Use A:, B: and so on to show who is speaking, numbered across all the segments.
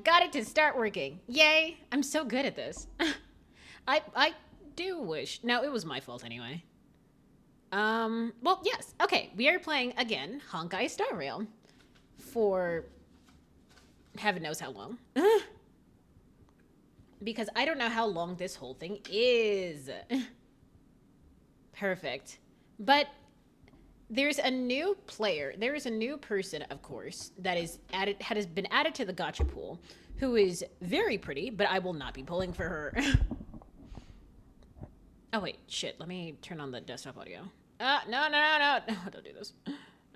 A: got it to start working. Yay! I'm so good at this. I do wish. No, it was my fault anyway. Well, yes. Okay, we are playing again Honkai Star Rail for heaven knows how long. Because I don't know how long this whole thing is. Perfect. But there's a new player. There is a new person, of course, that is added, has been added to the gacha pool, who is very pretty, but I will not be pulling for her. Oh wait, shit. Let me turn on the desktop audio. No, don't do this.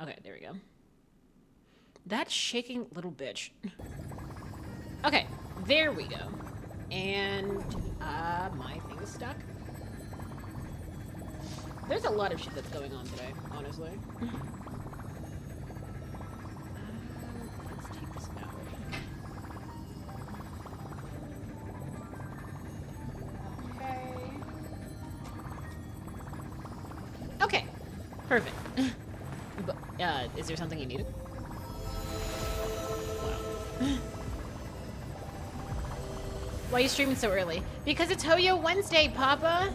A: Okay, there we go. That shaking little bitch. Okay, there we go. And my thing is stuck. There's a lot of shit that's going on today, honestly. Let's take this out. Okay, perfect. But, is there something you needed? Wow. Why are you streaming so early? Because it's Hoyo Wednesday, Papa!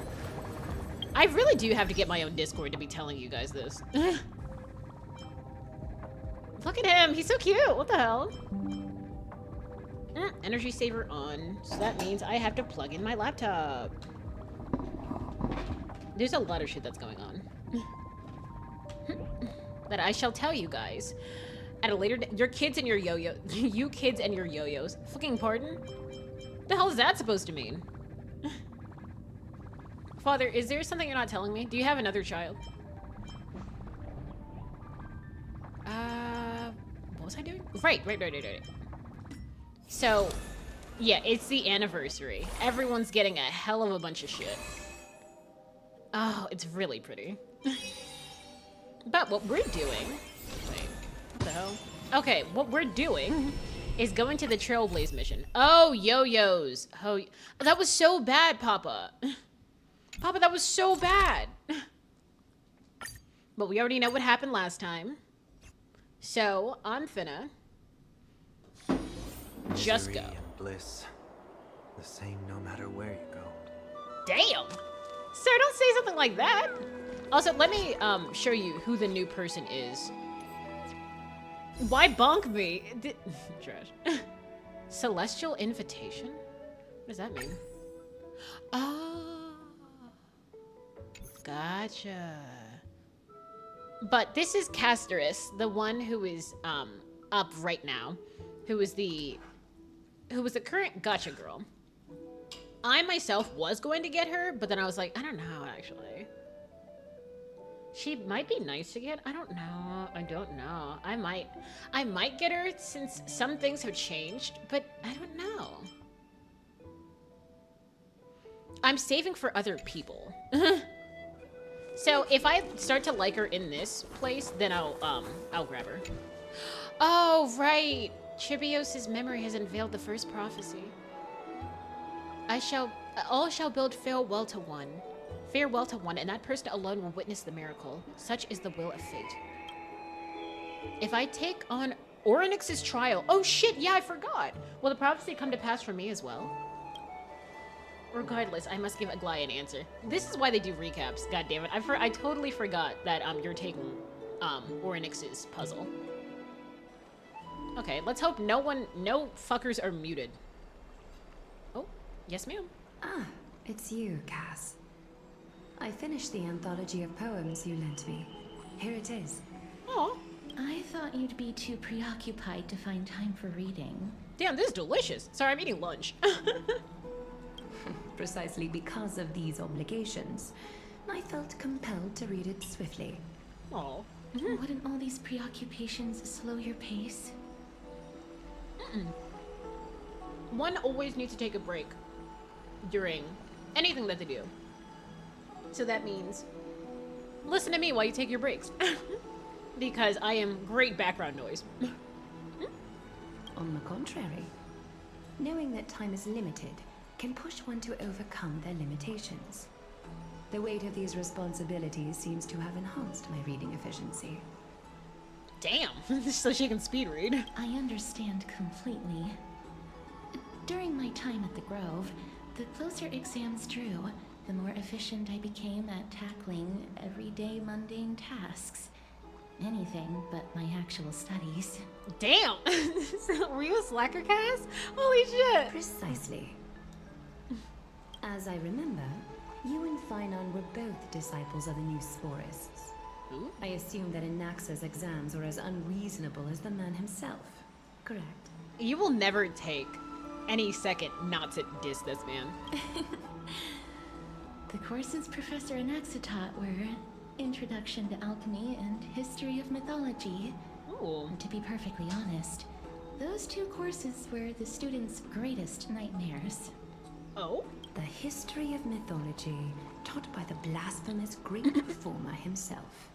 A: I really do have to get my own Discord to be telling you guys this. Look at him, he's so cute, what the hell? Energy saver on, so that means I have to plug in my laptop. There's a lot of shit that's going on. That I shall tell you guys at a later day. Your kids and your yo-yo. You kids and your yo-yos. Fucking pardon? The hell is that supposed to mean? Father, is there something you're not telling me? Do you have another child? What was I doing? Right. So, yeah, it's the anniversary. Everyone's getting a hell of a bunch of shit. Oh, it's really pretty. But what we're doing... Wait, what the hell? Okay, what we're doing is going to the Trailblaze mission. Oh, yo-yos. Oh, that was so bad, Papa. Papa, that was so bad. But we already know what happened last time. So, I'm finna... just go.
B: Misery and bliss. The same no matter where you go.
A: Damn! Sir, don't say something like that! Also, let me show you who the new person is. Why bonk me? Trash. Celestial Invitation? What does that mean? Oh. Gotcha. But this is Casterus, the one who is up right now, who was the current gacha girl. I myself was going to get her, but then I was like, I don't know actually. She might be nice to get. I don't know. I might get her since some things have changed, but I don't know. I'm saving for other people. So if I start to like her in this place, then I'll grab her. Oh, right. Chibios' memory has unveiled the first prophecy. All shall bid farewell to one. Farewell to one, and that person alone will witness the miracle. Such is the will of fate. If I take on Orynyx's trial... Oh shit, yeah, I forgot! Will the prophecy come to pass for me as well? Regardless, I must give Aglaia an answer. This is why they do recaps, God damn it. I totally forgot that you're taking Orynyx's puzzle. Okay, let's hope no fuckers are muted. Oh, yes ma'am.
C: Ah, it's you, Cass. I finished the anthology of poems you lent me. Here it is.
A: Oh,
D: I thought you'd be too preoccupied to find time for reading.
A: Damn, this is delicious. Sorry, I'm eating lunch.
C: Precisely because of these obligations, I felt compelled to read it swiftly.
A: Oh.
D: Wouldn't all these preoccupations slow your pace?
A: One always needs to take a break during anything that they do. So that means listen to me while you take your breaks. Because I am great background noise.
C: On the contrary, knowing that time is limited can push one to overcome their limitations. The weight of these responsibilities seems to have enhanced my reading efficiency.
A: Damn, so she can speed read.
D: I understand completely. During my time at the Grove, the closer exams drew, the more efficient I became at tackling everyday mundane tasks. Anything but my actual studies.
A: Damn! Were you a slacker, Cass? Holy shit!
C: Precisely. As I remember, you and Finon were both disciples of the new Sporists.
A: Ooh.
C: I assume that Anaxa's exams were as unreasonable as the man himself, correct?
A: You will never take any second not to diss this man.
D: The courses Professor Anaxa taught were Introduction to Alchemy and History of Mythology.
A: Ooh.
D: To be perfectly honest, those two courses were the students' greatest nightmares.
A: Oh?
C: The history of mythology, taught by the blasphemous Greek reformer himself.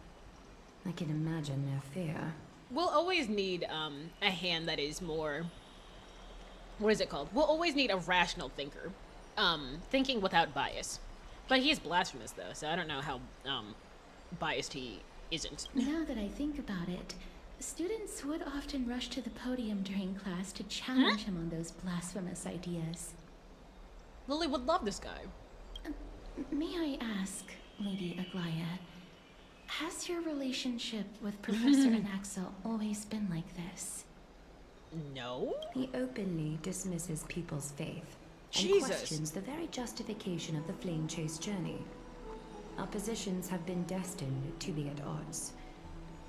C: I can imagine their fear.
A: We'll always need a hand that is more... What is it called? We'll always need a rational thinker. Thinking without bias. But he is blasphemous, though, so I don't know how biased he isn't.
D: Now that I think about it, students would often rush to the podium during class to challenge him on those blasphemous ideas.
A: Lily would love this guy.
D: May I ask, Lady Aglaya, has your relationship with Professor Anaxa always been like this?
A: No?
C: He openly dismisses people's faith and
A: Jesus.
C: questions the very justification of the flame chase journey. Our positions have been destined to be at odds.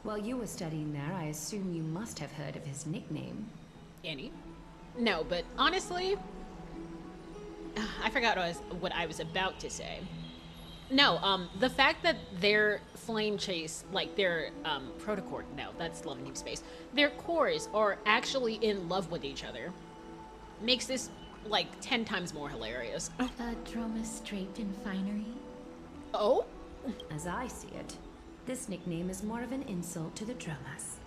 C: While you were studying there, I assume you must have heard of his nickname.
A: Annie? No, but honestly... I forgot what I was about to say. No, the fact that their flame chase, like their protocore, no, that's Love and Deep Space, their cores are actually in love with each other makes this like 10 times more hilarious.
D: A Dromus draped in finery?
A: Oh?
C: As I see it, this nickname is more of an insult to the Dromas.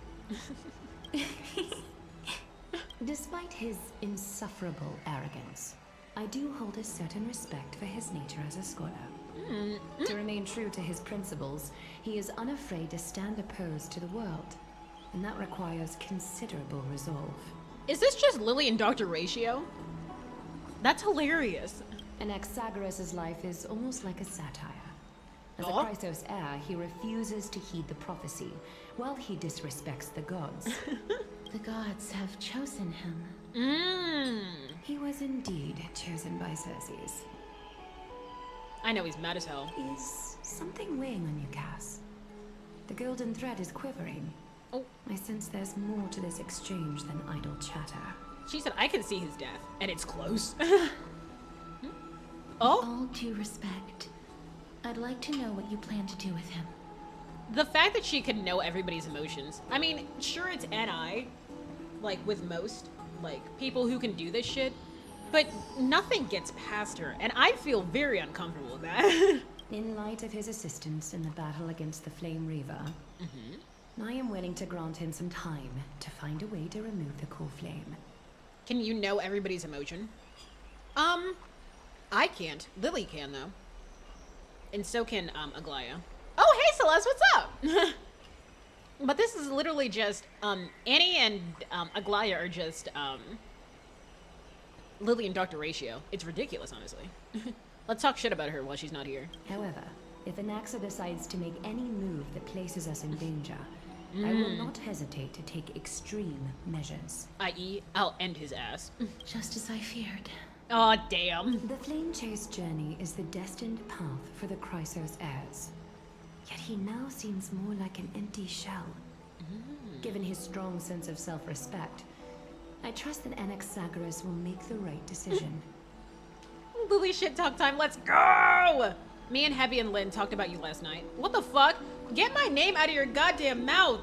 C: Despite his insufferable arrogance, I do hold a certain respect for his nature as a scholar. To remain true to his principles, he is unafraid to stand opposed to the world, and that requires considerable resolve.
A: Is this just Lily and Dr. Ratio? That's hilarious.
C: Anaxagoras' life is almost like a satire. As a
A: Oh?
C: Chrysos heir, he refuses to heed the prophecy, while he disrespects the gods.
D: The gods have chosen him.
C: He was indeed chosen by Circes.
A: I know he's mad as hell.
C: Is something weighing on you, Cass? The golden thread is quivering.
A: Oh.
C: I sense there's more to this exchange than idle chatter.
A: She said I can see his death, and it's close. Oh?
D: All due respect, I'd like to know what you plan to do with him.
A: The fact that she can know everybody's emotions. I mean, sure it's NI, like with most, like, people who can do this shit, but nothing gets past her, and I feel very uncomfortable with that.
C: In light of his assistance in the battle against the Flame Reaver, I am willing to grant him some time to find a way to remove the core flame.
A: Can you know everybody's emotion? I can't. Lily can, though. And so can, Aglaya. Oh, hey, Celeste, what's up? But this is literally just, Annie and, Aglaya are just, Lily and Dr. Ratio. It's ridiculous, honestly. Let's talk shit about her while she's not here.
C: However, if Anaxa decides to make any move that places us in danger, I will not hesitate to take extreme measures.
A: I.e., I'll end his ass.
D: Just as I feared.
A: Aw, damn.
C: The Flame Chase journey is the destined path for the Chrysos heirs. Yet he now seems more like an empty shell. Given his strong sense of self-respect, I trust that Anaxagoras will make the right decision.
A: Lily shit talk time, let's go! Me and Heavy and Lynn talked about you last night. What the fuck? Get my name out of your goddamn mouth!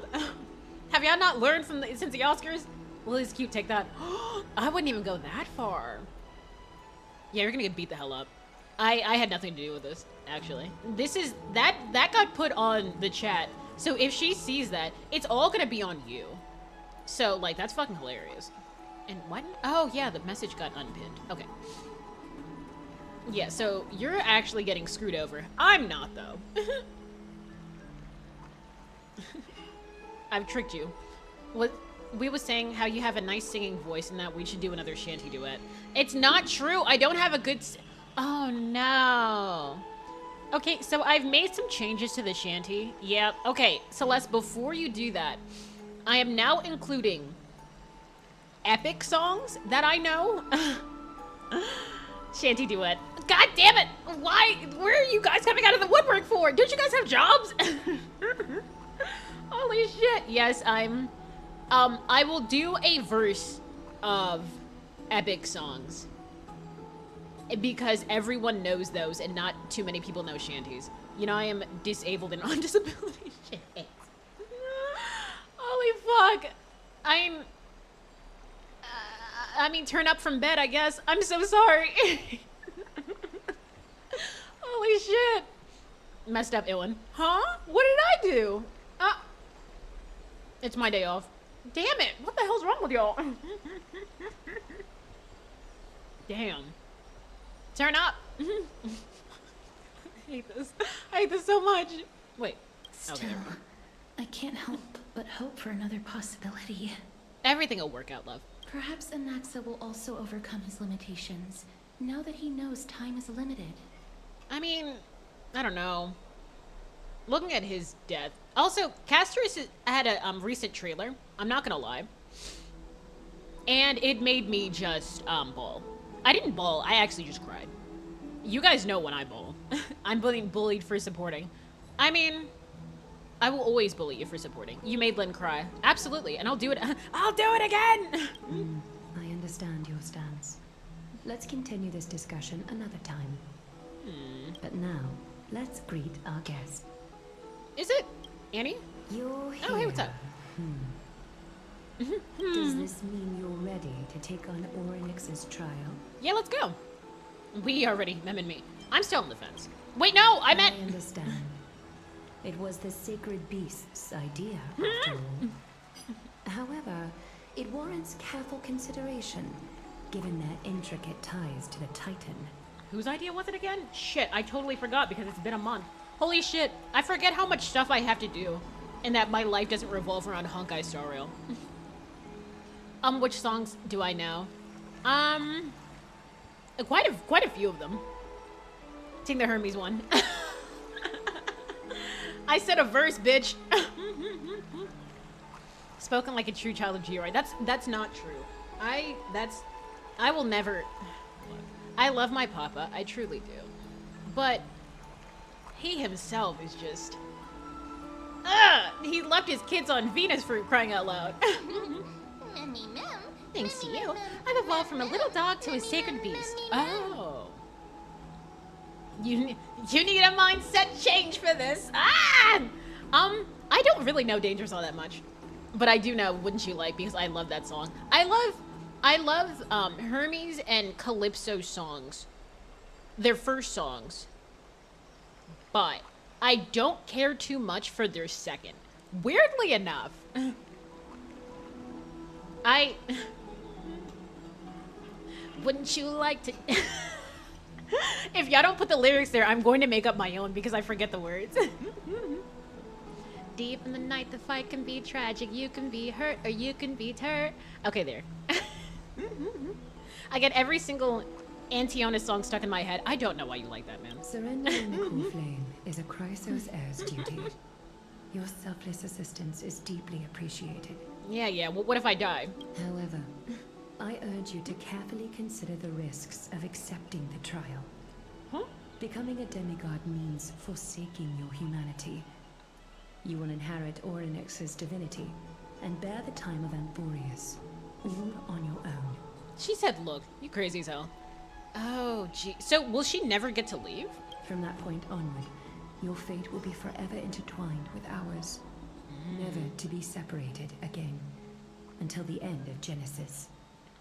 A: Have y'all not learned since the Oscars? Lily's cute, take that. I wouldn't even go that far. Yeah, you're gonna get beat the hell up. I had nothing to do with this, actually. This is, that got put on the chat. So if she sees that, it's all gonna be on you. So, like, that's fucking hilarious. And why didn't, oh yeah, the message got unpinned. Okay. Yeah, so you're actually getting screwed over. I'm not, though. I've tricked you. we was saying how you have a nice singing voice and that we should do another shanty duet. It's not true. I don't have a good... Oh, no. Okay, so I've made some changes to the shanty. Yeah, okay. Celeste, before you do that, I am now including epic songs that I know. Shanty duet. God damn it! Why? Where are you guys coming out of the woodwork for? Don't you guys have jobs? Holy shit. Yes, I will do a verse of epic songs. Because everyone knows those and not too many people know shanties. You know, I am disabled and on disability. Shit. Holy fuck. I mean, turn up from bed, I guess. I'm so sorry. Holy shit. Messed up, Iwan. Huh? What did I do? It's my day off. Damn it. What the hell's wrong with y'all? Damn. Turn up. I hate this. I hate this so much. Wait.
D: Still,
A: Okay,
D: I can't help but hope for another possibility.
A: everything will work out, love.
D: Perhaps Anaxa will also overcome his limitations, now that he knows time is limited.
A: I mean, I don't know. Looking at his death. Also, Castorus had a recent trailer. I'm not gonna lie. And it made me just bawl. I didn't bawl, I actually just cried. You guys know when I bawl. I'm being bullied for supporting. I mean, I will always bully you for supporting. You made Lynn cry. Absolutely, and I'll do it. I'll do it again!
C: I understand your stance. Let's continue this discussion another time. But now, let's greet our guest.
A: Is it Annie?
C: You're here.
A: Oh, hey, what's up?
C: Does this mean you're ready to take on Orynyx's trial?
A: Yeah, let's go. We already, Mem and me. I'm still on the fence. Wait, no, I meant...
C: I understand. It was the sacred beast's idea, after all. However, it warrants careful consideration, given their intricate ties to the Titan.
A: Whose idea was it again? Shit, I totally forgot because it's been a month. Holy shit, I forget how much stuff I have to do, and that my life doesn't revolve around Honkai Star Rail. Which songs do I know? Quite a few of them. Sing the Hermes one. I said a verse, bitch. Spoken like a true child of G-Roy. That's not true. I will never. I love my papa, I truly do. But he himself is just. He left his kids on Venus for crying out loud. Thanks to you, I've evolved from a little dog to a sacred beast. Oh. You need a mindset change for this. I don't really know Danger all that much, but I do know Wouldn't You Like, because I love that song. I love Hermes and Calypso songs, their first songs, but I don't care too much for their second. Weirdly enough, wouldn't you like to? If y'all don't put the lyrics there, I'm going to make up my own because I forget the words. Deep in the night, the fight can be tragic. You can be hurt or you can be hurt. Okay, there. I get every single Antionis song stuck in my head. I don't know why you like that, man.
C: Surrendering the core flame is a Chrysos heir's duty. Your selfless assistance is deeply appreciated.
A: Yeah. Well, what if I die?
C: However, I urge you to carefully consider the risks of accepting the trial.
A: Huh?
C: Becoming a demigod means forsaking your humanity. You will inherit Orynyx's divinity and bear the time of Amphorius, all on your own.
A: She said, look, you crazy as hell. Oh, gee. So will she never get to leave?
C: From that point onward, your fate will be forever intertwined with ours, never to be separated again, until the end of Genesis.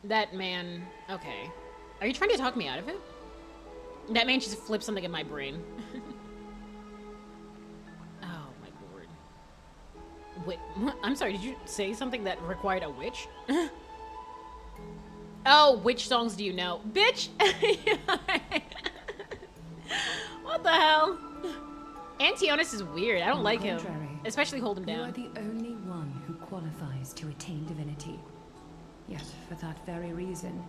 A: That man, okay. Are you trying to talk me out of it? That man just flipped something in my brain. Oh my lord. Wait, I'm sorry, did you say something that required a witch? Oh, which songs do you know? Bitch! What the hell? Antionis is weird, I don't like him. Especially Hold Him
C: You
A: Down.
C: are the only one who qualifies to attain divinity. for that very reason.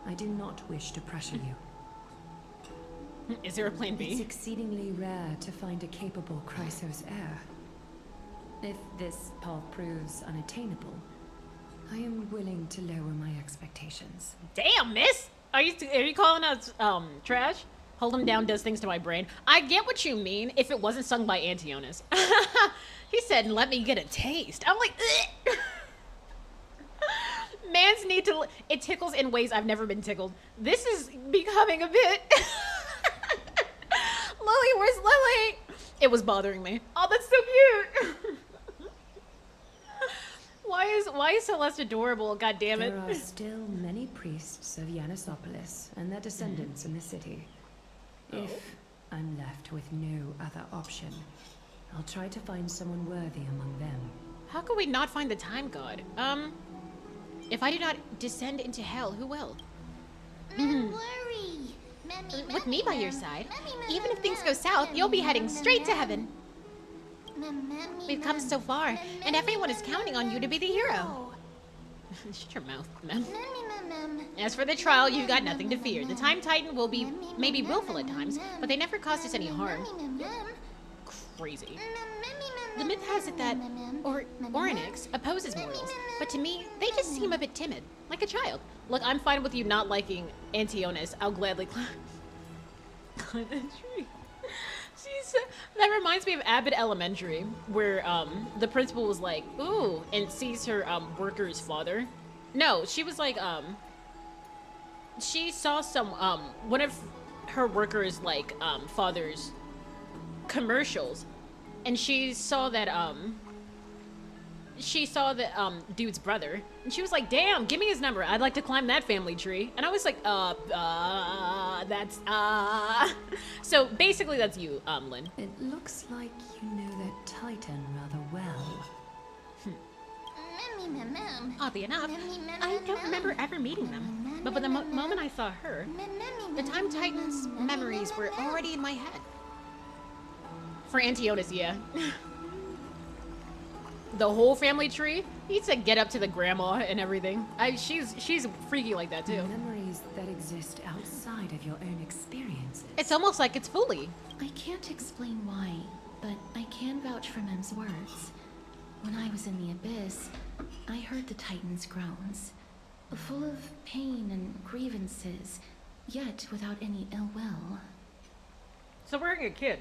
C: I do not wish to pressure you.
A: Is there a plan
C: It's
A: B?
C: exceedingly rare to find a capable Chrysos heir. If this path proves unattainable, I am willing to lower my expectations.
A: Damn, miss! Are you calling us trash? Hold him down does things to my brain. I get what you mean if it wasn't sung by Antionis. He said, let me get a taste. I'm like, ugh. Man's need to, it tickles in ways I've never been tickled. This is becoming a bit. Lily, where's Lily? It was bothering me. Oh, that's so cute. Why is Celeste adorable? God damn it.
C: There are still many priests of Yanisopolis and their descendants in the city. If I'm left with no other option, I'll try to find someone worthy among them.
A: How could we not find the time god? If I do not descend into hell, who will?
D: worry.
A: With me by your side, even if things go south, you'll be heading straight to heaven. We've come so far, and everyone is counting on you to be the hero. Shut your mouth, man. As for the trial, you've got nothing to fear. The Time Titan will be maybe willful at times, but they never caused us any harm. Crazy. The myth has it that Orynyx opposes mortals, but to me, they just seem a bit timid, like a child. Look, I'm fine with you not liking Antionis. I'll gladly climb that tree. That reminds me of Abbott Elementary, where the principal was like, ooh, and sees her worker's father. No, she was like, she saw some, one of her workers' like, father's commercials, and she saw that, dude's brother, and she was like, damn, give me his number. I'd like to climb that family tree. And I was like, So basically that's you, Lynn.
C: It looks like you know that Titan rather well.
A: Oddly enough, I don't remember ever meeting them. But the moment I saw her, the Time Titan's memories were already in my head. For Antionis, yeah. The whole family tree? He said get up to the grandma and everything. She's freaky like that too.
C: Memories that exist outside of your own experiences.
A: It's almost like it's fully.
D: I can't explain why, but I can vouch for Mem's words. When I was in the Abyss, I heard the Titan's groans, full of pain and grievances, yet without any ill will.
A: So we're a kid.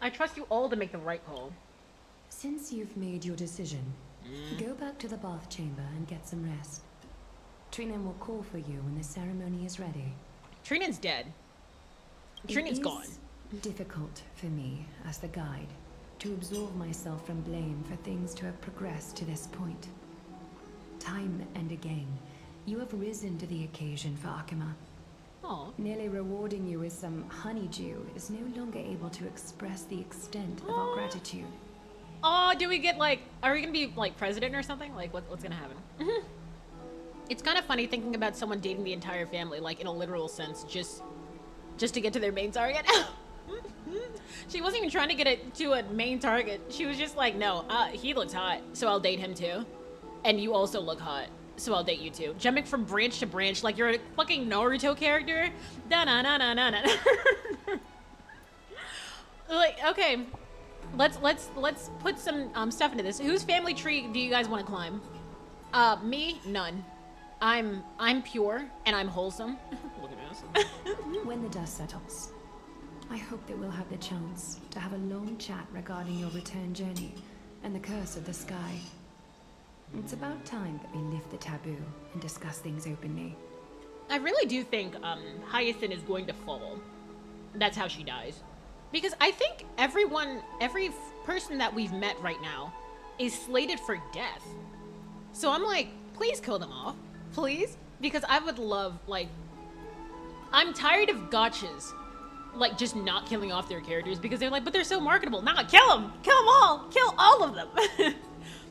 A: I trust you all to make the right call.
C: Since you've made your decision, go back to the bath chamber and get some rest. Trinan will call for you when the ceremony is ready.
A: Trinan's dead. Trinan's gone.
C: It is difficult for me, as the guide, to absolve myself from blame for things to have progressed to this point. Time and again, you have risen to the occasion for Akima.
A: Oh,
C: Nearly rewarding you with some honeydew is no longer able to express the extent of our gratitude.
A: oh, do we get like? Are we gonna be like president or something? Like, what's gonna happen? It's kind of funny thinking about someone dating the entire family, like in a literal sense, just to get to their main target. She wasn't even trying to get it to a main target. She was just like, no, he looks hot, so I'll date him too, and you also look hot, so I'll date you too. Jumping from branch to branch like you're a fucking Naruto character. Da-na-na-na-na-na. Like, okay, let's put some stuff into this. Whose family tree do you guys want to climb? Me, none. I'm pure and I'm wholesome. Look at this.
C: When the dust settles, I hope that we'll have the chance to have a long chat regarding your return journey and the curse of the sky. It's about time that we lift the taboo and discuss things openly.
A: I really do think Hyacinth is going to fall. That's how she dies. Because I think every person that we've met right now is slated for death. So I'm like, please kill them off. Please? Because I would love, like, I'm tired of gotchas, like, just not killing off their characters because they're like, but they're so marketable. Nah, kill them! Kill them all! Kill all of them!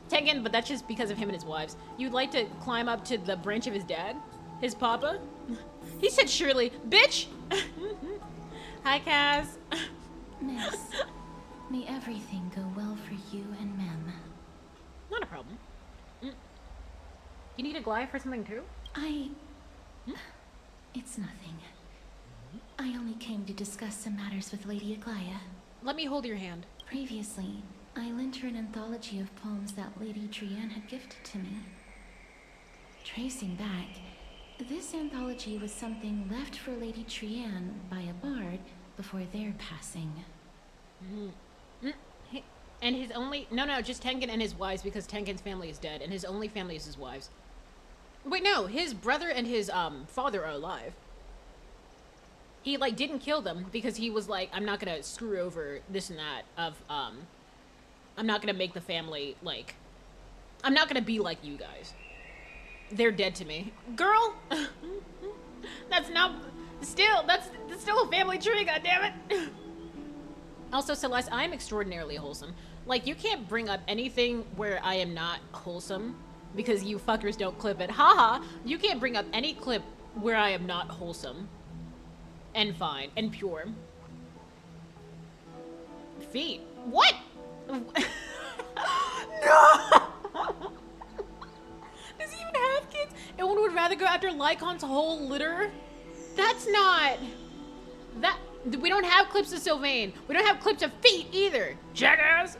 A: Tengen, but that's just because of him and his wives. You'd like to climb up to the branch of his dad? His papa? He said surely. Bitch! Hi, Kaz.
D: Miss, may everything go well for you and Mem.
A: Not a problem. You need a glide for something too?
D: It's nothing. I only came to discuss some matters with Lady Aglaya.
A: Let me hold your hand.
D: Previously, I lent her an anthology of poems that Lady Trianne had gifted to me. Tracing back, this anthology was something left for Lady Trianne by a bard before their passing.
A: And his only... No, just Tengen and his wives, because Tengen's family is dead, and his only family is his wives. Wait, no, his brother and his father are alive. He, like, didn't kill them because he was like, I'm not gonna screw over this and that of, I'm not gonna make the family, like, I'm not gonna be like you guys. They're dead to me. Girl! That's not... that's still a family tree, goddammit! Also, Celeste, I'm extraordinarily wholesome. Like, you can't bring up anything where I am not wholesome because you fuckers don't clip it. Haha! You can't bring up any clip where I am not wholesome. And fine. And pure. Feet. What? No! Does he even have kids? And one would rather go after Lycon's whole litter? That's not... That... We don't have clips of Sylvain. We don't have clips of feet either. Jackass!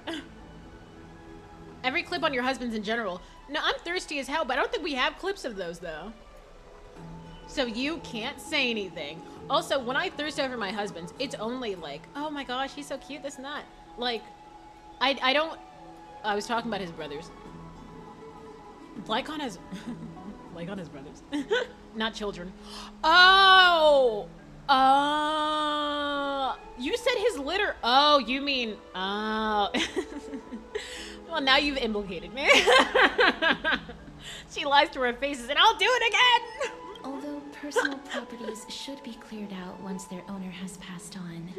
A: Every clip on your husband's in general. No, I'm thirsty as hell, but I don't think we have clips of those, though. So you can't say anything. Also, when I thirst over my husband's, it's only like, oh my gosh, he's so cute, this and that. Like, I don't... I was talking about his brothers. Lycon has... Lycon has brothers. Not children. Oh! You said his litter. Oh, you mean... Oh. Well, now you've implicated me. She lies to our faces, and I'll do it again!
D: Although personal properties should be cleared out once their owner has passed on,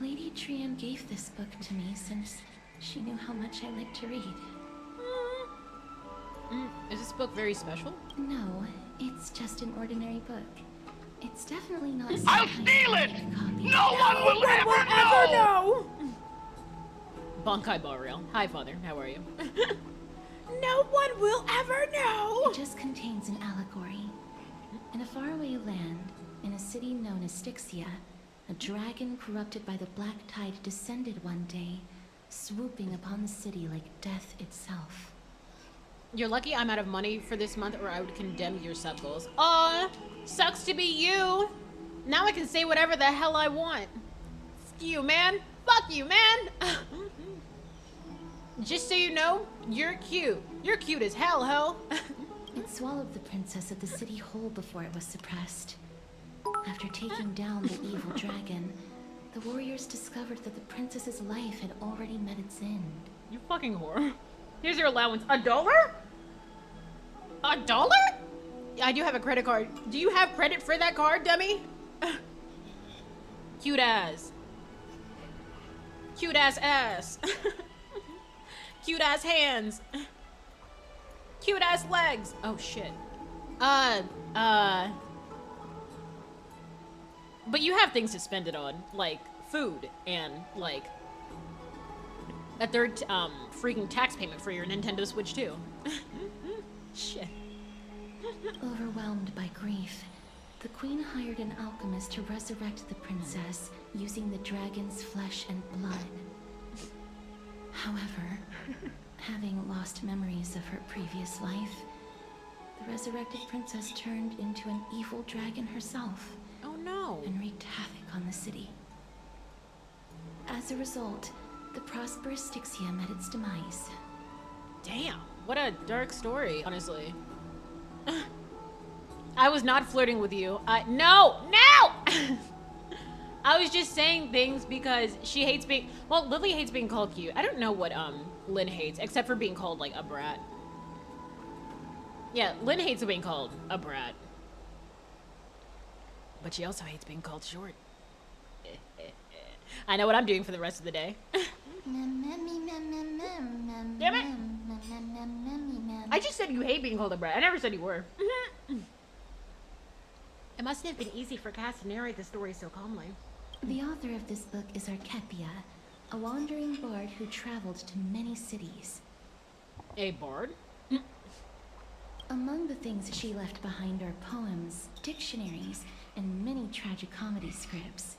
D: Lady Trianne gave this book to me since she knew how much I like to read.
A: Is this book very special?
D: No, it's just an ordinary book. It's definitely not some
E: I'll
D: kind
E: steal
D: of
E: it!
D: epic copy.
E: No one will ever know!
A: Bonkai Barreal. Hi, Father. How are you? No one will ever know!
D: It just contains an allegory. In a faraway land, in a city known as Styxia, a dragon corrupted by the Black Tide descended one day, swooping upon the city like death itself.
A: You're lucky I'm out of money for this month, or I would condemn your sub goals. Aw, sucks to be you. Now I can say whatever the hell I want. Fuck you, man. Fuck you, man. Just so you know, you're cute. You're cute as hell, ho.
D: It swallowed the princess of the city whole before it was suppressed. After taking down the evil dragon, the warriors discovered that the princess's life had already met its end.
A: You fucking whore. Here's your allowance. $1? $1? I do have a credit card. Do you have credit for that card, dummy? Cute ass. Cute ass ass. Cute ass hands. Cute ass legs. Oh shit. But you have things to spend it on, like food and like a third freaking tax payment for your Nintendo Switch too. Shit.
D: Overwhelmed by grief, the queen hired an alchemist to resurrect the princess using the dragon's flesh and blood. However, having lost memories of her previous life, the resurrected princess turned into an evil dragon herself.
A: Oh no.
D: And wreaked havoc on the city. As a result, the prosperous Styxia met its demise.
A: Damn, what a dark story, honestly. I was not flirting with you. No! I was just saying things because she hates being, well, Lily hates being called cute. I don't know what, Lynn hates, except for being called, like, a brat. Yeah, Lynn hates being called a brat. But she also hates being called short. I know what I'm doing for the rest of the day. Damn it! I just said you hate being called a brat. I never said you were. It must have been easy for Cass to narrate the story so calmly.
D: The author of this book is Archepia, a wandering bard who traveled to many cities.
A: A bard?
D: Among the things she left behind are poems, dictionaries, and many tragicomedy scripts.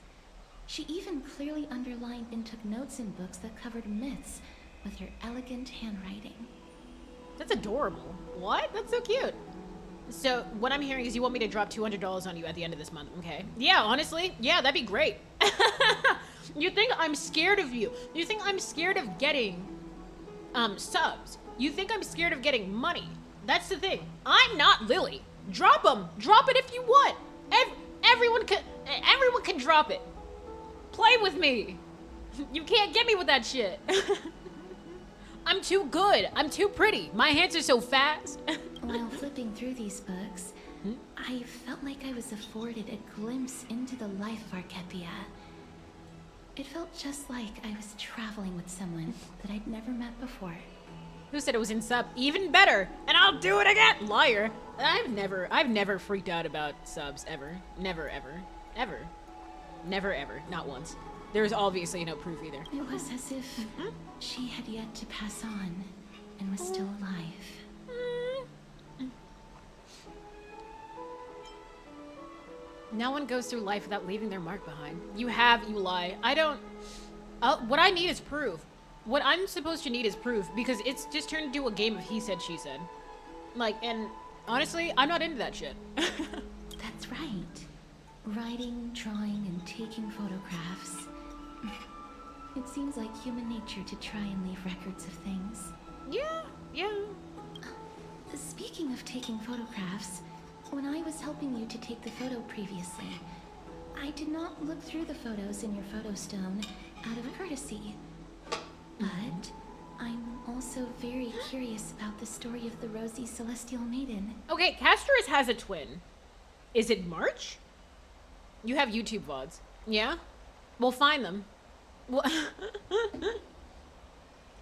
D: She even clearly underlined and took notes in books that covered myths with her elegant handwriting.
A: That's adorable. What? That's so cute. So what I'm hearing is you want me to drop $200 on you at the end of this month, okay? Yeah, honestly, yeah, that'd be great. You think I'm scared of you? You think I'm scared of getting subs? You think I'm scared of getting money? That's the thing. I'm not Lily. Drop them. Drop it if you want. Everyone can drop it. Play with me. You can't get me with that shit. I'm too good. I'm too pretty. My hands are so fast.
D: While flipping through these books, I felt like I was afforded a glimpse into the life of Archepia. It felt just like I was traveling with someone that I'd never met before.
A: Who said it was in sub? Even better. And I'll do it again. Liar. I've never freaked out about subs ever. Never, ever. Ever. Never, ever. Not once. There's obviously no proof either.
D: It was as if she had yet to pass on and was still alive.
A: No one goes through life without leaving their mark behind. You lie. I don't... what I need is proof. What I'm supposed to need is proof, because it's just turned into a game of he said, she said. Like, and honestly, I'm not into that shit.
D: That's right. Writing, drawing, and taking photographs. It seems like human nature to try and leave records of things.
A: Yeah.
D: Speaking of taking photographs, when I was helping you to take the photo previously, I did not look through the photos in your photo stone out of courtesy. But I'm also very curious about the story of the Rosy Celestial Maiden.
A: Okay, Castorus has a twin. Is it March? You have YouTube VODs. Yeah? We'll find them. Well,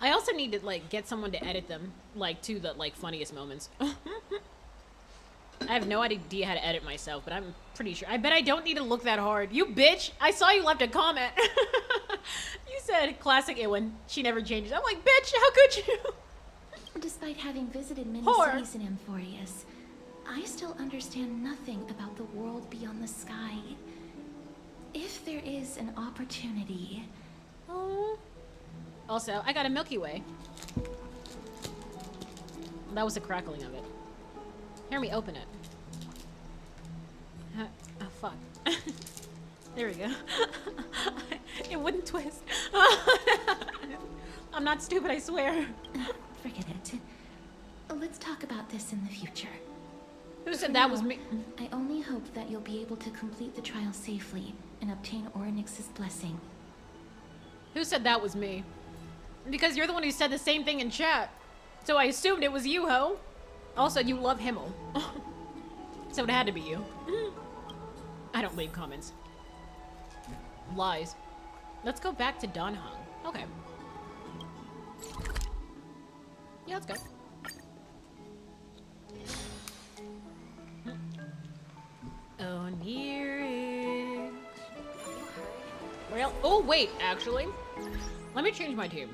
A: I also need to, like, get someone to edit them, like, to the, like, funniest moments. I have no idea how to edit myself, but I'm pretty sure. I bet I don't need to look that hard. You bitch! I saw you left a comment. You said, classic Iwin. She never changes. I'm like, bitch, how could you?
D: Despite having visited many
A: Whore.
D: cities in Amphorius, I still understand nothing about the world beyond the sky. If there is an opportunity...
A: Oh. Also, I got a Milky Way. That was the crackling of it. Hear me open it. Oh, fuck. There we go. It wouldn't twist. I'm not stupid, I swear.
D: Forget it. Let's talk about this in the future.
A: Who said that was me?
D: I only hope that you'll be able to complete the trial safely and obtain Orynyx's blessing.
A: Who said that was me? Because you're the one who said the same thing in chat. So I assumed it was you, ho. Also, you love Himmel. So it had to be you. I don't leave comments. Lies. Let's go back to Donhung. Okay. Yeah, let's go. Oh, near it. Well, oh wait, actually. Let me change my team.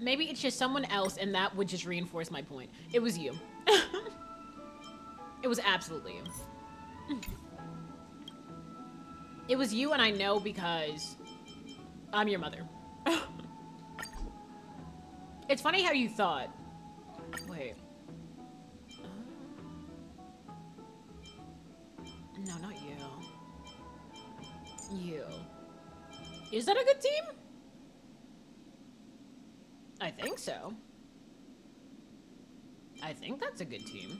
A: Maybe it's just someone else and that would just reinforce my point. It was you. It was absolutely you. It was you, and I know because I'm your mother. It's funny how you thought. Wait. No, not you. You. Is that a good team? I think so. I think that's a good team.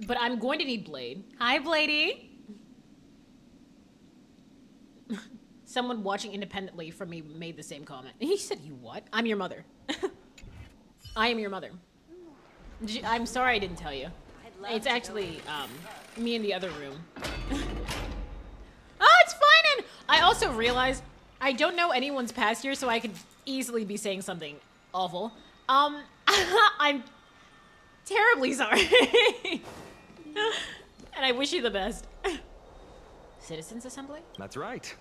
A: But I'm going to need Blade. Hi, Bladey. Someone watching independently from me made the same comment. He said, you what? I'm your mother. I am your mother. I'm sorry I didn't tell you. It's actually, me in the other room. Oh, it's fine! And I also realized I don't know anyone's past year, so I could easily be saying something awful. I'm terribly sorry. And I wish you the best. Citizens Assembly?
F: That's right.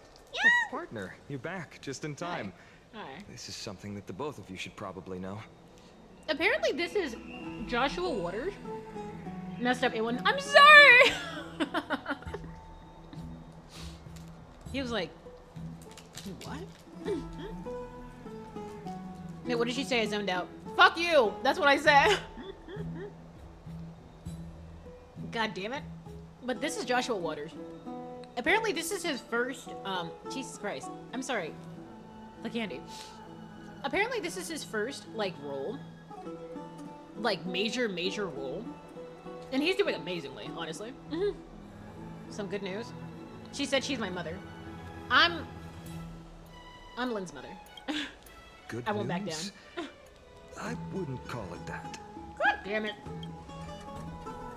F: Partner, you're back just in time.
A: Hi.
F: This is something that the both of you should probably know.
A: Apparently this is Joshua Waters. Messed up A1. I'm sorry! He was like, what? Wait, what did she say? I zoned out. Fuck you! That's what I said. God damn it. But this is Joshua Waters. Apparently this is his first, Jesus Christ. I'm sorry. The candy. Apparently this is his first, like, role. Like, major role. And he's doing amazingly, honestly. Some good news. She said she's my mother. I'm Lynn's mother.
F: Good
A: I won't back
F: news?
A: down.
F: I wouldn't call it that.
A: God damn it.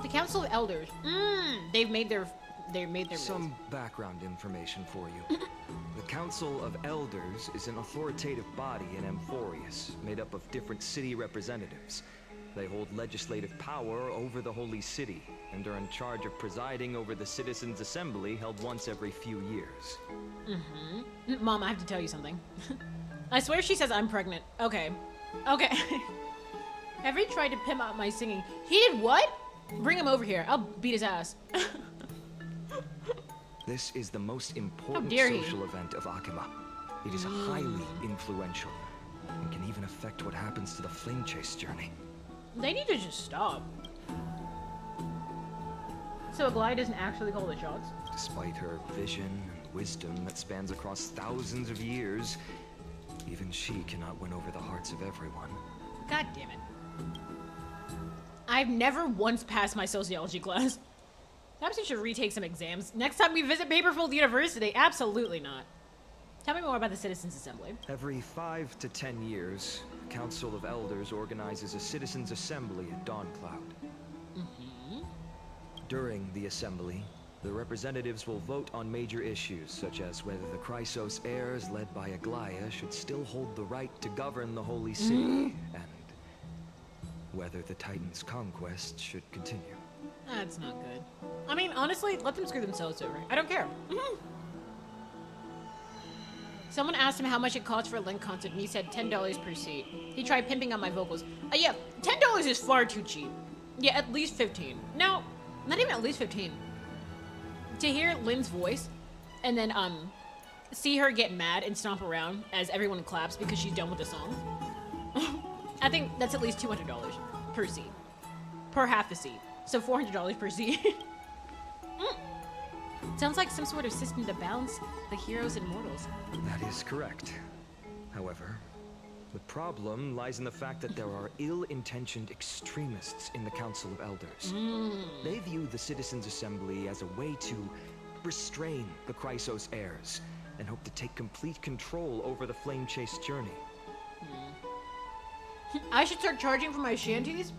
A: The Council of Elders. They made their
F: Some
A: moves.
F: background information for you. The Council of Elders is an authoritative body in Amphorius, made up of different city representatives. They hold legislative power over the Holy City, and are in charge of presiding over the Citizens' Assembly held once every few years.
A: Mom, I have to tell you something. I swear she says I'm pregnant. Okay. Okay. Have you tried to pimp out my singing? He did what? Bring him over here. I'll beat his ass.
F: This is the most important
A: dare he.
F: social event of Akima. It is highly influential, and can even affect what happens to the Flame Chase journey.
A: They need to just stop. So Aglaia doesn't actually call the shots?
F: Despite her vision and wisdom that spans across thousands of years, even she cannot win over the hearts of everyone.
A: God damn it. I've never once passed my sociology class. Perhaps you should retake some exams. Next time we visit Paperfold University. Absolutely not. Tell me more about the Citizens Assembly.
F: Every 5 to 10 years, Council of Elders organizes a Citizens' Assembly at Dawncloud. During the assembly, the representatives will vote on major issues, such as whether the Chrysos heirs led by Aglaia should still hold the right to govern the Holy City, and whether the Titan's conquest should continue.
A: That's not good. I mean, honestly, let them screw themselves over. I don't care. Someone asked him how much it costs for a Link concert, and he said $10 per seat. He tried pimping on my vocals. Yeah, $10 is far too cheap. Yeah, at least 15. No, not even at least 15. To hear Lynn's voice, and then see her get mad and stomp around as everyone claps because she's done with the song. I think that's at least $200 per seat. Per half a seat. So $400 per seat. Sounds like some sort of system to balance the heroes and mortals.
F: That is correct. However, the problem lies in the fact that there are ill-intentioned extremists in the Council of Elders. They view the Citizens' Assembly as a way to restrain the Chrysos heirs, and hope to take complete control over the Flame Chase journey.
A: I should start charging for my shanties?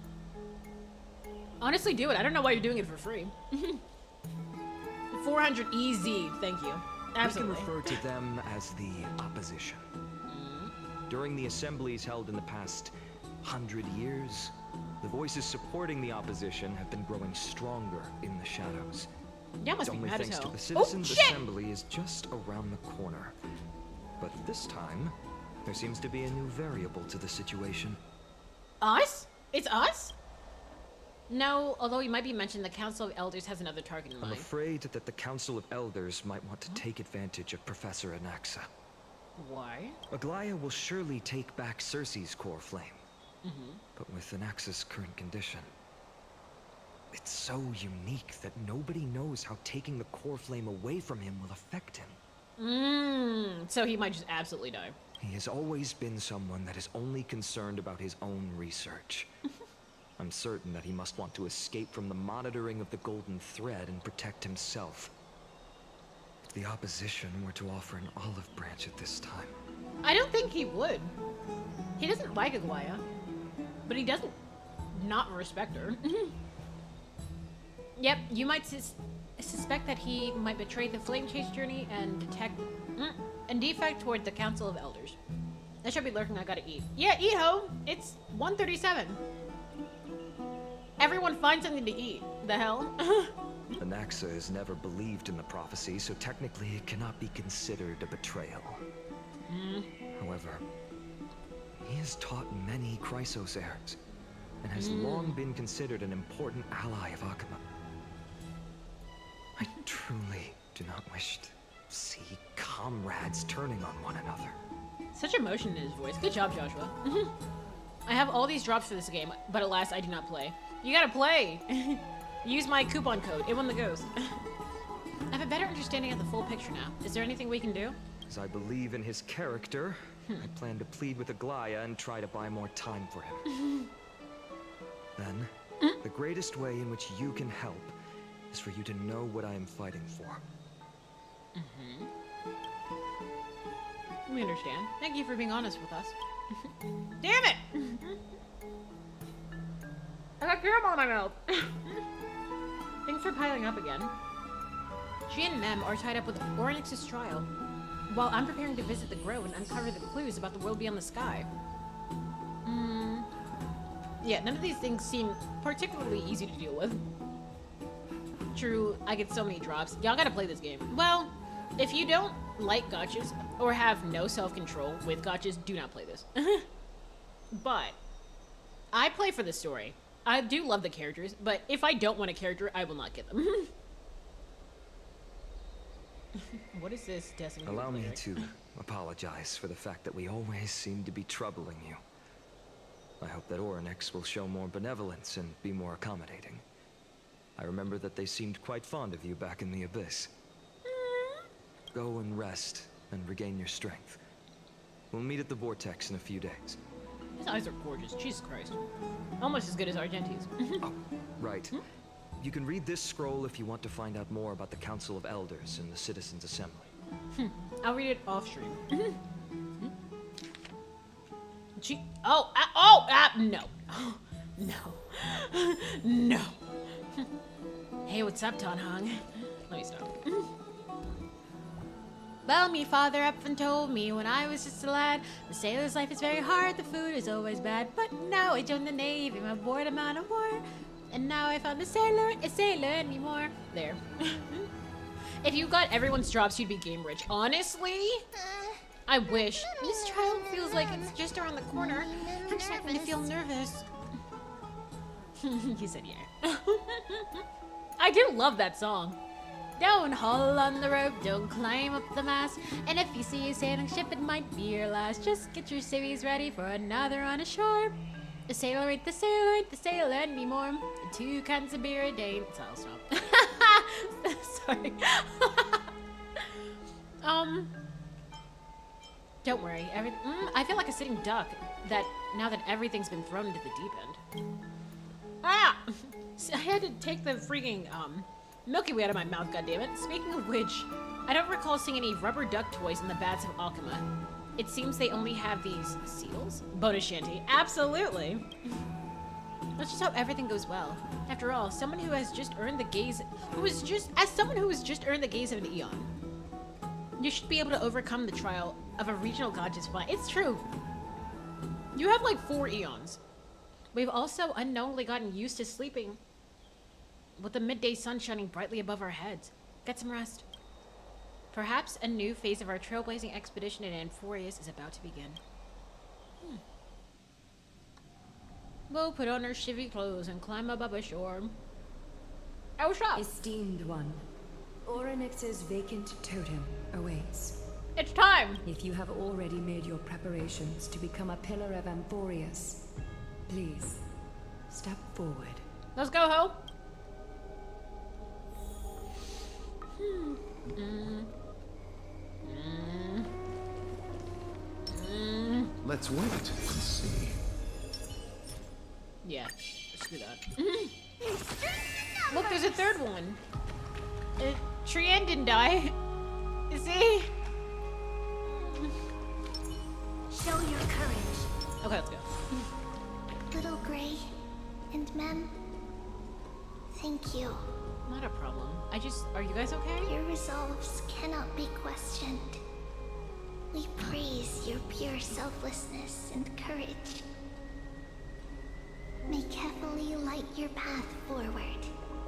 A: Honestly, do it. I don't know why you're doing it for free. 400 easy, thank you. Absolutely.
F: We can refer to them as the opposition. During the assemblies held in the past 100 years, the voices supporting the opposition have been growing stronger in the shadows.
A: Yeah, must
F: It's
A: be
F: only
A: mad as
F: thanks to
A: hell.
F: the Citizens'
A: Oh, shit!
F: Assembly is just around the corner. But this time, there seems to be a new variable to the situation.
A: Us? It's us? No, although you might be mentioned, the Council of Elders has another target in
F: I'm
A: mind.
F: afraid that the Council of Elders might want to take advantage of Professor Anaxa.
A: Why?
F: Aglaia will surely take back Cersei's core flame. But with Anaxa's current condition, it's so unique that nobody knows how taking the core flame away from him will affect him.
A: So he might just absolutely die.
F: He has always been someone that is only concerned about his own research. I'm certain that he must want to escape from the monitoring of the Golden Thread and protect himself. If the opposition were to offer an olive branch at this time,
A: I don't think he would. He doesn't like Aglaia, but he doesn't not respect her. Yep, you might suspect that he might betray the Flame Chase journey and detect a defect toward the Council of Elders. I should be lurking. I gotta eat. Yeah, eat, ho! It's 1:37. Everyone find something to eat. The hell?
F: Anaxa is never believed in the prophecy, so technically it cannot be considered a betrayal. However, he has taught many Chrysos heirs, and has long been considered an important ally of Akuma. I truly do not wish to see comrades turning on one another.
A: Such emotion in his voice. Good job, Joshua. I have all these drops for this game, but alas, I do not play. You gotta play! Use my coupon code. It won the ghost. I have a better understanding of the full picture now. Is there anything we can do?
F: As I believe in his character, I plan to plead with Aglaya and try to buy more time for him. Then, the greatest way in which you can help is for you to know what I am fighting for.
A: We understand. Thank you for being honest with us. Damn it! I got caramel in my mouth. Things are piling up again. She and Mem are tied up with Oryx's trial, while I'm preparing to visit the grove and uncover the clues about the world beyond the sky. Yeah, none of these things seem particularly easy to deal with. True, I get so many drops. Y'all gotta play this game. Well, if you don't like gotchas or have no self-control with gotchas, do not play this. But I play for the story. I do love the characters, but if I don't want a character, I will not get them. What is this designated
F: Allow me
A: lyric?
F: to apologize for the fact that we always seem to be troubling you. I hope that Oryx will show more benevolence and be more accommodating. I remember that they seemed quite fond of you back in the Abyss. Go and rest and regain your strength. We'll meet at the Vortex in a few days.
A: His eyes are gorgeous. Jesus Christ. Almost as good as Argenti's.
F: Oh, right. You can read this scroll if you want to find out more about the Council of Elders and the Citizens' Assembly.
A: I'll read it off stream. No. No. No. Hey, what's up, Tonhong? Let me stop. Well, me father up and told me when I was just a lad, the sailor's life is very hard, the food is always bad. But now I joined the Navy, my bored amount of war, and now I found a sailor anymore. There. If you got everyone's drops, you'd be game rich. Honestly, I wish. This trial feels like it's just around the corner. I'm starting to feel nervous. He said yeah. I do love that song. Don't haul on the rope, don't climb up the mast. And if you see a sailing ship, it might be your last. Just get your civvies ready for another on ashore. The sailor ain't the sailor ain't the sailor anymore. And 2 cans of beer a day. So I'll stop. Sorry. Don't worry. I feel like a sitting duck now that everything's been thrown into the deep end. Ah! I had to take the freaking Milky Way out of my mouth, goddammit. Speaking of which, I don't recall seeing any rubber duck toys in the baths of Alchema. It seems they only have these seals? Bonus shanty. Absolutely. Let's just hope everything goes well. After all, someone who has just earned the gaze of an eon, you should be able to overcome the trial of a regional god just fine. It's true. You have like 4 eons. We've also unknowingly gotten used to sleeping with the midday sun shining brightly above our heads. Get some rest. Perhaps a new phase of our trailblazing expedition in Amphorius is about to begin. We'll put on our chivy clothes and climb above ashore. Oh, shop!
C: Esteemed one, Oryx's vacant totem awaits.
A: It's time!
C: If you have already made your preparations to become a pillar of Amphorius, please, step forward.
A: Let's go, ho!
G: Let's wait and see.
A: Yeah, screw that. Look, there's a 3rd one. Trien didn't die. See?
H: Show your courage,
A: Okay, let's go.
H: Little Gray and Mem. Thank you.
A: Not a problem. Are you guys okay?
H: Your resolves cannot be questioned. We praise your pure selflessness and courage. May carefully light your path forward.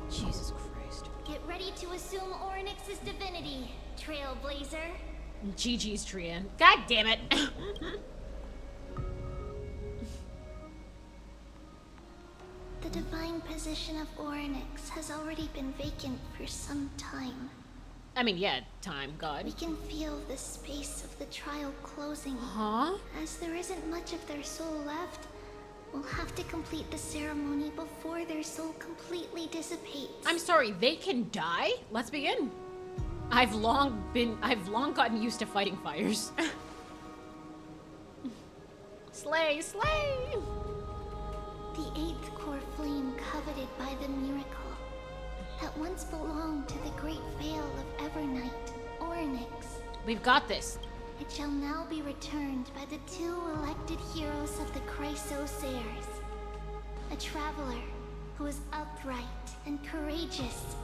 A: Jesus Christ.
H: Get ready to assume Orynyx's divinity, Trailblazer.
A: GG's Trian. God damn it.
H: The divine position of Orynyx has already been vacant for some time.
A: I mean, yeah, time, God.
H: We can feel the space of the trial closing.
A: Huh?
H: As there isn't much of their soul left, we'll have to complete the ceremony before their soul completely dissipates.
A: I'm sorry, they can die? Let's begin. I've long gotten used to fighting fires. Slay, slay!
H: The eighth core flame coveted by the miracle that once belonged to the great veil of Evernight, Orynyx.
A: We've got this.
H: It shall now be returned by the two elected heroes of the Chrysosairs. A traveler who is upright and courageous,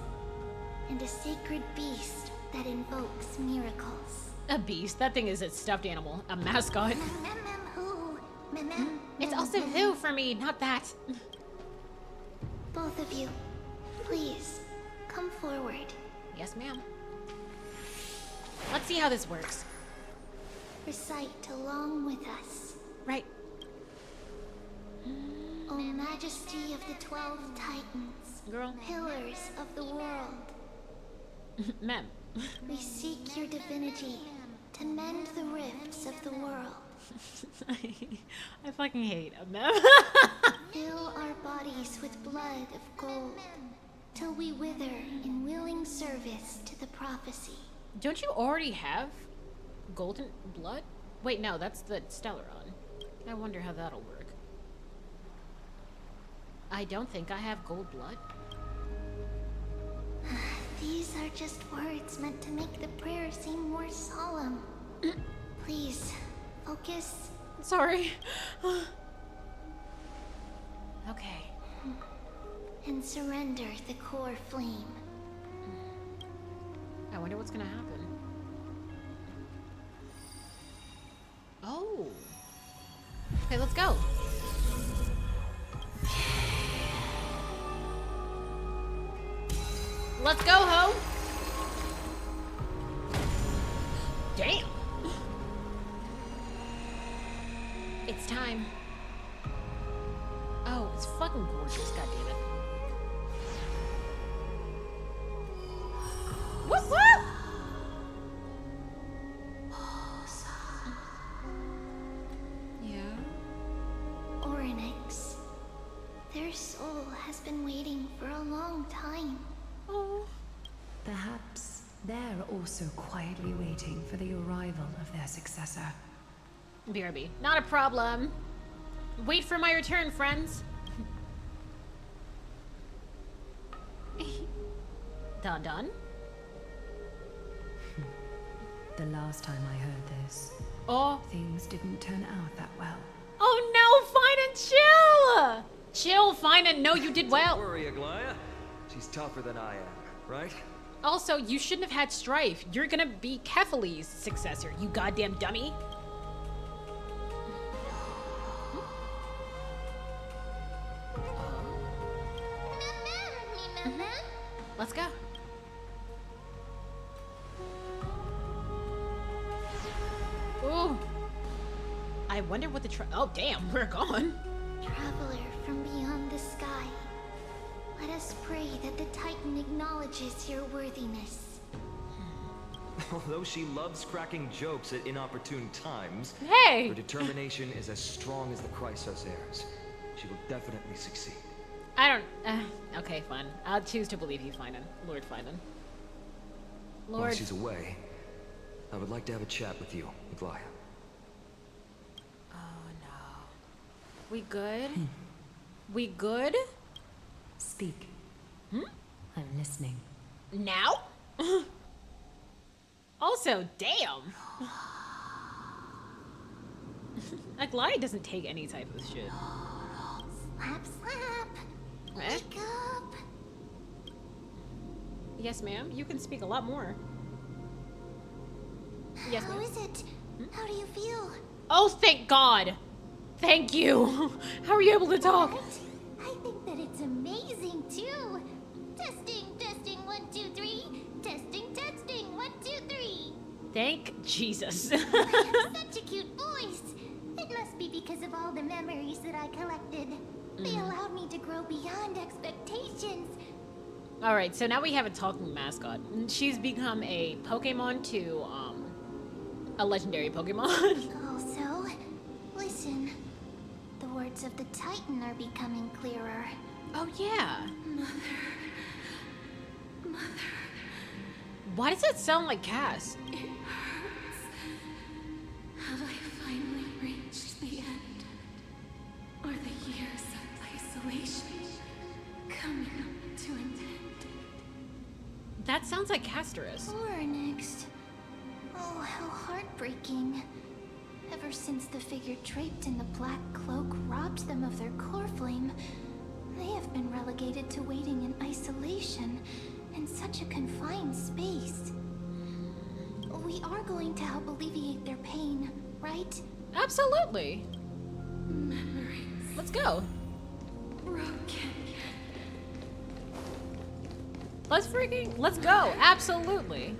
H: and a sacred beast that invokes miracles.
A: A beast? That thing is a stuffed animal. A mascot. It's also who for me, not that.
H: Both of you, please, come forward.
A: Yes, ma'am. Let's see how this works.
H: Recite along with us.
A: Right.
H: O Majesty of the 12 Titans,
A: Girl.
H: pillars of the world,
A: Ma'am.
H: we seek your divinity to mend the rifts of the world.
A: I fucking hate a ma'am.
H: Fill our bodies with blood of gold, till we wither in willing service to the prophecy.
A: Don't you already have golden blood? Wait, no, that's the Stellaron. I wonder how that'll work. I don't think I have gold blood.
H: These are just words meant to make the prayer seem more solemn. Please, focus.
A: Sorry. Okay.
H: And surrender the core flame.
A: I wonder what's gonna happen. Oh. Okay, let's go. Let's go, ho! Damn! It's time. Oh, it's fucking gorgeous, goddammit. Whoop whoop! Yeah?
H: Orynyx. Their soul has been waiting for a long time.
A: Oh.
C: Perhaps they're also quietly waiting for the arrival of their successor.
A: BRB. Not a problem. Wait for my return, friends. Done?
C: The last time I heard this,
A: Oh.
C: things didn't turn out that well.
A: Oh no, fine and chill! Chill, fine and no, you did
F: Don't
A: well.
F: worry, Aglaya. She's tougher than I am, right?
A: Also, you shouldn't have had strife. You're gonna be Kephaly's successor, you goddamn dummy. Let's go. Ooh. I wonder what the oh damn, we're gone.
H: Traveler from beyond the sky, let us pray that the Titan acknowledges your worthiness.
F: Although she loves cracking jokes at inopportune times,
A: Hey!
F: her determination is as strong as the Chrysosairs. She will definitely succeed.
A: I don't okay, fine. I'll choose to believe you, Finan. Lord Finan.
F: While
A: Lord.
F: she's away, I would like to have a chat with you, Aglaya.
A: Oh no. We good? We good?
C: Speak.
A: Hmm?
C: I'm listening.
A: Now? Also, damn. Aglaya doesn't take any type of shit.
H: Slap, slap.
A: Eh?
H: Wake up.
A: Yes, ma'am. You can speak a lot more. Yes,
H: How
A: ma'am.
H: is it? How do you feel?
A: Oh, thank God. Thank you. How are you able to talk?
H: Right? I think that it's amazing too. Testing, 1, 2.
A: Thank Jesus.
H: Such a cute voice. It must be because of all the memories that I collected. They allowed me to grow beyond expectations.
A: All right, so now we have a talking mascot. She's become a Pokemon to a legendary Pokemon.
H: Also, listen. The words of the Titan are becoming clearer.
A: Oh yeah.
C: Mother,
A: Why does that sound like Cass?
C: it hurts. Have I finally reached the end? Are the years of isolation coming to an end?
A: That sounds like Castorus.
H: Or next. Oh, how heartbreaking. Ever since the figure draped in the black cloak robbed them of their core flame, they have been relegated to waiting in isolation in such a confined space. We are going to help alleviate their pain, right?
A: Absolutely.
C: Memories
A: Let's go.
C: broken.
A: Let's go. Absolutely.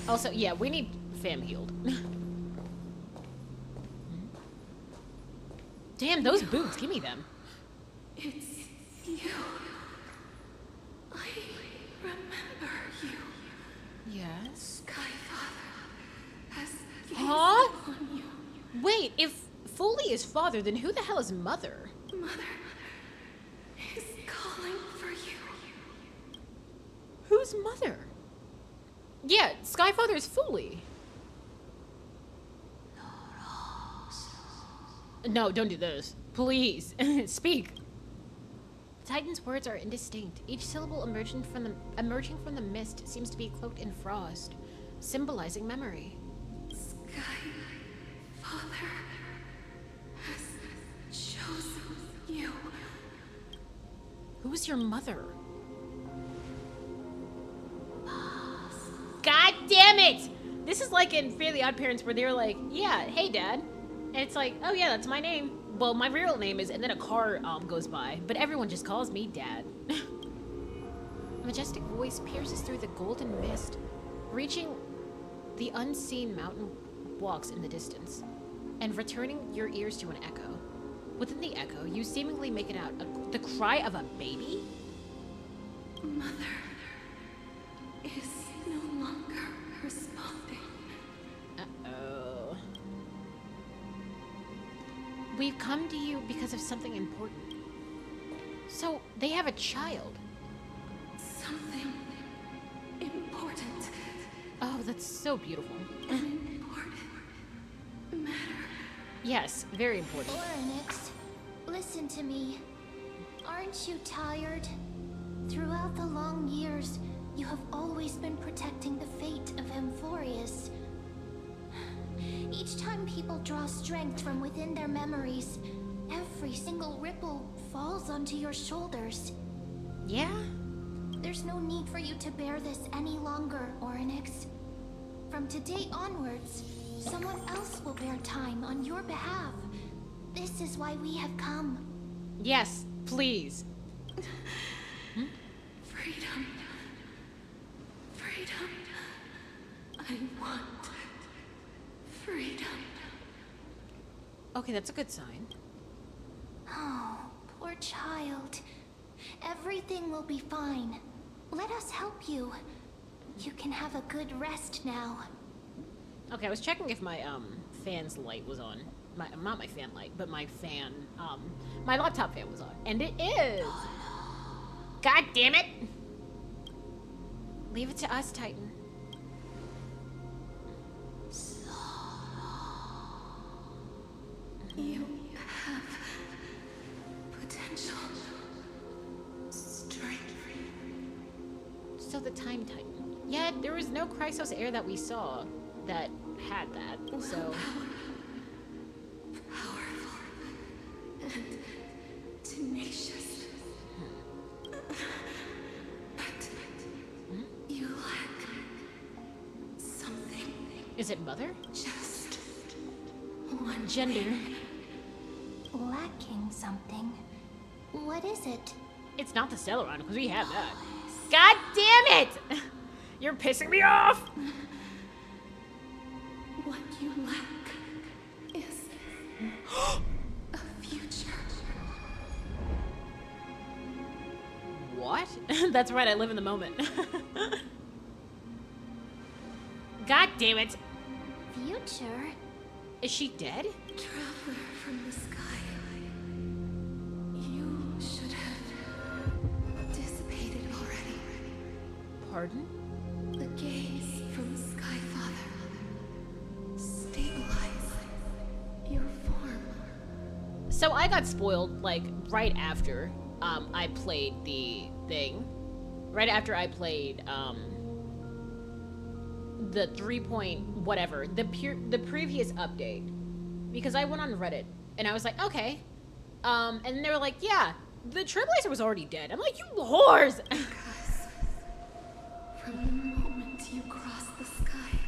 A: Also, yeah, we need fam healed. Damn, those boots. Give me them.
C: It's you. I remember you.
A: Yes.
C: Skyfather has gazed
A: Huh?
C: upon you.
A: Wait, if Foley is father, then who the hell is mother?
C: Mother is calling for you.
A: Who's mother? Yeah, Skyfather is Foley. No, don't do those. Please, speak. Titan's words are indistinct. Each syllable emerging from the mist seems to be cloaked in frost, symbolizing memory.
C: Skyfather has chosen you.
A: Who's your mother? God damn it! This is like in Fairly Odd Parents where they're like, yeah, hey dad. And it's like, oh yeah, that's my name. Well, my real name is, and then a car goes by, but everyone just calls me dad. A majestic voice pierces through the golden mist, reaching the unseen mountain walks in the distance, and returning your ears to an echo. Within the echo, you seemingly make it out, the cry of a baby?
C: Mother is no longer responding.
A: Uh-oh. We've come to you because of something important. So, they have a child.
C: Something important.
A: Oh, that's so beautiful.
C: An important matter.
A: Yes, very important.
H: Oryx, listen to me. Aren't you tired? Throughout the long years, you have always been protecting the fate of Amphorius. Each time people draw strength from within their memories, every single ripple falls onto your shoulders.
A: Yeah?
H: There's no need for you to bear this any longer, Oryx. From today onwards, someone else will bear time on your behalf. This is why we have come.
A: Yes, please.
C: Freedom. Freedom. I want freedom.
A: Okay, that's a good sign.
H: Oh, poor child. Everything will be fine. Let us help you. You can have a good rest now.
A: Okay, I was checking if my fan's light was on. Not my fan light, but my fan, my laptop fan was on. And it is! God damn it! Leave it to us, Titan.
C: You have potential. Strength.
A: So the Time Titan. Yeah, there was no Chrysos heir that we saw that had that, so...
C: Powerful. And tenacious. But you lack something.
A: Is it mother?
C: Just one
A: Gender.
H: Lacking something. What is it?
A: It's not the Celeron, because we have that. God damn it! You're pissing me off!
C: What you lack is a future.
A: What? That's right, I live in the moment. God damn it.
H: Future?
A: Is she dead?
C: Traveler from the sky. You should have dissipated already.
A: Pardon?
C: The gaze from Skyfather. Stabilize your form.
A: So I got spoiled, like, right after I played the thing. Right after I played, the 3 whatever, the previous update. Because I went on Reddit, and I was like, okay. And then they were like, yeah, the Trailblazer was already dead. I'm like, you whores!
C: Because from the moment you crossed the sky,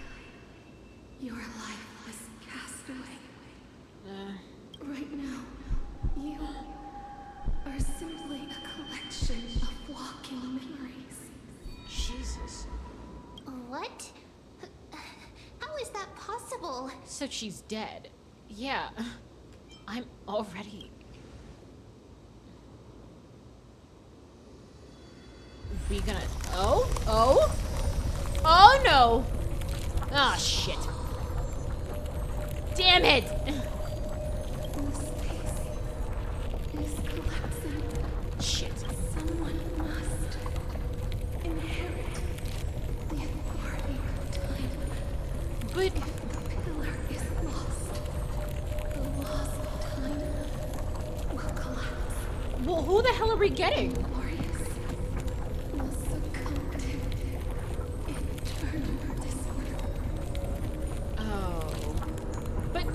C: your life was cast away. Right now, you are simply a collection of walking memories.
A: Jesus.
H: What? How is that possible?
A: So she's dead. Yeah. I'm already... We gonna... Oh? Oh? Oh no! Oh shit. Damn it!
C: The space is collapsing.
A: Shit.
C: Someone must inherit the authority of time.
A: But...
C: If the pillar is lost, the laws of time will collapse.
A: Well, who the hell are we getting?
C: Glorious will succumb to eternal disorder.
A: Oh. But...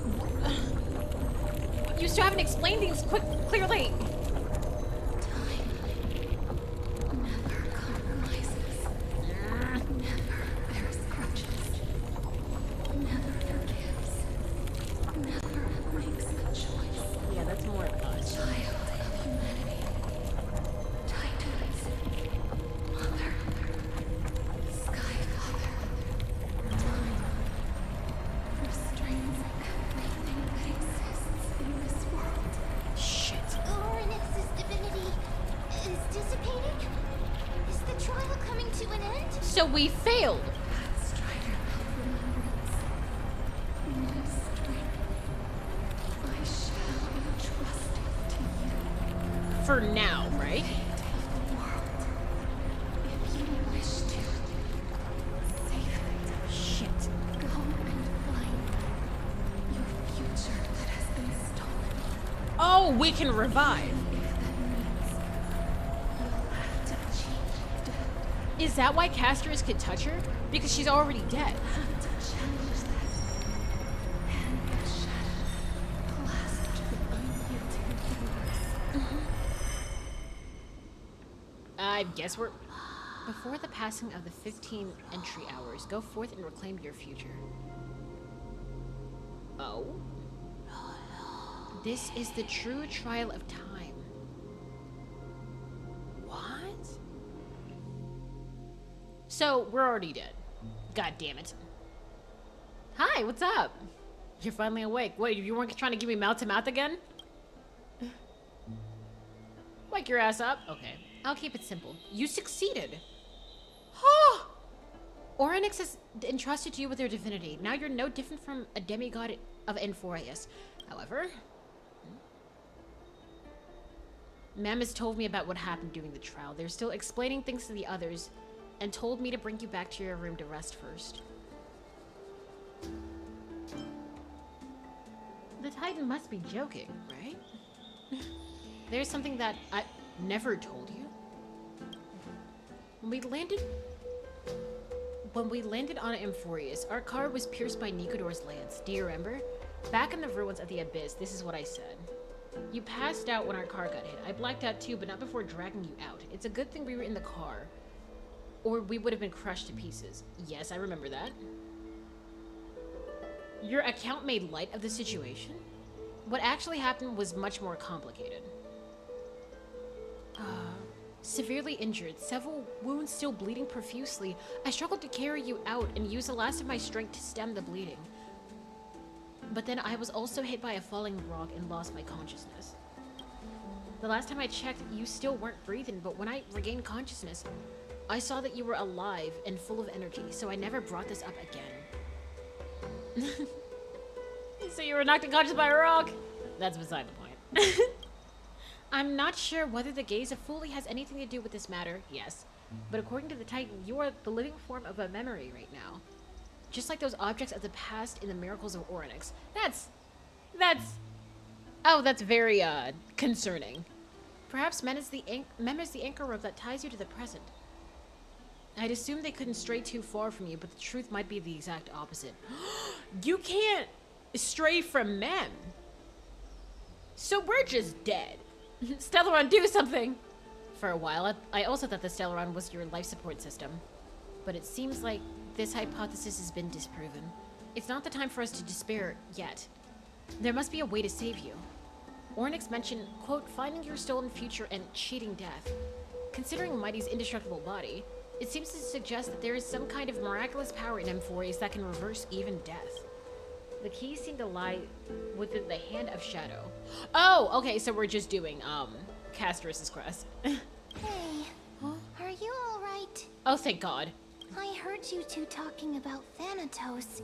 A: You still haven't explained things clearly.
C: Time never compromises. Never bears grudges. Never forgives. Never makes a choice.
A: Yeah, that's more of us.
C: Child of humanity. Titans. Mother. Skyfather. Time restrains everything that exists in this world.
A: Shit.
H: Orynyx's divinity is dissipating? Is the trial coming to an end?
A: So we failed.
C: Strider of remembrance. In this strength, I shall entrust it to you.
A: For now, right?
C: Fate of the world. If you wish to save it,
A: Shit.
C: go and find your future that has been stolen.
A: Oh, we can revive.
C: If that means you'll have to cheat death,
A: Is that why Casterus could touch her? Because she's already dead.
C: have to challenge that. Hand the shadow, clasped with unyielding fingers.
A: I guess we're... Before the passing of the 15 entry hours, go forth and reclaim your future. Oh? This is the true trial of time. What? So, we're already dead. God damn it. Hi, what's up? You're finally awake. What, you weren't trying to give me mouth-to-mouth again? Wake your ass up. Okay. I'll keep it simple. You succeeded. Orynyx has entrusted you with their divinity. Now you're no different from a demigod of Enforius. However, Mem has told me about what happened during the trial. They're still explaining things to the others and told me to bring you back to your room to rest first. The Titan must be joking, right? There's something that I never told you. When we landed on Amphorius, our car was pierced by Nikodor's lance. Do you remember? Back in the ruins of the Abyss, this is what I said. You passed out when our car got hit. I blacked out too, but not before dragging you out. It's a good thing we were in the car, or we would have been crushed to pieces. Yes, I remember that. Your account made light of the situation? What actually happened was much more complicated. severely injured, several wounds still bleeding profusely. I struggled to carry you out and use the last of my strength to stem the bleeding. But then I was also hit by a falling rock and lost my consciousness. The last time I checked, you still weren't breathing, but when I regained consciousness, I saw that you were alive and full of energy, so I never brought this up again. So you were knocked unconscious by a rock? That's beside the point. I'm not sure whether the gaze of Fully has anything to do with this matter, yes. But according to the Titan, you are the living form of a memory right now. Just like those objects of the past in the miracles of Oryx. That's very, concerning. Perhaps Mem is the anchor rope that ties you to the present. I'd assume they couldn't stray too far from you, but the truth might be the exact opposite. You can't stray from Mem. So we're just dead. Stellaron, do something! For a while, I also thought the Stellaron was your life support system. But it seems like this hypothesis has been disproven. It's not the time for us to despair yet. There must be a way to save you. Ornyx mentioned, quote, finding your stolen future and cheating death. Considering Mighty's indestructible body, it seems to suggest that there is some kind of miraculous power in M4As that can reverse even death. The keys seem to lie within the hand of Shadow. Oh, okay, so we're just doing, Castorus's quest.
H: Hey, are you alright?
A: Oh, thank God.
H: I heard you two talking about Thanatos.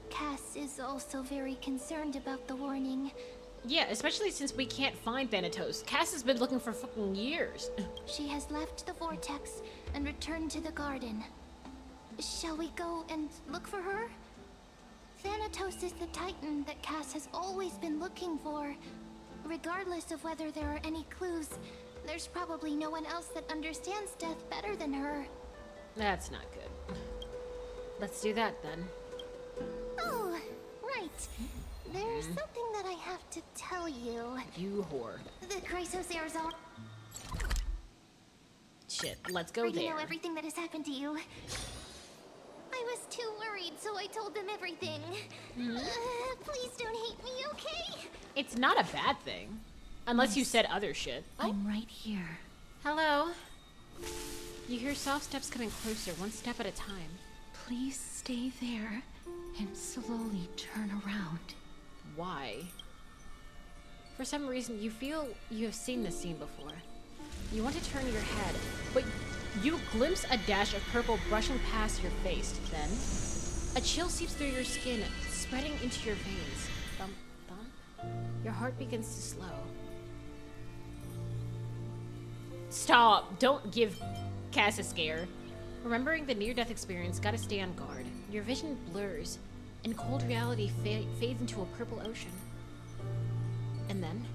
H: Cass is also very concerned about the warning.
A: Yeah, especially since we can't find Thanatos. Cass has been looking for fucking years.
H: She has left the vortex and returned to the garden. Shall we go and look for her? Thanatos is the Titan that Cass has always been looking for. Regardless of whether there are any clues, there's probably no one else that understands death better than her.
A: That's not good. Let's do that then.
H: Oh, right. There's something that I have to tell you.
A: You whore.
H: The Chrysosaurs are...
A: Shit, let's go
H: You
A: there.
H: know everything that has happened to you. I was too worried, so I told them everything. Please don't hate me, okay?
A: It's not a bad thing. Unless you said other shit.
D: I'm right here.
A: Hello. You hear soft steps coming closer, one step at a time.
D: Please stay there and slowly turn around.
A: Why? For some reason, you feel you have seen this scene before. You want to turn your head, but you glimpse a dash of purple brushing past your face. Then, a chill seeps through your skin, spreading into your veins. Thump, thump. Your heart begins to slow. Stop! Don't give Cass a scare. Remembering the near-death experience, gotta stay on guard. Your vision blurs, and cold reality fades into a purple ocean. And then...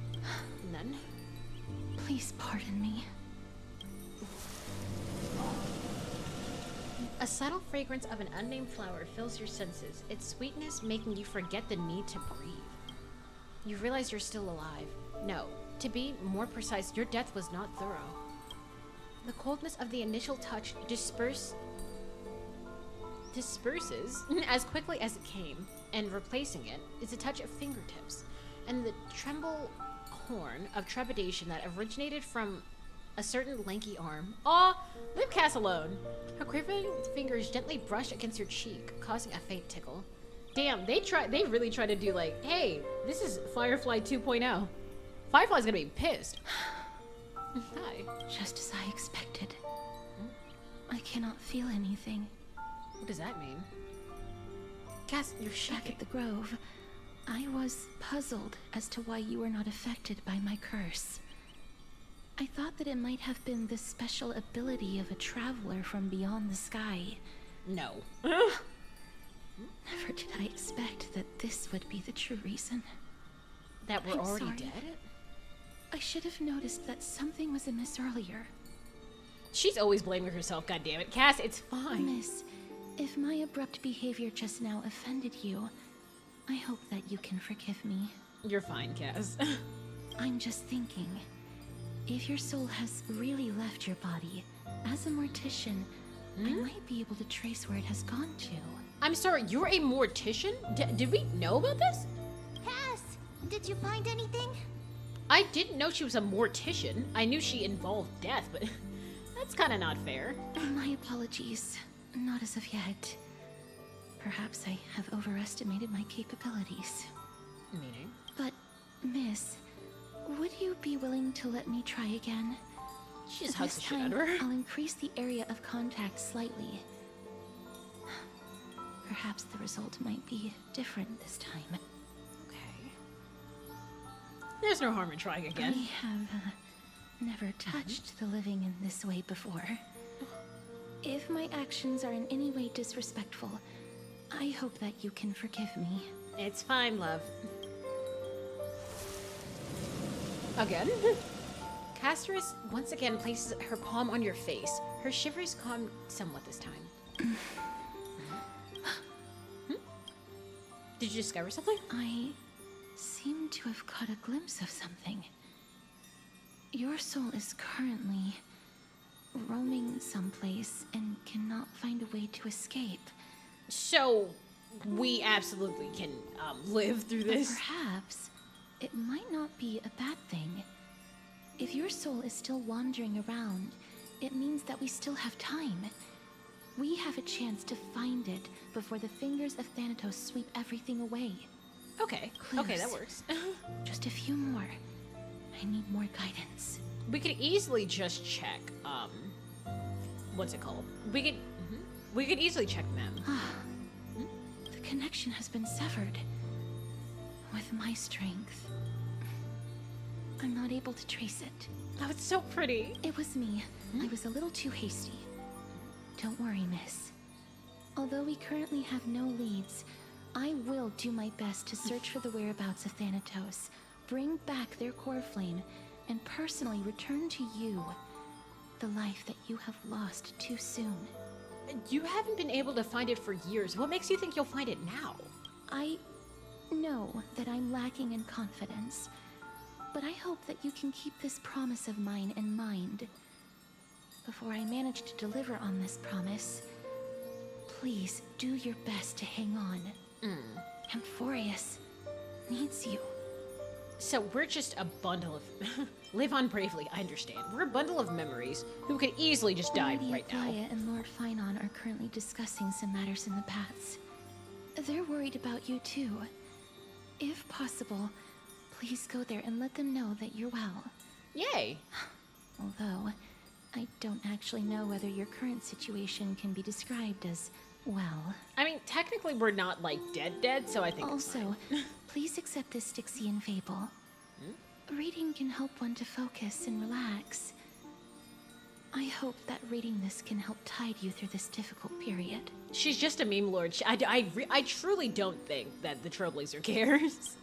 D: Please pardon me.
A: A subtle fragrance of an unnamed flower fills your senses, its sweetness making you forget the need to breathe. You realize you're still alive. No, to be more precise, your death was not thorough. The coldness of the initial touch disperses as quickly as it came, and replacing it is a touch of fingertips, and the tremble horn of trepidation that originated from a certain lanky arm. Aw, leave Cass alone. Her quivering fingers gently brush against your cheek, causing a faint tickle. Damn, they really try to do like, hey, this is Firefly 2.0. Firefly's gonna be pissed. Hi.
D: Just as I expected. I cannot feel anything.
A: What does that mean? Cass, you're
D: Back
A: shaking.
D: at the Grove, I was puzzled as to why you were not affected by my curse. I thought that it might have been the special ability of a traveler from beyond the sky.
A: No.
D: Never did I expect that this would be the true reason.
A: That we're
D: I'm
A: already
D: sorry.
A: dead?
D: I should have noticed that something was amiss earlier.
A: She's always blaming herself, goddammit. Cass, it's fine.
D: Miss, if my abrupt behavior just now offended you, I hope that you can forgive me.
A: You're fine, Cass.
D: I'm just thinking, if your soul has really left your body, as a mortician, I might be able to trace where it has gone to.
A: I'm sorry, you're a mortician? Did we know about this?
H: Cass, did you find anything?
A: I didn't know she was a mortician. I knew she involved death, but that's kind of not fair.
D: My apologies. Not as of yet. Perhaps I have overestimated my capabilities.
A: Meaning?
D: But, Miss, would you be willing to let me try again?
A: She just hugs
D: This
A: the shit out
D: time,
A: of her.
D: I'll increase the area of contact slightly. Perhaps the result might be different this time.
A: Okay. There's no harm in trying again.
D: I have never touched the living in this way before. If my actions are in any way disrespectful, I hope that you can forgive me.
A: It's fine, love. Again? Castorus once again places her palm on your face. Her shivers calm somewhat this time. Did you discover something?
D: I seem to have caught a glimpse of something. Your soul is currently roaming someplace and cannot find a way to escape.
A: So, we absolutely can live through
D: But
A: this.
D: perhaps it might not be a bad thing. If your soul is still wandering around, it means that we still have time. We have a chance to find it before the fingers of Thanatos sweep everything away.
A: Okay, okay, that
D: Clues.
A: works.
D: Just a few more. I need more guidance.
A: We could easily just check, what's it called? We could easily check them.
D: The connection has been severed. With my strength, I'm not able to trace it.
A: Oh, it's so pretty.
D: It was me. I was a little too hasty. Don't worry, miss. Although we currently have no leads, I will do my best to search for the whereabouts of Thanatos, bring back their core flame, and personally return to you the life that you have lost too soon.
A: You haven't been able to find it for years. What makes you think you'll find it now?
D: I know that I'm lacking in confidence, but I hope that you can keep this promise of mine in mind. Before I manage to deliver on this promise, please do your best to hang on. Amphorius needs you.
A: So we're just a bundle of... Live on bravely, I understand. We're a bundle of memories who could easily just die
D: Lady
A: right now.
D: Aglaya and Lord Finon are currently discussing some matters in the paths. They're worried about you too. If possible, please go there and let them know that you're well.
A: Yay.
D: Although, I don't actually know whether your current situation can be described as well.
A: I mean, technically we're not, like, dead, so I think it's
D: Also,
A: fine.
D: please accept this Styxian fable. Reading can help one to focus and relax. I hope that reading this can help tide you through this difficult period.
A: She's just a meme lord. I truly don't think that the Trailblazer cares.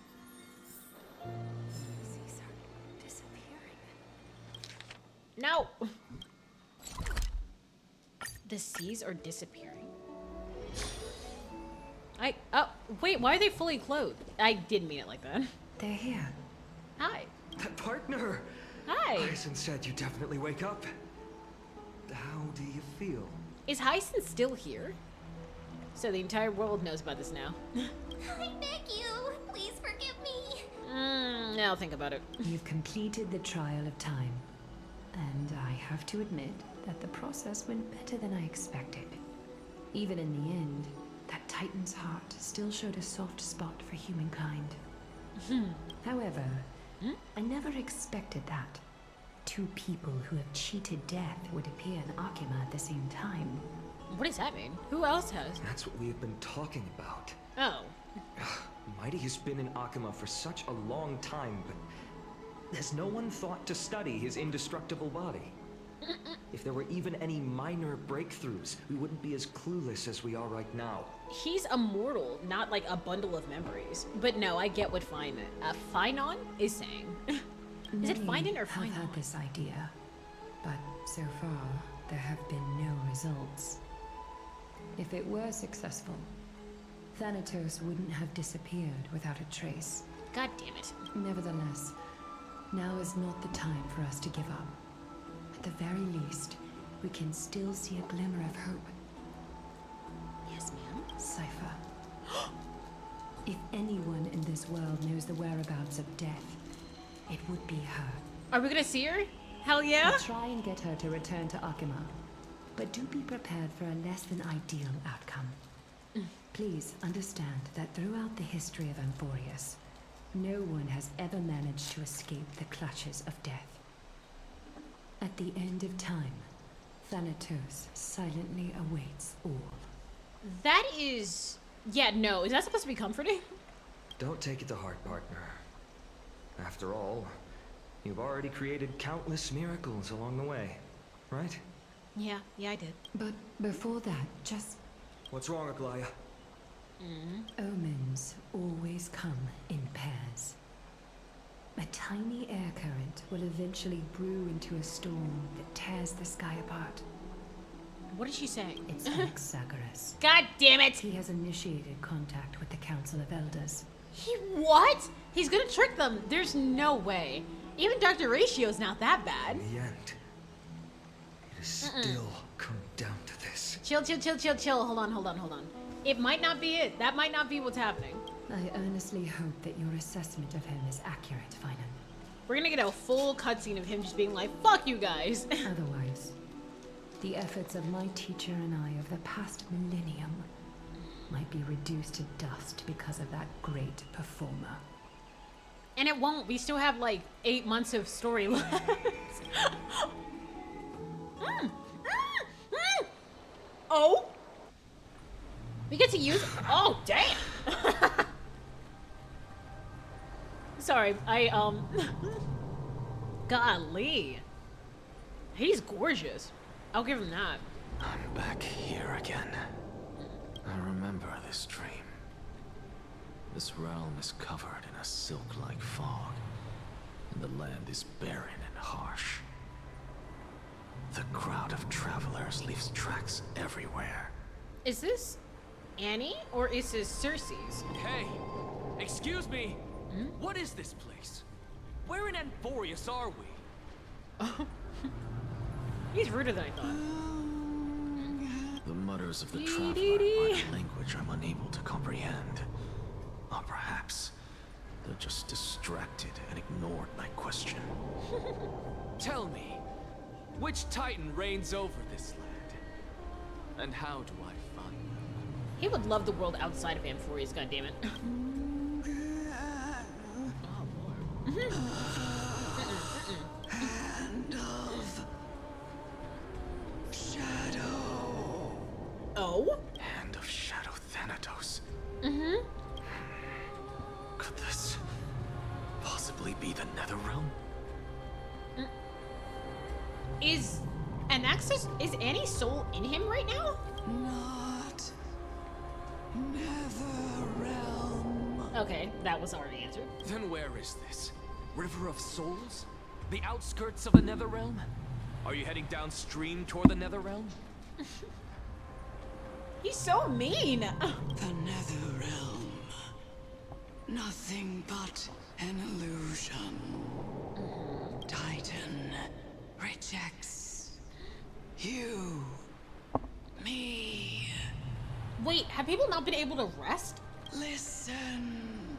C: These are disappearing.
A: No! The seas are disappearing. Oh, wait, why are they fully clothed? I didn't mean it like that.
C: They're here.
A: Hi.
F: That partner!
A: Hi.
F: Hyacin said you definitely wake up. How do you feel?
A: Is Hyacin still here? So the entire world knows about this now.
H: I beg you, please forgive me.
A: Now think about it.
C: You've completed the trial of time. And I have to admit that the process went better than I expected. Even in the end, that Titan's heart still showed a soft spot for humankind. However, I never expected that. Two people who have cheated death would appear in Akima at the same time.
A: What does that mean? Who else has?
F: That's what we have been talking about.
A: Oh.
F: Mighty has been in Akima for such a long time, but has no one thought to study his indestructible body? If there were even any minor breakthroughs, we wouldn't be as clueless as we are right now.
A: He's immortal, not like a bundle of memories. But no, I get what Finon is saying. Is it
C: Many
A: Finon or
C: have
A: Finon?
C: had this idea, but so far there have been no results. If it were successful, Thanatos wouldn't have disappeared without a trace.
A: God damn it.
C: Nevertheless, now is not the time for us to give up. At the very least, we can still see a glimmer of hope.
A: Yes, ma'am.
C: Cypher. If anyone in this world knows the whereabouts of death, it would be her.
A: Are we gonna see her? Hell yeah!
C: I'll try and get her to return to Akima, but do be prepared for a less than ideal outcome. Please understand that throughout the history of Amphorius, no one has ever managed to escape the clutches of death. At the end of time, Thanatos silently awaits all.
A: That is... Yeah, no. Is that supposed to be comforting?
F: Don't take it to heart, partner. After all, you've already created countless miracles along the way, right?
A: Yeah, I did.
C: But before that, just...
F: What's wrong, Aglaya?
C: Omens always come in pairs. A tiny air current will eventually brew into a storm that tears the sky apart.
A: What did she say?
C: It's Anaxagoras.
A: God damn it!
C: He has initiated contact with the Council of Elders.
A: He what? He's gonna trick them. There's no way. Even Dr. Ratio's not that bad.
F: In the end, it has still come down to this.
A: Chill. Hold on. It might not be it. That might not be what's happening.
C: I earnestly hope that your assessment of him is accurate, Finan.
A: We're gonna get a full cutscene of him just being like, fuck you guys.
C: Otherwise, the efforts of my teacher and I of the past millennium might be reduced to dust because of that great performer.
A: And it won't. We still have like 8 months of story left. Oh? We get to use... Oh, damn! Sorry, Golly. He's gorgeous. I'll give him that.
B: I'm back here again. I remember this dream. This realm is covered in a silk-like fog, and the land is barren and harsh. The crowd of travelers leaves tracks everywhere.
A: Is this Annie or is this Cersei's?
I: Hey, excuse me. What is this place? Where in Amphorius are we?
A: He's ruder than I thought.
B: The mutters of the traveler are a language I'm unable to comprehend. Or perhaps they're just distracted and ignored my question.
I: Tell me, which Titan reigns over this land? And how do I find them?
A: He would love the world outside of Amphorius, goddammit.
B: Hand of Shadow.
A: Oh?
B: Hand of Shadow Thanatos. Could this possibly be the Netherrealm?
A: Is Annie's soul in him right now?
B: Not Netherrealm.
A: Okay, that was already answered.
I: Then where is this? River of Souls? The outskirts of the Netherrealm? Are you heading downstream toward the Netherrealm?
A: He's so mean.
J: The Netherrealm. Nothing but an illusion. Titan rejects you, me.
A: Wait, have people not been able to rest?
J: Listen.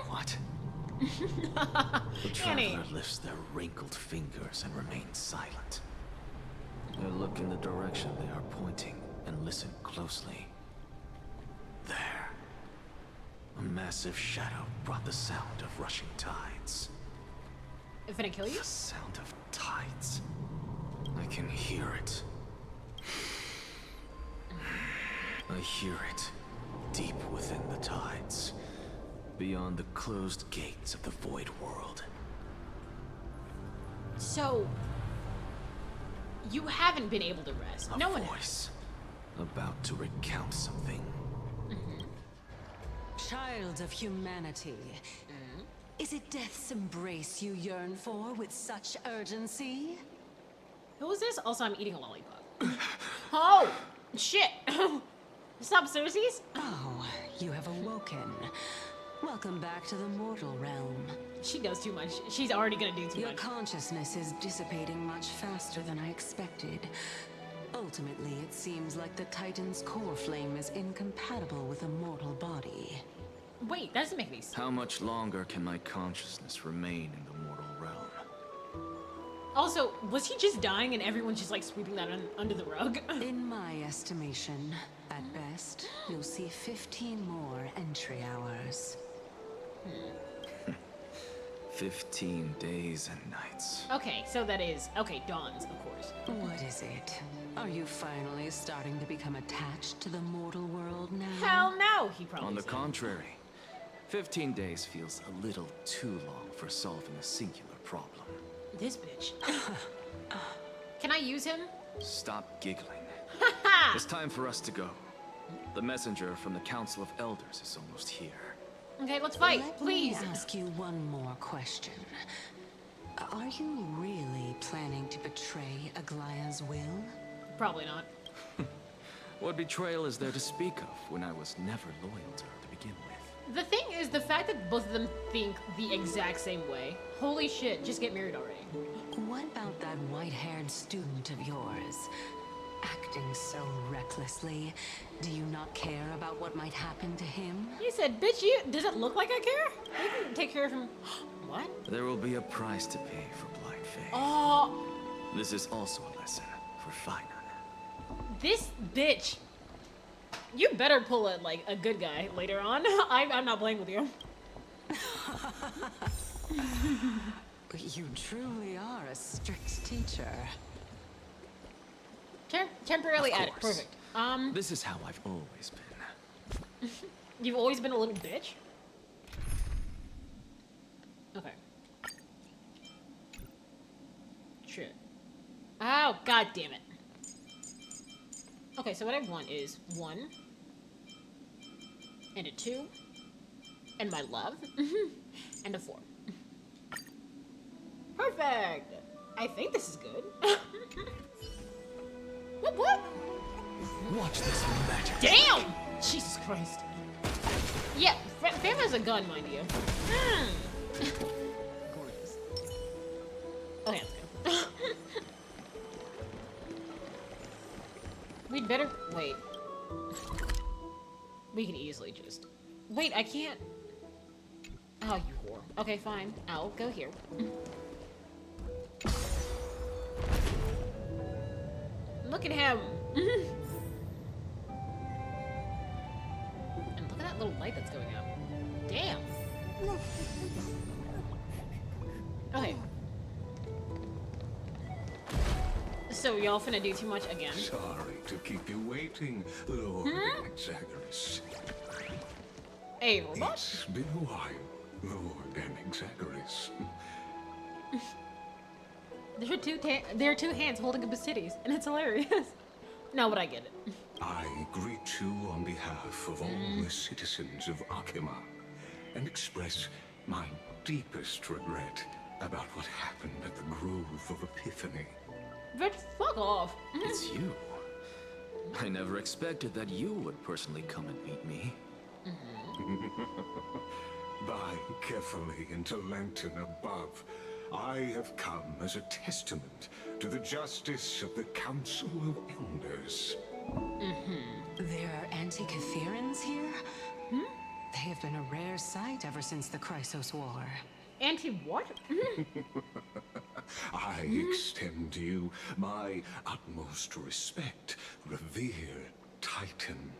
B: What? The
A: Annie.
B: traveler lifts their wrinkled fingers and remains silent. They look in the direction they are pointing and listen closely. There. A massive shadow brought the sound of rushing tides.
A: If it kill you?
B: The sound of tides. I can hear it. I hear it deep within the tides, beyond the closed gates of the void world.
A: So, you haven't been able to rest.
B: A
A: No one
B: voice about to recount something.
K: Child of humanity, is it death's embrace you yearn for with such urgency?
A: Who is this? Also, I'm eating a lollipop. Oh, shit. Stop, Cersei's?
K: Oh, you have awoken. Welcome back to the mortal realm.
A: She does too much. She's already gonna do too
K: Your
A: much.
K: consciousness is dissipating much faster than I expected. Ultimately, it seems like the Titan's core flame is incompatible with a mortal body.
A: Wait, that doesn't make any sense.
B: How much longer can my consciousness remain in the mortal
A: Also, was he just dying and everyone's just like sweeping that under the rug?
K: In my estimation, at best, you'll see 15 more entry hours.
B: 15 days and nights.
A: Okay, so that is okay. Dawns, of course.
K: What is it? Are you finally starting to become attached to the mortal world now?
A: Hell no, he probably
B: On the
A: said.
B: contrary, 15 days feels a little too long for solving a singular problem.
A: This bitch. Can I use him?
B: Stop giggling. It's time for us to go. The messenger from the Council of Elders is almost here.
A: Okay, let's fight,
K: Let
A: please.
K: me ask you one more question. Are you really planning to betray Aglaya's will?
A: Probably not.
B: What betrayal is there to speak of when I was never loyal to her to begin with?
A: The thing is, the fact that both of them think the exact same way. Holy shit, just get married already.
K: What about that white-haired student of yours? Acting so recklessly, do you not care about what might happen to him?
A: He said, bitch, does it look like I care? You can take care of him. What?
B: There will be a price to pay for blind faith.
A: Oh,
B: This is also a lesson for Finan.
A: this bitch. You better pull it like a good guy later on. I'm not playing with you.
K: You truly are a strict teacher.
A: Temporarily
B: Of
A: added.
B: course.
A: Perfect.
B: This is how I've always been.
A: You've always been a little bitch? Okay. Shit. Oh, god damn it. Okay, so what I want is 1 and a 2 and my love and a 4. Perfect. I think this is good. What?
B: Watch this magic.
A: Damn! Jesus Christ. Yeah, Fam has a gun, mind you. Gorgeous. Okay, let's go. We'd better wait. We can easily just wait. I can't. Oh, you whore. Okay, fine. I'll go here. Look at him. And look at that little light that's going out. Damn. Okay. So y'all finna do too much again.
G: Sorry to keep you waiting, Lord Anaxagoras.
A: Hey, robot?
G: It's been a while, Lord Anaxagoras.
A: There are two hands holding up the cities, and it's hilarious. No, but I get it.
G: I greet you on behalf of all the citizens of Akima and express my deepest regret about what happened at the Grove of Epiphany.
A: But fuck off.
B: It's you. I never expected that you would personally come and meet me.
G: By carefully into Lantern above, I have come as a testament to the justice of the Council of Elders.
K: There are Anti-Catherians here? They have been a rare sight ever since the Chrysos War.
A: Anti-what?
G: I extend to you my utmost respect, revered Titan.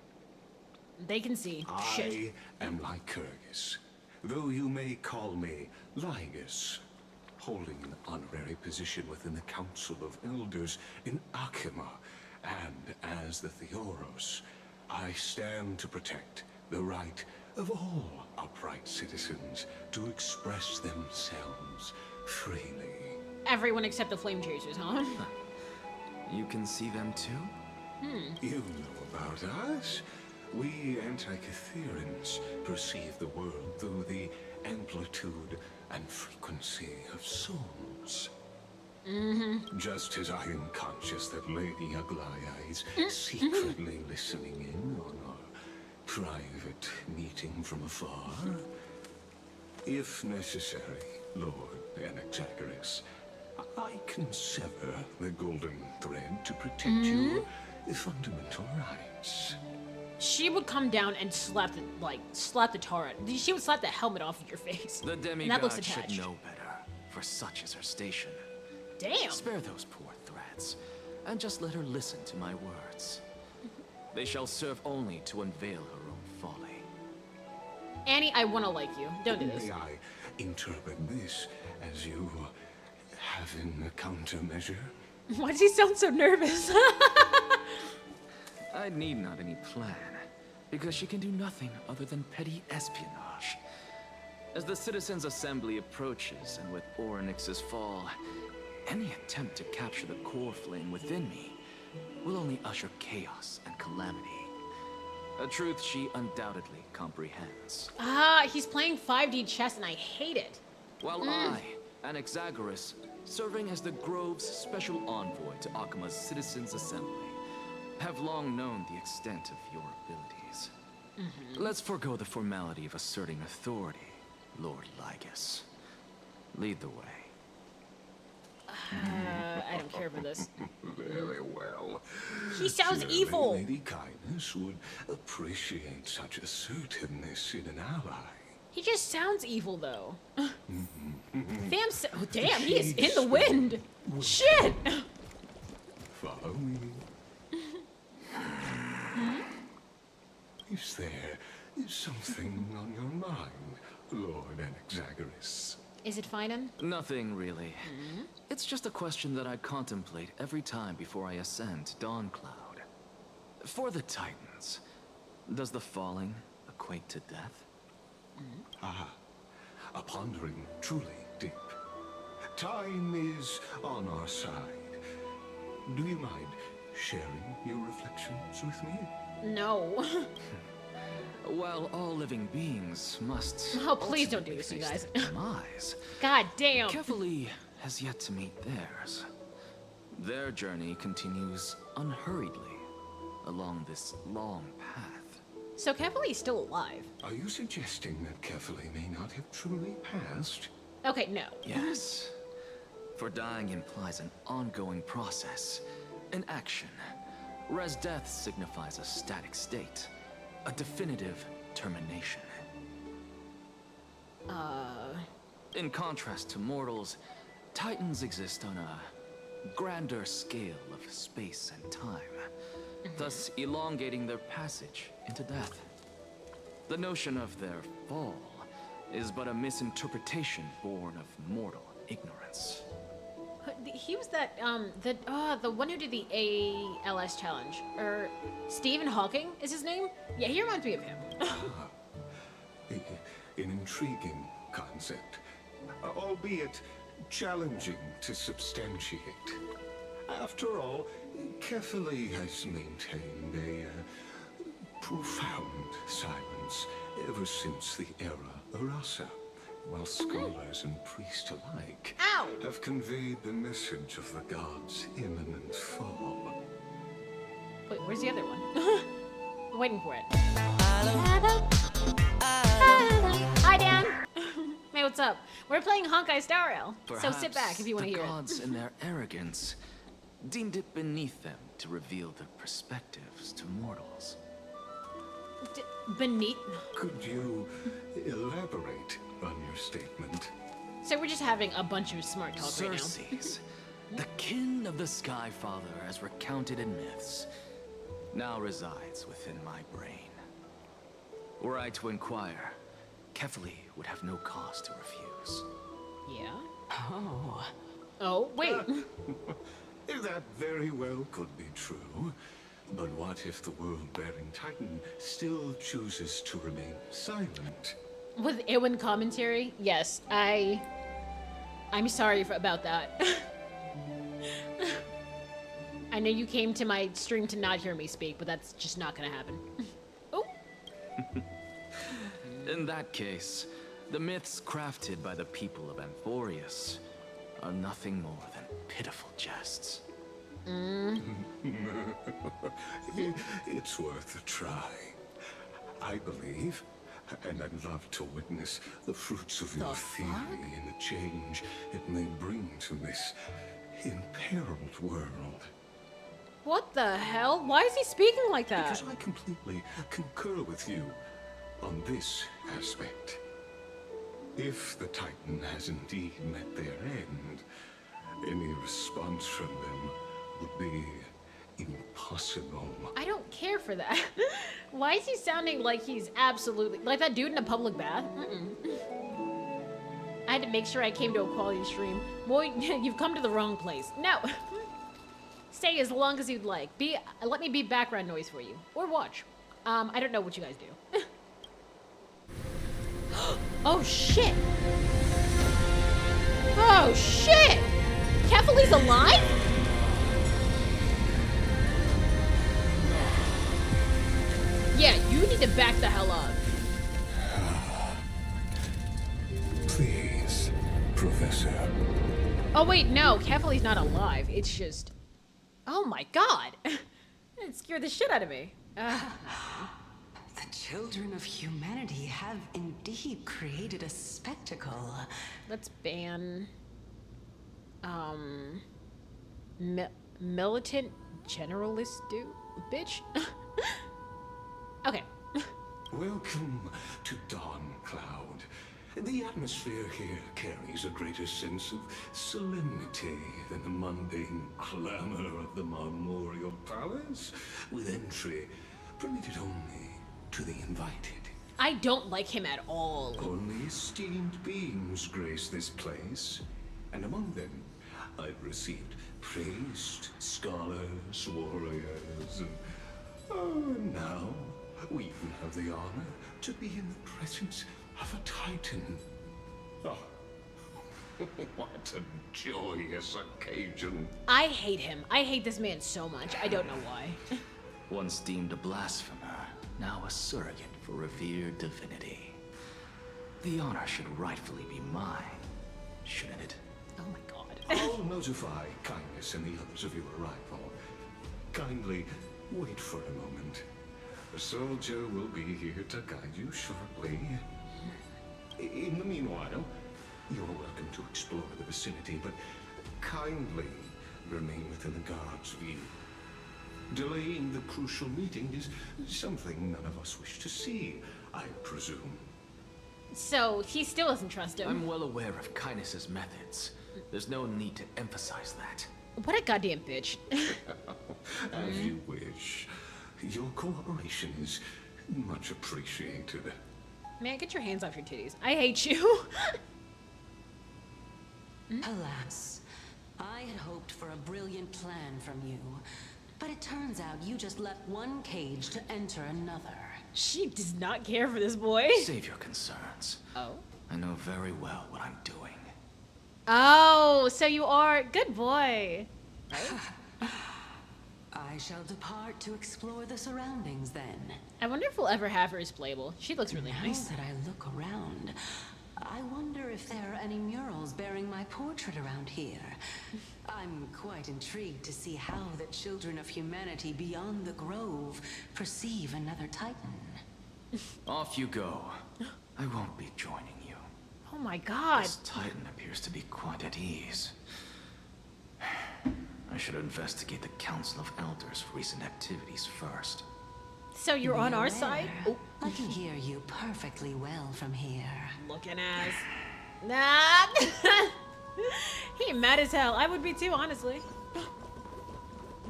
A: They can see. Shit.
G: I am Lycurgus, though you may call me Lygus, holding an honorary position within the Council of Elders in Akima, and as the Theoros, I stand to protect the right of all upright citizens to express themselves freely.
A: Everyone except the flame chasers, huh?
B: You can see them too?
G: You know about us. We Anti-Catherians perceive the world through the amplitude and frequency of souls. Just as I am conscious that Lady Aglaya is secretly listening in on our private meeting from afar. If necessary, Lord Anaxagoras, I can sever the golden thread to protect your fundamental rights.
A: She would come down and slap the tar out. She would slap the helmet off of your face.
B: The
A: And that looks
B: demigod should
A: attached.
B: know better, for such is her station.
A: Damn.
I: Spare those poor threats, and just let her listen to my words. They shall serve only to unveil her own folly.
A: Annie, I want to like you. Don't do this.
G: May I interpret this as you having a countermeasure?
A: Why does he sound so nervous?
I: I need not any plan, because she can do nothing other than petty espionage. As the Citizens' Assembly approaches, and with Orynyx's fall, any attempt to capture the core flame within me will only usher chaos and calamity. A truth she undoubtedly comprehends.
A: Ah, he's playing 5D chess and I hate it.
I: While I, Anaxagoras, serving as the Grove's special envoy to Akima's Citizens' Assembly, have long known the extent of your abilities. Let's forego the formality of asserting authority, Lord Lygus. Lead the way.
A: I don't care for this.
G: Very well.
A: He sounds
G: Surely
A: evil.
G: Lady Kindness would appreciate such assertiveness in an ally.
A: He just sounds evil, though. Oh, damn, he is in the wind. Shit.
G: Follow me. Is there something on your mind, Lord Anaxagoras?
A: Is it fine?
I: Nothing really. It's just a question that I contemplate every time before I ascend to Dawncloud. For the Titans, does the falling equate to death?
G: Ah, a pondering truly deep. Time is on our side. Do you mind sharing your reflections with me?
A: No.
I: While all living beings must
A: Oh, please don't do
I: ultimately
A: this, you
I: face
A: guys.
I: their demise,
A: God damn.
I: Kefali has yet to meet theirs. Their journey continues unhurriedly along this long path.
A: So Kefali's still alive.
G: Are you suggesting that Kefali may not have truly passed?
A: Okay, no.
I: Yes, for dying implies an ongoing process, an action, whereas death signifies a static state, a definitive termination. In contrast to mortals, Titans exist on a grander scale of space and time, thus elongating their passage into death. The notion of their fall is but a misinterpretation born of mortal ignorance.
A: He was that, the one who did the ALS challenge. Or Stephen Hawking is his name? Yeah, he reminds me of him.
G: An intriguing concept, albeit challenging to substantiate. After all, Kefali has maintained a profound silence ever since the era Arasa, while scholars and priests alike
A: Ow!
G: have conveyed the message of the gods' imminent fall.
A: Wait, where's the other one? Waiting for it. Hi, Dan. Hey, what's up? We're playing Honkai Star Rail, so sit back if you want to hear
I: the gods
A: it.
I: in their arrogance deemed it beneath them to reveal their perspectives to mortals.
A: Beneath.
G: Could you elaborate on your statement?
A: So we're just having a bunch of smart talk right now.
I: Circes, the kin of the Sky Father as recounted in myths, now resides within my brain. Were I to inquire, Kefali would have no cause to refuse.
A: Yeah?
K: Oh.
A: Oh, wait.
G: That very well could be true. But what if the world-bearing Titan still chooses to remain silent?
A: With Eowyn commentary? Yes, I'm sorry about that. I know you came to my stream to not hear me speak, but that's just not gonna happen. Oh.
I: In that case, the myths crafted by the people of Amphorius are nothing more than pitiful jests.
G: It's worth a try. I believe, and I'd love to witness the fruits of your theory and the change it may bring to this imperiled world.
A: What the hell? Why is he speaking like that?
G: Because I completely concur with you on this aspect. If the Titan has indeed met their end, Any response from them would be impossible.
A: I don't care for that. Why is he sounding like he's absolutely like that dude in a public bath? I had to make sure I came to a quality stream. Boy, you've come to the wrong place. No. Stay as long as you'd like. Let me be background noise for you. Or watch. I don't know what you guys do. Oh shit! Oh shit! Kefali's alive? Yeah, you need to back the hell up.
G: Please, Professor.
A: Oh wait, no, Kefali's not alive. It's just... Oh my god! It scared the shit out of me.
K: The children of humanity have indeed created a spectacle.
A: Let's ban... militant generalist dude? Bitch? Okay.
G: Welcome to Dawn Cloud. The atmosphere here carries a greater sense of solemnity than the mundane clamor of the Marmorial Palace, with entry permitted only to the invited.
A: I don't like him at all.
G: Only esteemed beings grace this place, and among them I've received priests, scholars, warriors, and now we even have the honor to be in the presence of a Titan. Oh, what a joyous occasion.
A: I hate him. I hate this man so much. I don't know why.
I: Once deemed a blasphemer, now a surrogate for revered divinity. The honor should rightfully be mine, shouldn't it?
A: Oh my god.
G: I'll notify Kindness and the others of your arrival. Kindly wait for a moment. A soldier will be here to guide you shortly. In the meanwhile, you're welcome to explore the vicinity, but kindly remain within the guard's view. Delaying the crucial meeting is something none of us wish to see, I presume.
A: So, he still doesn't trust him.
I: I'm well aware of Kindness's methods. There's no need to emphasize that.
A: What a goddamn bitch.
G: As you wish. Your cooperation is much appreciated.
A: Man, get your hands off your titties. I hate you.
K: Alas, I had hoped for a brilliant plan from you. But it turns out you just left one cage to enter another.
A: She does not care for this boy.
I: Save your concerns.
A: Oh.
I: I know very well what I'm doing.
A: Oh, so you are... Good boy. Right?
K: I shall depart to explore the surroundings then.
A: I wonder if we'll ever have her as playable. She looks really nice.
K: Now that I look around, I wonder if there are any murals bearing my portrait around here. I'm quite intrigued to see how the children of humanity beyond the grove perceive another Titan.
I: Off you go. I won't be joining you.
A: Oh my god.
I: This Titan appears to be quite at ease. I should investigate the Council of Elders' recent activities first.
A: So you're on our side? Oh.
K: I can hear you perfectly well from here.
A: Looking ass. Nah. He mad as hell. I would be too, honestly.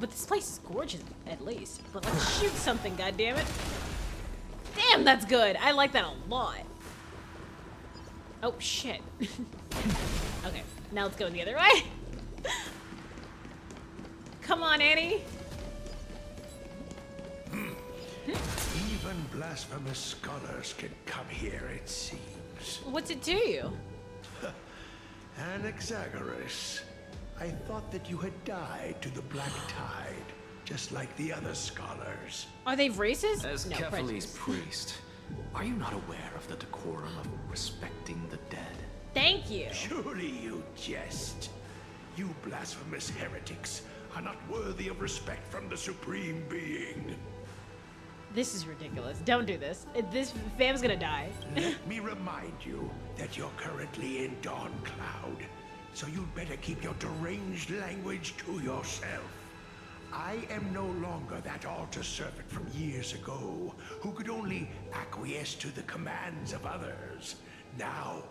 A: But this place is gorgeous, at least. But let's shoot something, goddammit. Damn, that's good. I like that a lot. Oh, shit. Okay, now let's go the other way. Come on, Annie.
L: Even blasphemous scholars can come here, it seems.
A: What's it to you?
L: Anaxagoras, I thought that you had died to the Black Tide, just like the other scholars.
A: Are they racist?
I: As
A: No,
I: Kefali's
A: prejudice.
I: priest, are you not aware of the decorum of respecting the dead?
A: Thank you.
L: Surely you jest. You blasphemous heretics are not worthy of respect from the Supreme Being.
A: This is ridiculous. Don't do this. This fam's gonna die.
L: Let me remind you that you're currently in Dawn Cloud, so you'd better keep your deranged language to yourself. I am no longer that altar servant from years ago, who could only acquiesce to the commands of others. Now,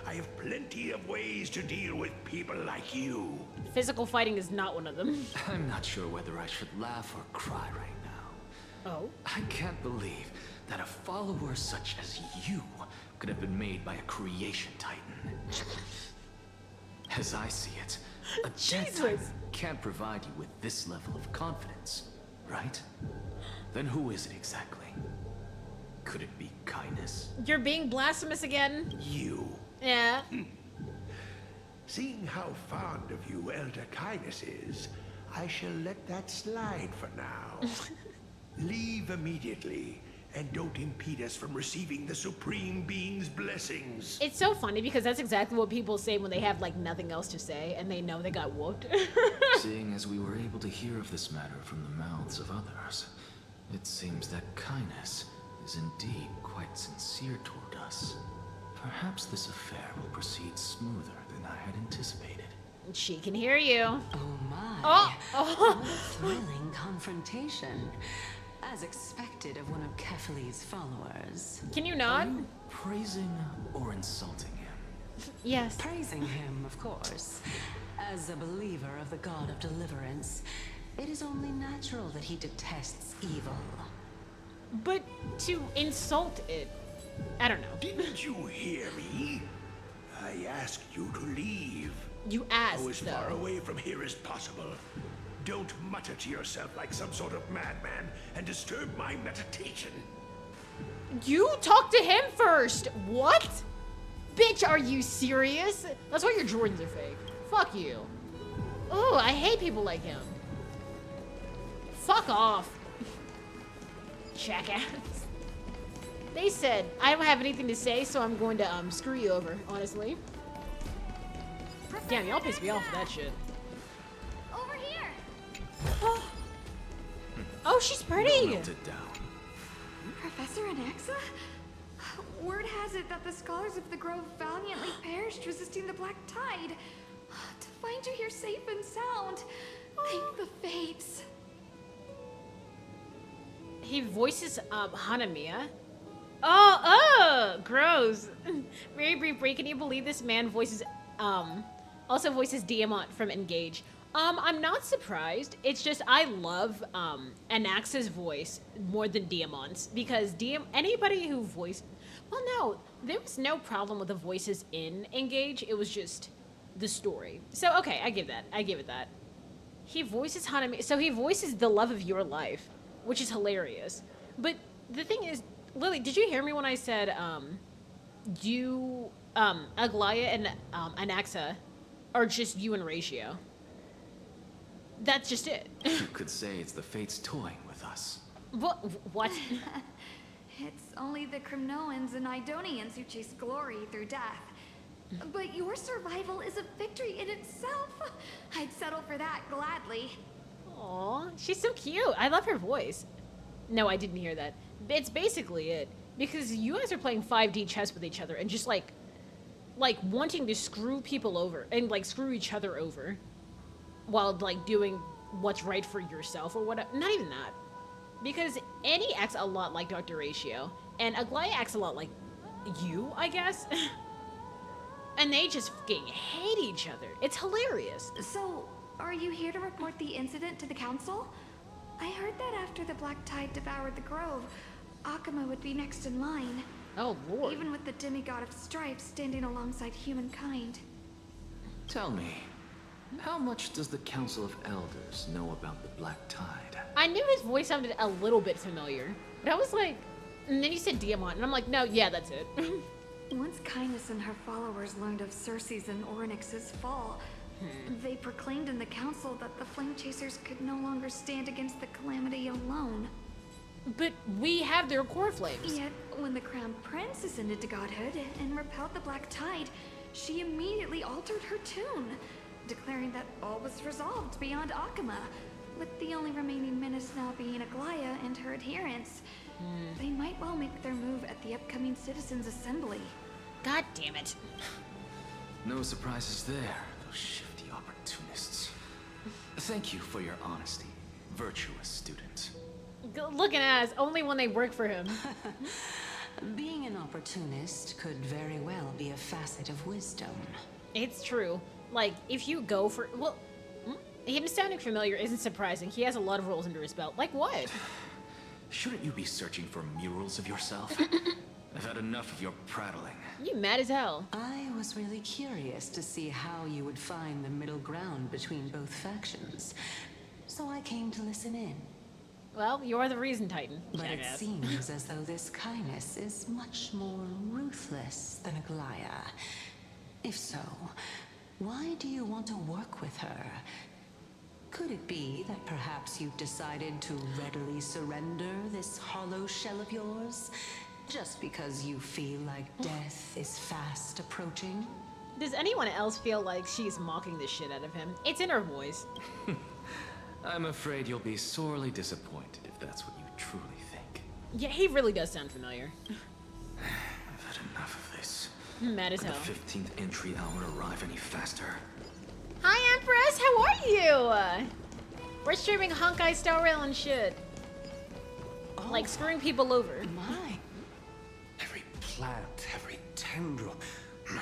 L: I have plenty of ways to deal with people like you.
A: Physical fighting is not one of them.
B: I'm not sure whether I should laugh or cry right now.
A: Oh?
B: I can't believe that a follower such as you could have been made by a creation titan. As I see it, a dead titan can't provide you with this level of confidence, right? Then who is it exactly? Could it be kindness?
A: You're being blasphemous again?
L: You.
A: Yeah.
L: Seeing how fond of you Elder Kindness is, I shall let that slide for now. Leave immediately, and don't impede us from receiving the Supreme Being's blessings.
A: It's so funny because that's exactly what people say when they have like nothing else to say and they know they got whooped.
B: Seeing as we were able to hear of this matter from the mouths of others, it seems that kindness is indeed quite sincere toward us. Perhaps this affair will proceed smoother than I had anticipated.
A: She can hear you.
K: Oh my.
A: Oh!
K: What a thrilling confrontation. As expected of one of Kefali's followers.
A: Can you
B: Are
A: not?
B: you praising or insulting him?
A: Yes.
K: Praising him, of course. As a believer of the God of Deliverance, it is only natural that he detests evil.
A: But to insult it, I don't know.
L: Didn't you hear me? I asked you to leave.
A: You asked,
L: Go as far
A: though.
L: away from here as possible. Don't mutter to yourself like some sort of madman and disturb my meditation.
A: You talked to him first. What? Bitch, are you serious? That's why your Jordans are fake. Fuck you. Oh, I hate people like him. Fuck off. Jackass. They said, I don't have anything to say, so I'm going to screw you over, honestly. Damn, y'all pissed me off for that shit.
H: Over here.
A: Oh, she's pretty.
B: Melted down.
M: Professor Anaxa? Word has it that the scholars of the Grove valiantly perished resisting the Black Tide. To find you here safe and sound, thank the fates.
A: He voices Hanamiya. Oh, gross. Very brief break. Can you believe this man voices also voices Diamant from Engage? I'm not surprised. It's just I love Anaxa's voice more than Diamant's because anybody who voiced, well, no, there was no problem with the voices in Engage. It was just the story. So okay, I give it that. He voices Hanami, so he voices the love of your life, which is hilarious. But the thing is, Lily, did you hear me when I said Aglaya and Anaxa are just you and Ratio? That's just it.
B: You could say it's the fates toying with us.
A: What?
M: It's only the Kremnoans and Idonians who chase glory through death. But your survival is a victory in itself. I'd settle for that gladly.
A: Aw, she's so cute. I love her voice. No, I didn't hear that. It's basically it. Because you guys are playing 5D chess with each other and just like wanting to screw people over and like screw each other over while like doing what's right for yourself or whatever. Not even that. Because Annie acts a lot like Dr. Ratio and Aglaya acts a lot like you, I guess. And they just fucking hate each other. It's hilarious.
M: So, are you here to report the incident to the council? I heard that after the Black Tide devoured the Grove, Akuma would be next in line.
A: Oh, Lord.
M: Even with the demigod of strife standing alongside humankind.
B: Tell me, how much does the Council of Elders know about the Black Tide?
A: I knew his voice sounded a little bit familiar, but I was like, and then you said Diamant, and I'm like, no, yeah, that's it.
M: Once Kindness and her followers learned of Cersei's and Orynyx's fall, they proclaimed in the council that the Flame Chasers could no longer stand against the Calamity alone.
A: But we have their core flames.
M: Yet, when the Crown Prince ascended to godhood and repelled the Black Tide, she immediately altered her tune, declaring that all was resolved beyond Akuma, with the only remaining menace now being Aglaya and her adherents. They might well make their move at the upcoming Citizens' Assembly.
A: God damn it.
B: No surprises there, those shifty opportunists. Thank you for your honesty, virtuous student.
A: Looking at us, only when they work for him.
K: Being an opportunist could very well be a facet of wisdom.
A: It's true. Like, if you go for... Well, him sounding familiar isn't surprising. He has a lot of roles under his belt. Like what?
I: Shouldn't you be searching for murals of yourself? I've had enough of your prattling.
A: You mad as hell.
K: I was really curious to see how you would find the middle ground between both factions. So I came to listen in.
A: Well, you're the reason, Titan.
K: But it seems as though this kindness is much more ruthless than Aglaya. If so, why do you want to work with her? Could it be that perhaps you've decided to readily surrender this hollow shell of yours? Just because you feel like death is fast approaching?
A: Does anyone else feel like she's mocking the shit out of him? It's in her voice.
I: I'm afraid you'll be sorely disappointed if that's what you truly think.
A: Yeah, he really does sound familiar.
I: I've had enough of this.
A: Mad as
I: Could
A: hell.
I: the 15th entry hour arrive any faster?
A: Hi, Empress! How are you? We're streaming Honkai Star Rail and shit. Like screwing people over.
K: My.
G: Every plant, every tendril, no,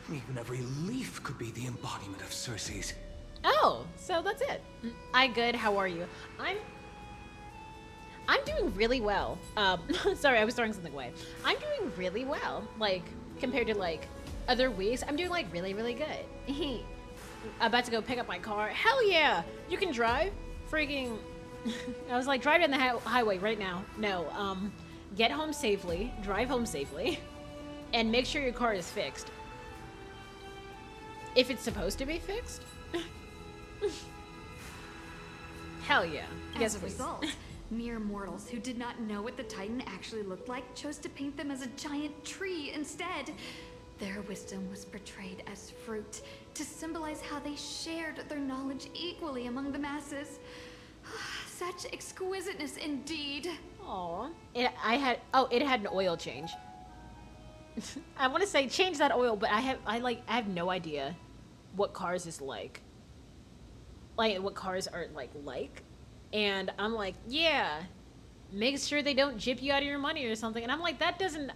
G: even every leaf could be the embodiment of Circe's.
A: Oh, so that's it. I good. How are you? I'm doing really well. Sorry, I was throwing something away. I'm doing really well. Like compared to like other weeks, I'm doing like really, really good. About to go pick up my car. Hell yeah! You can drive? Freaking... I was like, drive down the highway right now. No, get home safely, drive home safely, and make sure your car is fixed. If it's supposed to be fixed? Hell yeah.
M: As a result, mere mortals who did not know what the Titan actually looked like chose to paint them as a giant tree instead. Their wisdom was portrayed as fruit, to symbolize how they shared their knowledge equally among the masses. Such exquisiteness indeed.
A: Aww. It had an oil change. I want to say change that oil, but I have no idea what cars is like. Like what cars are like. And I'm like, yeah, make sure they don't jip you out of your money or something. And I'm like, that doesn't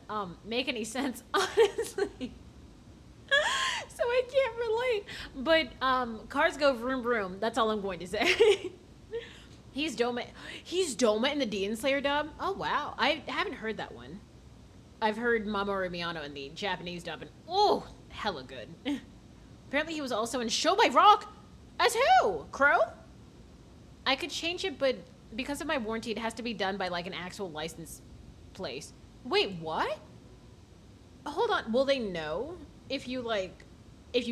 A: make any sense, honestly. So I can't relate. But cars go vroom vroom. That's all I'm going to say. He's Doma in the Demon Slayer dub? Oh wow. I haven't heard that one. I've heard Mamoru Miyano in the Japanese dub, and oh, hella good. Apparently he was also in Show by Rock. As who? Crow? I could change it, but because of my warranty, it has to be done by like an actual licensed place. Wait, what? Hold on. Will they know if you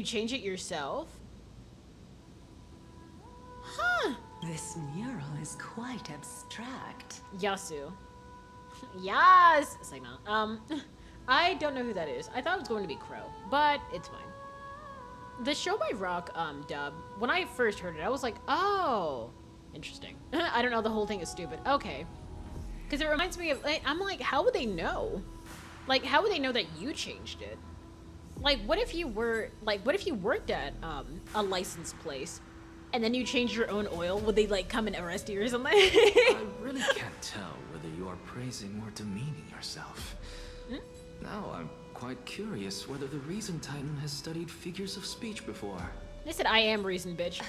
A: change it yourself? Huh.
K: This mural is quite abstract.
A: Yasu. Yes! Signal. I don't know who that is. I thought it was going to be Crow, but it's fine. The Show by Rock dub, when I first heard it, I was like, oh, interesting. I don't know, the whole thing is stupid. Okay. Because it reminds me of, I'm like, how would they know? Like, how would they know that you changed it? Like, what if you worked at a licensed place and then you changed your own oil? Would they like come and arrest you or something?
I: I really can't tell whether you are praising or demeaning yourself. Now I'm quite curious whether the Reason Titan has studied figures of speech before.
A: I said I am Reason, bitch.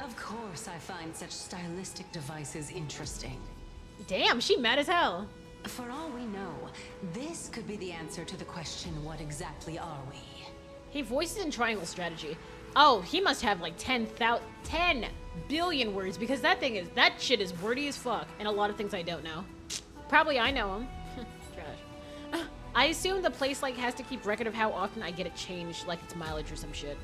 K: Of course I find such stylistic devices interesting.
A: Damn, she mad as hell.
K: For all we know, this could be the answer to the question, what exactly are we?
A: He voices in triangle strategy. Oh, he must have like 10 billion words because that shit is wordy as fuck, and a lot of things I don't know. Probably I know him. Trash. I assume the place like has to keep record of how often I get it changed, like it's mileage or some shit.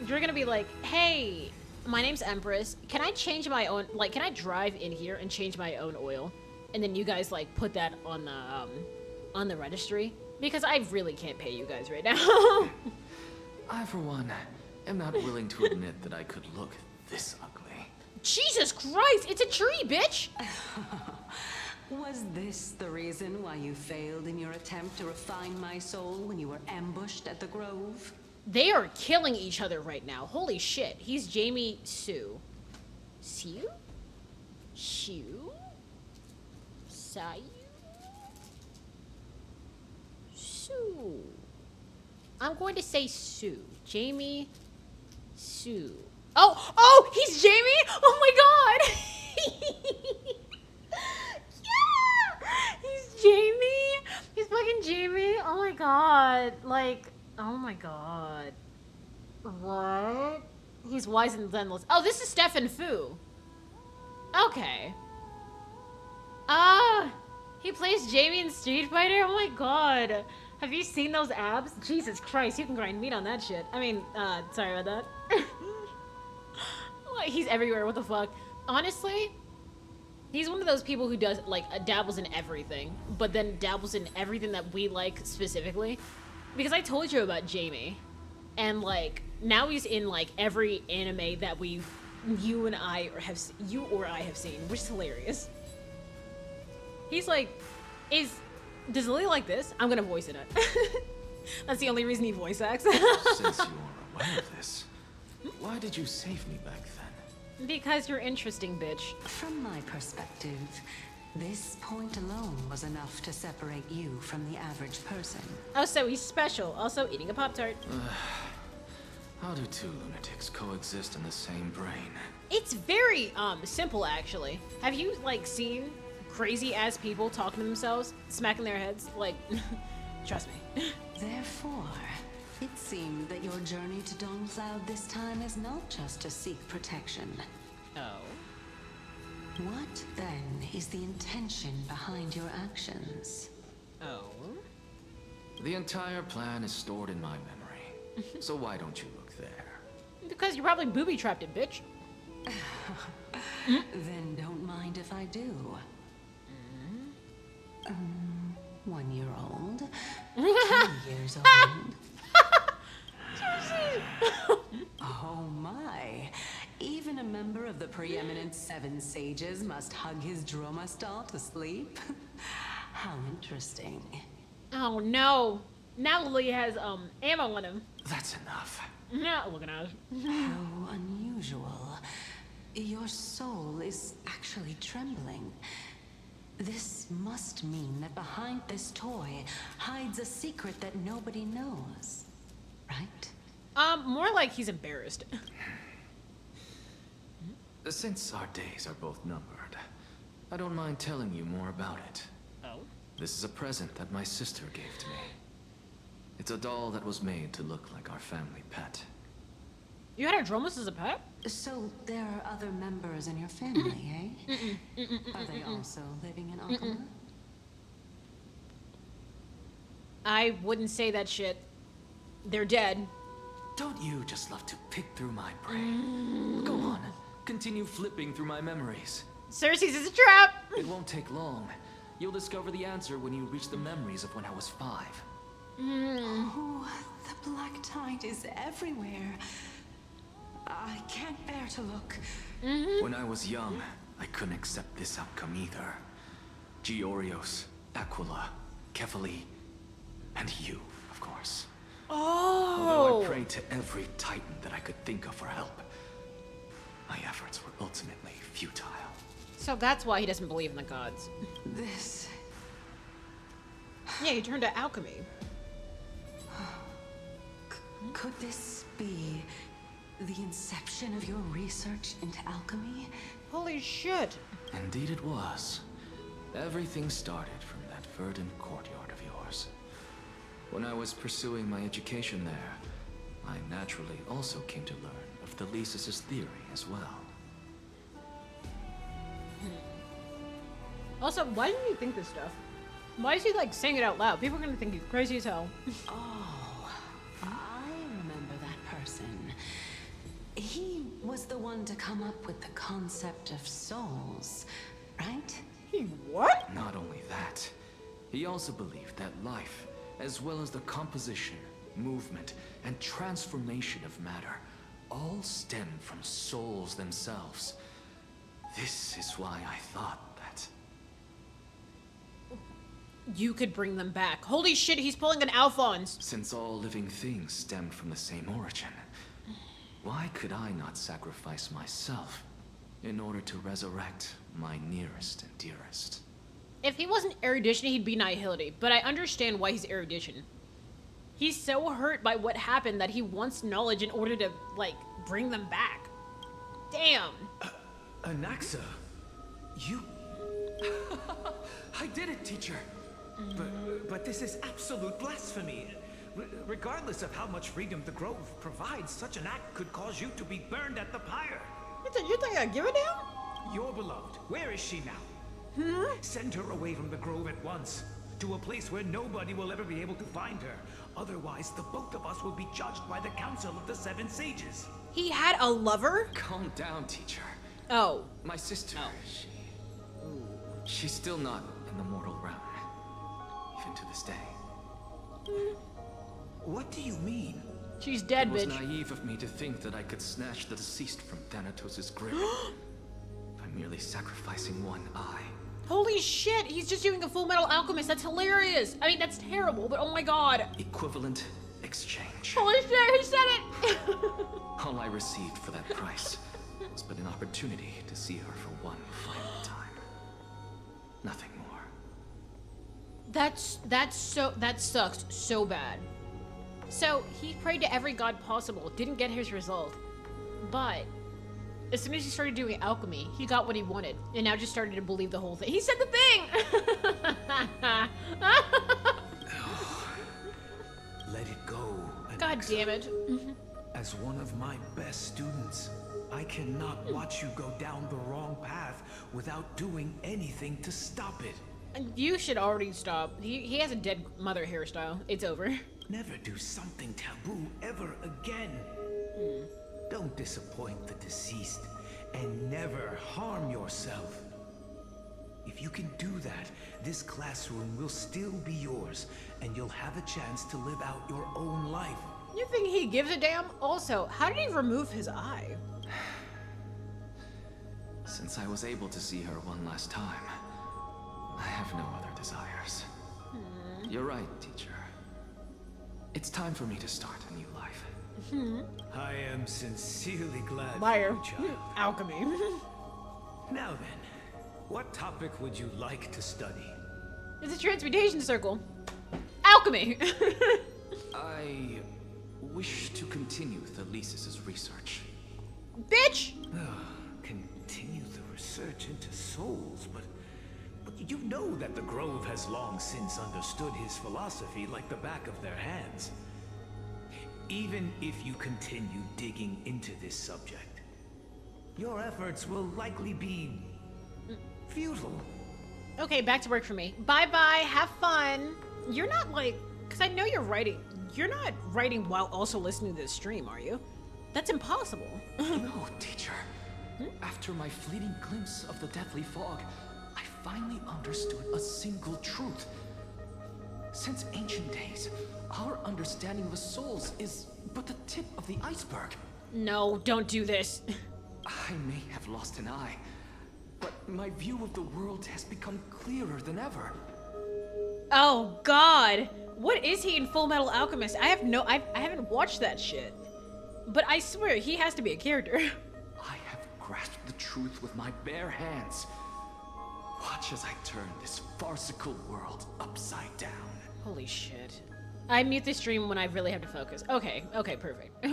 A: You're gonna be like, hey, my name's Empress. Can I change my own, like, can I drive in here and change my own oil? And then you guys like put that on the registry? Because I really can't pay you guys right now.
I: I, for one, am not willing to admit that I could look this ugly.
A: Jesus Christ, it's a tree, bitch!
K: Was this the reason why you failed in your attempt to refine my soul when you were ambushed at the Grove?
A: They are killing each other right now. Holy shit. He's Jamie Sue. Sue? Sue? Sayu. Sue. I'm going to say Sue. Jamie. Sue. Oh, he's Jamie? Oh my god! Yeah! He's Jamie! He's fucking Jamie! Oh my god. Like, oh my god. What? He's wise and zenless. Oh, this is Stefan Fu. Okay. He plays Jamie in Street Fighter? Oh my god. Have you seen those abs? Jesus Christ, you can grind meat on that shit. I mean, sorry about that. He's everywhere, what the fuck? Honestly, he's one of those people who does, like, dabbles in everything, but then dabbles in everything that we like specifically. Because I told you about Jamie. And, like, now he's in, like, every anime that you or I have seen, which is hilarious. He's like, does Lily like this? I'm gonna voice it. That's the only reason he voice acts.
B: Since you are aware of this, why did you save me back then?
A: Because you're interesting, bitch.
K: From my perspective, this point alone was enough to separate you from the average person.
A: Oh, so he's special. Also eating a Pop-Tart.
B: How do two lunatics coexist in the same brain?
A: It's very, simple, actually. Have you, like, seen crazy-ass people talking to themselves, smacking their heads? Like, trust me.
K: Therefore, it seemed that your journey to Dawn-Cloud this time is not just to seek protection.
A: Oh.
K: What, then, is the intention behind your actions?
A: Oh.
B: The entire plan is stored in my memory. So why don't you look there?
A: Because you probably booby-trapped it, bitch.
K: Then don't mind if I do. 1 year old, 2 years old. Oh my! Even a member of the preeminent 7 sages must hug his droma stall to sleep. How interesting.
A: Oh no! Now Lily has ammo on him.
B: That's enough.
A: Not looking at us.
K: How unusual. Your soul is actually trembling. This must mean that behind this toy hides a secret that nobody knows, right?
A: More like he's embarrassed.
B: Since our days are both numbered, I don't mind telling you more about it.
A: Oh?
B: This is a present that my sister gave to me. It's a doll that was made to look like our family pet.
A: You had a Dromus as a pet?
K: So there are other members in your family, eh? Are they also living in Akuma?
A: I wouldn't say that shit. They're dead.
B: Don't you just love to pick through my brain? Go on, continue flipping through my memories.
A: Cersei's is a trap!
B: It won't take long. You'll discover the answer when you reach the memories of when I was 5.
K: Oh, the black tide is everywhere. I can't bear to look.
B: When I was young, I couldn't accept this outcome either. Georios, Aquila, Kefali, and you, of course.
A: Oh!
B: Although I prayed to every titan that I could think of for help, my efforts were ultimately futile.
A: So that's why he doesn't believe in the gods.
K: This...
A: Yeah, he turned to alchemy.
K: Could this be the inception of your research into alchemy?
A: Holy shit.
B: Indeed it was. Everything started from that verdant courtyard of yours. When I was pursuing my education there, I naturally also came to learn of the Thesis' theory as well.
A: Also, why didn't you think this stuff? Why is he, like, saying it out loud? People are gonna think he's crazy as hell.
K: Oh, I remember that person. He was the one to come up with the concept of souls, right?
A: He what?
B: Not only that, he also believed that life, as well as the composition, movement, and transformation of matter, all stem from souls themselves. This is why I thought that...
A: You could bring them back. Holy shit, he's pulling an Alphonse.
B: Since all living things stemmed from the same origin, why could I not sacrifice myself in order to resurrect my nearest and dearest?
A: If he wasn't erudition, he'd be nihility. But I understand why he's erudition. He's so hurt by what happened that he wants knowledge in order to, like, bring them back. Damn.
N: Anaxa, you... I did it, teacher. But this is absolute blasphemy. Regardless of how much freedom the Grove provides, such an act could cause you to be burned at the pyre.
E: You think I give a damn?
N: Your beloved, where is she now? Send her away from the Grove at once, to a place where nobody will ever be able to find her. Otherwise, the both of us will be judged by the Council of the Seven Sages.
A: He had a lover?
I: Calm down, teacher.
A: Oh.
I: My sister, she's still not in the mortal realm, even to this day.
N: What do you mean?
A: She's dead, bitch.
I: It was naive of me to think that I could snatch the deceased from Thanatos' grip by merely sacrificing one eye.
A: Holy shit, he's just doing a Full Metal Alchemist. That's hilarious. I mean, that's terrible, but oh my god.
I: Equivalent exchange.
A: Holy shit, he said it!
I: All I received for that price was but an opportunity to see her for one final time. Nothing more.
A: That sucks so bad. So, he prayed to every god possible, didn't get his result. But, as soon as he started doing alchemy, he got what he wanted, and now just started to believe the whole thing. He said the thing!
L: Let it go.
A: God damn it.
L: As one of my best students, I cannot watch you go down the wrong path without doing anything to stop it.
A: You should already stop. He has a dead mother hairstyle. It's over.
L: Never do something taboo ever again. Don't disappoint the deceased, and never harm yourself. If you can do that, this classroom will still be yours, and you'll have a chance to live out your own life.
A: You think he gives a damn? Also, how did he remove his eye?
I: Since I was able to see her one last time, I have no other desires. You're right, teacher. It's time for me to start a new life.
L: I am sincerely glad
A: Liar.
L: for you, child.
A: Alchemy.
L: Now then, what topic would you like to study?
A: It's a transmutation circle. Alchemy.
I: I wish to continue Thalesis' research.
A: Bitch!
L: Continue the research into souls, but you know that the Grove has long since understood his philosophy like the back of their hands. Even if you continue digging into this subject, your efforts will likely be futile.
A: Okay, back to work for me. Bye-bye, have fun. You're not like, because I know you're writing. You're not writing while also listening to this stream, are you? That's impossible.
I: No, teacher. After my fleeting glimpse of the deathly fog, I finally understood a single truth. Since ancient days, our understanding of souls is but the tip of the iceberg.
A: No, don't do this.
I: I may have lost an eye, but my view of the world has become clearer than ever.
A: Oh God, what is he in Full Metal Alchemist? I haven't watched that shit. But I swear he has to be a character.
I: I have grasped the truth with my bare hands. Watch as I turn this farcical world upside down.
A: Holy shit. I mute the stream when I really have to focus. Okay, perfect.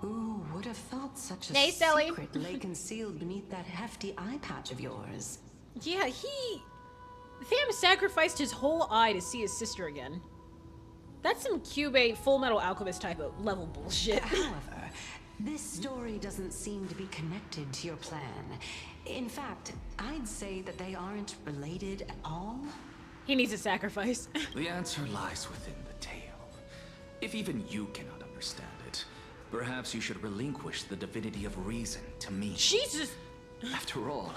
K: Who would have thought such a
A: Hey, Sally.
K: secret lay concealed beneath that hefty eye patch of yours?
A: Yeah, Tham sacrificed his whole eye to see his sister again. That's some Cube Full Metal Alchemist type of level bullshit.
K: However, this story doesn't seem to be connected to your plan. In fact, I'd say that they aren't related at all.
A: He needs a sacrifice.
I: The answer lies within the tale. If even you cannot understand it, perhaps you should relinquish the divinity of reason to me.
A: Jesus!
I: After all,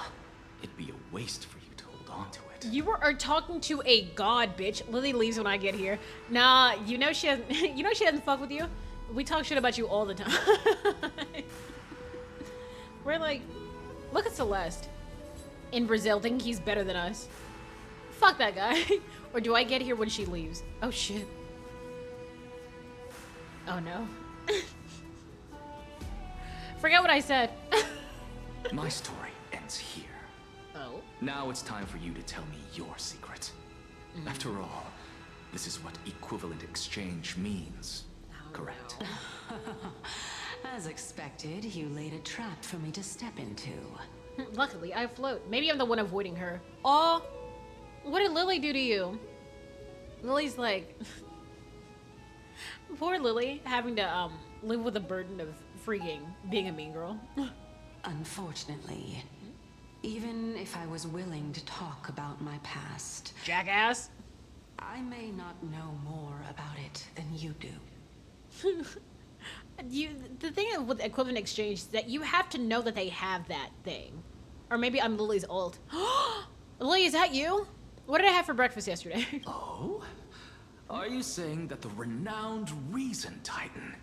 I: it'd be a waste for you to hold on to it.
A: You are talking to a god, bitch. Lily leaves when I get here. Nah, you know she doesn't. You know she doesn't fuck with you. We talk shit about you all the time. We're like, look at Celeste in Brazil, thinking he's better than us. Fuck that guy. Or do I get here when she leaves? Oh shit. Oh no. Forget what I said.
I: My story ends here.
A: Oh.
I: Now it's time for you to tell me your secret. After all, this is what equivalent exchange means. Correct?
K: As expected, you laid a trap for me to step into.
A: Luckily, I float. Maybe I'm the one avoiding her. Oh, what did Lily do to you? Lily's like... Poor Lily, having to live with the burden of freaking being a mean girl.
K: Unfortunately, even if I was willing to talk about my past...
A: Jackass!
K: I may not know more about it than you do.
A: The thing with equivalent exchange is that you have to know that they have that thing. Or maybe I'm Lily's alt. Lily, is that you? What did I have for breakfast yesterday?
I: Oh? Are you saying that the renowned Reason Titan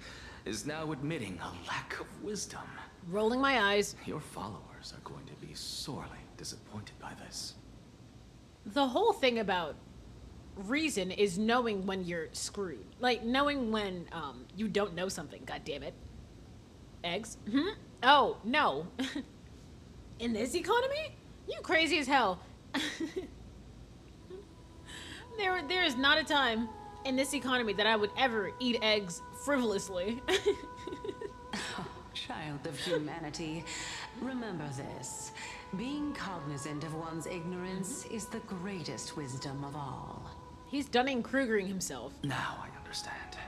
I: is now admitting a lack of wisdom?
A: Rolling my eyes.
I: Your followers are going to be sorely disappointed by this.
A: The whole thing about reason is knowing when you're screwed. Like, knowing when you don't know something, god damn it. Eggs? Oh, no. In this economy? You crazy as hell. There is not a time in this economy that I would ever eat eggs frivolously.
K: Child of humanity, remember this. Being cognizant of one's ignorance is the greatest wisdom of all.
A: He's Dunning-Krugering himself.
I: Now I understand.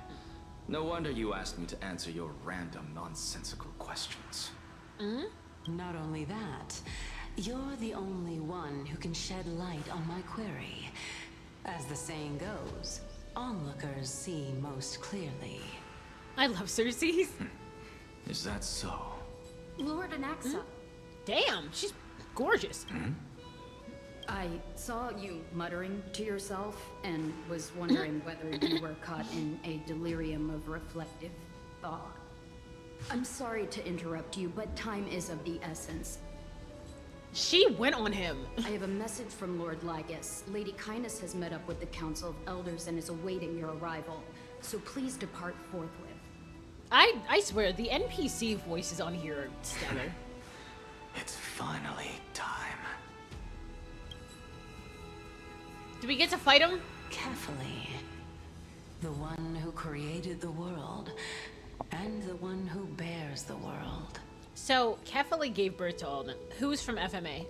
I: No wonder you asked me to answer your random, nonsensical questions.
K: Not only that, you're the only one who can shed light on my query. As the saying goes, onlookers see most clearly.
A: I love Cersei's.
I: Is that so?
C: Lord Anaxa.
A: Damn, she's gorgeous.
C: I saw you muttering to yourself and was wondering whether you were caught in a delirium of reflective thought. I'm sorry to interrupt you, but time is of the essence.
A: She went on him.
C: I have a message from Lord Lygus. Lady Kindness has met up with the Council of Elders and is awaiting your arrival. So please depart forthwith.
A: I swear, the NPC voices on here are stellar.
I: It's finally time.
A: Do we get to fight him?
K: Carefully. The one who created the world, and the one who bears the world.
A: So, Kefali gave birth to all of them. Who's from FMA?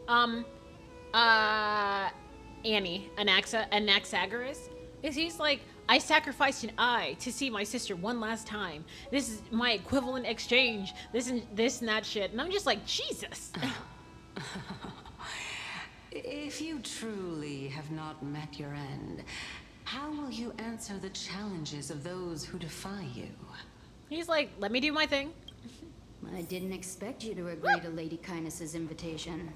A: Annie, Anaxagoras? He's like, I sacrificed an eye to see my sister one last time. This is my equivalent exchange. This and that shit. And I'm just like, Jesus.
K: If you truly have not met your end, how will you answer the challenges of those who defy you?
A: He's like, let me do my thing.
C: I didn't expect you to agree to Lady Kindness's invitation.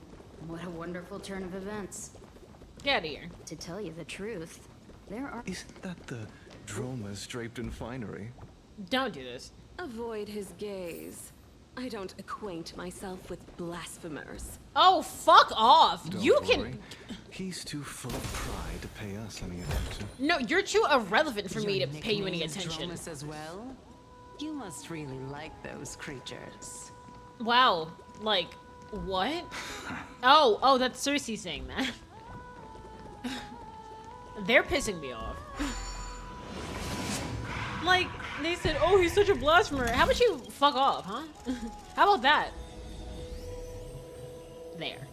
C: What a wonderful turn of events.
A: Get out of here.
C: To tell you the truth, there are...
F: Isn't that the dromas draped in finery?
A: Don't do this.
O: Avoid his gaze. I don't acquaint myself with blasphemers.
A: Oh, fuck off.
F: Don't
A: you
F: worry.
A: can...
F: He's too full of pride to pay us any attention.
A: No, you're too irrelevant for me
K: Your
A: to pay you any
K: nickname is
A: attention.
K: Dromus as well? You must really like those creatures.
A: Wow. Like, what? Oh, that's Cersei saying that. They're pissing me off. Like, they said, oh, he's such a blasphemer. How about you fuck off, huh? How about that? There.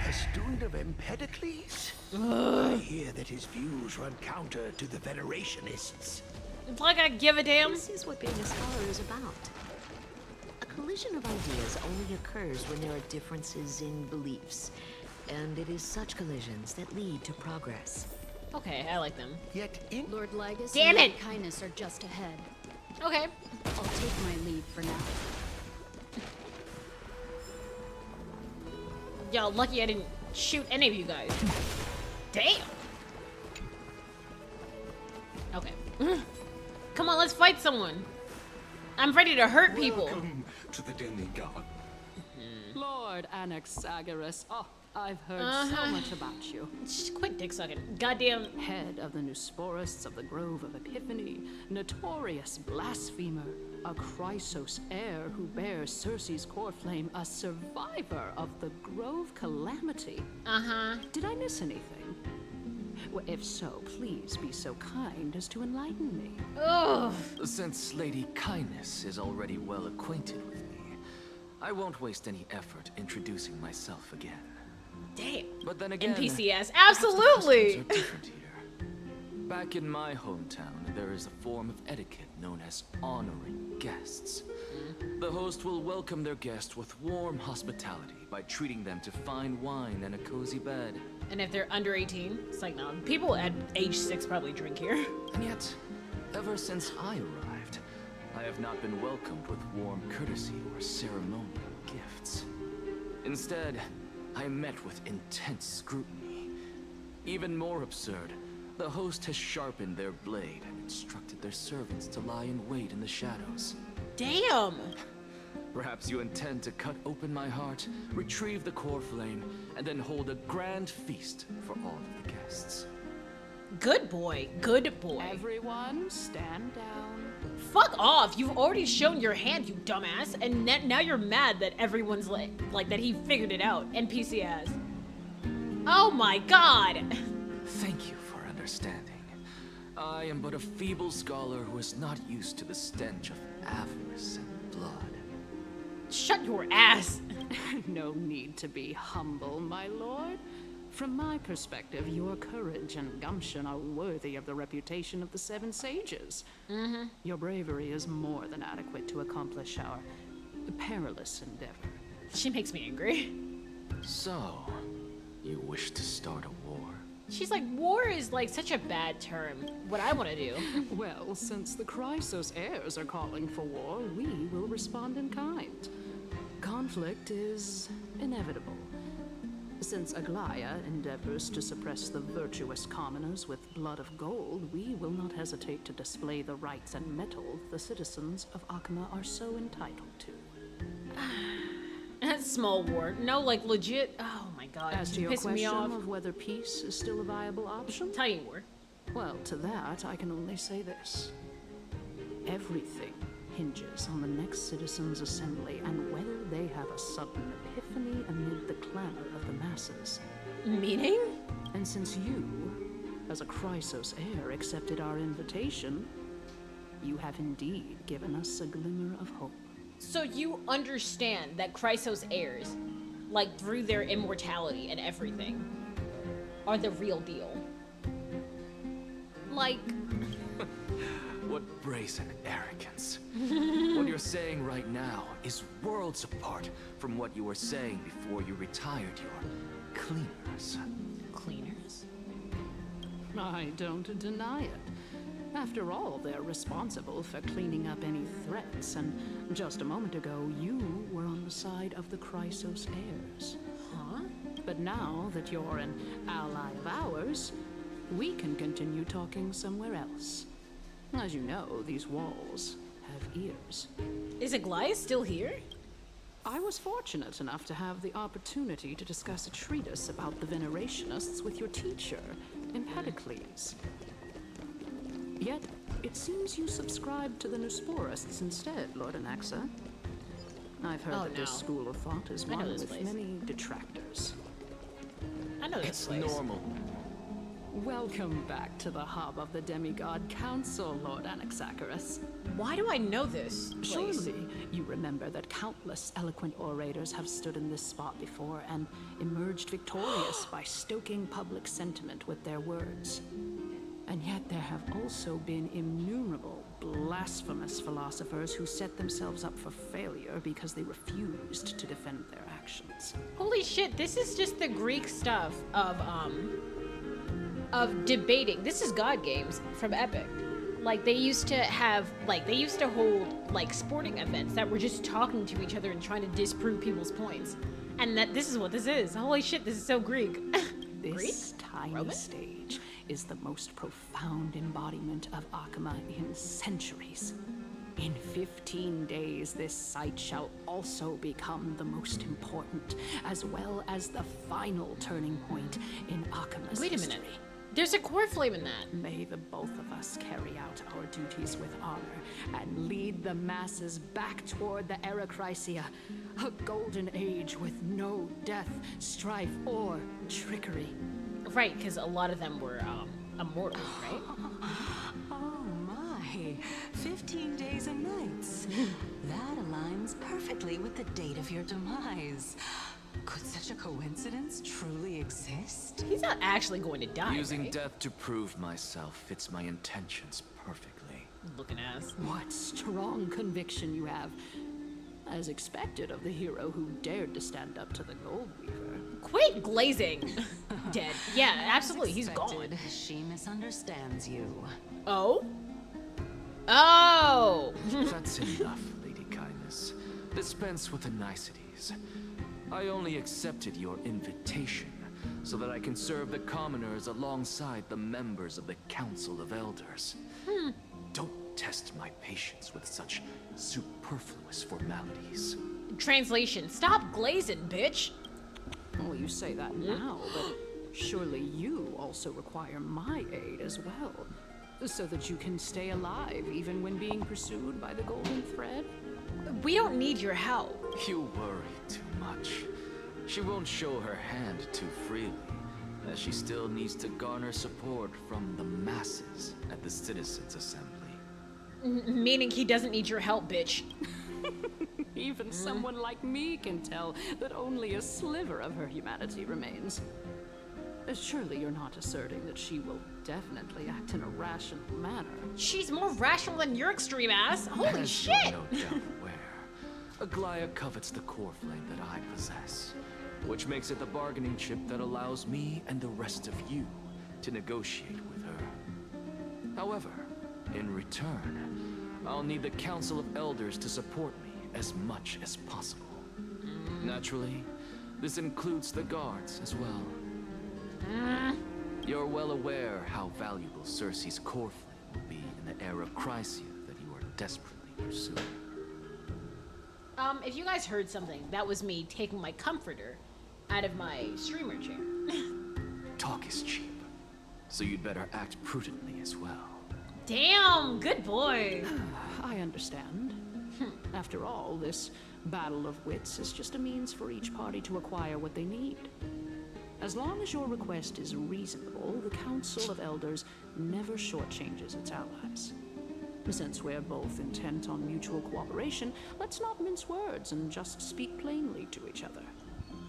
L: A student of Empedocles? I hear that his views run counter to the Venerationists.
A: It's like I give a damn.
P: This is what being a scholar is about. A collision of ideas only occurs when there are differences in beliefs. And it is such collisions that lead to progress.
A: Okay, I like them.
L: Yet in
C: Lord Lygus
A: Damn
C: and Lady
A: it!
C: Kindness are just ahead.
A: Okay.
C: I'll take my leave for now.
A: Yo, lucky I didn't shoot any of you guys. Damn. Okay. Come on, let's fight someone. I'm ready to hurt people.
G: Welcome to the demigod.
Q: Lord Anaxagoras. Oh, I've heard so much about you.
A: Just quit dick sucking. Goddamn.
Q: Head of the Newsporists of the Grove of Epiphany, notorious blasphemer. A Chrysos heir who bears Circe's core flame, a survivor of the Grove calamity.
A: Uh-huh.
Q: Did I miss anything? Well, if so, please be so kind as to enlighten me.
A: Ugh.
I: Since Lady Kindness is already well acquainted with me, I won't waste any effort introducing myself again.
A: Damn.
I: But then again,
A: NPCs,
I: perhaps the
A: absolutely.
I: customs are different here. Back in my hometown, there is a form of etiquette known as honoring guests. The host will welcome their guest with warm hospitality by treating them to fine wine and a cozy bed.
A: And if they're under 18, it's like, no, people at age 6 probably drink here.
I: And yet, ever since I arrived, I have not been welcomed with warm courtesy or ceremonial gifts. Instead, I am met with intense scrutiny. Even more absurd, the host has sharpened their blade and instructed their servants to lie in wait in the shadows.
A: Damn!
I: Perhaps you intend to cut open my heart, retrieve the core flame, and then hold a grand feast for all of the guests.
A: Good boy. Good boy.
Q: Everyone, stand down.
A: Fuck off! You've already shown your hand, you dumbass, and now you're mad that everyone's like that he figured it out. NPC ass. Oh my god!
I: Thank you for understanding. I am but a feeble scholar who is not used to the stench of avarice and blood.
A: Shut your ass!
Q: No need to be humble, my lord. From my perspective, your courage and gumption are worthy of the reputation of the Seven Sages.
A: Mm-hmm.
Q: Your bravery is more than adequate to accomplish our perilous endeavor.
A: She makes me angry.
I: So, you wish to start a war?
A: She's like, war is like such a bad term. What I want to do.
Q: Well, since the Chrysos heirs are calling for war, we will respond in kind. Conflict is inevitable. Since Aglaya endeavors to suppress the virtuous commoners with blood of gold, we will not hesitate to display the rights and mettle the citizens of Akama are so entitled to.
A: That's small war. No, like legit. Oh my god.
Q: As to
A: you
Q: your
A: pissing me
Q: question
A: off.
Q: of whether peace is still a viable option?
A: Tiny war.
Q: Well, to that, I can only say this. Everything hinges on the next citizens' assembly and whether they have a sudden epiphany amid the clamor of the masses.
A: Meaning?
Q: And since you, as a Chrysos heir, accepted our invitation, you have indeed given us a glimmer of hope.
A: So you understand that Chrysos heirs, like through their immortality and everything, are the real deal. Like...
I: What brazen arrogance. What you're saying right now is worlds apart from what you were saying before you retired your cleaners.
A: Cleaners?
Q: I don't deny it. After all, they're responsible for cleaning up any threats, and just a moment ago, you were on the side of the Chrysos heirs.
A: Huh?
Q: But now that you're an ally of ours, we can continue talking somewhere else. As you know, these walls have ears.
A: Is Aglaya still here?
Q: I was fortunate enough to have the opportunity to discuss a treatise about the Venerationists with your teacher, Empedocles. Yet, it seems you subscribe to the Nusporists instead, Lord Anaxa. I've heard that this school of thought is one with many detractors.
A: I know this place.
I: It's normal.
Q: Welcome back to the hub of the Demigod Council, Lord Anaxagoras.
A: Why do I know this place?
Q: Surely you remember that countless eloquent orators have stood in this spot before and emerged victorious by stoking public sentiment with their words. And yet there have also been innumerable blasphemous philosophers who set themselves up for failure because they refused to defend their actions.
A: Holy shit, this is just the Greek stuff of debating. This is God Games from Epic. Like they used to hold like sporting events that were just talking to each other and trying to disprove people's points. And that this is what this is. Holy shit, this is so Greek.
Q: This
A: Greek?
Q: tiny
A: Roman?
Q: stage is the most profound embodiment of Akama in centuries. In 15 days, this site shall also become the most important, as well as the final turning point in Akama's
A: Wait a
Q: history.
A: minute. There's a core flame in that.
Q: May the both of us carry out our duties with honor and lead the masses back toward the Era Chrysia, a golden age with no death, strife, or trickery.
A: Right, because a lot of them were immortal, right?
K: Oh my, 15 days and nights. That aligns perfectly with the date of your demise. Could such a coincidence truly exist?
A: He's not actually going to die,
B: Using
A: right?
B: death to prove myself fits my intentions perfectly.
A: Looking ass.
Q: What strong conviction you have. As expected of the hero who dared to stand up to the Gold Weaver.
A: Quit glazing. Dead. Yeah, absolutely. He's
K: Expected.
A: gone.
K: She misunderstands you.
A: Oh? Oh!
B: That's enough, Lady Kindness. Dispense with the niceties. I only accepted your invitation so that I can serve the commoners alongside the members of the Council of Elders. Don't test my patience with such superfluous formalities.
A: Translation. Stop glazing, bitch.
Q: Well, you say that now, but surely you also require my aid as well, so that you can stay alive even when being pursued by the Golden Thread?
A: We don't need your help.
B: You worry too much. She won't show her hand too freely, as she still needs to garner support from the masses at the Citizens' Assembly.
A: Meaning he doesn't need your help, bitch.
Q: Even someone like me can tell that only a sliver of her humanity remains. Surely you're not asserting that she will definitely act in a rational manner.
A: She's more rational than your extreme ass. Holy
B: As
A: shit!
B: you're no doubt aware, Aglaya covets the core flame that I possess, which makes it the bargaining chip that allows me and the rest of you to negotiate with her. However, in return, I'll need the Council of Elders to support me as much as possible. Naturally, this includes the guards as well. You're well aware how valuable Cersei's core flame will be in the era of Chrysia that you are desperately pursuing.
A: If you guys heard something, that was me taking my comforter out of my streamer chair.
B: Talk is cheap, so you'd better act prudently as well.
A: Damn, good boy.
Q: I understand. After all, this battle of wits is just a means for each party to acquire what they need. As long as your request is reasonable, the Council of Elders never shortchanges its allies. Since we're both intent on mutual cooperation, let's not mince words and just speak plainly to each other.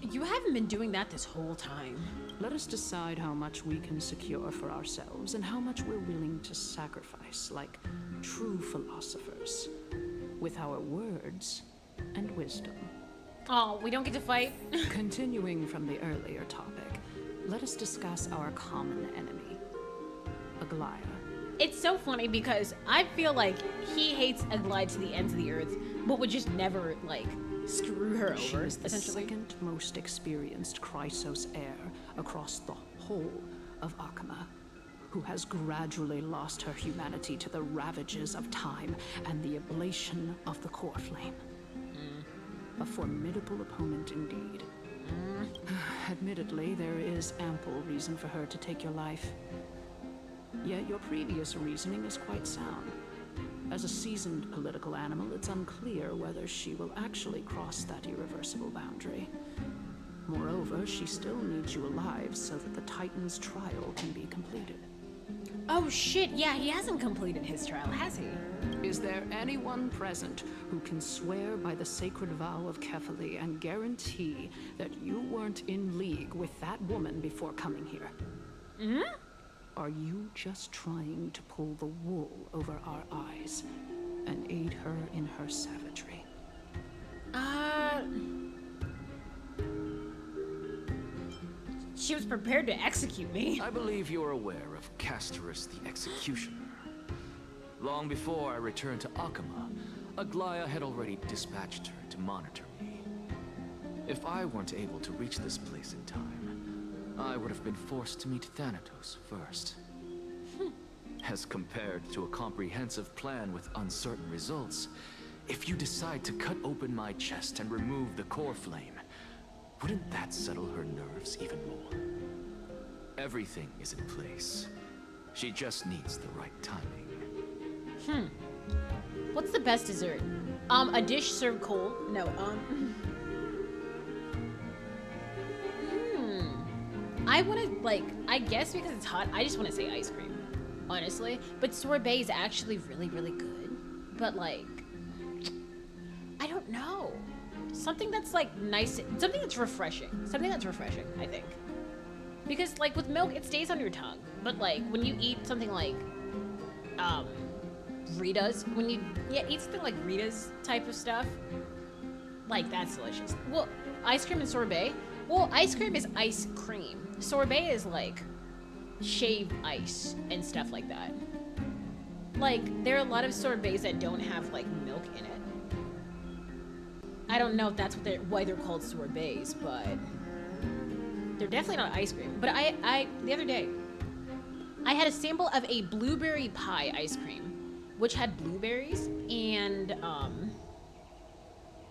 A: You haven't been doing that this whole time.
Q: Let us decide how much we can secure for ourselves and how much we're willing to sacrifice, like true philosophers, with our words and wisdom.
A: Oh, we don't get to fight?
Q: Continuing from the earlier topic, let us discuss our common enemy, Aglaya.
A: It's so funny because I feel like he hates Aglaya to the ends of the earth, but would just never, like, screw her
Q: She
A: over,
Q: is the
A: essentially.
Q: second most experienced Chrysos heir across the whole of Akama, who has gradually lost her humanity to the ravages of time and the ablation of the core flame. A formidable opponent indeed. Admittedly, there is ample reason for her to take your life. Yet your previous reasoning is quite sound. As a seasoned political animal, it's unclear whether she will actually cross that irreversible boundary. Moreover, she still needs you alive so that the Titan's trial can be completed.
A: Oh shit, yeah, he hasn't completed his trial, has he?
Q: Is there anyone present who can swear by the sacred vow of Kefali and guarantee that you weren't in league with that woman before coming here? Are you just trying to pull the wool over our eyes and aid her in her savagery?
A: She was prepared to execute me.
B: I believe you're aware of Castorus the Executioner. Long before I returned to Akama, Aglaya had already dispatched her to monitor me. If I weren't able to reach this place in time, I would have been forced to meet Thanatos first. As compared to a comprehensive plan with uncertain results, if you decide to cut open my chest and remove the core flame, wouldn't that settle her nerves even more?
I: Everything is in place. She just needs the right timing.
A: What's the best dessert? A dish served cold? No, I wanna, like, I guess because it's hot, I just wanna say ice cream. Honestly. But sorbet is actually really, really good. But, like, I don't know. Something that's, like, nice, something that's refreshing. Something that's refreshing, I think. Because, like, with milk, it stays on your tongue. But, like, when you eat something like, Rita's, when you, eat something like Rita's type of stuff, like, that's delicious. Well, ice cream and sorbet? Well, ice cream is ice cream. Sorbet is, like, shaved ice and stuff like that. Like, there are a lot of sorbets that don't have, like, milk in it. I don't know if that's what why they're called sorbets, but they're definitely not ice cream. But I the other day, I had a sample of a blueberry pie ice cream, which had blueberries and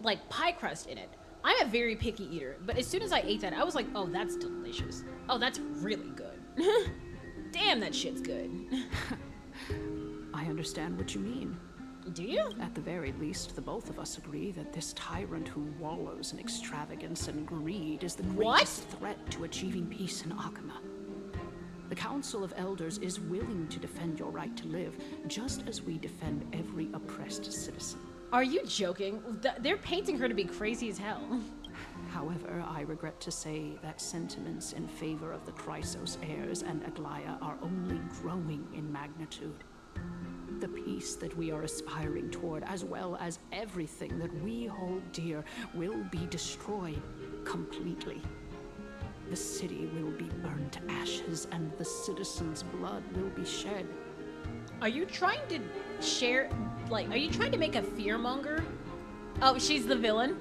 A: like pie crust in it. I'm a very picky eater, but as soon as I ate that, I was like, oh, that's delicious. Oh, that's really good. Damn, that shit's good.
Q: I understand what you mean.
A: Do you?
Q: At the very least, the both of us agree that this tyrant who wallows in extravagance and greed is the greatest threat to achieving peace in Akama. The Council of Elders is willing to defend your right to live, just as we defend every oppressed citizen.
A: Are you joking? They're painting her to be crazy as hell.
Q: However, I regret to say that sentiments in favor of the Chrysos heirs and Aglaya are only growing in magnitude. The peace that we are aspiring toward, as well as everything that we hold dear, will be destroyed completely. The city will be burned to ashes, and the citizens' blood will be shed.
A: Are you trying to share, like, are you trying to make a fearmonger? Oh, she's the villain?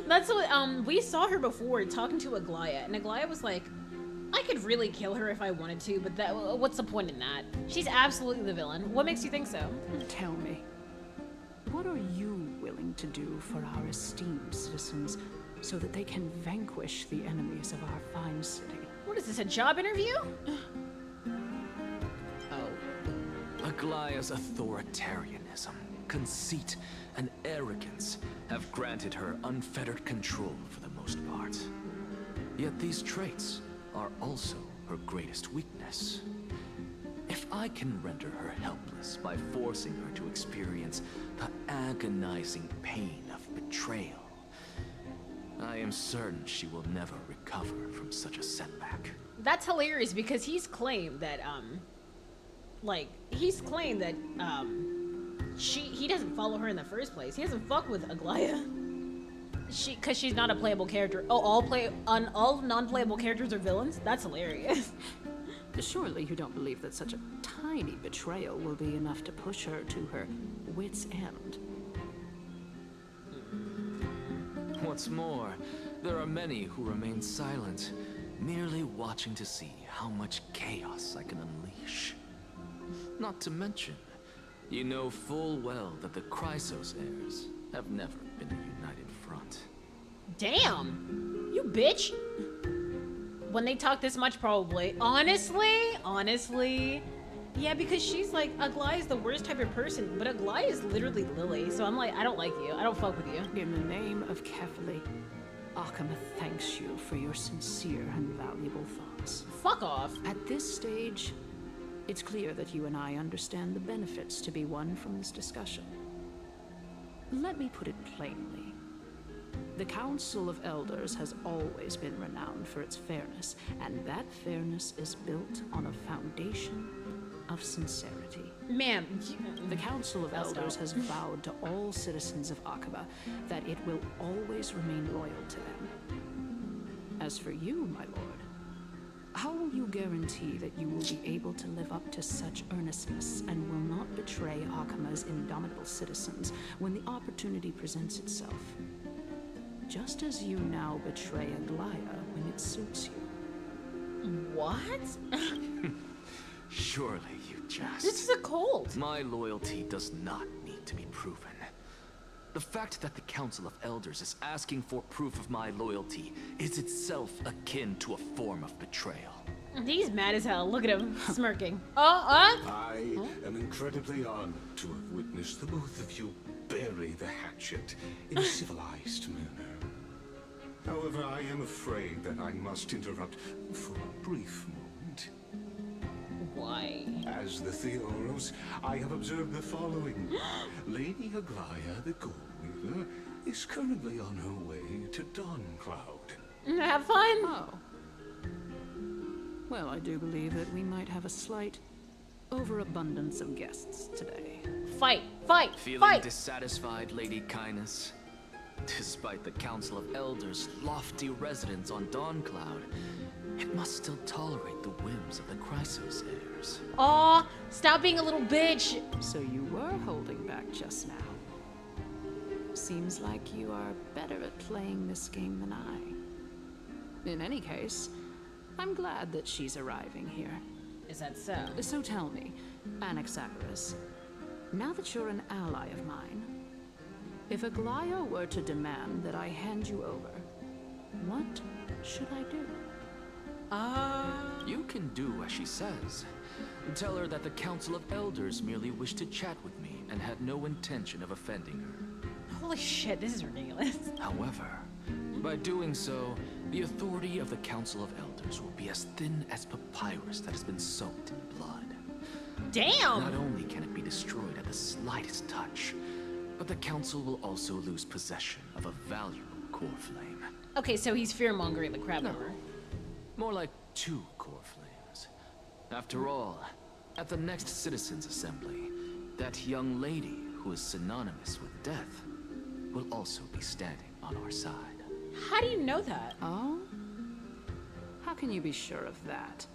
A: That's what, we saw her before talking to Aglaya, and Aglaya was like, I could really kill her if I wanted to, but what's the point in that? She's absolutely the villain. What makes you think so?
Q: Tell me, what are you willing to do for our esteemed citizens so that they can vanquish the enemies of our fine city?
A: What is this, a job interview?
I: Aglaya's authoritarianism, conceit, and arrogance have granted her unfettered control for the most part. Yet these traits are also her greatest weakness. If I can render her helpless by forcing her to experience the agonizing pain of betrayal, I am certain she will never recover from such a setback.
A: That's hilarious because he's claimed that, he doesn't follow her in the first place. He doesn't fuck with Aglaya. Cause she's not a playable character. Oh, all non-playable characters are villains? That's hilarious.
Q: Surely you don't believe that such a tiny betrayal will be enough to push her to her wit's end.
I: What's more, there are many who remain silent, merely watching to see how much chaos I can unleash. Not to mention, you know full well that the Chrysos heirs have never been a united front.
A: Damn! You bitch! When they talk this much, probably. Honestly. Yeah, because she's like, Aglaya is the worst type of person, but Aglaya is literally Lily, so I'm like, I don't like you. I don't fuck with you.
Q: In the name of Kefali, Akama thanks you for your sincere and valuable thoughts.
A: Fuck off.
Q: At this stage, it's clear that you and I understand the benefits to be won from this discussion. Let me put it plainly. The Council of Elders has always been renowned for its fairness, and that fairness is built on a foundation of sincerity.
A: Ma'am,
Q: the Council of Elders has vowed to all citizens of Akaba that it will always remain loyal to them. As for you, my lord, how will you guarantee that you will be able to live up to such earnestness and will not betray Akama's indomitable citizens when the opportunity presents itself? Just as you now betray Aglaya when it suits you.
A: What?
I: Surely you jest.
A: This is a cult.
I: My loyalty does not need to be proven. The fact that the Council of Elders is asking for proof of my loyalty is itself akin to a form of betrayal.
A: He's mad as hell. Look at him smirking.
G: I am incredibly honored to have witnessed the both of you bury the hatchet in a civilized manner. However, I am afraid that I must interrupt for a brief moment.
A: Why?
G: As the Theoros, I have observed the following. Lady Aglaya, the Gold Weaver, is currently on her way to Dawncloud.
A: Have fun.
Q: Oh. Well, I do believe that we might have a slight overabundance of guests today.
A: Fight!
I: Feeling dissatisfied, Lady Kindness? Despite the Council of Elders' lofty residence on Dawncloud, it must still tolerate the whims of the Chrysos heirs.
A: Aw, stop being a little bitch.
Q: So you were holding back just now. Seems like you are better at playing this game than I. In any case, I'm glad that she's arriving here.
A: Is that so?
Q: So tell me, Anaxagoras, now that you're an ally of mine, if Aglaya were to demand that I hand you over, what should I do?
I: You can do as she says. Tell her that the Council of Elders merely wished to chat with me and had no intention of offending her.
A: Holy shit, this is ridiculous.
I: However, by doing so, the authority of the Council of Elders will be as thin as papyrus that has been soaked in blood.
A: Damn!
I: Not only can it be destroyed at the slightest touch, but the Council will also lose possession of a valuable core flame.
A: Okay, so he's fear-mongering the crap out of her.
I: More like 2 core flames. After all, at the next Citizens' Assembly, that young lady who is synonymous with death will also be standing on our side.
A: How do you know that?
Q: Oh? How can you be sure of that?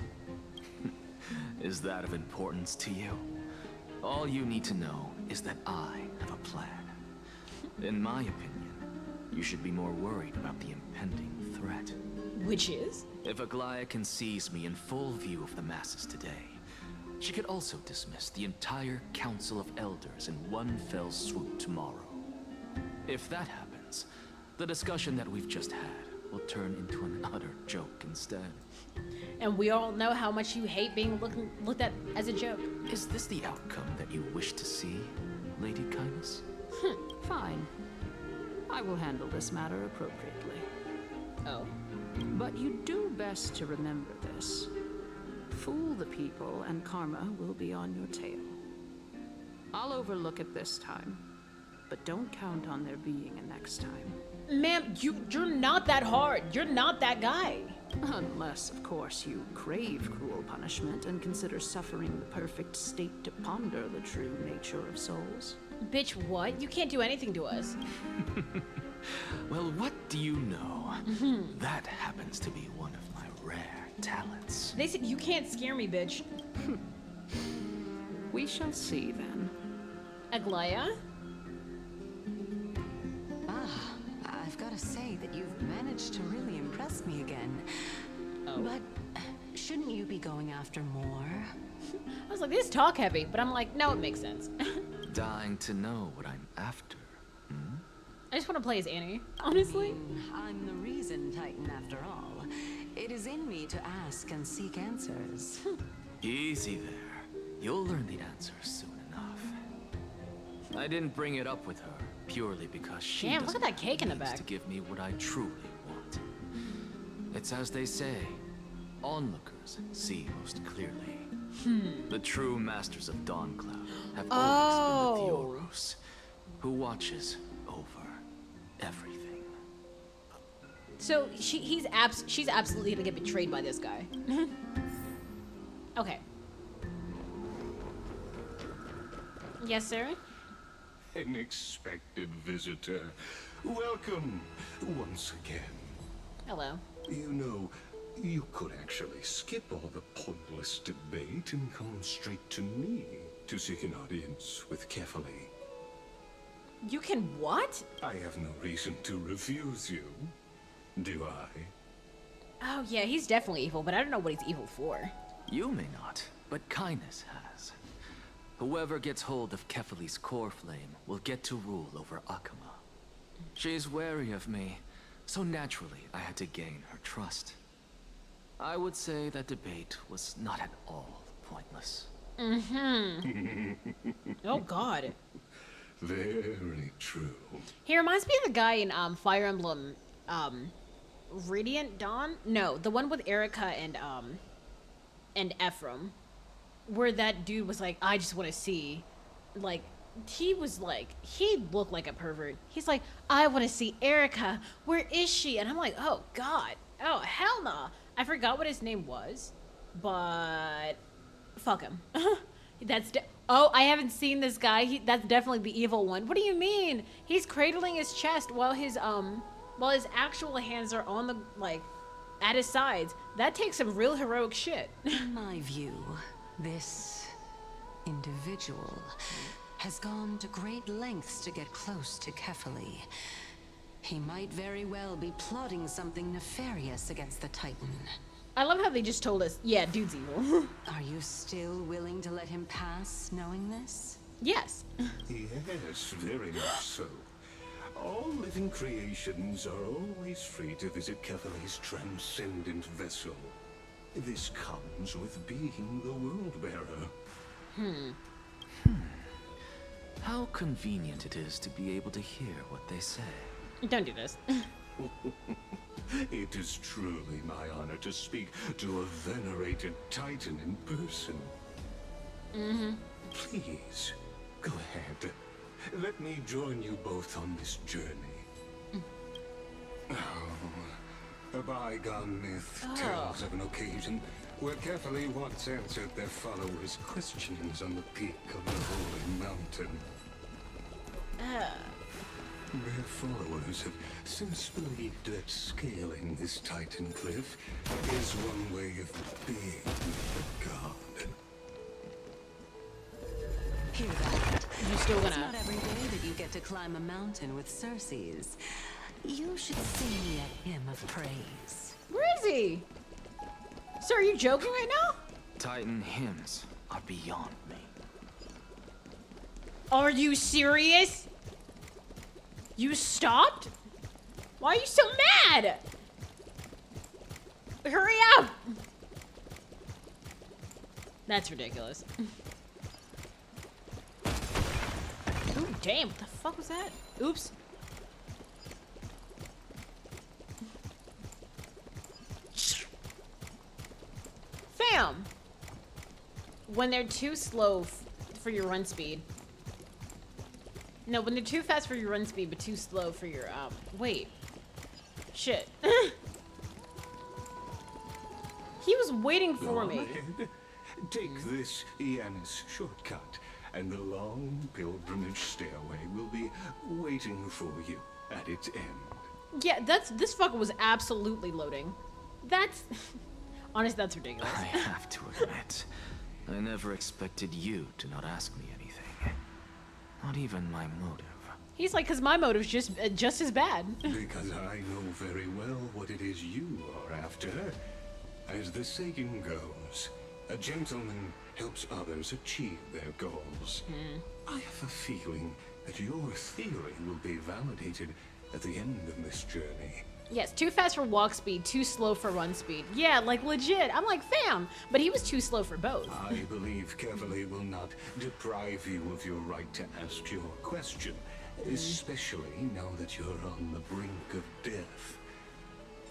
I: Is that of importance to you? All you need to know is that I have a plan. In my opinion, you should be more worried about the impending threat.
A: Which is?
I: If Aglaya can seize me in full view of the masses today, she could also dismiss the entire Council of Elders in one fell swoop tomorrow. If that happens, the discussion that we've just had will turn into an utter joke instead.
A: And we all know how much you hate being looked at as a joke.
I: Is this the outcome that you wish to see, Lady Kindness?
Q: Fine. I will handle this matter appropriately.
A: Oh.
Q: But you do best to remember this. Fool the people and karma will be on your tail. I'll overlook it this time, but don't count on there being a next time.
A: Ma'am, you're not that hard. You're not that guy.
Q: Unless, of course, you crave cruel punishment and consider suffering the perfect state to ponder the true nature of souls.
A: Bitch, what? You can't do anything to us.
I: Well, what do you know? That happens to be one of my rare talents.
A: They said you can't scare me, bitch.
Q: We shall see then.
A: Aglaya?
K: I've got to say that you've managed to really impress me again.
A: Oh.
K: But shouldn't you be going after more?
A: I was like, this is talk heavy, but I'm like, no, it makes sense.
I: Dying to know what I'm after.
A: I just want to play as Annie, honestly.
K: I'm the reason Titan after all. It is in me to ask and seek answers.
I: Easy there. You'll learn the answers soon enough. I didn't bring it up with her purely because she
A: Damn, look at that cake in the
I: needs
A: back.
I: to give me what I truly want. It's as they say, onlookers see most clearly. The true masters of Dawncloud have always been the Theoros, who watches over everything.
A: So she's absolutely gonna get betrayed by this guy. Okay. Yes, sir?
G: An expected visitor. Welcome once again.
A: Hello.
G: You know, you could actually skip all the pointless debate and come straight to me to seek an audience with Kefali.
A: You can what?
G: I have no reason to refuse you, do I?
A: Oh yeah, he's definitely evil, but I don't know what he's evil for.
I: You may not, but Kindness has. Whoever gets hold of Kefali's core flame will get to rule over Akama. She's wary of me, so naturally I had to gain her trust. I would say that debate was not at all pointless.
A: Mm-hmm. Oh God.
G: Very true.
A: He reminds me of the guy in Fire Emblem Radiant Dawn? No, the one with Erica and Ephraim. Where that dude was like, I just want to see. Like, he looked like a pervert. He's like, I want to see Erica. Where is she? And I'm like, oh God. Oh, hell nah. I forgot what his name was. But fuck him. Oh, I haven't seen this guy. That's definitely the evil one. What do you mean? He's cradling his chest while his actual hands are on the at his sides. That takes some real heroic shit.
K: In my view, this individual has gone to great lengths to get close to Kefali. He might very well be plotting something nefarious against the Titan.
A: I love how they just told us, yeah, dude's evil.
K: Are you still willing to let him pass, knowing this?
A: Yes.
G: Yes, very much so. All living creations are always free to visit Kefali's transcendent vessel. This comes with being the world-bearer.
I: How convenient it is to be able to hear what they say.
A: Don't do this.
G: It is truly my honor to speak to a venerated Titan in person.
A: Mm-hmm.
G: Please, go ahead. Let me join you both on this journey. Oh, a bygone myth tells of an occasion where Kefali once answered their followers' questions on the peak of the holy mountain. Their followers have since believed that scaling this Titan cliff is one way of being a god.
K: Hear that?
A: You still
K: It's
A: gonna...
K: not every day that you get to climb a mountain with Circes. You should sing me a hymn of praise.
A: Where is he? Sir, are you joking right now?
I: Titan hymns are beyond me.
A: Are you serious? You stopped? Why are you so mad? Hurry up! That's ridiculous. Ooh, damn, what the fuck was that? Oops. Fam! When they're too slow for your run speed. No, when they're too fast for your run speed, but too slow for your, wait. Shit. He was waiting for me.
G: Ahead. Take this Iannis shortcut, and the long pilgrimage stairway will be waiting for you at its end.
A: Yeah, this fucker was absolutely loading. That's... Honestly, that's ridiculous.
I: I have to admit, I never expected you to not ask me anything. Not even my motive.
A: He's like, cause my motive's just as bad.
G: Because I know very well what it is you are after. As the saying goes, a gentleman helps others achieve their goals. I have a feeling that your theory will be validated at the end of this journey.
A: Yes, too fast for walk speed, too slow for run speed. Yeah, like legit. I'm like, fam. But he was too slow for both.
G: I believe Kefali will not deprive you of your right to ask your question, especially now that you're on the brink of death.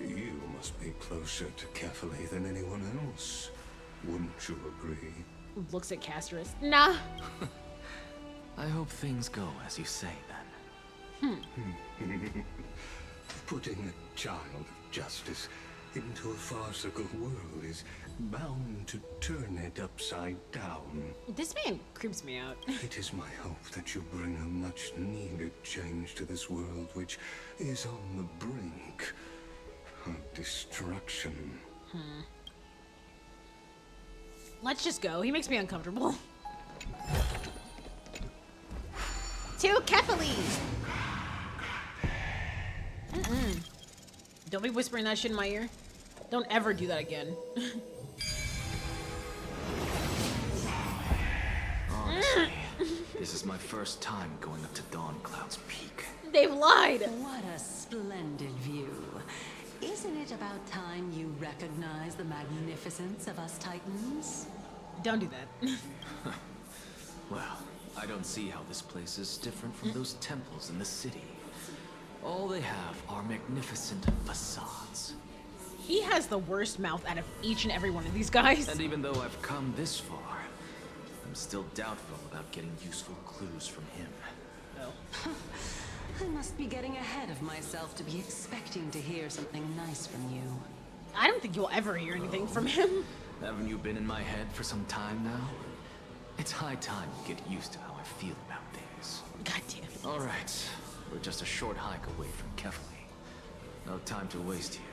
G: You must be closer to Kefali than anyone else. Wouldn't you agree?
A: Looks at Castorus. Nah.
I: I hope things go as you say then.
G: Putting a child of justice into a farcical world is bound to turn it upside down.
A: This man creeps me out.
G: It is my hope that you bring a much-needed change to this world, which is on the brink of destruction.
A: Let's just go. He makes me uncomfortable. To Kefali! Don't be whispering that shit in my ear. Don't ever do that again.
I: Honestly, this is my first time going up to Dawn Cloud's peak.
A: They've lied!
K: What a splendid view. Isn't it about time you recognize the magnificence of us Titans?
A: Don't do that.
I: Well, I don't see how this place is different from those temples in the city. All they have are magnificent facades.
A: He has the worst mouth out of each and every one of these guys.
I: And even though I've come this far, I'm still doubtful about getting useful clues from him.
A: Oh.
K: I must be getting ahead of myself to be expecting to hear something nice from you.
A: I don't think you'll ever hear anything from him.
I: Haven't you been in my head for some time now? It's high time you get used to how I feel about things.
A: God damn it.
I: All right, we're just a short hike away from Kefali. No time to waste here.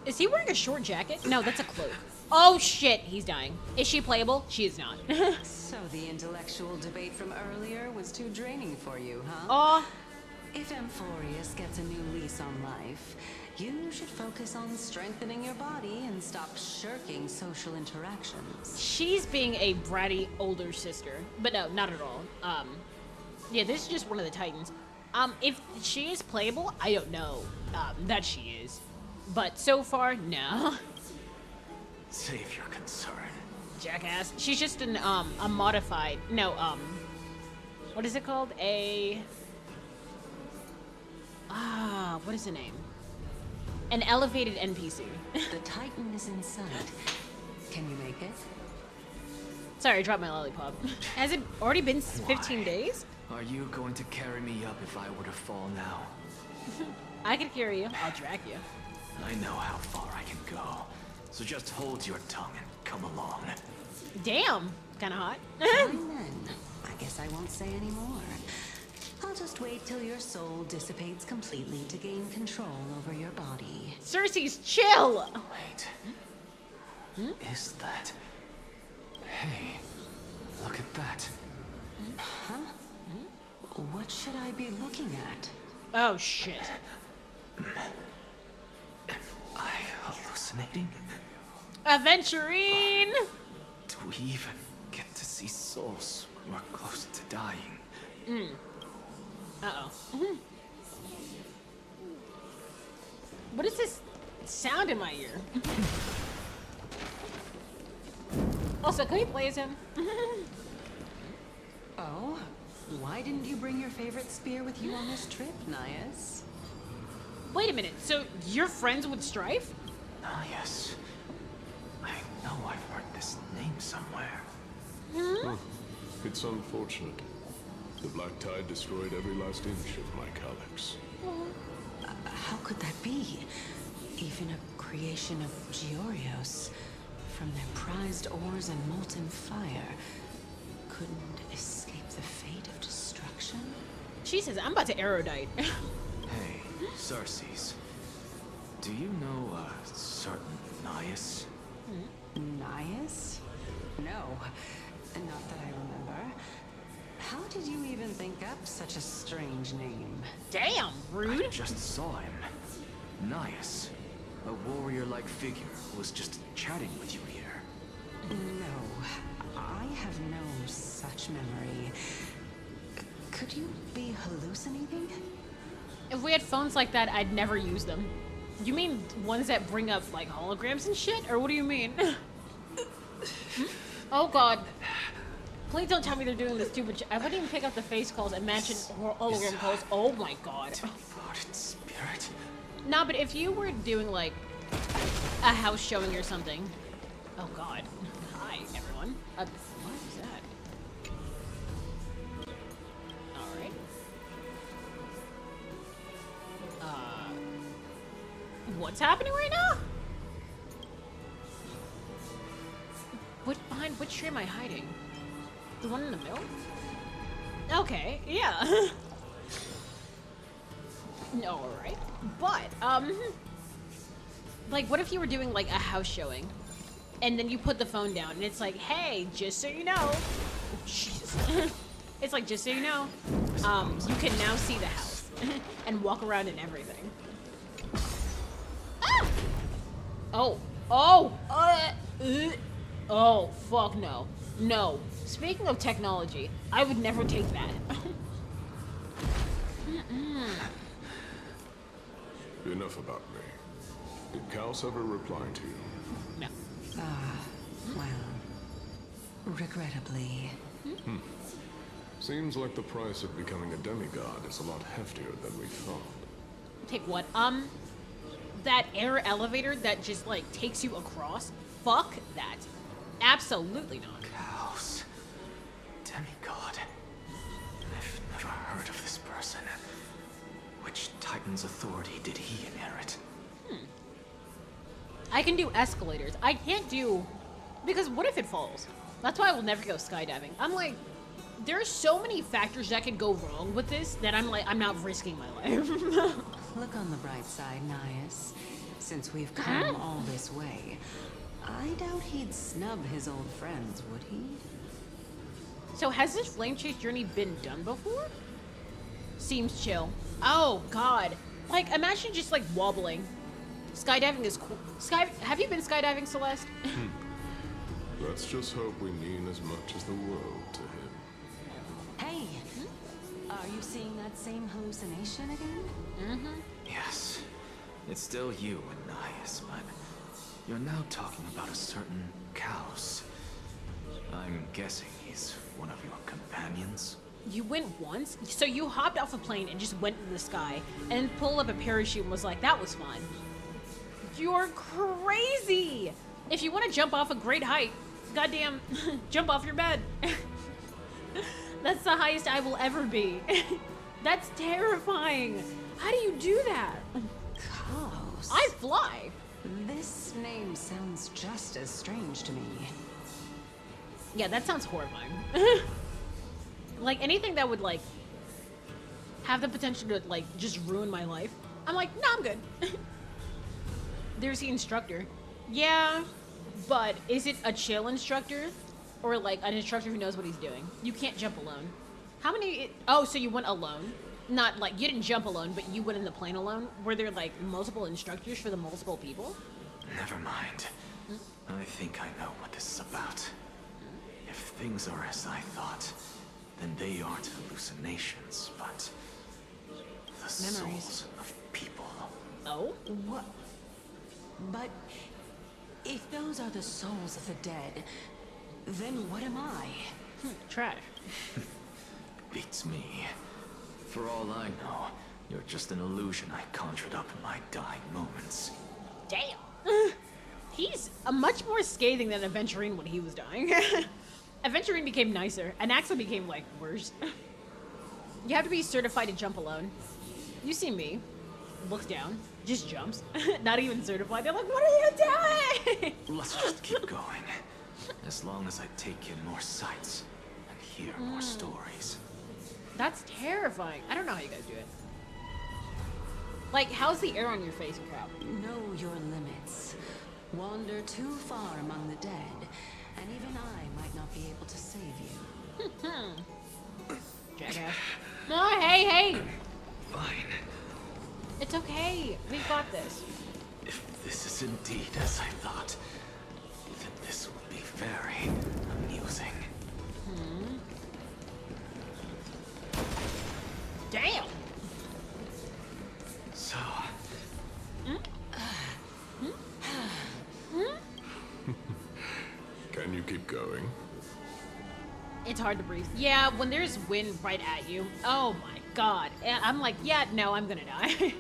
A: Is he wearing a short jacket? No, that's a cloak. Oh shit, he's dying. Is she playable? She is not.
K: So the intellectual debate from earlier was too draining for you, huh?
A: Oh.
K: If Amphorius gets a new lease on life, you should focus on strengthening your body and stop shirking social interactions.
A: She's being a bratty older sister. But no, not at all. Yeah, this is just one of the Titans. If she is playable, I don't know that she is. But so far, no.
I: Save your concern.
A: Jackass. She's just an, a modified, no, what is it called? What is the name? An elevated NPC.
K: The Titan is in sight. Can you make it?
A: Sorry, I dropped my lollipop. Has it already been 15 days?
I: Are you going to carry me up if I were to fall now?
A: I can carry you. I'll drag you.
I: I know how far I can go. So just hold your tongue and come along.
A: Damn. Kinda hot.
K: Fine then. I guess I won't say any more. I'll just wait till your soul dissipates completely to gain control over your body.
A: Cersei's chill!
I: Wait. Is that... Hey, look at that.
K: Huh? What should I be looking at?
A: Oh, shit.
I: Am I hallucinating?
A: Aventurine!
I: Do we even get to see souls when we're close to dying?
A: Uh-oh. What is this sound in my ear? Also, can we play as him?
K: Oh? Why didn't you bring your favorite spear with you on this trip, Nias?
A: Wait a minute, so you're friends with Strife?
I: Nias. I know I've heard this name somewhere.
G: Oh, it's unfortunate. The Black Tide destroyed every last inch of my calyx.
K: How could that be? Even a creation of Georios, from their prized ores and molten fire, couldn't escape the fate of destruction?
A: Jesus, I'm about to erudite.
I: Hey, Cersei's. Do you know a certain Nias?
K: Nias? No, not that I remember. How did you even think up such a strange name?
A: Damn, rude.
I: I just saw him. Nias. A warrior-like figure who was just chatting with you here.
K: No, I have no such memory. Could you be hallucinating?
A: If we had phones like that, I'd never use them. You mean ones that bring up, like, holograms and shit? Or what do you mean? Oh, God. Please don't tell me they're doing this stupid shit. I wouldn't even pick up the face calls and mention hologram calls. Oh, my God.
I: Departed spirit.
A: Nah, but if you were doing, like, a house showing or something. Oh, God. Hi, everyone. What is that? Alright. What's happening right now? Behind which tree am I hiding? The one in the middle? Okay, yeah. Alright. But, like, what if you were doing, like, a house showing, and then you put the phone down, and it's like, hey, just so you know, oh, Jesus. It's like, just so you know, you can now see the house, and walk around and everything. Ah! Oh, oh, fuck no. No. Speaking of technology, I would never take that.
G: Enough about me. Did Kaos ever reply to you?
A: No.
K: Well, regrettably.
G: Seems like the price of becoming a demigod is a lot heftier than we thought.
A: Take what? That air elevator that just like takes you across? Fuck that. Absolutely not.
B: Kaos. Demigod. I've never heard of this person. Which Titan's authority did he inherit?
A: I can do escalators. I can't do... Because what if it falls? That's why I will never go skydiving. I'm like, there's so many factors that could go wrong with this that I'm like, I'm not risking my life.
K: Look on the bright side, Nias. Since we've come all this way, I doubt he'd snub his old friends, would he?
A: So has this flame chase journey been done before? Seems chill. Oh, God. Like, imagine just, like, wobbling. Skydiving is cool. Have you been skydiving, Celeste?
G: Let's just hope we mean as much as the world to him.
K: Hey! Are you seeing that same hallucination again?
B: Yes. It's still you and Nias, but you're now talking about a certain Kaos. I'm guessing he's one of your companions?
A: You went once? So you hopped off a plane and just went into the sky and pulled up a parachute and was like, that was fun. You're crazy! If you want to jump off a great height, goddamn, jump off your bed. That's the highest I will ever be. That's terrifying. How do you do that?
K: Kaos.
A: I fly.
K: This name sounds just as strange to me.
A: Yeah, that sounds horrifying. Like anything that would like have the potential to like just ruin my life. I'm like, no, I'm good. There's the instructor. Yeah, but is it a chill instructor or like an instructor who knows what he's doing? You can't jump alone. How many? Oh, so you went alone? Not like you didn't jump alone, but you went in the plane alone? Were there like multiple instructors for the multiple people?
B: Never mind. I think I know what this is about. If things are as I thought, then they aren't hallucinations, but the souls of people.
A: Oh?
K: What? But if those are the souls of the dead, then what am I?
A: Trash.
B: Beats me. For all I know, you're just an illusion I conjured up in my dying moments.
A: Damn. He's a much more scathing than Aventurine when he was dying. Aventurine became nicer, and Axel became, like, worse. You have to be certified to jump alone. You see me. Looks down. Just jumps. Not even certified. They're like, what are you doing?
B: Let's just keep going. As long as I take in more sights and hear more stories.
A: That's terrifying. I don't know how you guys do it. Like, how's the air on your face, crap?
K: Know your limits. Wander too far among the dead, and even I might not be able to save you.
A: Jackass. No, hey!
B: Fine.
A: It's okay. We've got this.
B: If this is indeed as I thought, then this will be very amusing.
A: Damn!
B: So...
G: Can you keep going?
A: It's hard to breathe. Yeah, when there's wind right at you. Oh my god. And I'm like, yeah, no, I'm gonna die.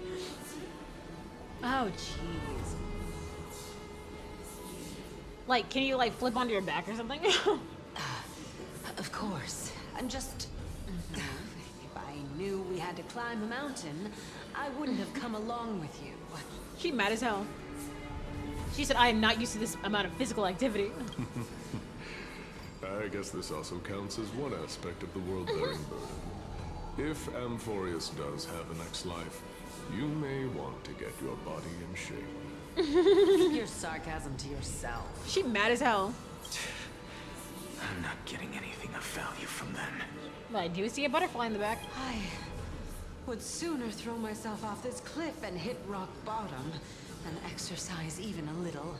A: Oh, jeez. Like, can you, like, flip onto your back or something?
K: Of course. I'm just... If I knew we had to climb a mountain, I wouldn't have come along with you.
A: She mad as hell. She said, I am not used to this amount of physical activity.
G: I guess this also counts as one aspect of the world-bearing burden. If Amphorius does have a next life, you may want to get your body in shape.
K: Keep your sarcasm to yourself.
A: She mad as hell.
B: I'm not getting anything of value from them.
A: But I do see a butterfly in the back.
K: I would sooner throw myself off this cliff and hit rock bottom than exercise even a little.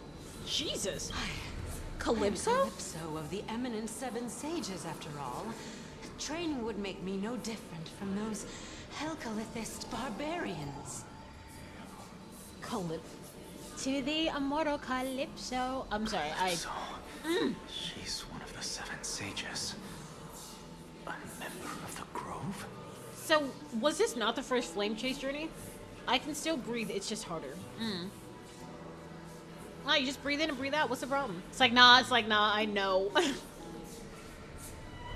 A: Jesus. Calypso?
K: I'm Calypso of the eminent Seven Sages, after all. Training would make me no different from those Helcalithist barbarians.
A: To the immortal Calypso. I'm sorry,
B: So, she's one of the 7 sages. A member of the Grove?
A: So, was this not the first flame chase journey? I can still breathe, it's just harder. Ah, you just breathe in and breathe out, what's the problem? It's like, nah, I know.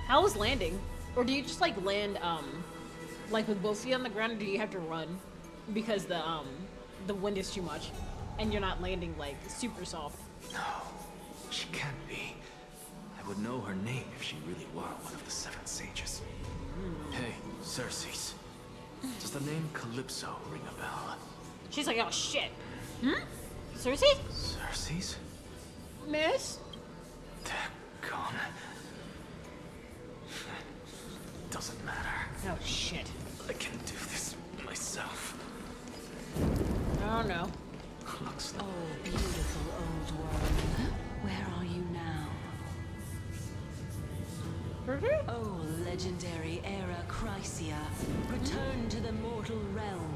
A: How was landing? Or do you just like land, like with both feet on the ground, or do you have to run? Because the wind is too much. And you're not landing like super soft.
B: No, she can't be. I would know her name if she really were one of the 7 sages. Hey, Circes. Does the name Calypso ring a bell?
A: She's like, oh shit. Cersei?
B: Circes?
A: Miss?
B: Gone. Doesn't matter.
A: Oh shit.
B: I can do this myself.
A: Oh no.
B: Looks like...
K: Oh, beautiful old world. Where are you now? Oh, legendary era Chrysia. Return to the mortal realm.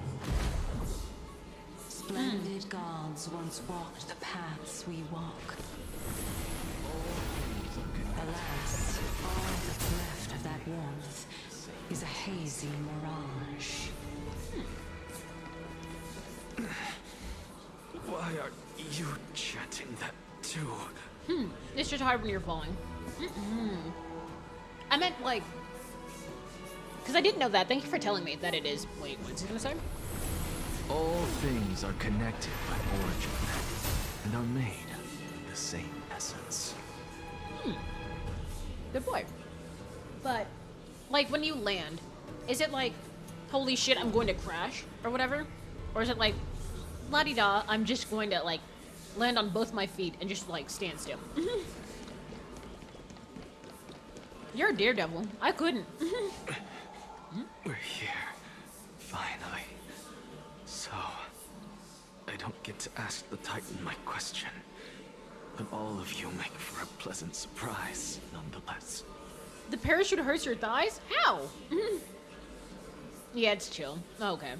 K: Splendid gods once walked the paths we walk. Alas, all that's left of that warmth is a hazy mirage.
B: Why are you chanting that too?
A: It's just hard when you're falling. I meant like... Because I didn't know that. Thank you for telling me that it is... Wait, what's he gonna say?
B: All things are connected by origin and are made of the same essence.
A: Good boy. But, like, when you land, is it like, holy shit, I'm going to crash, or whatever? Or is it like, la-di-da, I'm just going to, like, land on both my feet and just, like, stand still? You're a daredevil. I couldn't.
B: We're here. Finally. So, I don't get to ask the Titan my question. But all of you make for a pleasant surprise, nonetheless.
A: The parachute hurts your thighs? How? Yeah, it's chill. Okay.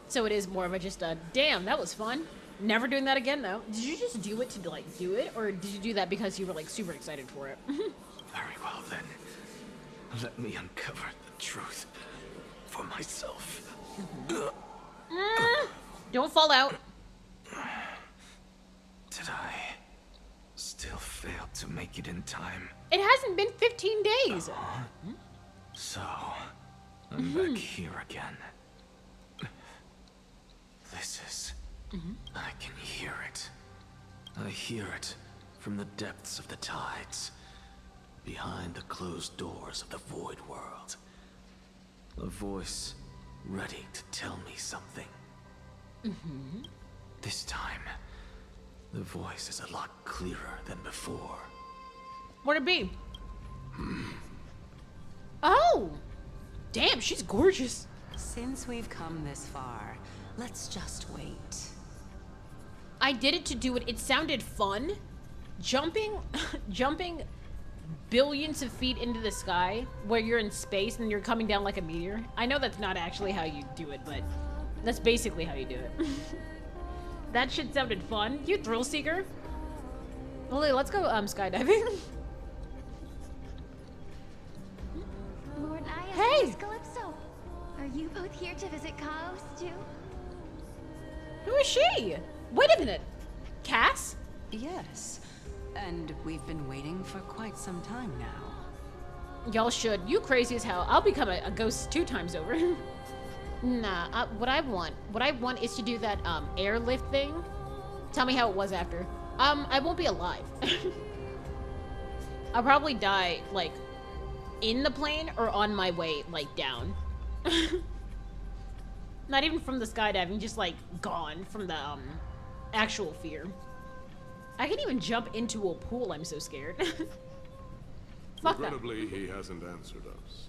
A: So it is more of a just a, damn, that was fun. Never doing that again, though. Did you just do it to, like, do it? Or did you do that because you were, like, super excited for it?
B: Very well, then. Let me uncover the truth for myself.
A: Don't fall out.
B: Did I still fail to make it in time?
A: It hasn't been 15 days.
B: So, I'm back here again. This is... I can hear it. I hear it from the depths of the tides, behind the closed doors of the void world. A voice ready to tell me something. This time, the voice is a lot clearer than before.
A: What'd it be? Oh! Damn, she's gorgeous.
K: Since we've come this far, let's just wait.
A: I did it to do it. It sounded fun. Jumping billions of feet into the sky where you're in space and you're coming down like a meteor. I know that's not actually how you do it, but that's basically how you do it. That shit sounded fun. You thrill seeker. Lily, let's go skydiving.
H: Lord Ayas
A: Hey!
H: and Miss Calypso, are you both here to visit Chaos too?
A: Who is she? Wait a minute. Cass?
K: Yes, and we've been waiting for quite some time now.
A: Y'all should. You crazy as hell. I'll become a ghost 2 times over. Nah, what I want is to do that airlift thing. Tell me how it was after. I won't be alive. I'll probably die like in the plane or on my way like down. Not even from the skydiving, just like gone from the actual fear. I can even jump into a pool. I'm so scared. Fuck that.
R: Regrettably, he hasn't answered us.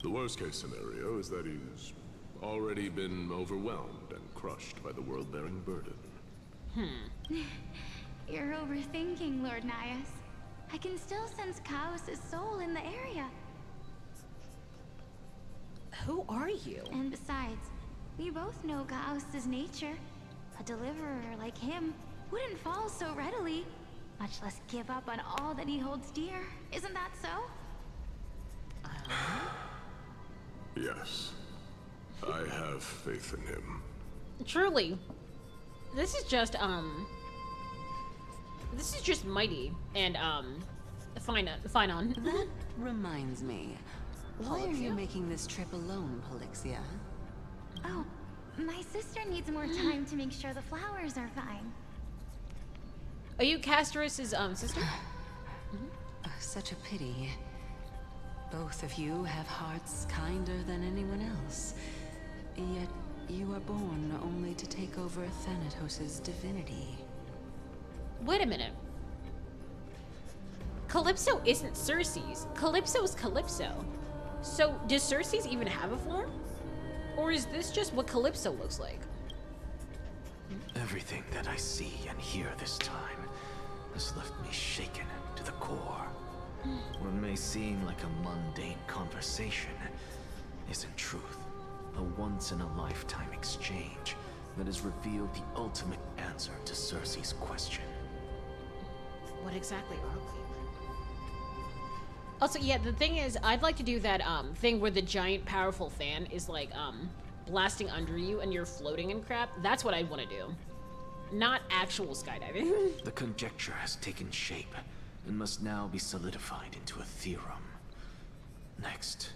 R: The worst case scenario is that he's already been overwhelmed and crushed by the world-bearing burden.
H: You're overthinking, Lord Nias. I can still sense Chaos' soul in the area.
A: Who are you?
H: And besides, we both know Chaos' nature.
S: A deliverer like him wouldn't fall so readily, much less give up on all that he holds dear. Isn't that so?
R: Yes. I have faith in him.
A: Truly. This is just mighty and fine on.
K: That reminds me. Why are you
A: Polixia?
K: making this trip alone, Polixia?
S: Oh, my sister needs more time to make sure the flowers are fine.
A: Are you Castorus's sister?
K: Such a pity. Both of you have hearts kinder than anyone else. Yet you were born only to take over Thanatos' divinity.
A: Wait a minute. Calypso isn't Circe's. Calypso's Calypso. So, does Circe's even have a form? Or is this just what Calypso looks like?
B: Everything that I see and hear this time has left me shaken to the core. What may seem like a mundane conversation is in truth a once-in-a-lifetime exchange that has revealed the ultimate answer to Circe's question.
A: What exactly are we? Also, yeah, the thing is, I'd like to do that thing where the giant powerful fan is like blasting under you and you're floating and crap. That's what I want to do. Not actual skydiving.
B: The conjecture has taken shape and must now be solidified into a theorem. Next,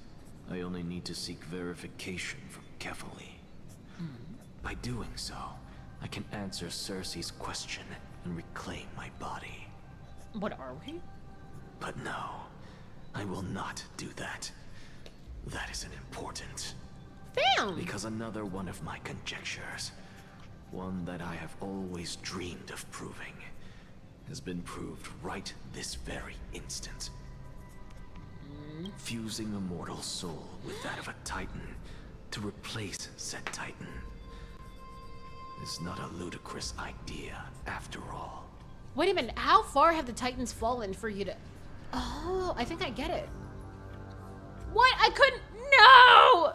B: I only need to seek verification from Kefali. By doing so, I can answer Circe's question and reclaim my body.
A: What are we?
B: But no, I will not do that. That isn't important.
A: Damn!
B: Because another one of my conjectures, one that I have always dreamed of proving, has been proved right this very instant. Fusing a mortal soul with that of a titan to replace said titan is not a ludicrous idea after all.
A: Wait a minute, how far have the Titans fallen for you to... Oh, I think I get it. What? I couldn't... No!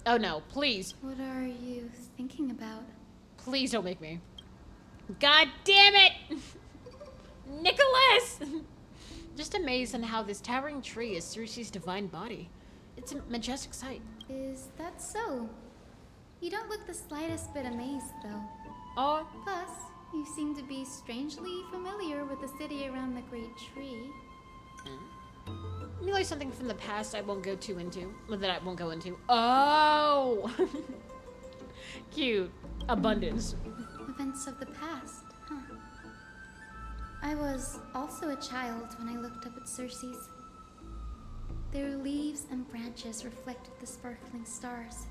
A: Oh no, please.
M: What are you thinking about?
A: Please don't make me. God damn it! Nicholas! Just amazed on how this towering tree is Circe's divine body. It's a majestic sight.
M: Is that so? You don't look the slightest bit amazed, though.
A: Oh.
M: Plus, you seem to be strangely familiar with the city around the great tree.
A: Maybe something from the past I won't go into. Oh! Cute. Abundance.
M: Events of the past, huh? I was also a child when I looked up at Circe's. Their leaves and branches reflected the sparkling stars.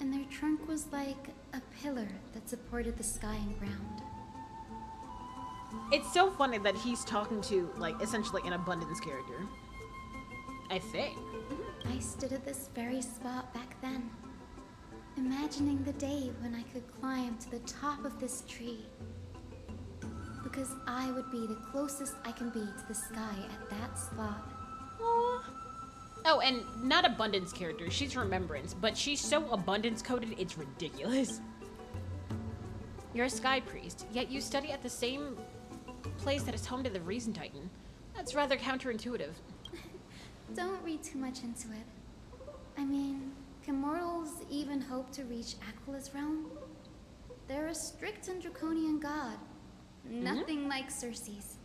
M: And their trunk was like a pillar that supported the sky and ground.
A: It's so funny that he's talking to, like, essentially an abundance character. I think.
M: I stood at this very spot back then, imagining the day when I could climb to the top of this tree. Because I would be the closest I can be to the sky at that spot.
A: Aww. Oh, and not abundance character, she's remembrance, but she's so abundance coded, it's ridiculous. You're a sky priest, yet you study at the same place that is home to the Reason Titan. That's rather counterintuitive.
M: Don't read too much into it. I mean, can mortals even hope to reach Aquila's realm? They're a strict and draconian god. Nothing like Circe's.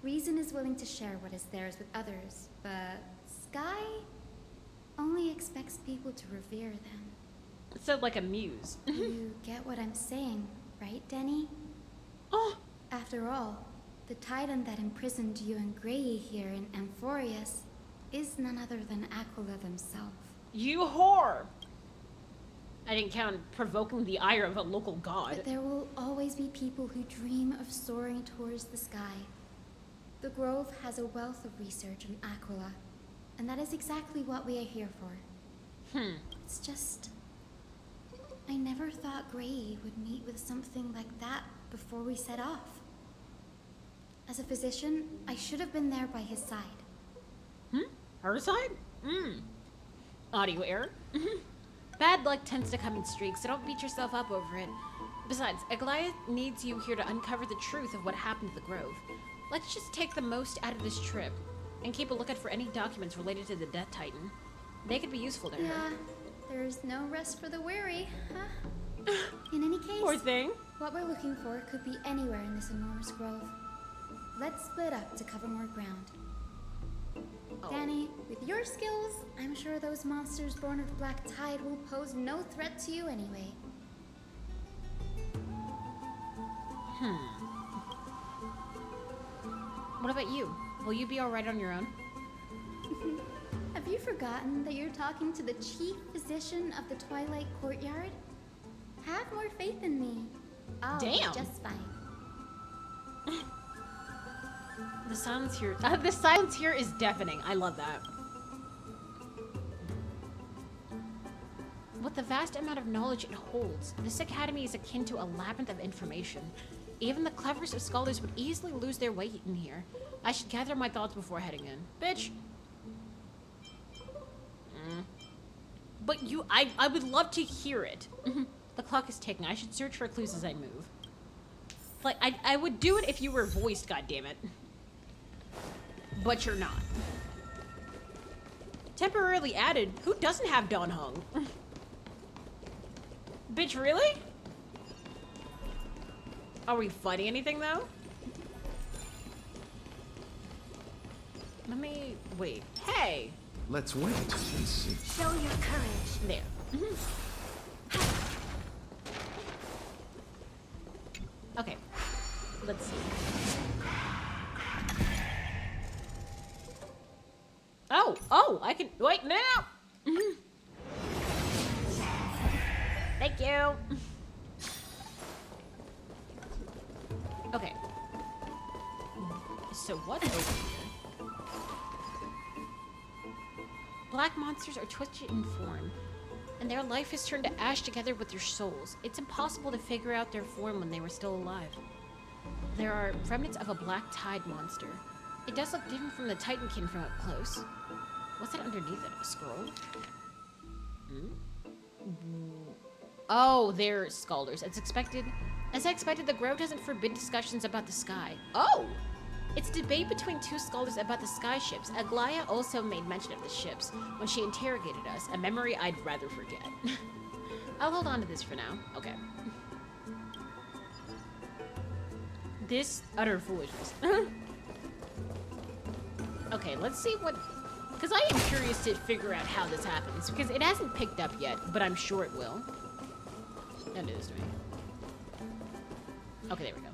M: Reason is willing to share what is theirs with others, but Sky only expects people to revere them.
A: So like a muse.
M: You get what I'm saying, right, Denny?
A: Oh!
M: After all, the titan that imprisoned you and Grey here in Amphorius is none other than Aquila themselves.
A: You whore! I didn't count provoking the ire of a local god.
M: But there will always be people who dream of soaring towards the sky. The Grove has a wealth of research on Aquila, and that is exactly what we are here for. It's just... I never thought Grey would meet with something like that before we set off. As a physician, I should have been there by his side.
A: Her side? Audio error? Bad luck tends to come in streaks, so don't beat yourself up over it. Besides, Aglaia needs you here to uncover the truth of what happened to the Grove. Let's just take the most out of this trip, and keep a lookout for any documents related to the Death Titan. They could be useful to her.
T: Yeah, there's no rest for the weary, huh? In any case,
A: Poor thing.
T: What we're looking for could be anywhere in this enormous grove. Let's split up to cover more ground. Danny, with your skills, I'm sure those monsters born of the Black Tide will pose no threat to you anyway.
A: What about you? Will you be alright on your own?
T: Have you forgotten that you're talking to the chief physician of the Twilight Courtyard? Have more faith in me. I'll be just fine.
A: The silence here is deafening. I love that. With the vast amount of knowledge it holds, this academy is akin to a labyrinth of information. Even the cleverest of scholars would easily lose their way in here. I should gather my thoughts before heading in. Bitch. But I would love to hear it. The clock is ticking. I should search for clues as I move. Like, I would do it if you were voiced, goddammit. But you're not. Temporarily added? Who doesn't have Dawn Hung? Bitch, really? Are we fighting anything, though? Let me... wait. Hey!
B: Let's wait and see.
H: Show your courage.
A: There. Okay. Let's see. Oh, I can... wait, no! Thank you. Okay. So what's over here? Black monsters are twisted in form, and their life is turned to ash together with their souls. It's impossible to figure out their form when they were still alive. There are remnants of a Black Tide monster. It does look different from the Titankin from up close. What's that underneath it? A scroll? Oh, they're scholars. As I expected, the Grove doesn't forbid discussions about the sky. Oh! It's debate between two scholars about the sky ships. Aglaia also made mention of the ships when she interrogated us, a memory I'd rather forget. I'll hold on to this for now. Okay. This utter foolishness. Okay, let's see what... because I am curious to figure out how this happens, because it hasn't picked up yet, but I'm sure it will. That is to me. Okay, there we go.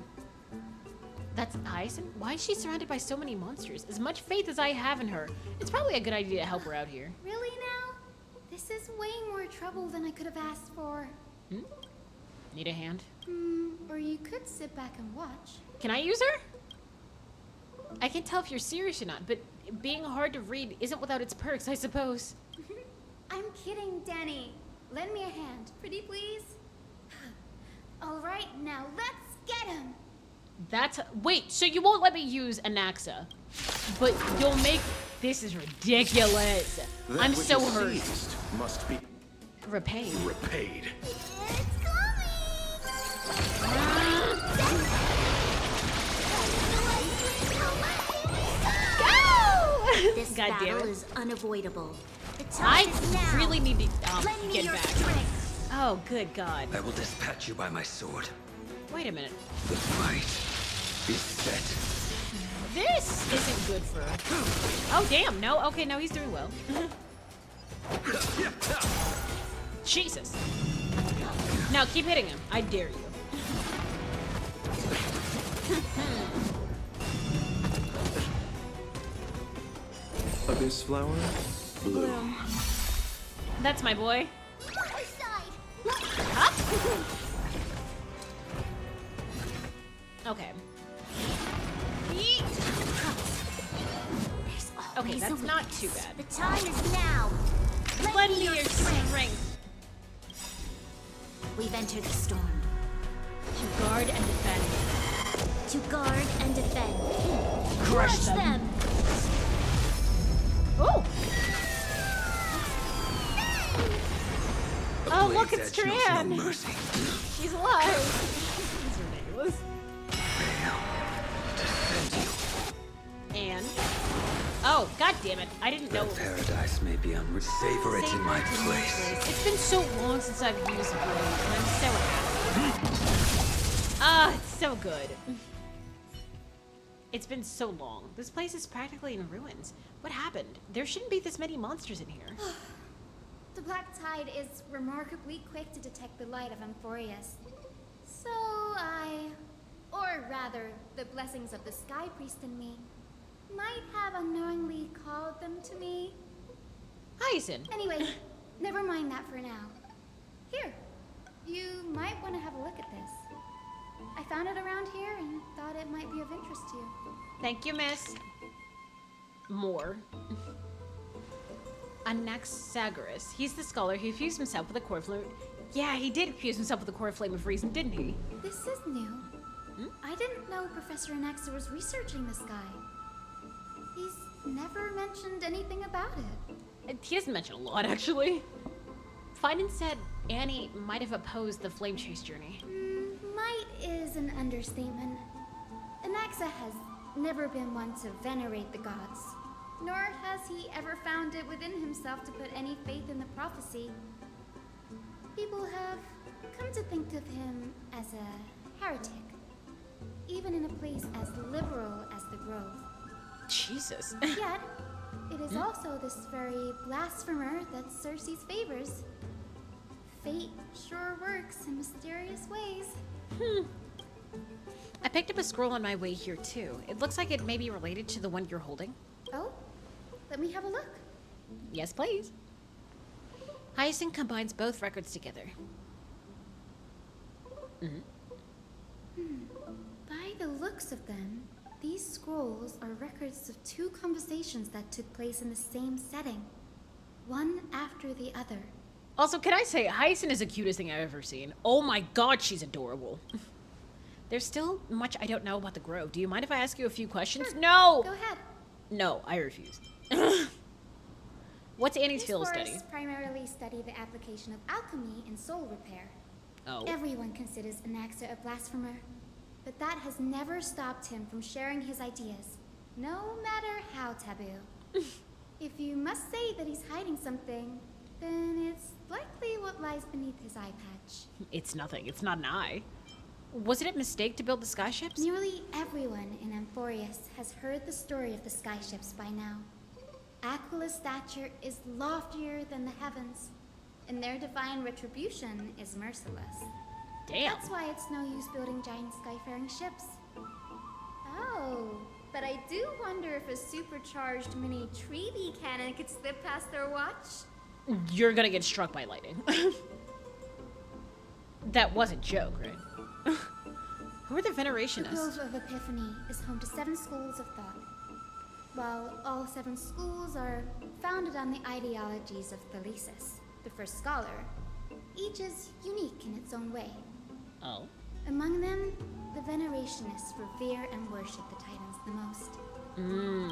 A: That's Hyacinth? Why is she surrounded by so many monsters? As much faith as I have in her, it's probably a good idea to help her out here.
T: Really now? This is way more trouble than I could have asked for.
A: Need a hand?
T: Or you could sit back and watch.
A: Can I use her? I can't tell if you're serious or not, but being hard to read isn't without its perks, I suppose.
T: I'm kidding, Danny. Lend me a hand, pretty please. All right, now let's get him.
A: Wait, so you won't let me use Anaxa, but you'll make... This is ridiculous. I'm so hurt.
L: Must be
A: repaid.
L: Repaid.
H: This
A: God damn
H: battle
A: it.
H: is unavoidable. The
A: I
H: time is now.
A: really need to
H: Lend me
A: get
H: your
A: back.
H: strength.
A: Oh, good God.
U: I will dispatch you by my sword.
A: Wait a minute.
U: The fight is set.
A: This isn't good for her. Oh, damn. No. Okay, no, he's doing well. Jesus. Now, keep hitting him. I dare you.
B: Abyss flower? Bloom.
A: That's my boy. Huh? Okay. Okay, that's not too bad.
H: The time is now.
A: Lend me your strength.
H: We've entered the storm.
A: To guard and defend.
H: To guard and defend.
A: Crush them. Oh! Look, it's Tran.
U: No mercy.
A: She's alive. She's ridiculous. And oh, god damn it! I didn't know.
U: Paradise may be savor it in my place.
A: It's been so long since I've used Blade, and I'm so happy. Ah, it's so good. It's been so long. This place is practically in ruins. What happened? There shouldn't be this many monsters in here.
T: The Black Tide is remarkably quick to detect the light of Amphorius. So or rather, the blessings of the Sky Priest in me, might have unknowingly called them to me.
A: Hyacin.
T: Anyway, never mind that for now. Here, you might want to have a look at this. I found it around here and thought it might be of interest to you.
A: Thank you, miss. More. Anaxagoras. He's the scholar who fused himself with a core flame. Yeah, he did fuse himself with the core flame of reason, didn't he?
T: This is new. I didn't know Professor Anaxa was researching the sky. He's never mentioned anything about it.
A: He doesn't mention a lot, actually. Fiden said Annie might have opposed the flame chase journey.
T: Might is an understatement. Anaxa has never been one to venerate the gods, nor has he ever found it within himself to put any faith in the prophecy. People have come to think of him as a heretic, even in a place as liberal as the Grove.
A: Jesus.
T: Yet, it is also this very blasphemer that Cersei's favors. Fate sure works in mysterious ways.
A: I picked up a scroll on my way here, too. It looks like it may be related to the one you're holding.
T: Oh? Let me have a look.
A: Yes, please. Hyacin combines both records together.
T: By the looks of them, these scrolls are records of two conversations that took place in the same setting, one after the other.
A: Also, can I say, Hyacin is the cutest thing I've ever seen. Oh my god, she's adorable. There's still much I don't know about the Grove. Do you mind if I ask you a few questions?
T: Sure.
A: No!
T: Go ahead.
A: No, I refuse. What's Annie's field study?
T: These primarily study the application of alchemy in soul repair.
A: Oh.
T: Everyone considers Anaxa a blasphemer, but that has never stopped him from sharing his ideas, no matter how taboo. If you must say that he's hiding something, then it's likely what lies beneath his eye patch.
A: It's nothing. It's not an eye. Was it a mistake to build the skyships?
T: Nearly everyone in Amphorius has heard the story of the skyships by now. Aquila's stature is loftier than the heavens, and their divine retribution is merciless.
A: Damn.
T: That's why it's no use building giant skyfaring ships. Oh, but I do wonder if a supercharged mini Treaty cannon could slip past their watch.
A: You're gonna get struck by lightning. That was a joke, right? Who are the Venerationists?
T: The Grove of Epiphany is home to 7 schools of thought. While all 7 schools are founded on the ideologies of Thalesis, the first scholar, each is unique in its own way.
A: Oh.
T: Among them, the Venerationists revere and worship the Titans the most.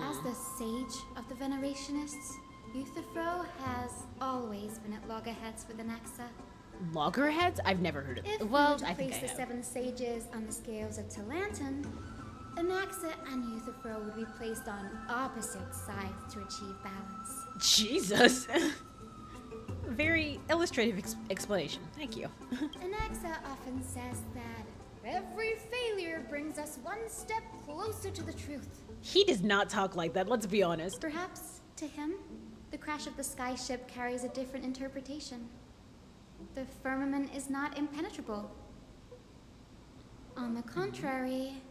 T: As the sage of the Venerationists, Euthyphro has always been at loggerheads with Anaxa.
A: Loggerheads? I've never heard of
T: If
A: it.
T: we
A: Well,
T: were to
A: I think I
T: place the
A: have.
T: 7 sages on the scales of Talanton, Anaxa and Euthyphro would be placed on opposite sides to achieve balance.
A: Jesus. Very illustrative explanation. Thank you.
T: Anaxa often says that every failure brings us one step closer to the truth.
A: He does not talk like that, let's be honest.
T: Perhaps, to him, the crash of the skyship carries a different interpretation. The firmament is not impenetrable. On the contrary,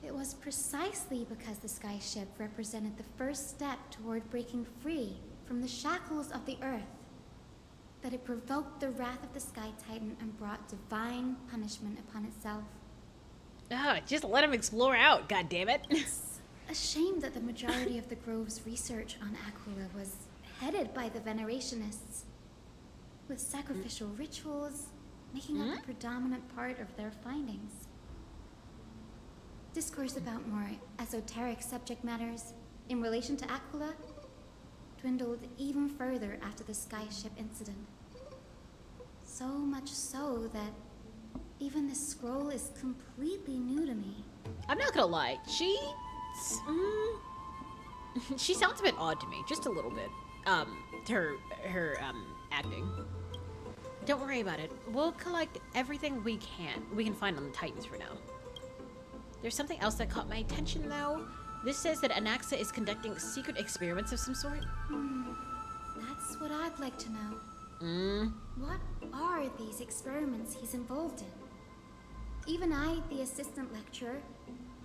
T: it was precisely because the skyship represented the first step toward breaking free from the shackles of the earth that it provoked the wrath of the Sky Titan and brought divine punishment upon itself.
A: Just let him explore out, goddammit.
T: It's a shame that the majority of the Grove's research on Aquila was headed by the Venerationists, with sacrificial rituals making up a predominant part of their findings. Discourse about more esoteric subject matters in relation to Aquila dwindled even further after the skyship incident. So much so that even the scroll is completely new to me.
A: I'm not gonna lie, she sounds a bit odd to me, just a little bit. Her acting. Don't worry about it. We'll collect everything we can find on the Titans for now. There's something else that caught my attention though. This says that Anaxa is conducting secret experiments of some sort.
T: That's what I'd like to know. What are these experiments he's involved in? Even I, the assistant lecturer,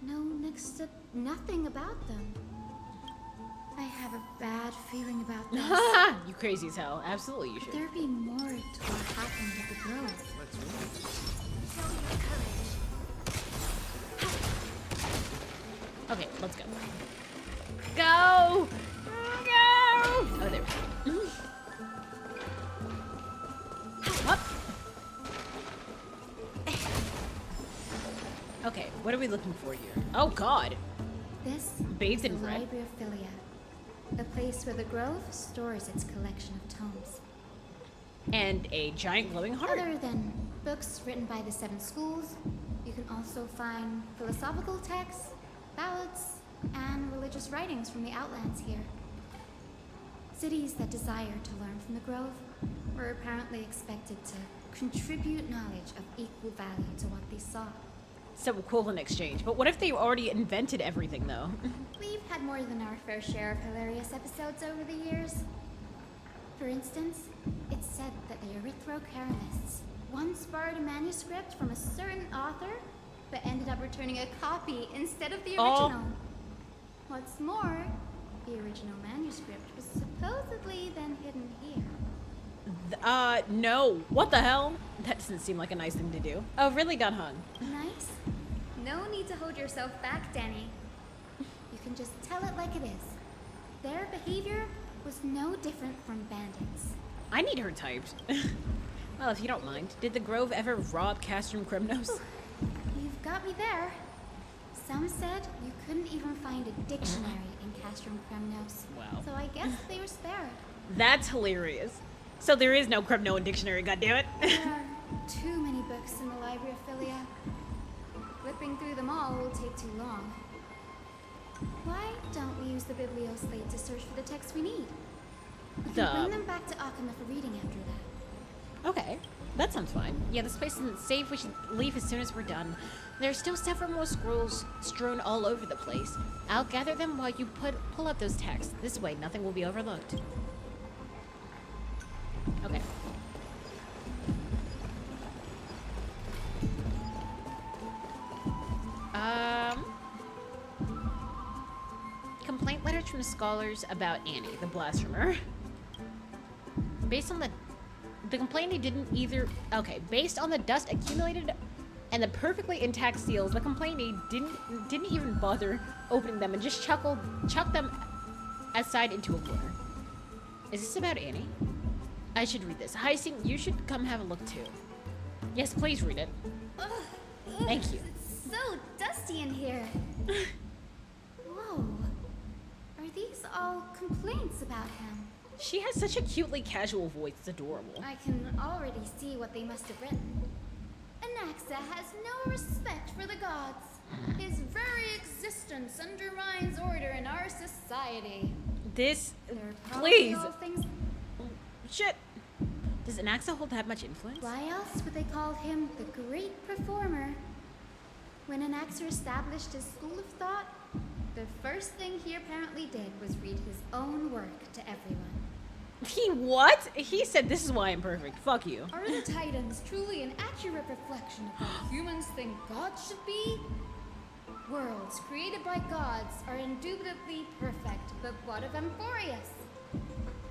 T: know next to nothing about them. I have a bad feeling about this.
A: You crazy as hell. Absolutely you should.
T: There be more to what happened at the Grove. Show your courage.
A: Okay, let's go. Go! Go! Oh, there we go. Up. Okay, what are we looking for here? Oh God!
T: This
A: Bathed
T: is
A: in
T: the
A: red.
T: Library of Philia, a place where the Grove stores its collection of tomes.
A: And a giant glowing heart.
T: Other than books written by the 7 schools, you can also find philosophical texts, ballads, and religious writings from the Outlands here. Cities that desire to learn from the Grove were apparently expected to contribute knowledge of equal value to what they saw.
A: So equivalent exchange. But what if they already invented everything, though?
T: We've had more than our fair share of hilarious episodes over the years. For instance, it's said that the Erythrocaramists once borrowed a manuscript from a certain author, but ended up returning a copy instead of the original. What's more, the original manuscript was supposedly then hidden here.
A: No. What the hell? That doesn't seem like a nice thing to do. Oh, really, Dunhung?
T: Nice? No need to hold yourself back, Danny. You can just tell it like it is. Their behavior was no different from bandits.
A: I need her typed. Well, if you don't mind, did the Grove ever rob Castrum Krymnos?
T: You've got me there. Some said you couldn't even find a dictionary in Castrum Krymnos.
A: Wow.
T: So I guess they were spared.
A: That's hilarious. So there is no Krymnoan dictionary, goddammit.
T: There are too many books in the Library of Philia. Flipping through them all will take too long. Why don't we use the biblioslate to search for the texts we need? We can bring them back to Akama for reading after that.
A: Okay, that sounds fine. Yeah, this place isn't safe. We should leave as soon as we're done. There are still several more scrolls strewn all over the place. I'll gather them while you pull up those texts. This way, nothing will be overlooked. Okay. Complaint letters from scholars about Annie, the blasphemer. Based on the complainant didn't either. Okay, based on the dust accumulated and the perfectly intact seals, the complainant didn't even bother opening them and just chucked them aside into a corner. Is this about Annie? I should read this. Hyacinth, you should come have a look too. Yes, please read it. Thank you.
T: It's so dusty in here. Whoa. Are these all complaints about him?
A: She has such a cutely casual voice. It's adorable.
T: I can already see what they must have written. Anaxa has no respect for the gods. His very existence undermines order in our society.
A: This,
T: Probably
A: please.
T: all things.
A: Shit. Does Anaxa hold that much influence?
T: Why else would they call him the Great Performer? When Anaxa established his school of thought, the first thing he apparently did was read his own work to everyone.
A: He what? He said this is why I'm perfect. Fuck you.
T: Are the Titans truly an accurate reflection of what humans think gods should be? Worlds created by gods are indubitably perfect, but what of Emporius?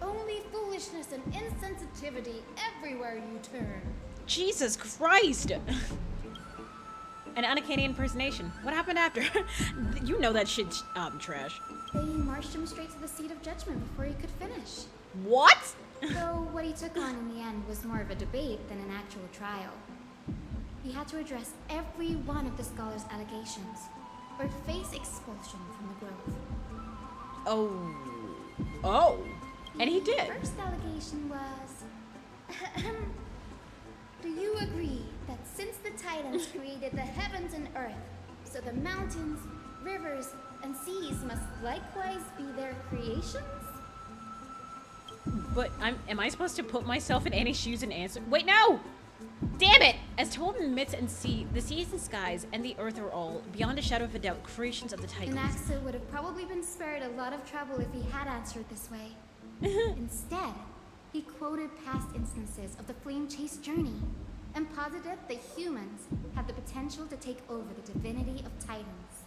T: Only foolishness and insensitivity everywhere you turn.
A: Jesus Christ! An uncanny impersonation. What happened after? You know that shit's trash.
T: They marched him straight to the seat of judgment before he could finish.
A: What?
T: Though what he took on in the end was more of a debate than an actual trial. He had to address every one of the scholar's allegations, or face expulsion from the Grove.
A: Oh. And he did.
T: The first allegation was... Do you agree that since the Titans created the heavens and earth, so the mountains, rivers, and seas must likewise be their creations?
A: But am I supposed to put myself in Annie's shoes and answer? Wait, no! Damn it! As told in myths and the seas and skies and the earth are all, beyond a shadow of a doubt, creations of the Titans.
T: Anaxa would have probably been spared a lot of trouble if he had answered this way. Instead, he quoted past instances of the Flame Chase journey and posited that humans have the potential to take over the divinity of Titans.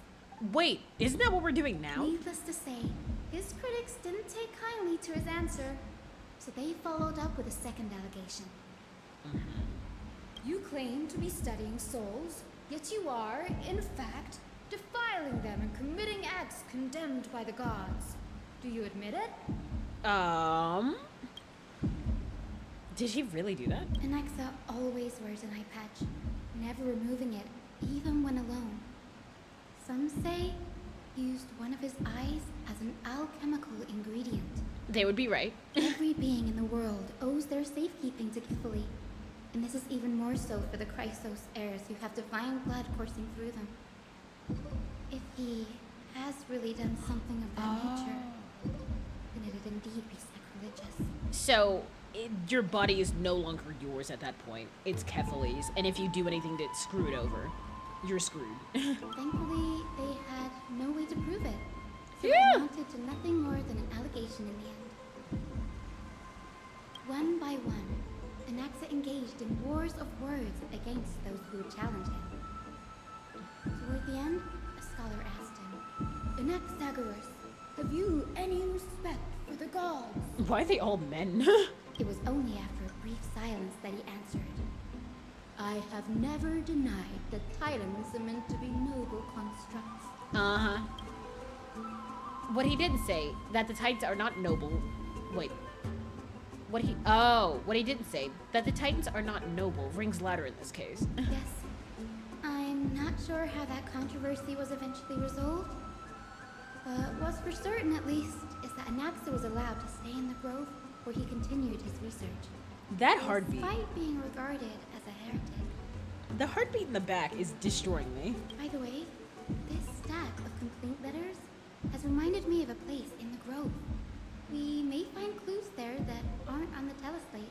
A: Wait, isn't that what we're doing now?
T: Needless to say, his critics didn't take kindly to his answer, so they followed up with a second allegation. You claim to be studying souls, yet you are, in fact, defiling them and committing acts condemned by the gods. Do you admit it?
A: Did he really do that?
T: Anaxa always wears an eye patch, never removing it, even when alone. Some say he used one of his eyes as an alchemical ingredient.
A: They would be right.
T: Every being in the world owes their safekeeping to Kifili, and this is even more so for the Chrysos heirs who have divine blood coursing through them. If he has really done something of that nature, then it'd indeed be sacrilegious.
A: So, your body is no longer yours at that point. It's Kefali's, and if you do anything to screw it over, you're screwed.
T: Thankfully, they had no way to prove it. So it amounted to nothing more than an allegation in the end. One by one, Anaxa engaged in wars of words against those who would challenge him. Toward the end, a scholar asked him, Anaxagoras, have you any respect for the gods?
A: Why are they all men?
T: It was only after a brief silence that he answered, I have never denied that Titans are meant to be noble constructs.
A: Uh-huh. What he didn't say, that the Titans are not noble. Wait. What he didn't say, that the Titans are not noble, rings louder in this case.
T: Yes. I'm not sure how that controversy was eventually resolved. But what's for certain, at least, is that Anaxa was allowed to stay in the grove where he continued his research.
A: That heartbeat.
T: Despite being regarded as a heretic.
A: The heartbeat in the back is destroying me.
T: By the way, this stack of complaint letters has reminded me of a place in the grove. We may find clues there that aren't on the teleslate.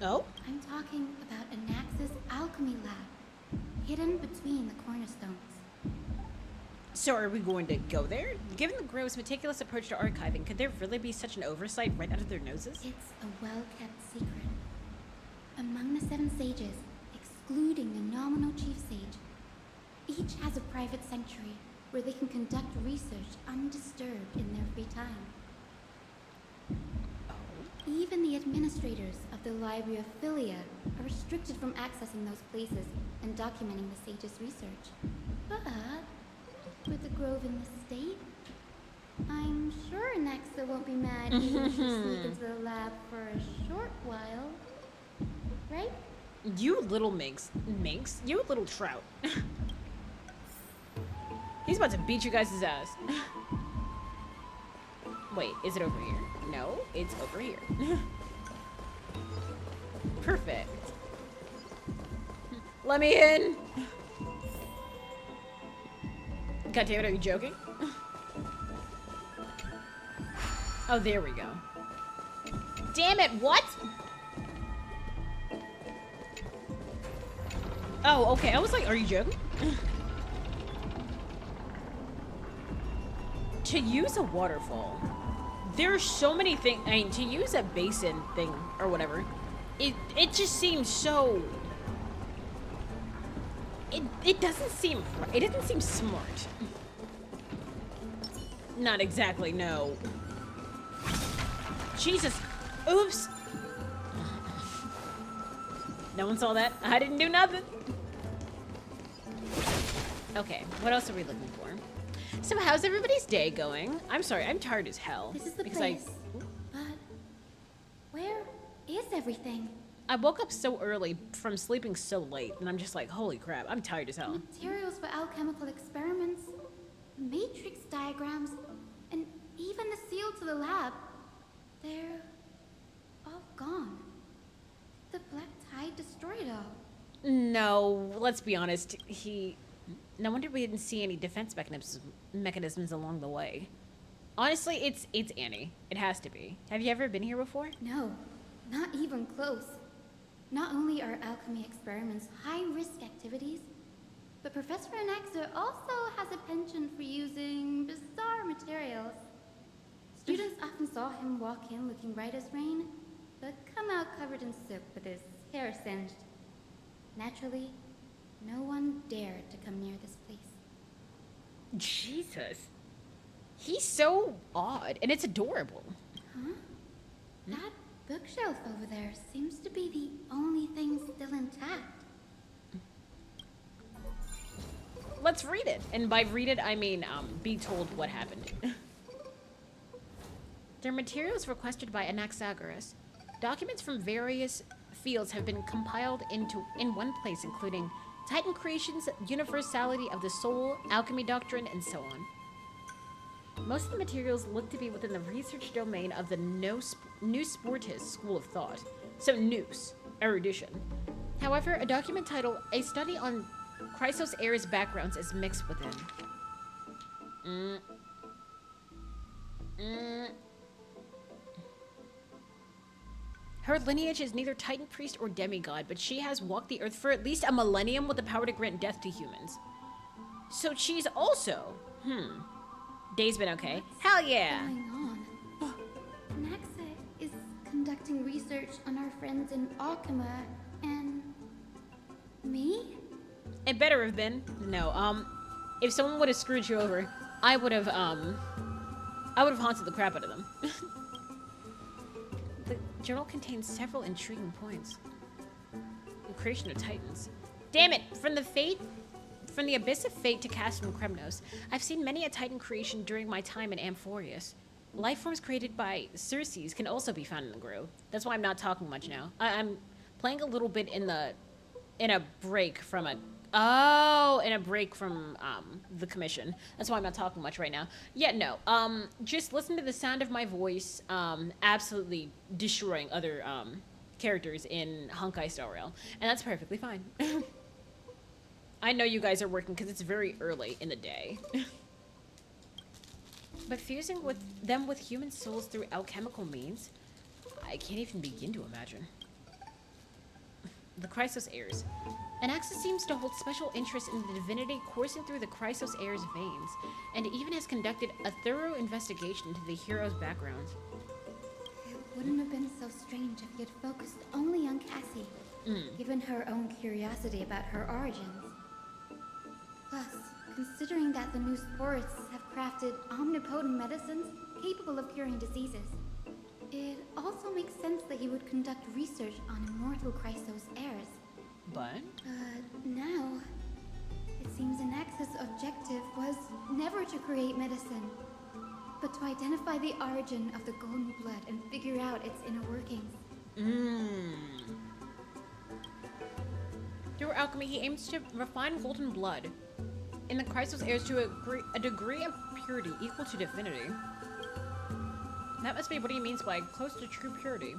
A: Oh?
T: I'm talking about Anaxa's alchemy lab, hidden between the cornerstones.
A: So are we going to go there? Given the grove's meticulous approach to archiving, could there really be such an oversight right out of their noses?
T: It's a well-kept secret. Among the 7 sages, excluding the nominal chief sage, each has a private sanctuary where they can conduct research undisturbed in their free time. Even the administrators of the Library of Philia are restricted from accessing those places and documenting the sage's research. But with the grove in the state, I'm sure Anaxa won't be mad even if we sneak into the lab for a short while. Right?
A: You little minx. You little trout. He's about to beat you guys' ass. Wait, is it over here? No, it's over here. Perfect. Let me in. God damn it, are you joking? Oh, there we go. Damn it, what? Oh, okay, I was like, are you joking? To use a waterfall, there are so many things. I mean, to use a basin thing or whatever, it just seems so. It doesn't seem. It doesn't seem smart. Not exactly. No. Jesus. Oops. No one saw that. I didn't do nothing. Okay. What else are we looking for? So how's everybody's day going? I'm sorry, I'm tired as hell.
T: This is the place. But where is everything?
A: I woke up so early from sleeping so late, and I'm just like, holy crap, I'm tired as hell.
T: Materials for alchemical experiments, matrix diagrams, and even the seal to the lab. They're all gone. The black tide tide destroy it all.
A: No, let's be honest. No wonder we didn't see any defense mechanisms along the way. Honestly, it's Annie. It has to be. Have you ever been here before?
T: No, not even close. Not only are alchemy experiments high-risk activities, but Professor Anaxa also has a penchant for using bizarre materials. Students often saw him walk in looking bright as rain, but come out covered in soot with his hair singed. Naturally, no one dared to come near this place.
A: Jesus. He's so odd, and it's adorable.
T: Huh? That bookshelf over there seems to be the only thing still intact.
A: Let's read it. And by read it, I mean be told what happened. Their materials requested by Anaxagoras. Documents from various fields have been compiled in one place, including Titan creations, universality of the soul, alchemy doctrine, and so on. Most of the materials look to be within the research domain of the New Sportist school of thought. So Nous, erudition. However, a document titled A Study on Chrysos Heir's Backgrounds is mixed within. Her lineage is neither Titan priest or demigod, but she has walked the earth for at least a millennium with the power to grant death to humans. So she's also, Day's been okay. Hell yeah!
T: Going on? Anaxa is conducting research on our friends in Alchema and me?
A: It better have been. No, if someone would have screwed you over, I would have haunted the crap out of them. The journal contains several intriguing points. The creation of Titans. Damn it! From the Abyss of Fate to Castrum Kremnos, I've seen many a Titan creation during my time in Amphorius. Life forms created by Circes can also be found in the grove. That's why I'm not talking much now. I'm playing a little bit in a break from the commission. That's why I'm not talking much right now. Yeah, no. Just listen to the sound of my voice, absolutely destroying other characters in Honkai Star Rail, and that's perfectly fine. I know you guys are working because it's very early in the day. But fusing them with human souls through alchemical means, I can't even begin to imagine. The Chrysos Heirs. Anaxa seems to hold special interest in the divinity coursing through the Chrysos Heirs' veins, and even has conducted a thorough investigation into the hero's background.
T: It wouldn't have been so strange if he had focused only on Cassie, given her own curiosity about her origins. Plus, considering that the new sporists have crafted omnipotent medicines capable of curing diseases, it also makes sense that he would conduct research on immortal Chrysos heirs.
A: But
T: now, it seems Anaxa's objective was never to create medicine, but to identify the origin of the golden blood and figure out its inner workings.
A: Through alchemy, he aims to refine golden blood in the Chrysos heirs to a degree of purity equal to divinity. That must be what he means by close to true purity.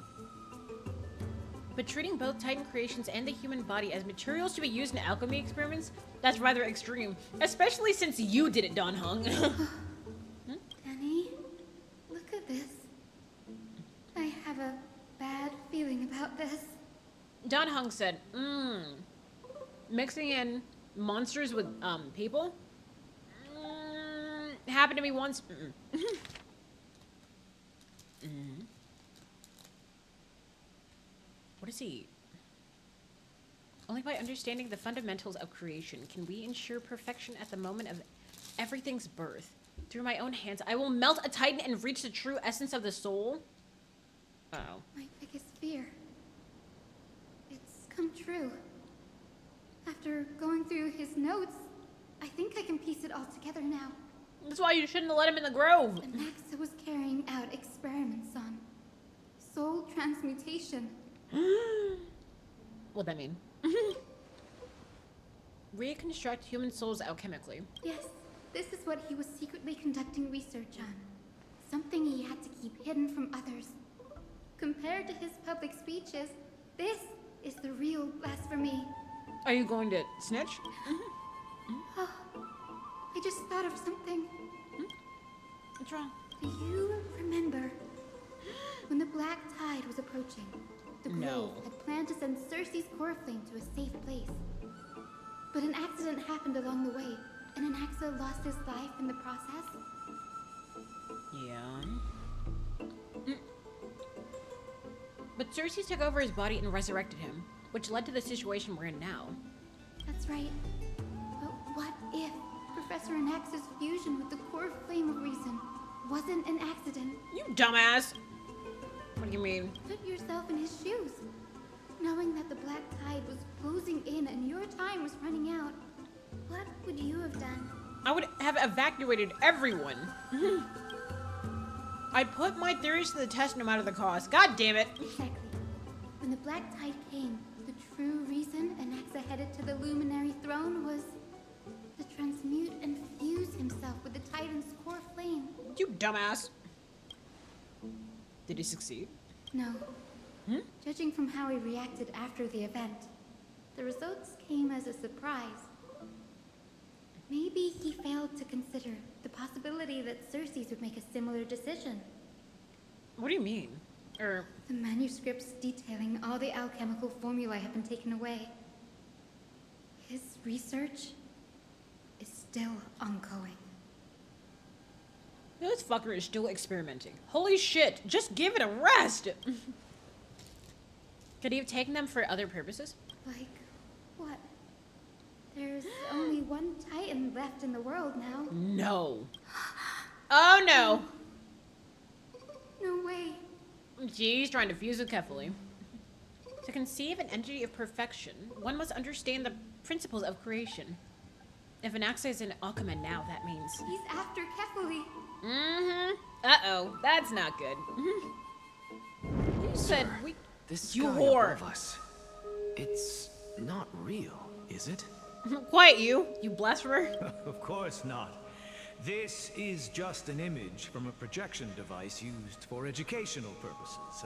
A: But treating both Titan creations and the human body as materials to be used in alchemy experiments, that's rather extreme. Especially since you did it, Don Hung.
T: Danny, look at this. I have a bad feeling about this.
A: Don Hung said, mixing in monsters with people? Happened to me once. What is he? Only by understanding the fundamentals of creation can we ensure perfection at the moment of everything's birth. Through my own hands, I will melt a Titan and reach the true essence of the soul. Uh-oh.
T: My biggest fear. It's come true. After going through his notes, I think I can piece it all together now.
A: That's why you shouldn't have let him in the grove.
T: Anaxa was carrying out experiments on soul transmutation.
A: What'd that mean? Reconstruct human souls alchemically.
T: Yes, this is what he was secretly conducting research on. Something he had to keep hidden from others. Compared to his public speeches, this is the real blasphemy.
A: Are you going to snitch?
T: Oh, I just thought of something.
A: What's wrong?
T: Do you remember when the Black Tide was approaching? The Grove had planned to send Cersei's Coreflame to a safe place. But an accident happened along the way, and Anaxa lost his life in the process.
A: Yeah. But Cersei took over his body and resurrected him, which led to the situation we're in now.
T: That's right. But what if Professor Anaxa's fusion with the core flame of reason wasn't an accident?
A: You dumbass! What do you mean?
T: Put yourself in his shoes. Knowing that the Black Tide was closing in and your time was running out, what would you have done?
A: I would have evacuated everyone. I'd put my theories to the test no matter the cost. God damn it.
T: Exactly. When the Black Tide came, the true reason Anaxa headed to the Luminary Throne was to transmute and fuse himself with the Titan's core flame.
A: You dumbass. Did he succeed?
T: No. Judging from how he reacted after the event, the results came as a surprise. Maybe he failed to consider the possibility that Cersei's would make a similar decision.
A: What do you mean?
T: The manuscripts detailing all the alchemical formulae have been taken away. His research is still ongoing.
A: This fucker is still experimenting. Holy shit, just give it a rest! Could he have taken them for other purposes?
T: Like, what? There's only one Titan left in the world now.
A: No. Oh no!
T: No way.
A: She's trying to fuse with Kefali. To conceive an entity of perfection, one must understand the principles of creation. If Anaxa is in Akama now, that means...
T: He's after Kefali.
A: Uh-oh, that's not good. You said we...
I: This
A: you
I: sky
A: whore.
I: above us, it's not real, is it?
A: Quiet you blasphemer.
N: Of course not. This is just an image from a projection device used for educational purposes.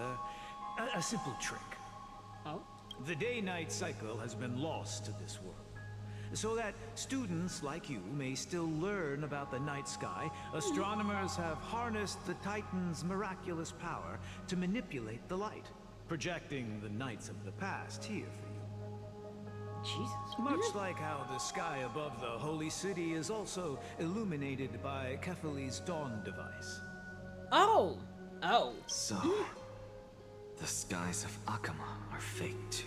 N: A simple trick.
A: Oh?
N: The day-night cycle has been lost to this world. So that students like you may still learn about the night sky, astronomers have harnessed the Titan's miraculous power to manipulate the light, projecting the nights of the past here for you.
A: Jesus.
N: Much like how the sky above the holy city is also illuminated by Kefali's dawn device.
A: Oh.
B: So, the skies of Akama are fake too.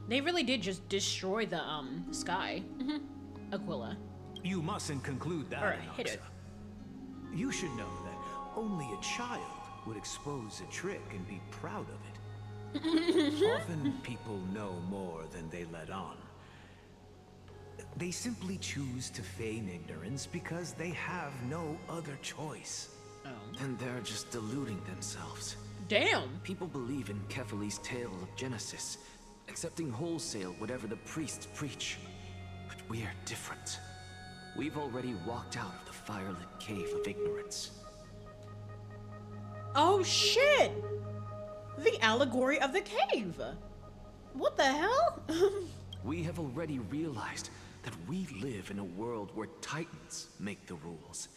A: They really did just destroy the, sky. Aquila.
N: You mustn't conclude that,
A: Or hit
N: Anaxa.
A: it.
N: You should know that only a child would expose a trick and be proud of it. Often people know more than they let on. They simply choose to feign ignorance because they have no other choice.
B: Then they're just deluding themselves.
A: Damn!
B: People believe in Kefali's tale of Genesis, accepting wholesale whatever the priests preach. But we're different. We've already walked out of the firelit cave of ignorance.
A: Oh shit! The allegory of the cave! What the hell?
B: We have already realized that we live in a world where Titans make the rules.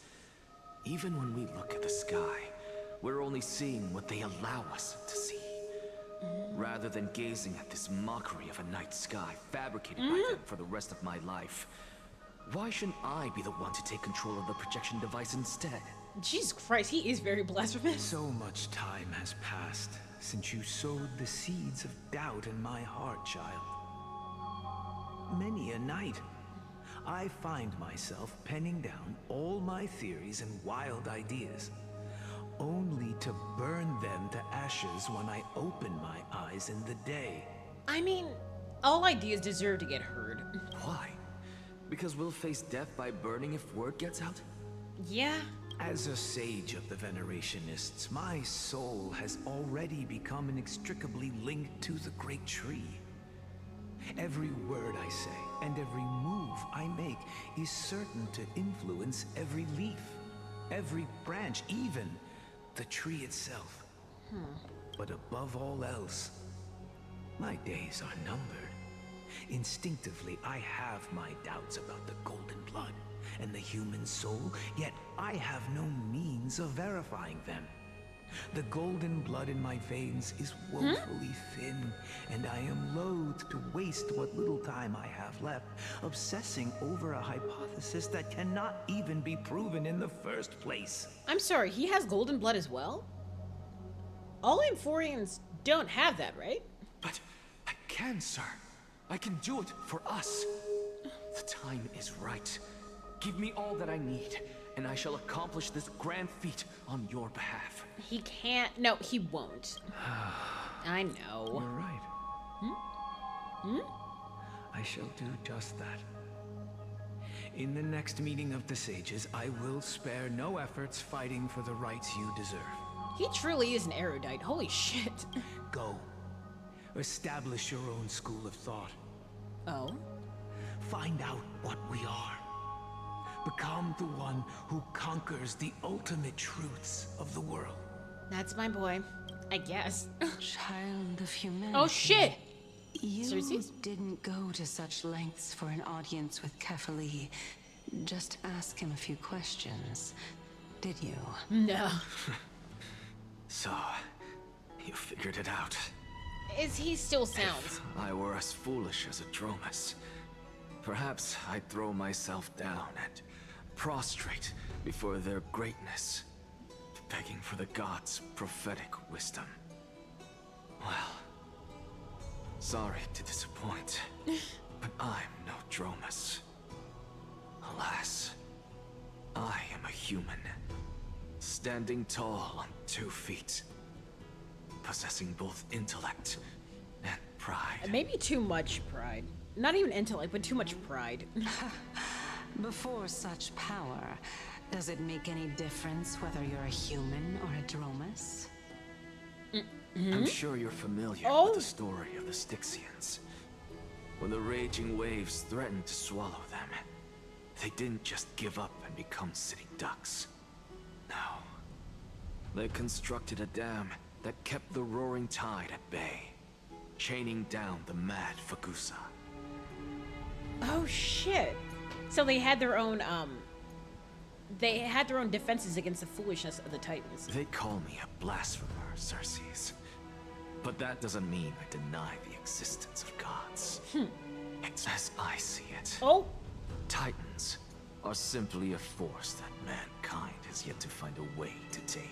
B: Even when we look at the sky, we're only seeing what they allow us to see. Rather than gazing at this mockery of a night sky fabricated by them for the rest of my life, why shouldn't I be the one to take control of the projection device instead?
A: Jesus Christ, he is very blasphemous.
N: So much time has passed since you sowed the seeds of doubt in my heart, child. Many a night, I find myself penning down all my theories and wild ideas, only to burn them to ashes when I open my eyes in the day.
A: I mean, all ideas deserve to get heard.
B: Why? Because we'll face death by burning if word gets out?
A: Yeah.
N: As a sage of the Venerationists, my soul has already become inextricably linked to the great tree. Every word I say and every move I make is certain to influence every leaf, every branch, even the tree itself. But above all else,
F: My days are numbered. Instinctively, I have my doubts about the golden blood and the human soul, yet I have no means of verifying them. The golden blood in my veins is woefully thin, and I am loath to waste what little time I have left obsessing over a hypothesis that cannot even be proven in the first place.
A: I'm sorry, he has golden blood as well? All Amphorians don't have that, right?
I: But I can, sir. I can do it for us. The time is right. Give me all that I need, and I shall accomplish this grand feat on your behalf.
A: He can't. No, he won't. I know.
F: You're right. I shall do just that. In the next meeting of the sages, I will spare no efforts fighting for the rights you deserve.
A: He truly is an erudite. Holy shit.
F: Go. Establish your own school of thought.
A: Oh?
F: Find out what we are. Become the one who conquers the ultimate truths of the world.
A: That's my boy. I guess.
K: Child of humanity.
A: Oh shit!
K: You
A: Cersei's?
K: didn't go to such lengths for an audience with Kefali. Just ask him a few questions, did you?
A: No.
B: So, you figured it out.
A: Is he still sounds?
B: If I were as foolish as a Dromus, perhaps I'd throw myself down and prostrate before their greatness, begging for the gods' prophetic wisdom. Well, sorry to disappoint, but I'm no Dromus. Alas, I am a human, standing tall on 2 feet, possessing both intellect and pride.
A: Maybe too much pride. Not even intellect, but too much pride.
K: Before such power, does it make any difference whether you're a human or a Dromus?
B: I'm sure you're familiar with the story of the Styxians. When the raging waves threatened to swallow them, they didn't just give up and become sitting ducks. No. They constructed a dam that kept the roaring tide at bay, chaining down the mad Fagusa.
A: Oh shit. So they had their own defenses against the foolishness of the Titans.
B: They call me a blasphemer, Cersei's. But that doesn't mean I deny the existence of gods. It's as I see it.
A: Oh!
B: Titans are simply a force that mankind has yet to find a way to tame.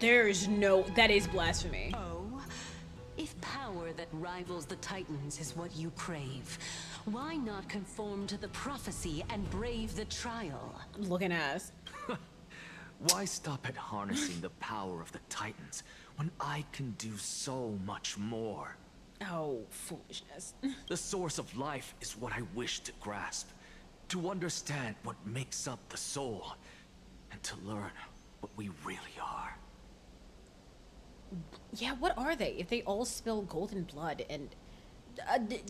A: That is blasphemy.
K: Oh, if power that rivals the Titans is what you crave, why not conform to the prophecy and brave the trial?
A: Looking ass.
B: Why stop at harnessing the power of the Titans when I can do so much more?
A: Oh, foolishness.
B: The source of life is what I wish to grasp, to understand what makes up the soul, and to learn what we really are.
A: Yeah, what are they? If they all spill golden blood and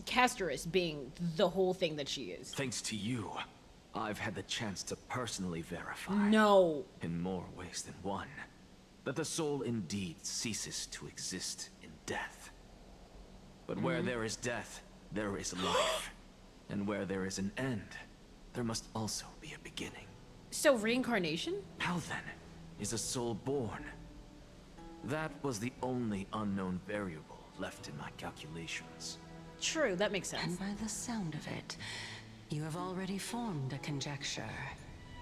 A: Casterus being the whole thing that she is.
B: Thanks to you, I've had the chance to personally verify.
A: No.
B: In more ways than one, that the soul indeed ceases to exist in death. But where there is death, there is life. And where there is an end, there must also be a beginning.
A: So reincarnation?
B: How then is a soul born? That was the only unknown variable left in my calculations.
A: True, that makes sense.
K: And by the sound of it, you have already formed a conjecture.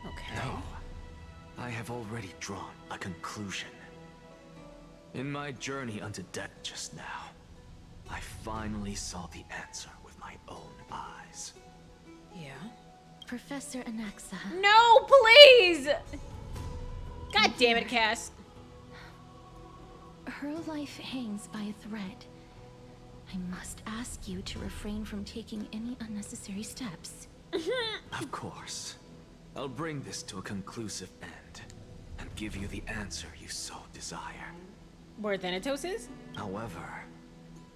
A: Okay.
B: No. I have already drawn a conclusion. In my journey unto death just now, I finally saw the answer with my own eyes.
A: Yeah?
T: Professor Anaxa.
A: No, please! God damn it, Cass.
T: Her life hangs by a thread. I must ask you to refrain from taking any unnecessary steps.
B: Of course. I'll bring this to a conclusive end and give you the answer you so desire.
A: Where Thanatos is?
B: However,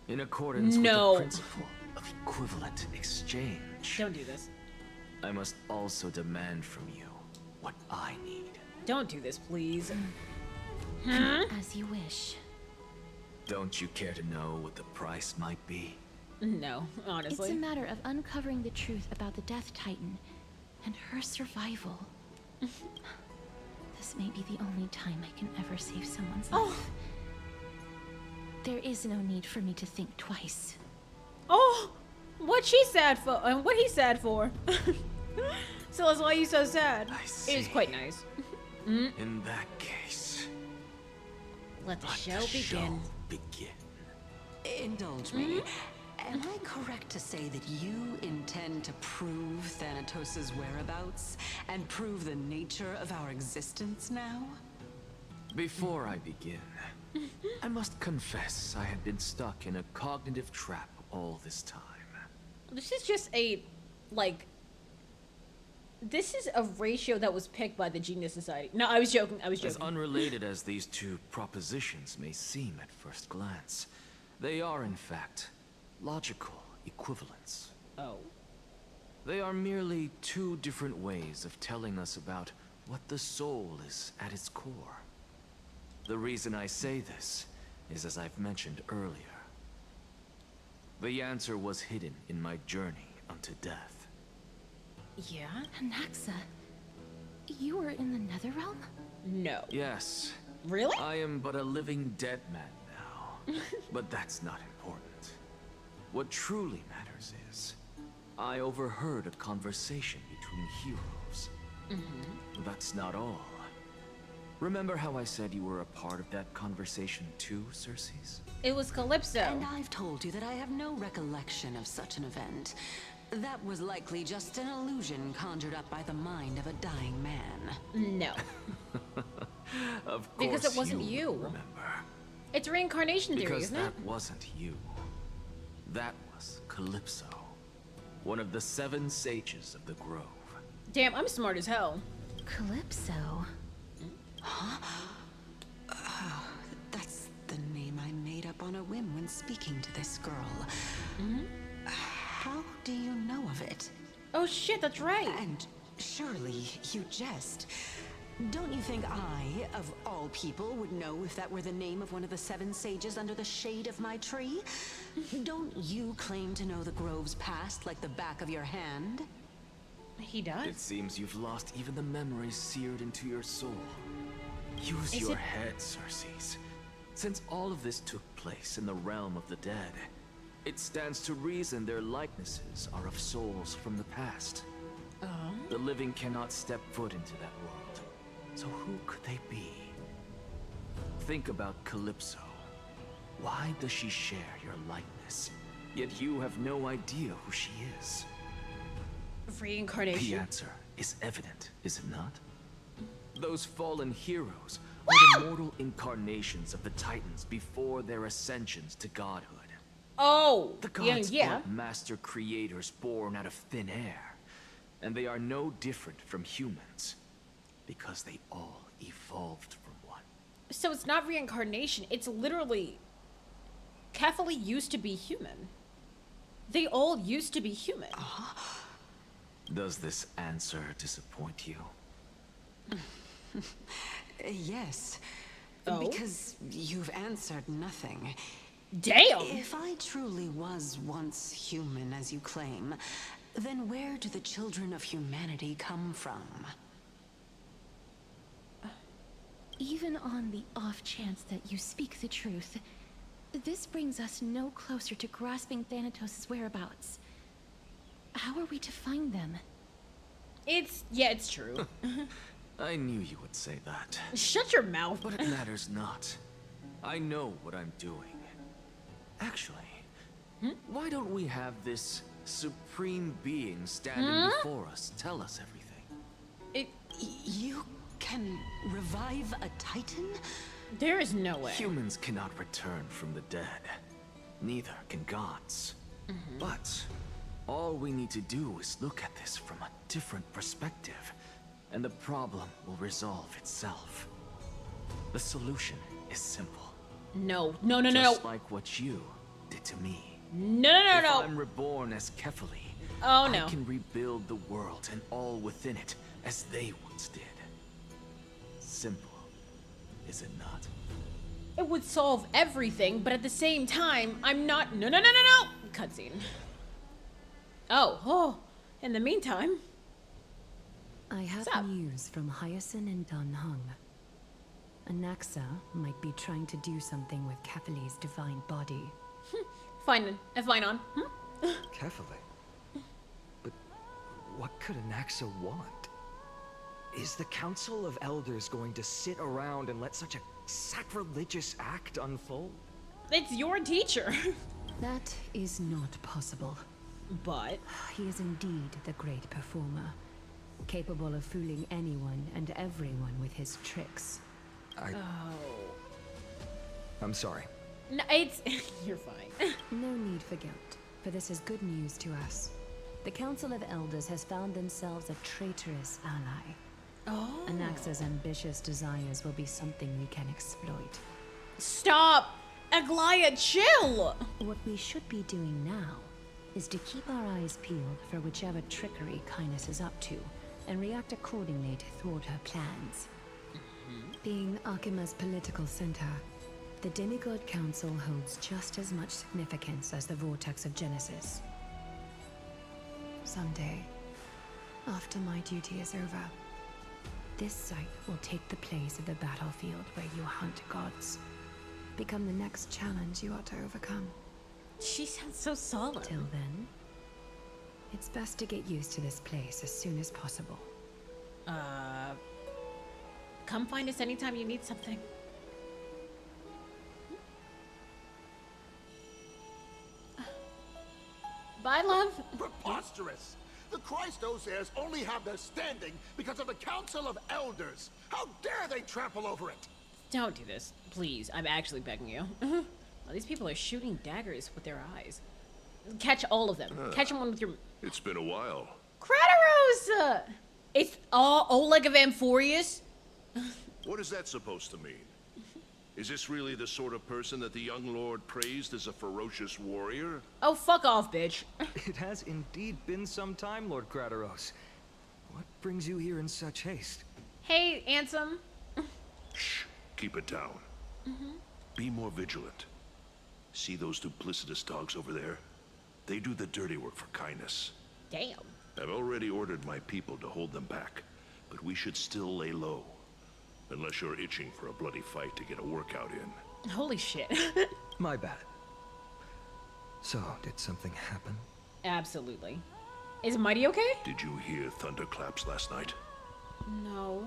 B: in accordance with the principle of equivalent exchange,
A: don't do this.
B: I must also demand from you what I need.
A: Don't do this, please.
T: As you wish.
B: Don't you care to know what the price might be?
A: No, honestly.
S: It's a matter of uncovering the truth about the Death Titan and her survival. This may be the only time I can ever save someone's life. There is no need for me to think twice.
A: Oh, what she sad for, and what he sad for. So that's why you so sad. It is quite nice.
B: In that case,
A: let the show begin.
K: Indulge me. Am I correct to say that you intend to prove Thanatos' whereabouts and prove the nature of our existence now?
B: Before I begin, I must confess I had been stuck in a cognitive trap all this time.
A: This is just a, like, this is a ratio that was picked by the Genius Society. No, I was joking.
B: As unrelated as these two propositions may seem at first glance, they are in fact logical equivalents.
A: Oh.
B: They are merely two different ways of telling us about what the soul is at its core. The reason I say this is as I've mentioned earlier. The answer was hidden in my journey unto death.
A: Yeah?
S: Naxa, you were in the Netherrealm?
A: No.
B: Yes.
A: Really?
B: I am but a living dead man now. But that's not important. What truly matters is, I overheard a conversation between heroes. That's not all. Remember how I said you were a part of that conversation too, Circes?
A: It was Calypso.
K: And I've told you that I have no recollection of such an event. That was likely just an illusion conjured up by the mind of a dying man.
A: No.
B: Of course
A: because it wasn't you.
B: Remember.
A: It's reincarnation theory,
B: Because
A: isn't it?
B: that wasn't you. That was Calypso, one of the 7 sages of the Grove.
A: Damn, I'm smart as hell.
S: Calypso?
K: Huh? That's the name I made up on a whim when speaking to this girl. How do you know of it?
A: Oh shit, that's right.
K: And surely you jest. Don't you think I, of all people, would know if that were the name of one of the 7 sages under the shade of my tree? Don't you claim to know the Grove's past like the back of your hand?
A: He does.
B: It seems you've lost even the memories seared into your soul. Use your head, Circes. Since all of this took place in the realm of the dead, it stands to reason their likenesses are of souls from the past. The living cannot step foot into that world. So who could they be? Think about Calypso. Why does she share your likeness? Yet you have no idea who she is.
A: Reincarnation.
B: The answer is evident, is it not? Those fallen heroes are the mortal incarnations of the Titans before their ascensions to godhood.
A: Oh,
B: the gods
A: yeah.
B: weren't master creators born out of thin air, and they are no different from humans, because they all evolved from one.
A: So it's not reincarnation, it's literally Kefali used to be human. They all used to be human.
B: Does this answer disappoint you?
K: Yes.
A: Oh?
K: Because you've answered nothing.
A: Damn!
K: If I truly was once human, as you claim, then where do the children of humanity come from?
S: Even on the off chance that you speak the truth, this brings us no closer to grasping Thanatos' whereabouts. How are we to find them?
A: It's true.
B: I knew you would say that.
A: Shut your mouth.
B: But it matters not. I know what I'm doing. Actually, why don't we have this supreme being standing before us tell us everything?
K: You can revive a Titan?
A: There is no way.
B: Humans cannot return from the dead. Neither can gods. But all we need to do is look at this from a different perspective, and the problem will resolve itself. The solution is simple.
A: No.
B: Just like what you did to me.
A: No.
B: If I'm reborn as Kefali,
A: Oh no.
B: I can rebuild the world and all within it as they once did. Simple, is it not?
A: it would solve everything, but at the same time, I'm not. No. Cutscene. Oh. In the meantime.
C: I have news from Hyacinth and Dan Hung. Anaxa might be trying to do something with Kefali's divine body.
A: Fine on.
F: Kefali? But what could Anaxa want? Is the Council of Elders going to sit around and let such a sacrilegious act unfold?
A: It's your teacher.
C: That is not possible.
A: But?
C: He is indeed the great performer, capable of fooling anyone and everyone with his tricks.
F: I'm sorry.
A: No, it's... You're fine.
C: No need for guilt, for this is good news to us. The Council of Elders has found themselves a traitorous ally. Anaxa's ambitious desires will be something we can exploit.
A: Stop! Aglaya, chill!
C: What we should be doing now is to keep our eyes peeled for whichever trickery Kindness is up to, and react accordingly to thwart her plans. Being Akima's political center, the Demigod Council holds just as much significance as the Vortex of Genesis. Someday, after my duty is over, this site will take the place of the battlefield where you hunt gods. Become the next challenge you ought to overcome.
A: She sounds so solemn.
C: Till then, it's best to get used to this place as soon as possible.
A: Come find us anytime you need something. Bye, love.
D: Preposterous! The Christos heirs only have their standing because of the Council of Elders. How dare they trample over it?
A: Don't do this, please. I'm actually begging you. Well, these people are shooting daggers with their eyes. Catch all of them. Catch them one with your...
R: It's been a while.
A: Crataros! It's all Oleg of Amphorius?
R: What is that supposed to mean? Is this really the sort of person that the young lord praised as a ferocious warrior?
A: Oh, fuck off, bitch.
F: It has indeed been some time, Lord Crataros. What brings you here in such haste?
A: Hey, Ansem.
R: Shh. Keep it down. Be more vigilant. See those duplicitous dogs over there? They do the dirty work for Kindness.
A: Damn.
R: I've already ordered my people to hold them back, but we should still lay low. Unless you're itching for a bloody fight to get a workout in.
A: Holy shit.
F: My bad. So, did something happen?
A: Absolutely. Is Mighty okay?
R: Did you hear thunderclaps last night?
A: No.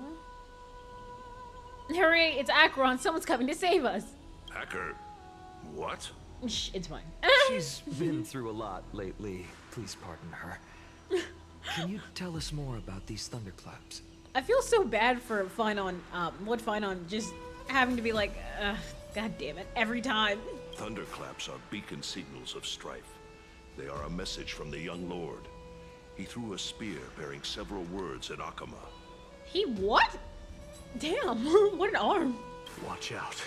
A: Hurry, it's Acheron. Someone's coming to save us.
R: Hacker. What?
A: Shh, it's fine.
F: She's been through a lot lately. Please pardon her. Can you tell us more about these thunderclaps?
A: I feel so bad for Finon, Lord Finon just having to be like, god damn it, every time.
R: Thunderclaps are beacon signals of strife. They are a message from the young lord. He threw a spear bearing several words at Akama.
A: He what? Damn, what an arm.
V: Watch out.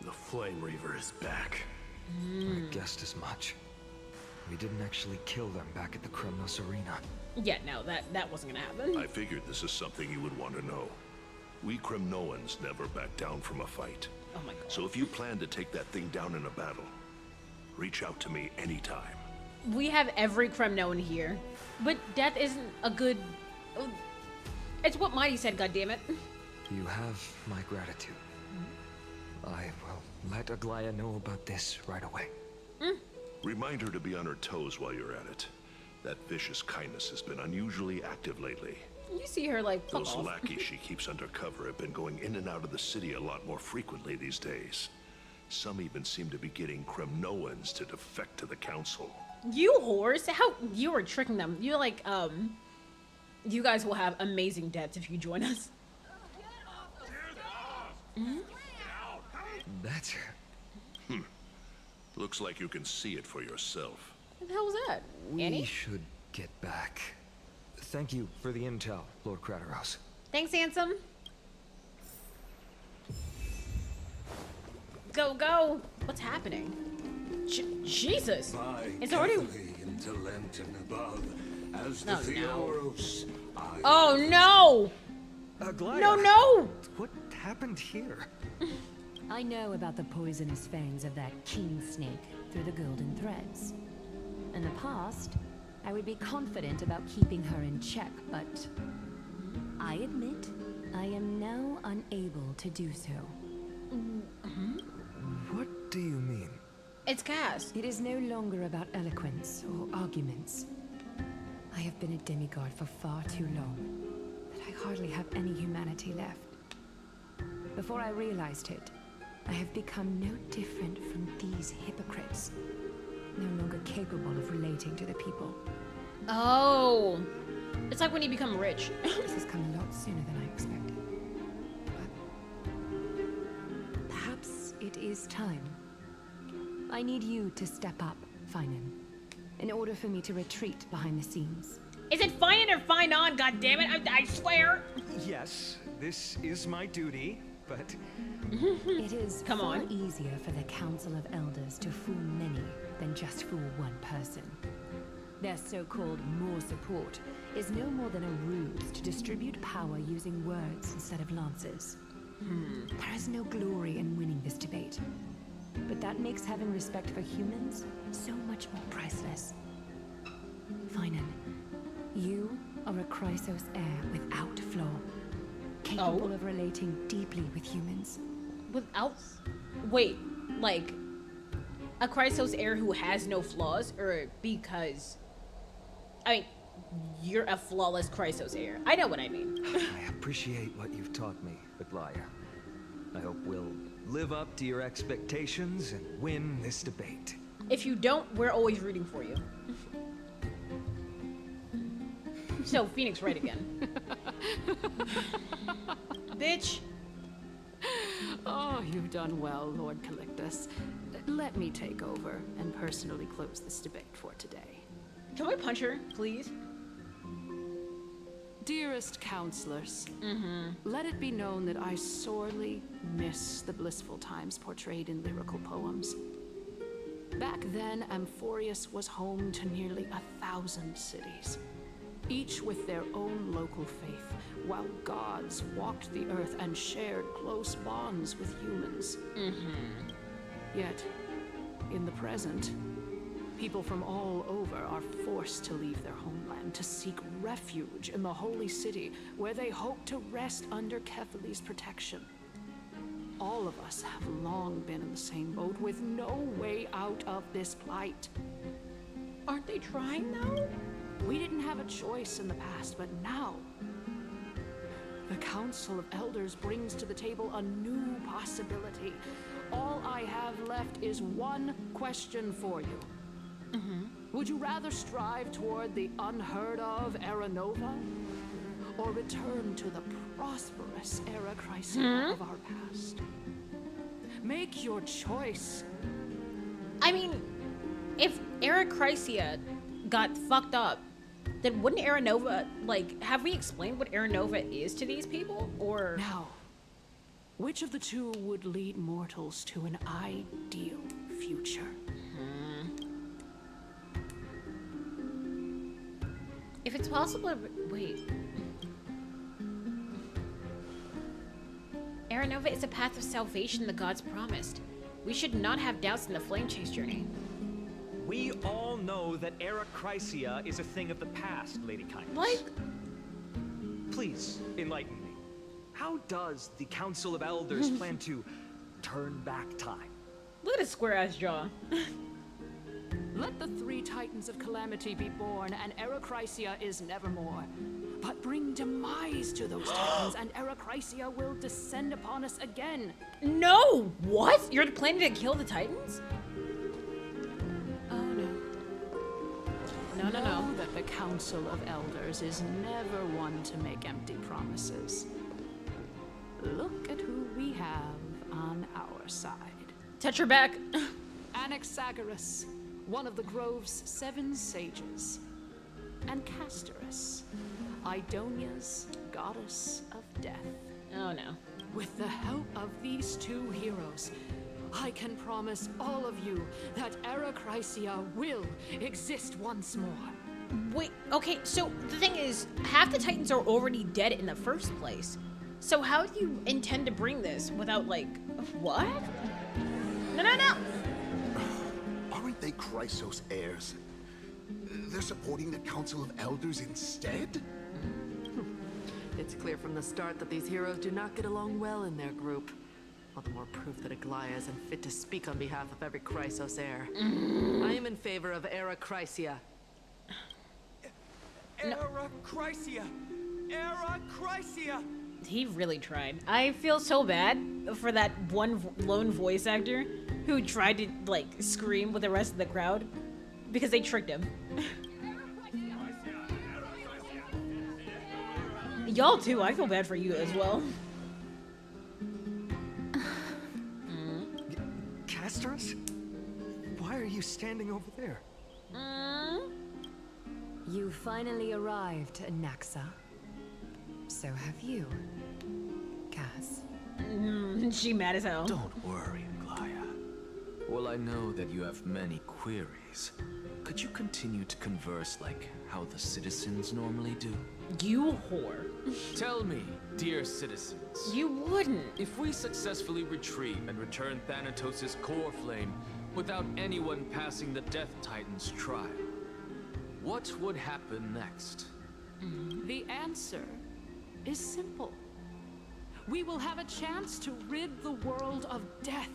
V: The Flame Reaver is back.
F: I guessed as much. We didn't actually kill them back at the Kremnos Arena.
A: Yeah, no, that wasn't gonna happen.
R: I figured this is something you would want to know. We Kremnoans never back down from a fight.
A: Oh my god.
R: So if you plan to take that thing down in a battle, reach out to me anytime.
A: We have every Kremnoan here. But death isn't a good... It's what Mighty said, goddammit.
F: You have my gratitude. I will let Aglaya know about this right away.
R: Remind her to be on her toes while you're at it. That vicious Kindness has been unusually active lately.
A: You see her like, fuck
R: Those
A: off.
R: lackeys she keeps undercover have been going in and out of the city a lot more frequently these days. Some even seem to be getting Kremnoans to defect to the council.
A: You whores, how you were tricking them. You're like, you guys will have amazing deaths if you join us.
F: That's...
R: Looks like you can see it for yourself.
A: What the hell was that?
F: We
A: Annie?
F: should get back. Thank you for the intel, Lord Crataros.
A: Thanks, Ansem. Go, go! What's happening? Jesus! It's already...
G: into Lenten above, as
A: Oh,
G: the
A: no.
G: Theoros,
A: Oh, no!
F: Aglaya!
A: No, no!
F: What happened here?
C: I know about the poisonous fangs of that king snake through the golden threads. In the past, I would be confident about keeping her in check, but I admit I am now unable to do so.
F: What do you mean?
A: It's Cass.
C: It is no longer about eloquence or arguments. I have been a demigod for far too long, that I hardly have any humanity left. Before I realized it, I have become no different from these hypocrites, no longer capable of relating to the people.
A: Oh. It's like when you become rich.
C: This has come a lot sooner than I expected. But perhaps it is time. I need you to step up, Finan, in order for me to retreat behind the scenes.
A: Is it fine or fine on, goddammit? I swear!
F: Yes, this is my duty, but...
C: It is far easier for the Council of Elders to fool many than just fool one person. Their so-called more support is no more than a ruse to distribute power using words instead of lances. There is no glory in winning this debate, but that makes having respect for humans so much more priceless. Finan, you are a Chrysos heir without flaw, capable of relating deeply with humans.
A: Without... Wait, like... a Chrysos heir who has no flaws? Or because... I mean, you're a flawless Chrysos heir. I know what I mean.
F: I appreciate what you've taught me, Aglaya. I hope we'll live up to your expectations and win this debate.
A: If you don't, we're always rooting for you. So, Phoenix right again. Bitch.
Q: Oh, you've done well, Lord Calictus. Let me take over and personally close this debate for today.
A: Can we punch her, please?
Q: Dearest counselors, let it be known that I sorely miss the blissful times portrayed in lyrical poems. Back then, Amphorius was home to nearly 1,000 cities, each with their own local faith, while gods walked the earth and shared close bonds with humans. Yet, in the present, people from all over are forced to leave their homeland to seek refuge in the holy city, where they hope to rest under Kethali's protection. All of us have long been in the same boat with no way out of this plight.
A: Aren't they trying though?
Q: We didn't have a choice in the past, but now the Council of Elders brings to the table a new possibility. All I have left is one question for you. Would you rather strive toward the unheard of Era Nova, or return to the prosperous Era Chrysia of our past? Make your choice.
A: I mean, if Era Chrysia got fucked up, then wouldn't Era Nova, like, have we explained what Era Nova is to these people, or?
Q: Now, which of the two would lead mortals to an ideal future?
A: If it's possible, wait. Era Nova is a path of salvation the gods promised. We should not have doubts in the Flame Chase journey.
F: We all know that Era Chrysia is a thing of the past, Lady Kindness.
A: Like?
F: Please, enlighten me. How does the Council of Elders plan to turn back time?
A: Look at his square-ass jaw.
Q: Let the three Titans of Calamity be born, and Era Chrysia is nevermore. But bring demise to those Titans, and Era Chrysia will descend upon us again.
A: No! What? You're planning to kill the Titans? Oh no. No.
Q: Know that the Council of Elders is never one to make empty promises. Look at who we have on our side.
A: Touch her back.
Q: Anaxagoras, one of the Grove's 7 sages, and Castorus, Idonia's goddess of death.
A: Oh no.
Q: With the help of these two heroes, I can promise all of you that Era Chrysia will exist once more.
A: Wait, okay, so the thing is, half the Titans are already dead in the first place. So how do you intend to bring this without, like, what? No, no, no!
D: Aren't they Chrysos heirs? They're supporting the Council of Elders instead?
E: It's clear from the start that these heroes do not get along well in their group. All the more proof that Aglaya isn't fit to speak on behalf of every Chrysos heir. I am in favor of Era Chrysia.
J: Era Chrysia! Era Chrysia!
A: He really tried. I feel so bad for that one lone voice actor who tried to, like, scream with the rest of the crowd because they tricked him. Y'all too, I feel bad for you as well.
F: Castorus? Why are you standing over there?
C: You finally arrived, Anaxa. So have you, Cass.
A: She mad as hell.
B: Don't worry, Aglaya. Well, I know that you have many queries. Could you continue to converse like how the citizens normally do?
A: You whore.
I: Tell me, dear citizens.
A: You wouldn't.
I: If we successfully retreat and return Thanatos' core flame without anyone passing the Death Titan's trial, what would happen next?
Q: The answer is simple. We will have a chance to rid the world of death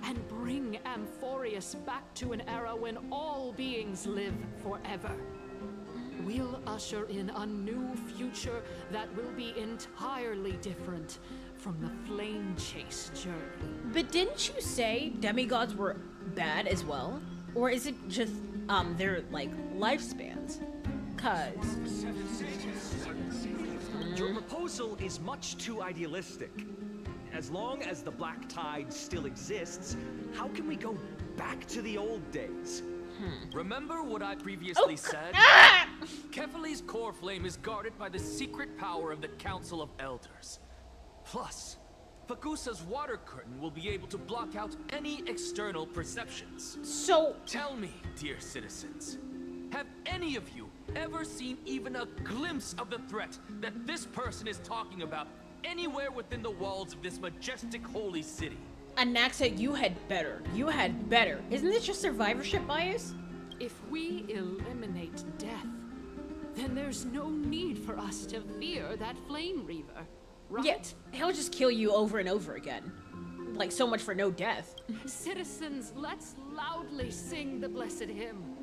Q: and bring Amphorius back to an era when all beings live forever. We'll usher in a new future that will be entirely different from the flame chase journey.
A: But didn't you say demigods were bad as well? Or is it just their, like, lifespans? Cause
F: Your proposal is much too idealistic. As long as the Black Tide still exists, how can we go back to the old days?
I: Remember what I previously said? Kefali's core flame is guarded by the secret power of the Council of Elders. Plus, Fagusa's water curtain will be able to block out any external perceptions.
A: So
I: tell me, dear citizens, have any of you ever seen even a glimpse of the threat that this person is talking about anywhere within the walls of this majestic holy city?
A: Anaxa, you had better. You had better. Isn't this just survivorship bias?
Q: If we eliminate death, then there's no need for us to fear that Flame Reaver, right?
A: Yeah, he'll just kill you over and over again. Like, so much for no death.
Q: Citizens, let's loudly sing the blessed hymn.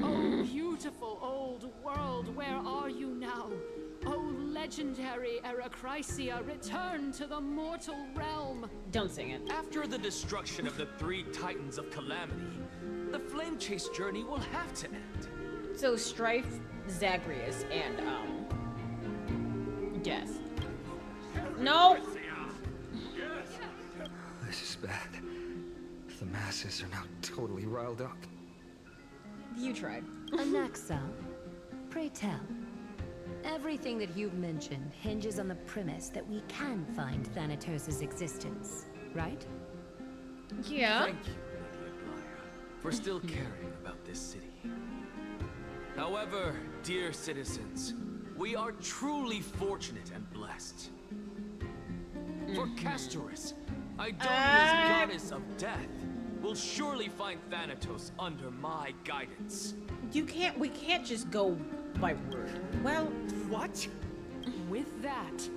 Q: Oh, beautiful old world, where are you now? Oh, legendary Erechrysia, return to the mortal realm.
A: Don't sing it.
I: After the destruction of the 3 Titans of Calamity, the flame chase journey will have to end.
A: So Strife, Zagreus, and Death. No.
F: This is bad. The masses are now totally riled up.
A: You tried.
C: Anaxa, pray tell. Everything that you've mentioned hinges on the premise that we can find Thanatos' existence, right?
A: Yeah.
I: Thank you, Lady Aglaya, for still caring about this city. However, dear citizens, we are truly fortunate and blessed. For Castorus, Idonia's goddess of death, will surely find Thanatos under my guidance.
A: We can't just go by word. Well,
F: what?
Q: With that,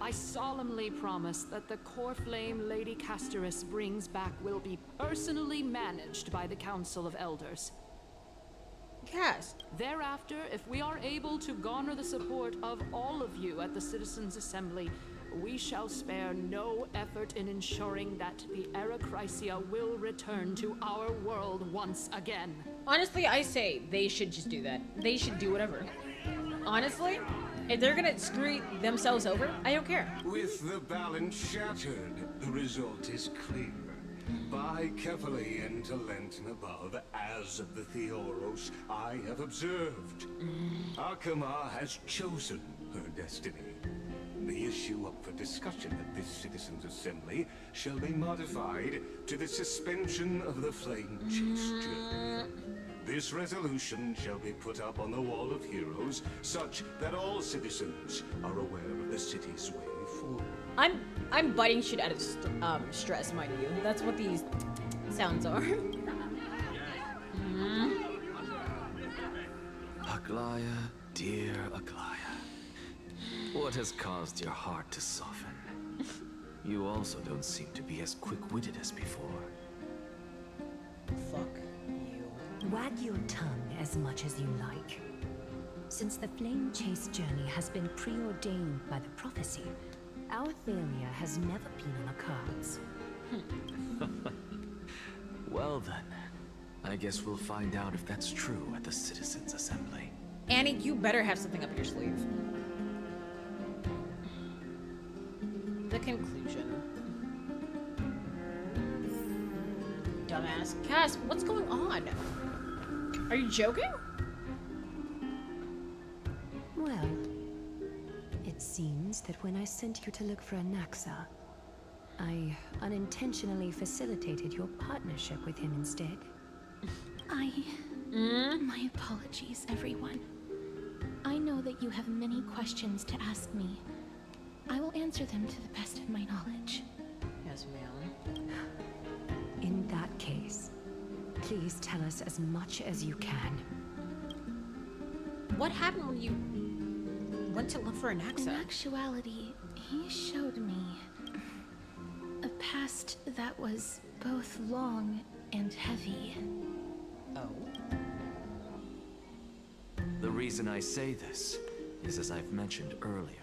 Q: I solemnly promise that the core flame Lady Castorus brings back will be personally managed by the Council of Elders.
A: Cass.
Q: Thereafter, if we are able to garner the support of all of you at the Citizens' Assembly, we shall spare no effort in ensuring that the Erechrysia will return to our world once again.
A: Honestly, I say they should just do that. They should do whatever. Honestly, if they're gonna screw themselves over, I don't care.
G: With the balance shattered, the result is clear. By Kefali and Talent and above, as of the Theoros, I have observed. Akama has chosen her destiny. The issue up for discussion at this Citizens' Assembly shall be modified to the suspension of the Flame Chase journey. This resolution shall be put up on the Wall of Heroes, such that all citizens are aware of the city's way
A: I'm biting shit out of stress, mind you. That's what these sounds are.
I: Aglaya, dear Aglaya, what has caused your heart to soften? You also don't seem to be as quick-witted as before.
A: Fuck you.
C: Wag your tongue as much as you like. Since the Flame Chase journey has been preordained by the prophecy, our failure has never been on the cards.
I: Well then, I guess we'll find out if that's true at the Citizens' Assembly.
A: Annie, you better have something up your sleeve. The conclusion. Dumbass. Cass, what's going on? Are you joking?
C: Well, it seems that when I sent you to look for Anaxa, I unintentionally facilitated your partnership with him instead.
S: My apologies, everyone. I know that you have many questions to ask me. I will answer them to the best of my knowledge.
A: Yes, ma'am.
C: In that case, please tell us as much as you can.
A: What happened when you went to look for Anaxa?
S: In actuality, he showed me a past that was both long and heavy.
A: Oh?
I: The reason I say this is as I've mentioned earlier.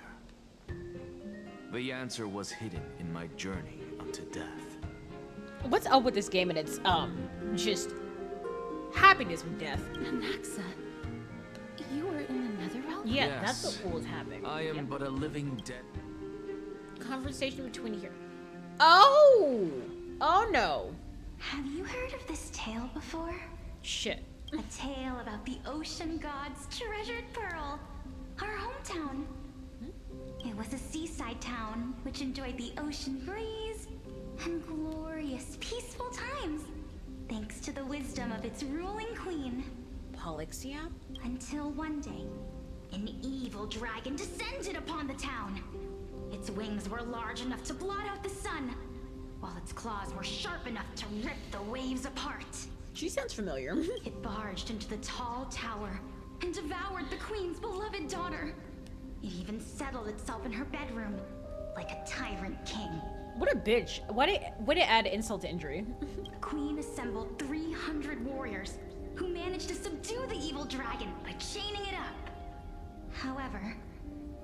I: The answer was hidden in my journey unto death.
A: What's up with this game and its, just happiness with death?
S: Anaxa, you were in the Netherrealm?
A: Yeah,
I: Yes.
A: that's what was happening.
I: I am but a living dead.
A: Conversation between here. Oh! Oh no.
H: Have you heard of this tale before?
A: Shit.
H: A tale about the ocean god's treasured pearl, our hometown. It was a seaside town which enjoyed the ocean breeze and glorious, peaceful times, thanks to the wisdom of its ruling queen.
A: Polixia?
H: Until one day, an evil dragon descended upon the town. Its wings were large enough to blot out the sun, while its claws were sharp enough to rip the waves apart.
A: She sounds familiar.
H: It barged into the tall tower and devoured the queen's beloved daughter. It even settled itself in her bedroom, like a tyrant king.
A: What a bitch. Why did it add insult to injury?
H: The queen assembled 300 warriors who managed to subdue the evil dragon by chaining it up. However,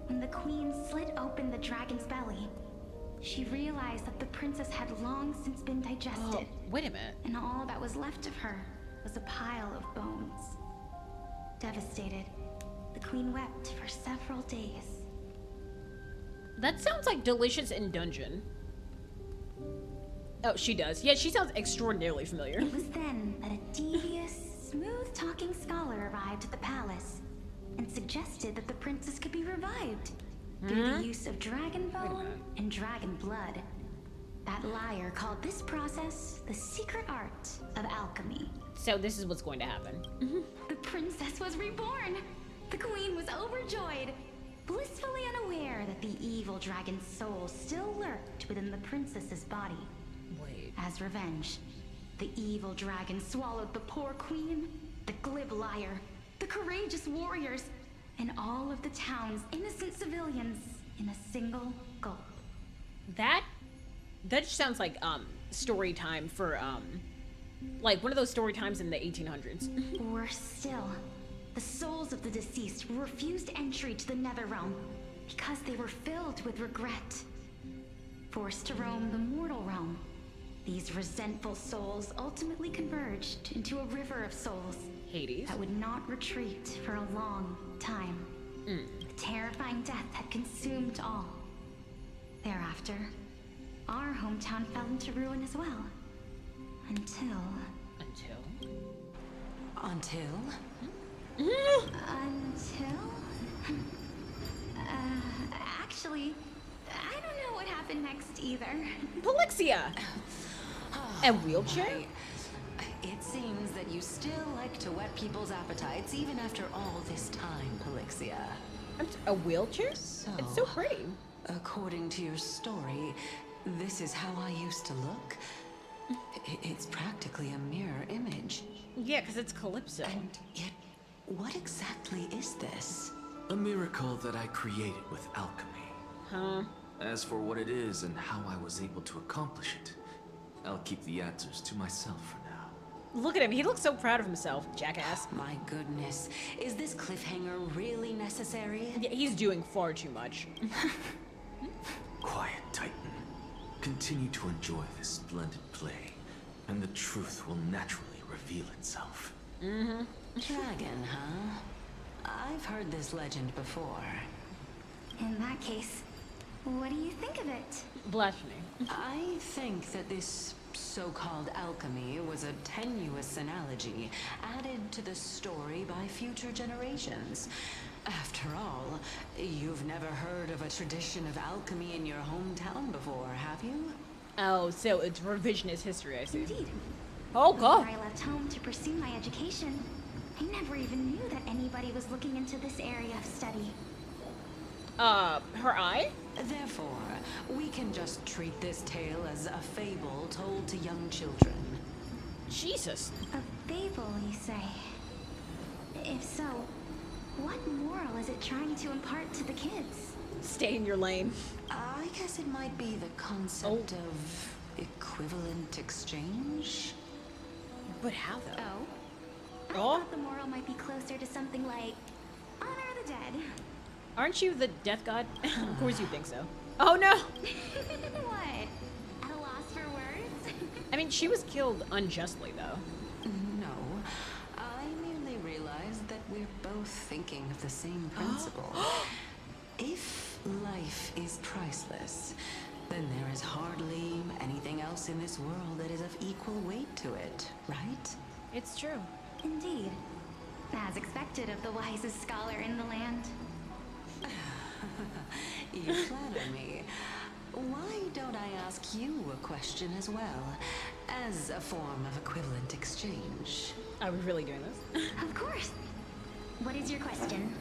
H: when the queen slit open the dragon's belly, she realized that the princess had long since been digested.
A: Oh, wait a minute.
H: And all that was left of her was a pile of bones. Devastated, the queen wept for several days.
A: That sounds like Delicious in Dungeon. Oh, she does. Yeah, she sounds extraordinarily familiar.
H: It was then that a devious, smooth-talking scholar arrived at the palace and suggested that the princess could be revived through the use of dragon bone and dragon blood. That liar called this process the secret art of alchemy.
A: So this is what's going to happen.
H: The princess was reborn. The queen was overjoyed, blissfully unaware that the evil dragon's soul still lurked within the princess's body.
A: Wait.
H: As revenge, the evil dragon swallowed the poor queen, the glib liar, the courageous warriors, and all of the town's innocent civilians in a single gulp.
A: That just sounds like story time for like one of those story times in the 1800s.
H: Worse still, the souls of the deceased refused entry to the Netherrealm because they were filled with regret. Forced to roam the mortal realm, these resentful souls ultimately converged into a river of souls.
A: Hades?
H: That would not retreat for a long time. A terrifying death had consumed all. Thereafter, our hometown fell into ruin as well. Until... Actually, I don't know what happened next either.
A: Polixia! A wheelchair?
K: It seems that you still like to whet people's appetites even after all this time, Polixia.
A: A wheelchair? It's so pretty.
K: According to your story, this is how I used to look? It's practically a mirror image.
A: Yeah, because it's Calypso.
K: And yet, what exactly is this?
B: A miracle that I created with alchemy.
A: Huh?
B: As for what it is and how I was able to accomplish it, I'll keep the answers to myself for now.
A: Look at him. He looks so proud of himself, jackass.
K: My goodness. Is this cliffhanger really necessary?
A: Yeah, he's doing far too much.
B: Quiet, Titan. Continue to enjoy this splendid play, and the truth will naturally reveal itself.
K: Mm-hmm. Dragon, huh? I've heard this legend before.
M: In that case, what do you think of it?
A: Blasphemy.
K: I think that this so-called alchemy was a tenuous analogy added to the story by future generations. After all, you've never heard of a tradition of alchemy in your hometown before, have you?
A: Oh, so it's revisionist history, I see.
M: Indeed.
A: Oh, God.
M: Before I left home to pursue my education, I never even knew that anybody was looking into this area of study.
A: Her eye?
K: Therefore, we can just treat this tale as a fable told to young children.
A: Jesus.
M: A fable, you say? If so, what moral is it trying to impart to the kids?
A: Stay in your lane.
K: I guess it might be the concept of equivalent exchange.
A: But how, though?
M: I thought the moral might be closer to something like honor the dead.
A: Aren't you the death god? Of course you think so. Oh, no!
M: What? At a loss for words?
A: I mean, she was killed unjustly, though.
K: No. I merely realized that we're both thinking of the same principle. If life is priceless, then there is hardly anything else in this world that is of equal weight to it, right?
A: It's true.
M: Indeed. As expected of the wisest scholar in the land.
K: You flatter me. Why don't I ask you a question as well, as a form of equivalent exchange?
A: Are we really doing this?
M: Of course. What is your question?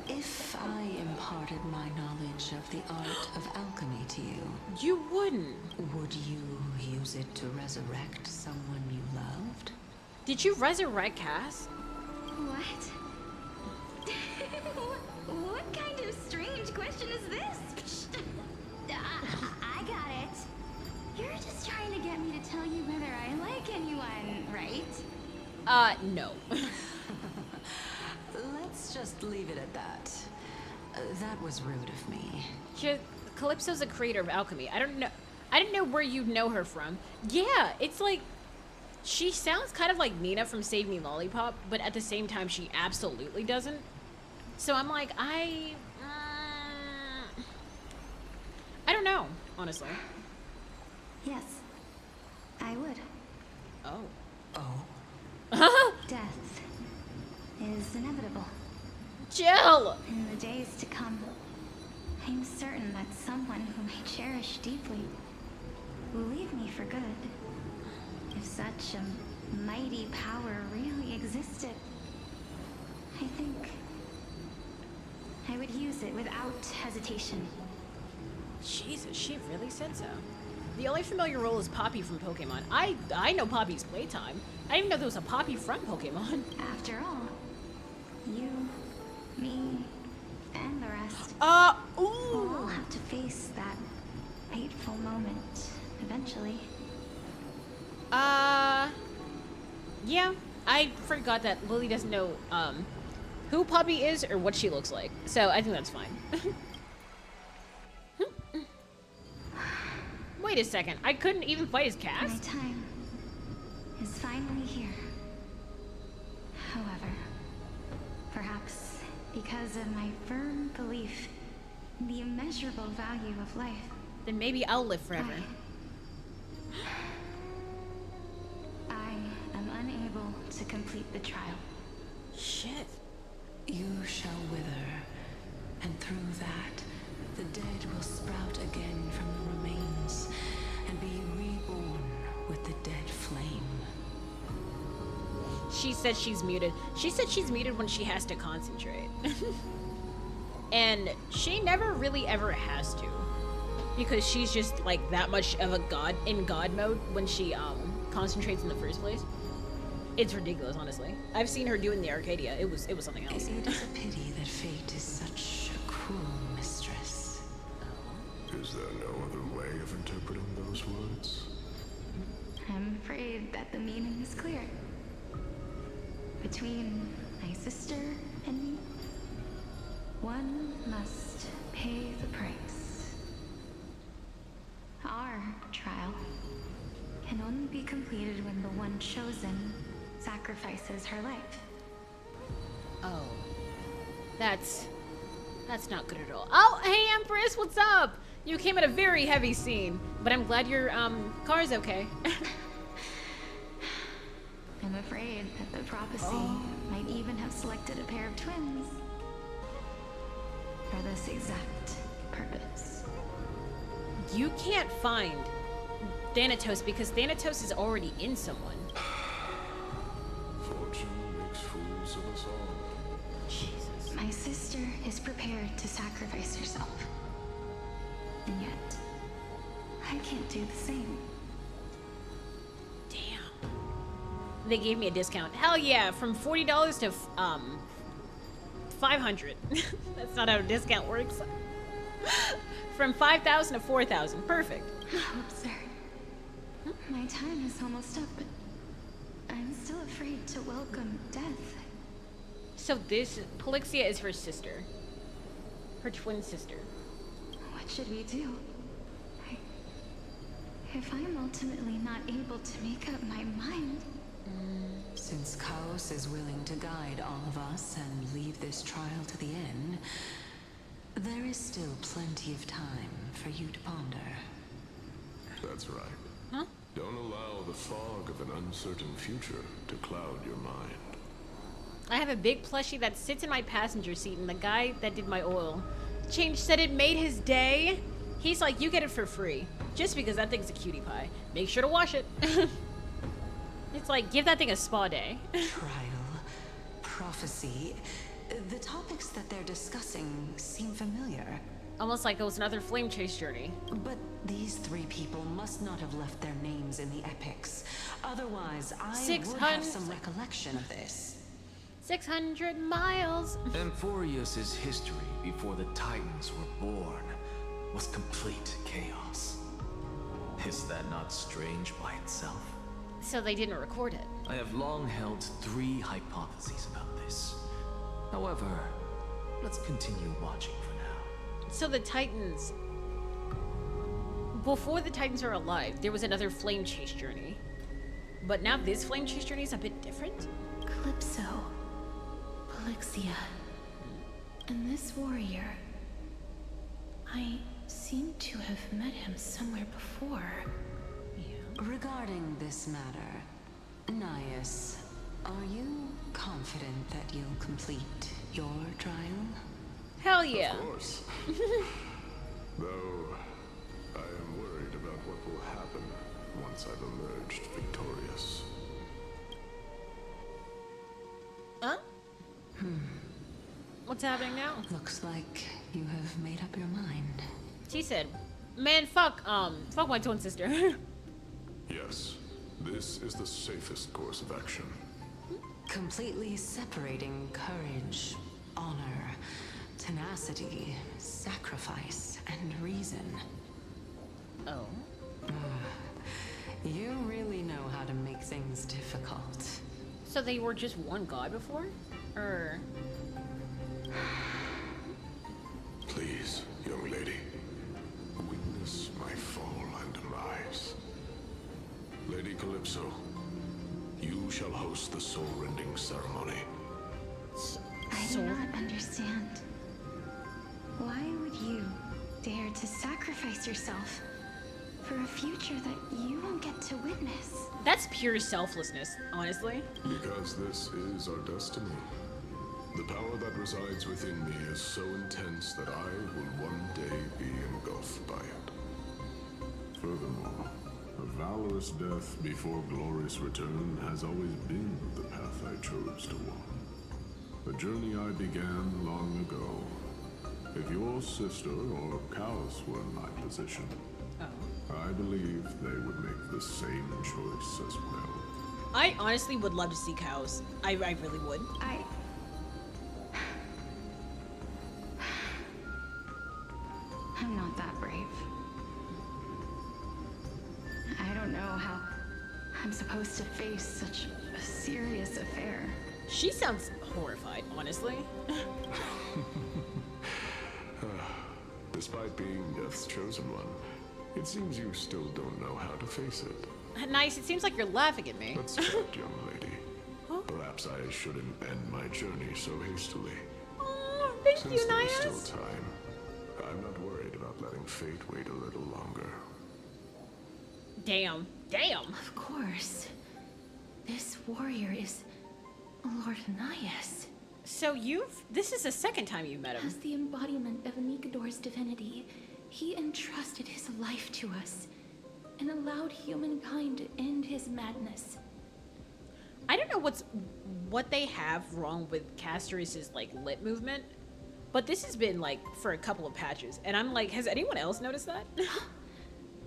K: If I imparted my knowledge of the art of alchemy to you,
A: you wouldn't.
K: Would you use it to resurrect someone you loved?
A: Did you resurrect Cass?
M: What? What kind of strange question is this? I got it. You're just trying to get me to tell you whether I like anyone, right?
A: No.
K: Let's just leave it at that. That was rude of me.
A: Calypso's a creator of alchemy. I don't know. I didn't know where you'd know her from. Yeah, it's like she sounds kind of like Nina from Save Me Lollipop, but at the same time, she absolutely doesn't. So I'm like, I don't know, honestly.
M: Yes, I would.
A: Oh.
M: Death is inevitable.
A: Jill!
M: In the days to come, I'm certain that someone whom I cherish deeply will leave me for good. If such a mighty power really existed, I think I would use it without hesitation.
A: Jesus, she really said so. The only familiar role is Poppy from Pokemon. I know Poppy's playtime. I didn't even know there was a Poppy from Pokemon.
M: After all, you, me, and the rest will all have to face that fateful moment eventually.
A: Yeah, I forgot that Lily doesn't know who Poppy is or what she looks like. So I think that's fine. Wait a second, I couldn't even fight his Cass?
M: My time is finally here. However, perhaps because of my firm belief in the immeasurable value of life,
A: then maybe I'll live forever.
M: I am unable to complete the trial.
A: Shit.
K: You shall wither, and through that, the dead will sprout again from the remains and be reborn with the dead flame.
A: She said she's muted. She said she's muted when she has to concentrate. And she never really ever has to. Because she's just like that much of a god in god mode when she concentrates in the first place. It's ridiculous, honestly. I've seen her do it in the Arcadia. It was something else.
K: It is a pity that fate is such a cruel mistress.
G: Is there no other way of interpreting those words?
M: I'm afraid that the meaning is clear. Between my sister and me, one must pay the price. Our trial can only be completed when the one chosen sacrifices her life.
A: Oh. That's not good at all. Oh, hey Empress, what's up? You came at a very heavy scene, but I'm glad your car's okay.
M: I'm afraid that the prophecy might even have selected a pair of twins for this exact purpose.
A: You can't find Thanatos because Thanatos is already in someone.
G: Fortune makes fools of us all.
A: Jesus.
M: My sister is prepared to sacrifice herself. And yet, I can't do the same.
A: Damn. They gave me a discount. Hell yeah, from $40 to $500. That's not how a discount works. From $5,000 to $4,000. Perfect.
M: How absurd. My time is almost up, but I'm still afraid to welcome death.
A: So this Polixia is her sister. Her twin sister.
M: What should we do? If I'm ultimately not able to make up my mind...
K: Since Chaos is willing to guide all of us and leave this trial to the end, there is still plenty of time for you to ponder.
G: That's right.
A: Huh?
G: Don't allow the fog of an uncertain future to cloud your mind.
A: I have a big plushie that sits in my passenger seat, and the guy that did my oil change said it made his day. He's like, you get it for free. Just because that thing's a cutie pie. Make sure to wash it. It's like, give that thing a spa day.
K: Trial, prophecy, the topics that they're discussing seem familiar.
A: Almost like it was another flame chase journey.
K: But these three people must not have left their names in the epics. Otherwise, I would have some recollection of this.
A: 600 miles.
B: Amphorius' history before the Titans were born was complete chaos. Is that not strange by itself?
A: So they didn't record it.
B: I have long held 3 hypotheses about this. However, let's continue watching for now.
A: So the Titans... Before the Titans are alive, there was another flame chase journey. But now this flame chase journey is a bit different?
S: Calypso. Polixia. And this warrior... I seem to have met him somewhere before.
K: Regarding this matter, Nias, are you confident that you'll complete your trial?
A: Hell yeah.
G: Of course. Though, I am worried about what will happen once I've emerged victorious.
A: Huh? What's happening now?
K: Looks like you have made up your mind.
A: She said, man, fuck my twin sister.
G: Yes, this is the safest course of action.
K: Completely separating courage, honor, tenacity, sacrifice, and reason.
A: Oh.
K: You really know how to make things difficult.
A: So they were just one god before? Or...
G: Please, young lady, witness my fall and demise. Lady Calypso, you shall host the soul-rending ceremony.
M: I do not understand. Why would you dare to sacrifice yourself for a future that you won't get to witness?
A: That's pure selflessness, honestly.
G: Because this is our destiny. The power that resides within me is so intense that I will one day be engulfed by it. Furthermore, a valorous death before glorious return has always been the path I chose to walk. A journey I began long ago, If your sister or Callus were in my position, I believe they would make the same choice as well.
A: I honestly would love to see cows. I really would.
C: I'm not that brave. I don't know how I'm supposed to face such a serious affair.
A: She sounds horrified, honestly.
G: Despite being Death's chosen one, it seems you still don't know how to face it.
A: Nice, it seems like you're laughing at me.
G: Let's chat, young lady. Perhaps I shouldn't end my journey so hastily.
A: Oh, thank
G: Since
A: you,
G: there's
A: Nias.
G: still time, I'm not worried about letting fate wait a little longer.
A: Damn. Damn.
S: Of course. This warrior is Lord Nias.
A: So this is the second time you've met him.
S: As the embodiment of Anikador's divinity, he entrusted his life to us and allowed humankind to end his madness.
A: I don't know what they have wrong with Castorus's like lip movement, but this has been like for a couple of patches, and I'm like, has anyone else noticed that?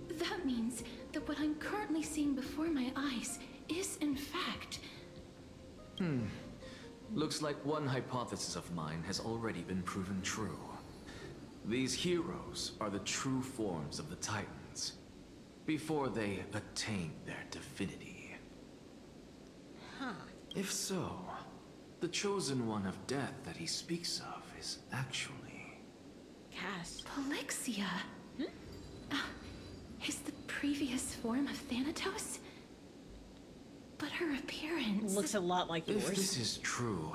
S: That means that what I'm currently seeing before my eyes is in fact...
I: Looks like one hypothesis of mine has already been proven true. These heroes are the true forms of the Titans, before they attain their divinity.
A: Huh.
I: If so, the chosen one of death that he speaks of is actually...
A: Cass.
S: Polixia? Is the previous form of Thanatos? But her appearance...
A: Looks a lot like yours.
I: If this is true,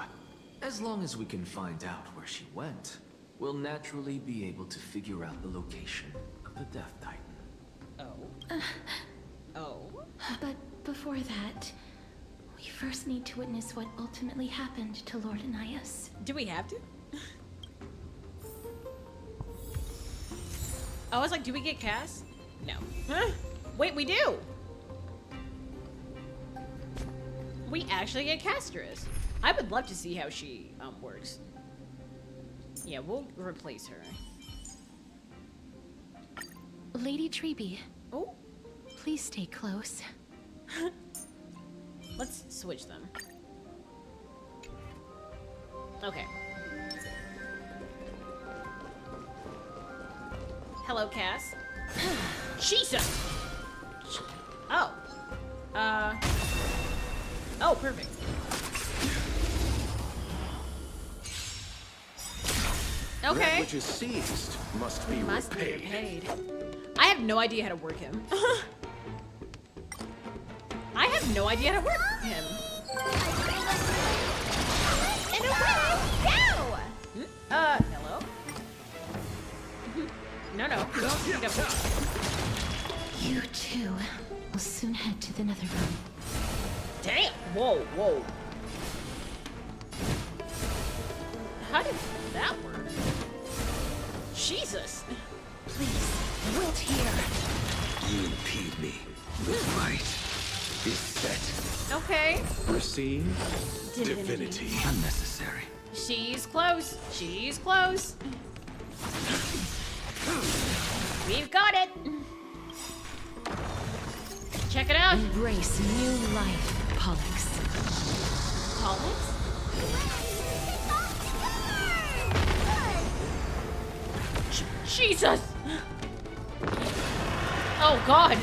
I: as long as we can find out where she went, we'll naturally be able to figure out the location of the Death Titan.
S: But before that, we first need to witness what ultimately happened to Lord Nias.
A: Do we have to? I was like, do we get Cass? No. Huh? Wait, we do! We actually get Castorus. I would love to see how she works. Yeah, we'll replace her.
S: Lady Treeby.
A: Oh.
S: Please stay close.
A: Let's switch them. Okay. Hello, Cass. Jesus! Oh. Oh, perfect. Okay.
R: That which is seized must be repaid.
A: I have no idea how to work him. I have no idea how to work him.
T: And away I go!
A: Hello? No, you don't pick up.
S: You too will soon head to the Nether Realm.
A: Damn! Whoa. How did that work? Jesus!
S: Please, wait here.
U: You impede me. The fight is set.
A: Okay.
U: Receive
A: Divinity.
U: Unnecessary.
A: She's close. We've got it. Check it out.
S: Embrace new life, Pollux.
A: Pollux? Jesus! Oh God!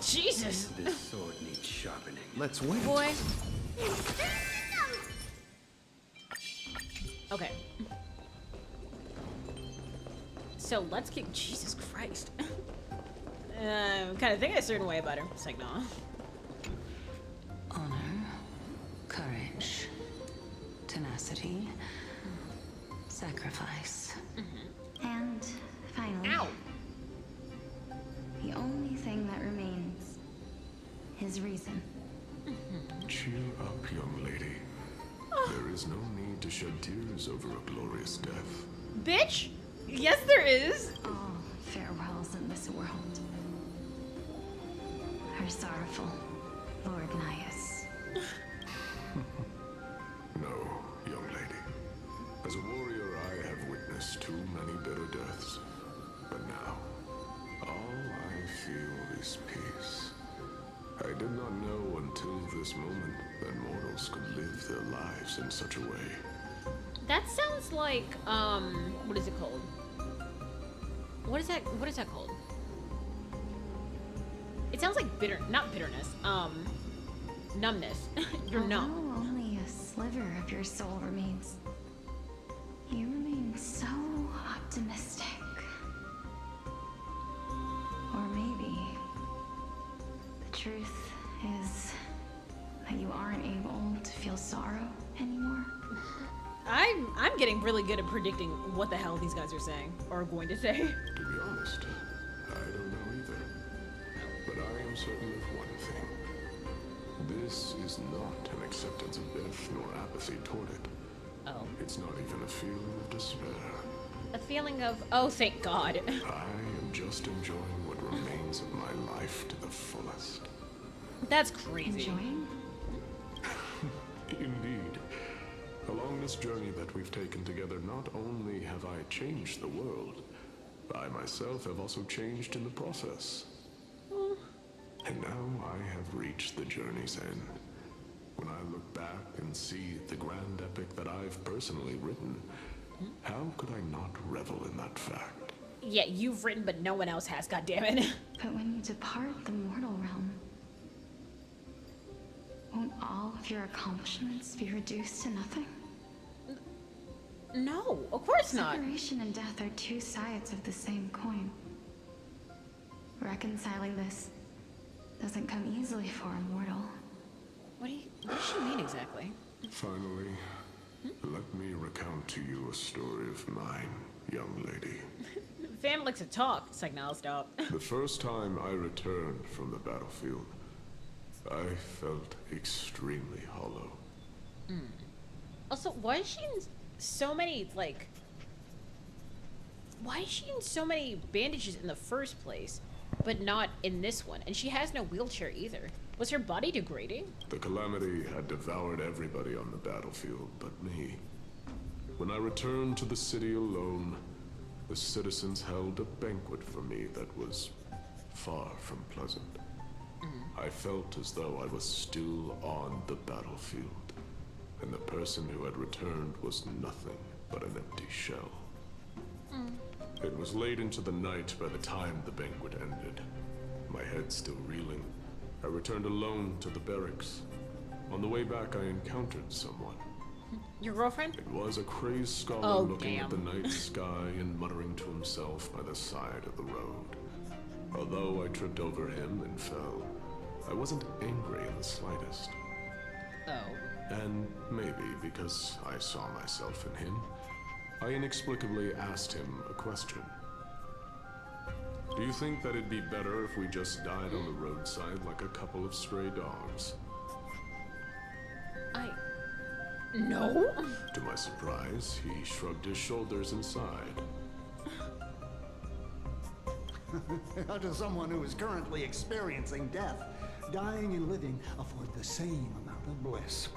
A: Jesus!
U: This sword needs sharpening.
R: Let's wait.
A: Boy. Okay. So let's get Jesus Christ. Kind of think a certain way about her. It's like, nah.
K: Honor, courage, tenacity, sacrifice.
C: And finally, the only thing that remains is reason.
G: Cheer up, young lady. There is no need to shed tears over a glorious death.
A: Bitch? Yes, there is.
C: All farewells in this world are sorrowful, Lord Nias.
G: No, young lady. witnessed too many bitter deaths. But now, all I feel is peace. I did not know until this moment that mortals could live their lives in such a way.
A: That sounds like, what is it called? What is that called? It sounds like not bitterness, numbness. You're numb.
C: Only a sliver of your soul remains. You remain so optimistic. Or maybe the truth is that you aren't able to feel sorrow anymore.
A: I'm getting really good at predicting what the hell these guys are saying or are going to say.
G: To be honest, I don't know either. But I am certain of one thing. This is not an acceptance of death nor apathy toward it.
A: Oh.
G: It's not even a feeling of despair.
A: A feeling of, oh, thank God.
G: I am just enjoying what remains of my life to the fullest.
A: That's crazy.
C: Enjoying?
G: Indeed. Along this journey that we've taken together, not only have I changed the world, I myself have also changed in the process. And now I have reached the journey's end. When I look back and see the grand epic that I've personally written, how could I not revel in that fact?
A: Yeah, you've written, but no one else has, goddammit.
C: But when you depart the mortal realm, won't all of your accomplishments be reduced to nothing?
A: No, of course not.
C: Separation and death are two sides of the same coin. Reconciling this doesn't come easily for a mortal.
A: What does she mean exactly?
G: Finally, let me recount to you a story of mine, young lady.
A: Fam likes to talk. It's like, no, stop.
G: The first time I returned from the battlefield, I felt extremely hollow.
A: Also, why is she in so many, like... Why is she in so many bandages in the first place, but not in this one? And she has no wheelchair either. Was her body degrading?
G: The calamity had devoured everybody on the battlefield but me. When I returned to the city alone, the citizens held a banquet for me that was far from pleasant. I felt as though I was still on the battlefield, and the person who had returned was nothing but an empty shell. It was late into the night by the time the banquet ended. My head still reeling, I returned alone to the barracks. On the way back, I encountered someone.
A: Your girlfriend?
G: It was a crazed scholar looking at the
A: damn.
G: night sky and muttering to himself by the side of the road. Although I tripped over him and fell, I wasn't angry in the slightest.
A: Oh.
G: And maybe because I saw myself in him, I inexplicably asked him a question. Do you think that it'd be better if we just died on the roadside like a couple of stray dogs?
A: No?
G: To my surprise, he shrugged his shoulders and sighed.
O: How does someone who is currently experiencing death, dying and living, afford the same amount of bliss?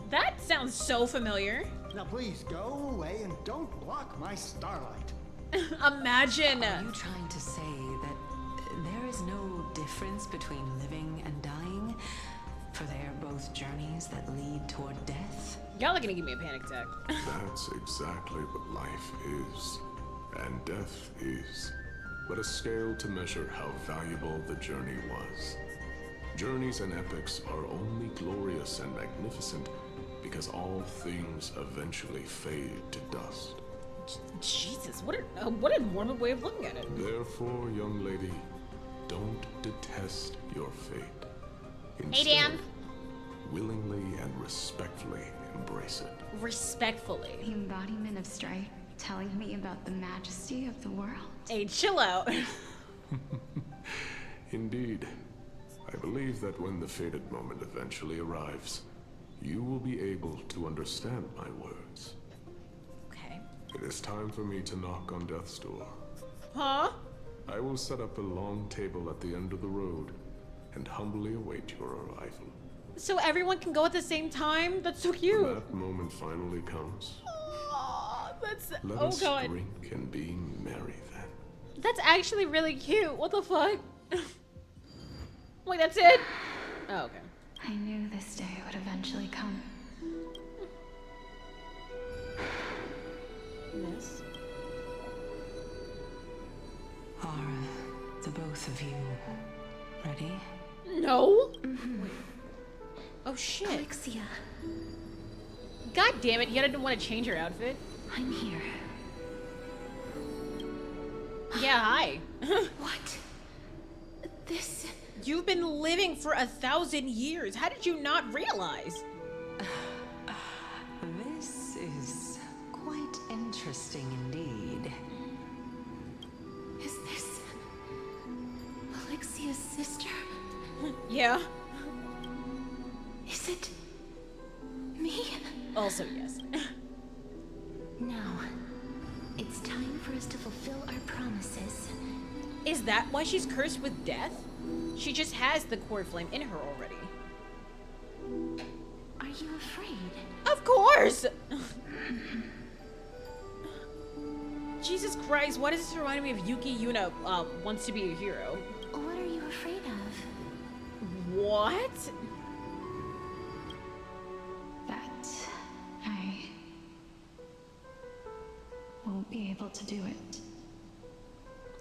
A: That sounds so familiar.
O: Now please go away and don't block my starlight.
A: Imagine.
K: Are you trying to say that there is no difference between living and dying? For they are both journeys that lead toward death?
A: Y'all are gonna give me a panic attack.
G: That's exactly what life is, and death is, but a scale to measure how valuable the journey was. Journeys and epics are only glorious and magnificent because all things eventually fade to dust.
A: Jesus, what a morbid way of looking at it.
G: Therefore, young lady, don't detest your fate.
A: Hey, Dan.
G: Willingly and respectfully embrace it.
A: Respectfully.
C: The embodiment of strife telling me about the majesty of the world.
A: Hey, chill out.
G: Indeed. I believe that when the fated moment eventually arrives, you will be able to understand my words.
A: Okay.
G: It is time for me to knock on death's door.
A: Huh?
G: I will set up a long table at the end of the road and humbly await your arrival.
A: So everyone can go at the same time? That's so cute.
G: When that moment finally comes,
A: That's
G: Let
A: oh
G: us
A: god.
G: drink and be merry then.
A: That's actually really cute. What the fuck? Wait, that's it? Oh, okay.
C: I knew this day would eventually come.
A: This.
K: Are the both of you ready?
A: No. Wait. Oh shit.
C: Alexia,
A: God damn it! You didn't want to change her outfit.
C: I'm here.
A: Yeah. Hi.
C: What? This.
A: You've been living for 1,000 years. How did you not realize?
K: This is quite interesting indeed.
C: Is this Alexia's sister?
A: Yeah.
C: Is it me?
A: Also, yes.
T: Now, it's time for us to fulfill our promises.
A: Is that why she's cursed with death? She just has the core flame in her already.
T: Are you afraid?
A: Of course! Jesus Christ, why does this remind me of Yuki Yuna wants to be a hero?
T: What are you afraid of?
A: What?
C: That I won't be able to do it.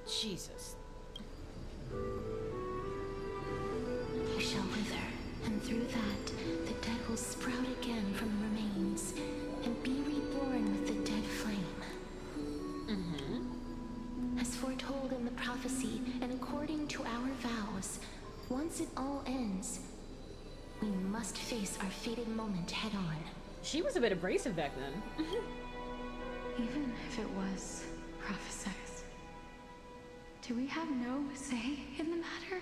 A: Jesus.
T: You shall wither, and through that, the dead will sprout again from the remains, and be reborn with the dead flame. As foretold in the prophecy, and according to our vows, once it all ends, we must face our fated moment head on.
A: She was a bit abrasive back then.
C: Even if it was prophesied, do we have no say in the matter?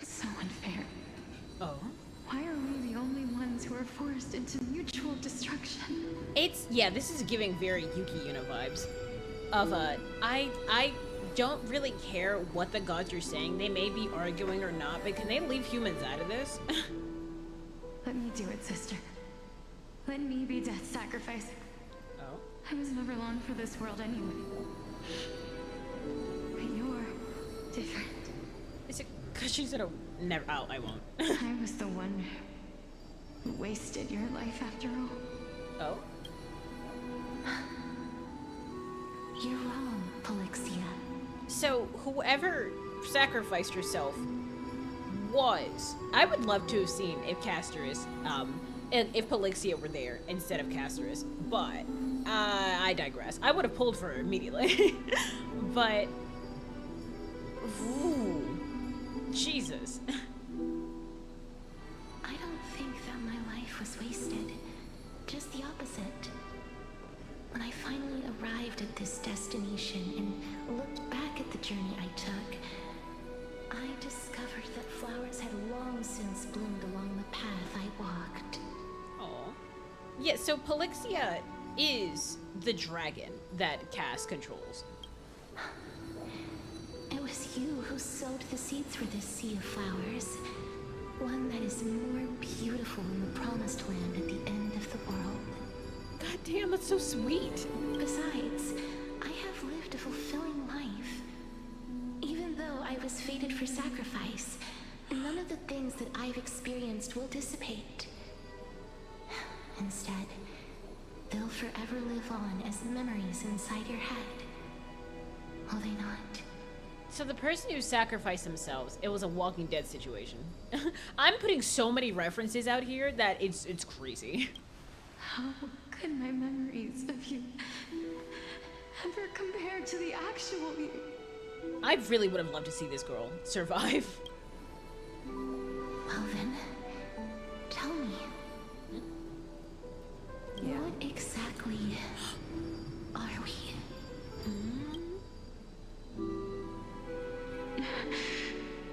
C: It's so unfair.
A: Oh?
C: Why are we the only ones who are forced into mutual destruction?
A: It's, yeah, this is giving very Yuki Yuna vibes. Of, I don't really care what the gods are saying. They may be arguing or not, but can they leave humans out of this?
C: Let me do it, sister. Let me be death sacrifice.
A: Oh?
C: I was never long for this world anyway. But you're different.
A: Is it because she's in a... Never... Oh, I won't.
C: I was the one who wasted your life after all.
A: Oh?
T: You're wrong, Polixia.
A: So, whoever sacrificed herself was... I would love to have seen if Casterus, if Polixia were there instead of Casterus, but I digress. I would have pulled for her immediately. But... Ooh. Jesus.
T: I don't think that my life was wasted. Just the opposite. When I finally arrived at this destination and looked back at the journey I took, I discovered that flowers had long since bloomed along the path I walked.
A: Aw. Yeah, so Polixia is the dragon that Cass controls.
T: It was you who sowed the seeds for this sea of flowers. One that is more beautiful than the promised land at the end of the world.
A: God damn, that's so sweet.
T: Besides, I have lived a fulfilling life. Even though I was fated for sacrifice, none of the things that I've experienced will dissipate. Instead, they'll forever live on as memories inside your head. Will they not?
A: So the person who sacrificed themselves, it was a Walking Dead situation. I'm putting so many references out here that it's crazy.
C: How could my memories of you ever compare to the actual you?
A: I really would have loved to see this girl survive.
T: Well then, tell me.
A: Yeah.
T: What exactly are we?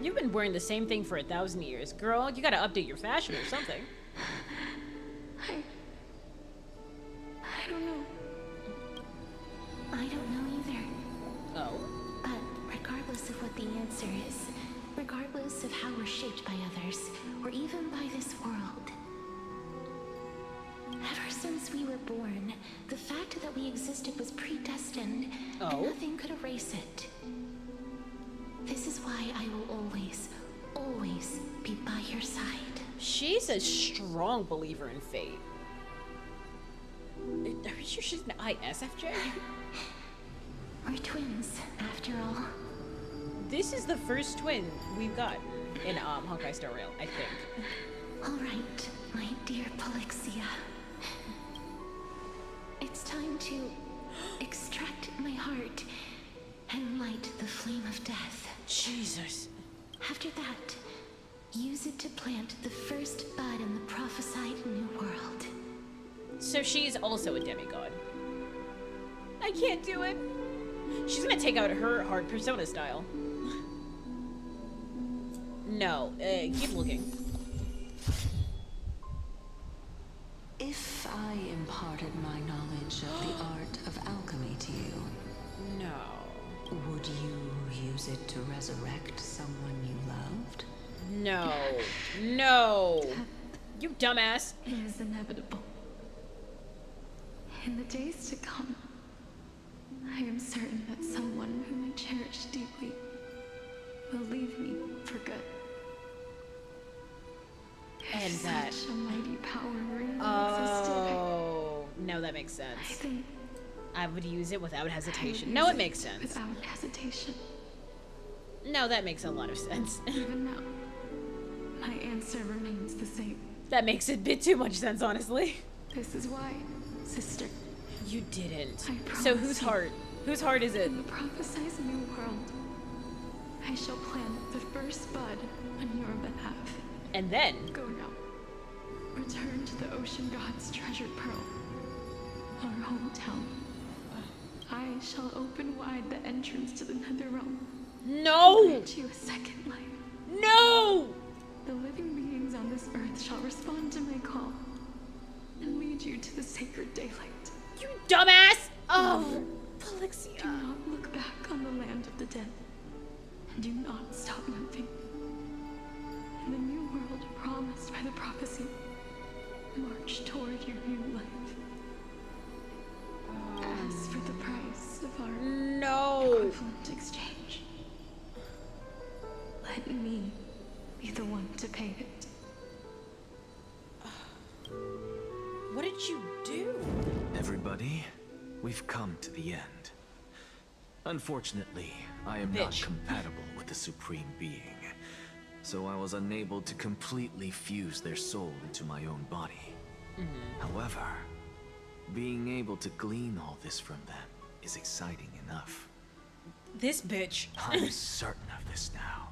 A: You've been wearing the same thing for 1,000 years. Girl, you gotta update your fashion or something.
C: I don't know.
T: I don't know either.
A: Oh?
T: But regardless of what the answer is, regardless of how we're shaped by others, or even by this world, ever since
S: Once we were born, the fact that we existed was predestined,
A: Oh?
S: and nothing could erase it. This is why I will always, always be by your side.
A: She's a strong believer in fate. Are you sure she's an ISFJ?
S: We're twins, after all.
A: This is the first twin we've got in Honkai Star Rail, I think.
S: All right, my dear Polixia. It's time to extract my heart and light the flame of death.
A: Jesus.
S: After that, use it to plant the first bud in the prophesied new world.
A: So she's also a demigod. I can't do it. She's gonna take out her heart Persona style. No, keep looking.
K: If I imparted my knowledge of the art of alchemy to you,
A: no.
K: Would you use it to resurrect someone you loved?
A: No. No. You dumbass.
M: It is inevitable. In the days to come, I am certain that someone whom I cherish deeply will leave me for good.
A: And
M: If
A: that.
M: such a mighty power really
A: Oh, no, that makes sense.
M: existed, I think
A: I would use it without hesitation.
M: I would
A: No,
M: use
A: it makes sense.
M: Without hesitation.
A: No, that makes a lot of sense.
M: Even now, my answer remains the same.
A: That makes a bit too much sense, honestly.
M: This is why, sister.
A: You didn't.
M: I
A: So
M: promise
A: whose
M: you,
A: heart? Whose heart is it?
M: in the prophesied new world, I shall plant the first bud on your behalf.
A: And then?
M: Go now. Return to the ocean god's treasured pearl, our hometown. I shall open wide the entrance to the nether realm.
A: No!
M: And grant you a second life.
A: No!
M: The living beings on this earth shall respond to my call and lead you to the sacred daylight.
A: You dumbass! Oh, Polixia.
M: Do not look back on the land of the dead. And do not stop moving. In the new world promised by the prophecy, march toward your new life. As for the price of our equivalent exchange, let me be the one to pay it.
A: What did you do?
B: Everybody, we've come to the end. Unfortunately, I am not compatible with the Supreme Being, so I was unable to completely fuse their soul into my own body. However, being able to glean all this from them is exciting enough.
A: This bitch.
B: I'm certain of this now.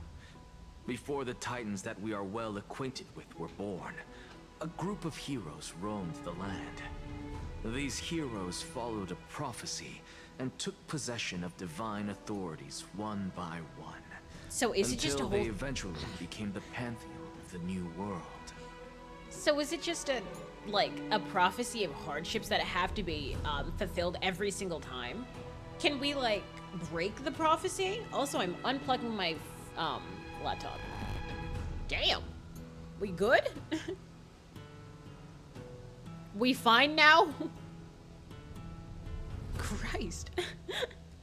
B: Before the Titans that we are well acquainted with were born, a group of heroes roamed the land. These heroes followed a prophecy and took possession of divine authorities one by one.
A: So is it just a
B: until
A: whole...
B: they eventually became the pantheon of the new world.
A: So is it just a, like, a prophecy of hardships that have to be fulfilled every single time? Can we, like, break the prophecy? Also, I'm unplugging my laptop. Damn. We good? We fine now? Christ.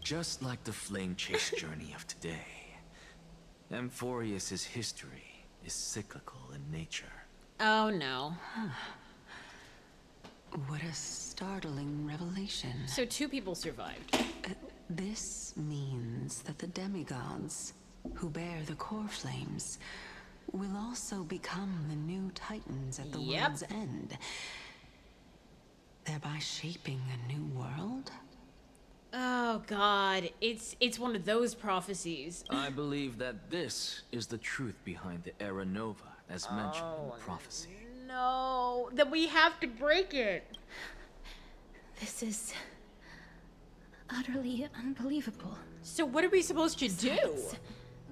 B: Just like the flame chase journey of today, Amphorius's history is cyclical in nature.
A: Oh no.
K: What a startling revelation.
A: So 2 people survived.
K: This means that the demigods, who bear the core flames, will also become the new titans at the world's end, thereby shaping a new world?
A: Oh god, it's one of those prophecies.
B: I believe that this is the truth behind the Era Nova, as mentioned in the prophecy.
A: No, then we have to break it.
S: This is utterly unbelievable.
A: So what are we supposed to do?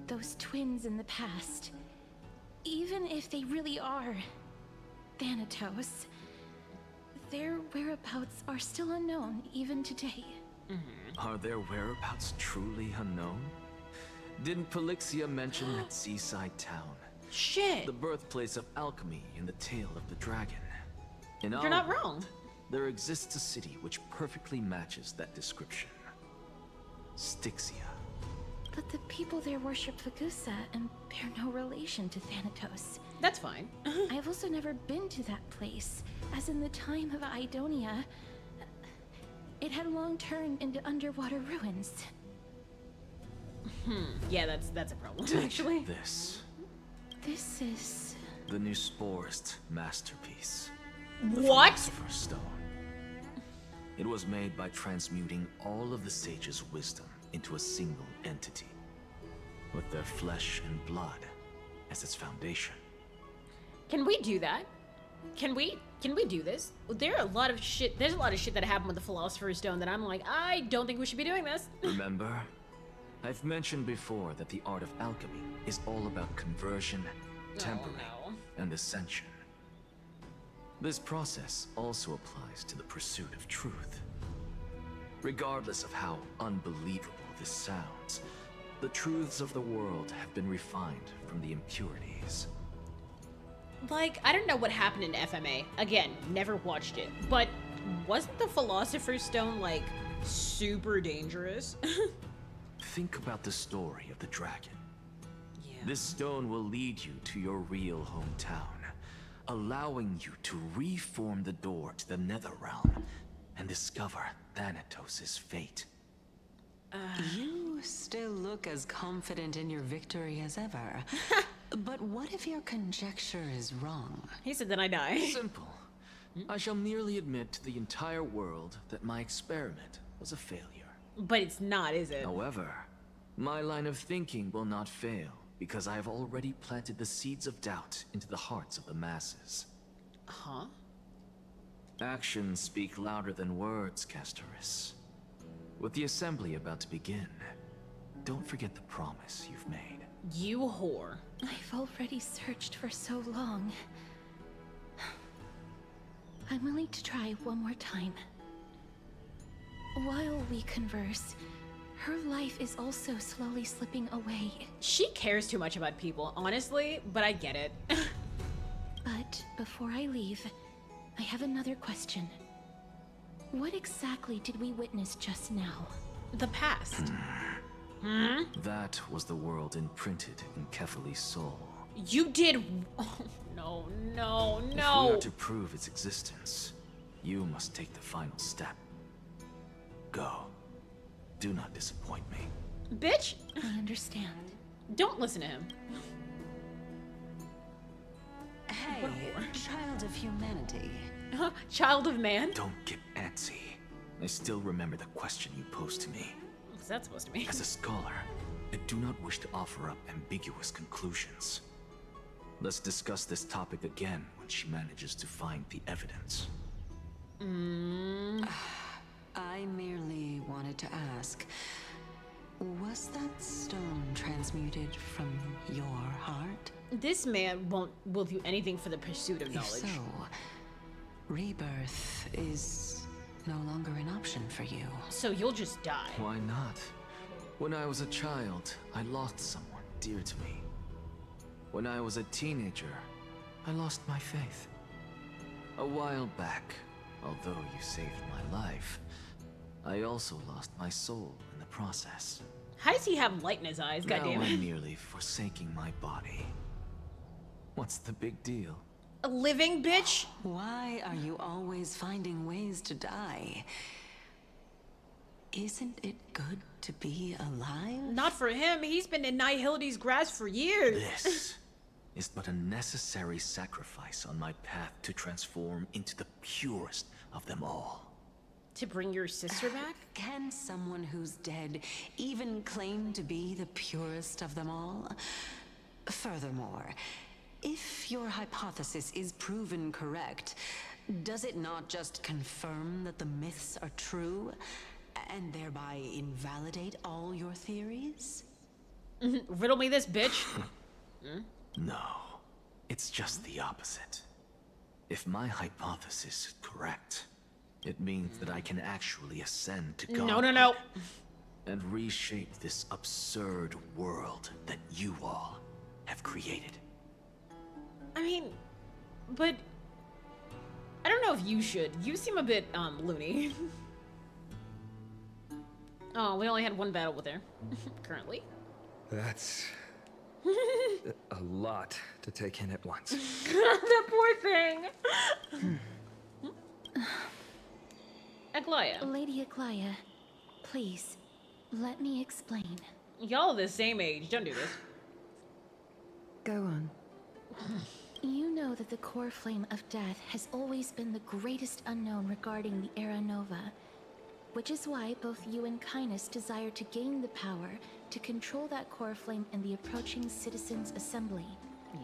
S: Those twins in the past, even if they really are Thanatos, their whereabouts are still unknown even today.
B: Are their whereabouts truly unknown? Didn't Polixia mention that seaside town?
A: Shit!
B: The birthplace of alchemy in the tale of the dragon. In
A: You're
B: our
A: not
B: world,
A: wrong.
B: there exists a city which perfectly matches that description. Styxia.
S: But the people there worship Vegusa and bear no relation to Thanatos.
A: That's fine.
S: I've also never been to that place, as in the time of Idonia, it had long turned into underwater ruins.
A: Yeah, that's a problem,
B: Take
A: actually.
B: This.
S: This is...
B: The new Sporist masterpiece.
A: What?
B: Philosopher's Stone. It was made by transmuting all of the sages' wisdom into a single entity, with their flesh and blood as its foundation.
A: Can we do that? Can we do this? There's a lot of shit that happened with the Philosopher's Stone that I'm like, I don't think we should be doing this.
B: Remember? I've mentioned before that the art of alchemy is all about conversion, tempering, and ascension. This process also applies to the pursuit of truth. Regardless of how unbelievable this sounds, the truths of the world have been refined from the impurities.
A: Like, I don't know what happened in FMA. Again, never watched it. But wasn't the Philosopher's Stone, like, super dangerous?
B: Think about the story of the dragon. Yeah. This stone will lead you to your real hometown, allowing you to reform the door to the Netherrealm and discover Thanatos' fate.
K: You still look as confident in your victory as ever. But what if your conjecture is wrong?
A: He said, then I die.
B: Simple. I shall merely admit to the entire world that my experiment was a failure.
A: But it's not, is it?
B: However, my line of thinking will not fail, because I have already planted the seeds of doubt into the hearts of the masses.
A: Huh?
B: Actions speak louder than words, Castoris. With the assembly about to begin, don't forget the promise you've made.
A: You whore.
S: I've already searched for so long. I'm willing to try one more time. While we converse, her life is also slowly slipping away.
A: She cares too much about people, honestly, but I get it.
S: But before I leave, I have another question. What exactly did we witness just now?
A: The past.
B: That was the world imprinted in Kefali's soul.
A: You did... Oh, no, no,
B: If we
A: no.
B: are to prove its existence, you must take the final step. Go. Do not disappoint me.
A: Bitch.
S: I understand.
A: Don't listen to him.
K: Hey, child of humanity.
A: Child of man?
B: Don't get antsy. I still remember the question you posed to me.
A: What's that supposed to mean?
B: As a scholar, I do not wish to offer up ambiguous conclusions. Let's discuss this topic again when she manages to find the evidence.
K: I merely wanted to ask, was that stone transmuted from your heart?
A: This man will do anything for the pursuit of knowledge.
K: If so, rebirth is no longer an option for you.
A: So you'll just die.
B: Why not? When I was a child, I lost someone dear to me. When I was a teenager, I lost my faith. A while back, although you saved my life, I also lost my soul in the process.
A: How does he have light in his eyes,
B: Now
A: goddammit?
B: I'm merely forsaking my body. What's the big deal?
A: A living bitch?
K: Why are you always finding ways to die? Isn't it good to be alive?
A: Not for him. He's been in Nihility's grasp for years.
B: This is but a necessary sacrifice on my path to transform into the purest of them all.
A: To bring your sister back?
K: Can someone who's dead even claim to be the purest of them all? Furthermore, if your hypothesis is proven correct, does it not just confirm that the myths are true, and thereby invalidate all your theories?
A: Riddle me this, bitch.
B: No, it's just the opposite. If my hypothesis is correct, it means that I can actually ascend to God.
A: No.
B: And reshape this absurd world that you all have created.
A: I mean, but I don't know if you should. You seem a bit, loony. Oh, we only had one battle with her. Currently.
F: That's a lot to take in at once.
A: The poor thing. Aglaya.
S: Lady Aglaya, please, let me explain.
A: Y'all the same age. Don't do this.
C: Go on.
S: You know that the core flame of death has always been the greatest unknown regarding the Era Nova, which is why both you and Kindness desire to gain the power to control that core flame in the approaching Citizens' Assembly.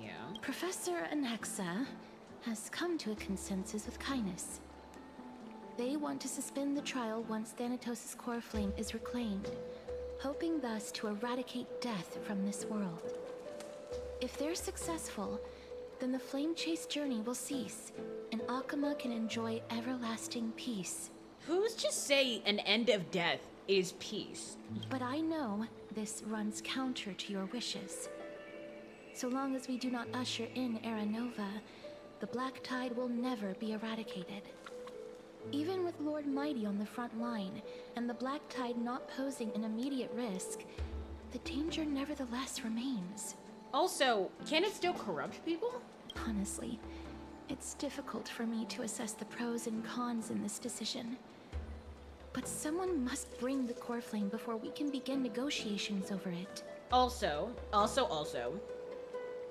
A: Yeah.
S: Professor Anaxa has come to a consensus with Kindness. They want to suspend the trial once Thanatos' core flame is reclaimed, hoping thus to eradicate death from this world. If they're successful, then the flame chase journey will cease, and Akama can enjoy everlasting peace.
A: Who's to say an end of death is peace?
S: But I know this runs counter to your wishes. So long as we do not usher in Era Nova, the Black Tide will never be eradicated. Even with Lord Mighty on the front line, and the Black Tide not posing an immediate risk, the danger nevertheless remains.
A: Also, can it still corrupt people?
S: Honestly, it's difficult for me to assess the pros and cons in this decision. But someone must bring the core flame before we can begin negotiations over it.
A: Also,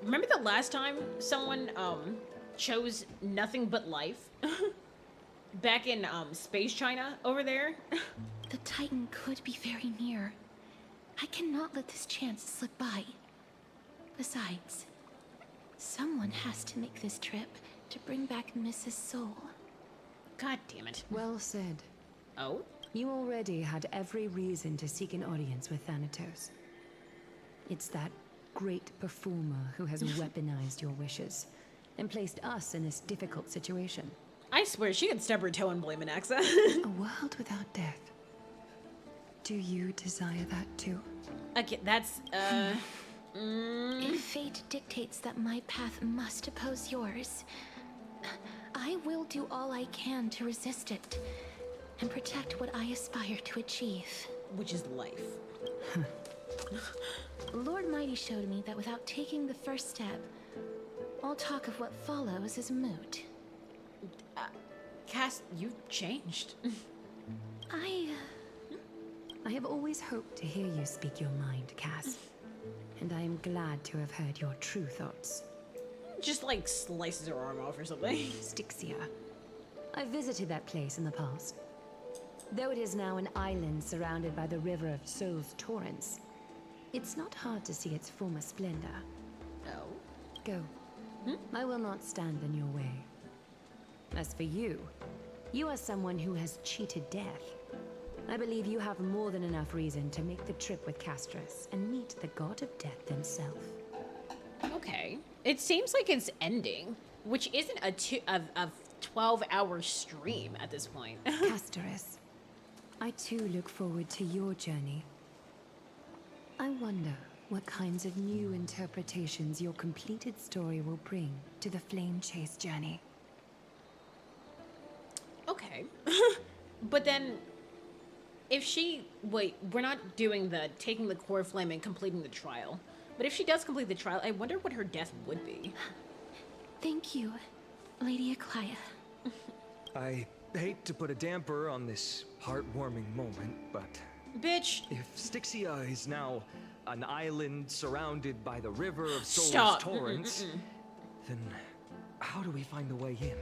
A: remember the last time someone, chose nothing but life? Back in, Space China over there?
S: The Titan could be very near. I cannot let this chance slip by. Besides, someone has to make this trip to bring back Mrs. Soul.
A: God damn it.
C: Well said.
A: Oh?
C: You already had every reason to seek an audience with Thanatos. It's that great performer who has weaponized your wishes and placed us in this difficult situation.
A: I swear she could stub her toe and blame Anaxa.
C: A world without death. Do you desire that too?
A: Okay, that's,
S: If fate dictates that my path must oppose yours, I will do all I can to resist it and protect what I aspire to achieve.
A: Which is life.
S: Lord Mighty showed me that without taking the first step, all talk of what follows is moot.
A: Cass, you've changed.
C: I have always hoped to hear you speak your mind, Cass. And I am glad to have heard your true thoughts.
A: Just like slices her arm off or something.
C: Styxia. I visited that place in the past. Though it is now an island surrounded by the river of Soul's torrents, it's not hard to see its former splendor.
A: No.
C: Go. I will not stand in your way. As for you, you are someone who has cheated death. I believe you have more than enough reason to make the trip with Castris and meet the god of death himself.
A: Okay. It seems like it's ending, which isn't a 12-hour stream at this point.
C: Castris, I too look forward to your journey. I wonder what kinds of new interpretations your completed story will bring to the Flame Chase journey.
A: Okay. But then, if she... Wait, we're not doing the taking the core flame and completing the trial. But if she does complete the trial, I wonder what her death would be.
S: Thank you, Lady Aglaya.
F: I hate to put a damper on this heartwarming moment, but...
A: Bitch!
F: If Styxia is now an island surrounded by the river of Soul's
A: Stop.
F: torrents, then how do we find the way in?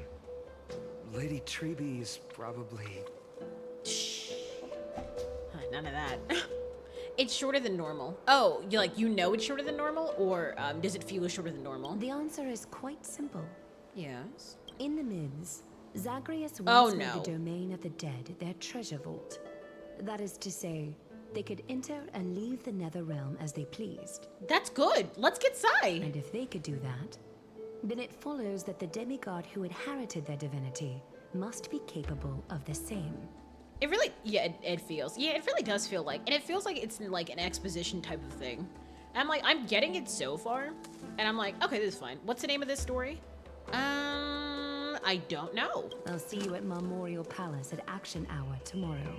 F: Lady Treby is probably...
A: Shh. None of that. It's shorter than normal. Oh, you know it's shorter than normal? Or does it feel shorter than normal?
C: The answer is quite simple.
A: Yes?
C: In the Mids, Zagreus
A: Oh,
C: once made
A: no.
C: the domain of the dead their treasure vault. That is to say, they could enter and leave the Nether Realm as they pleased.
A: That's good. Let's get Sai.
C: And if they could do that, then it follows that the demigod who inherited their divinity must be capable of the same.
A: It really, yeah, it feels. Yeah, it really does feel like, and it feels like it's like an exposition type of thing. And I'm getting it so far, and I'm like, okay, this is fine. What's the name of this story? I don't know.
C: I'll see you at Memorial Palace at Action Hour tomorrow.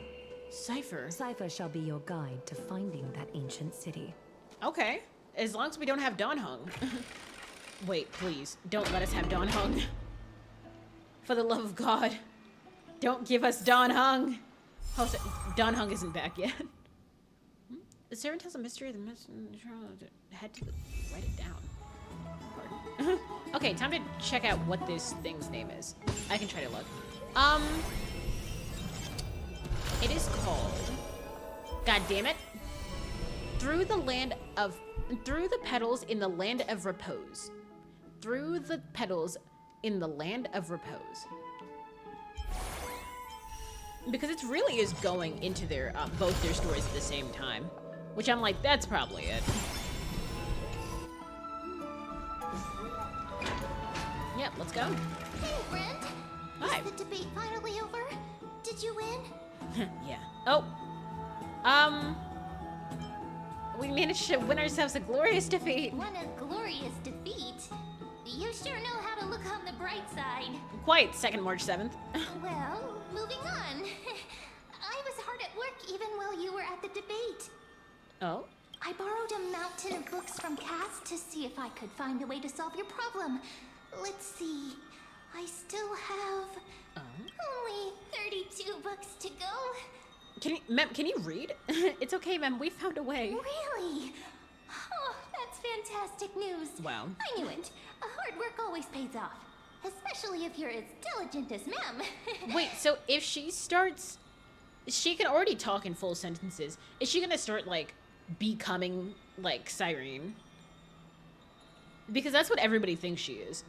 A: Cypher.
C: Cypher shall be your guide to finding that ancient city.
A: Okay. As long as we don't have Dawn Hung. Wait, please. Don't let us have Dawn Hung. For the love of God. Don't give us Dawn Hung. Oh, so Dawn Hung isn't back yet. The servant tells a mystery of the had to write it down. Pardon. Okay, time to check out what this thing's name is. I can try to look. It is called, God damn it, Through the Petals in the Land of Repose. Through the Petals in the Land of Repose. Because it really is going into their both their stories at the same time, which I'm like, that's probably it. Yep, let's go.
H: Hey, Brent.
A: Hi.
H: Is the debate finally over? Did you win?
A: Yeah. Oh. We managed to win ourselves a glorious defeat.
H: Won a glorious defeat? You sure know how to look on the bright side.
A: Quite, 2nd March 7th.
H: Well, moving on. I was hard at work even while you were at the debate.
A: Oh?
H: I borrowed a mountain of books from Cass to see if I could find a way to solve your problem. Let's see. I still have only 32 books to go.
A: Mem, can you read? It's okay, Mem. We found a way.
H: Really? Oh, that's fantastic news.
A: Wow.
H: I knew it. Hard work always pays off. Especially if you're as diligent as Mem.
A: Wait, so if she starts... She can already talk in full sentences. Is she gonna start, like, becoming, like, Cyrene? Because that's what everybody thinks she is.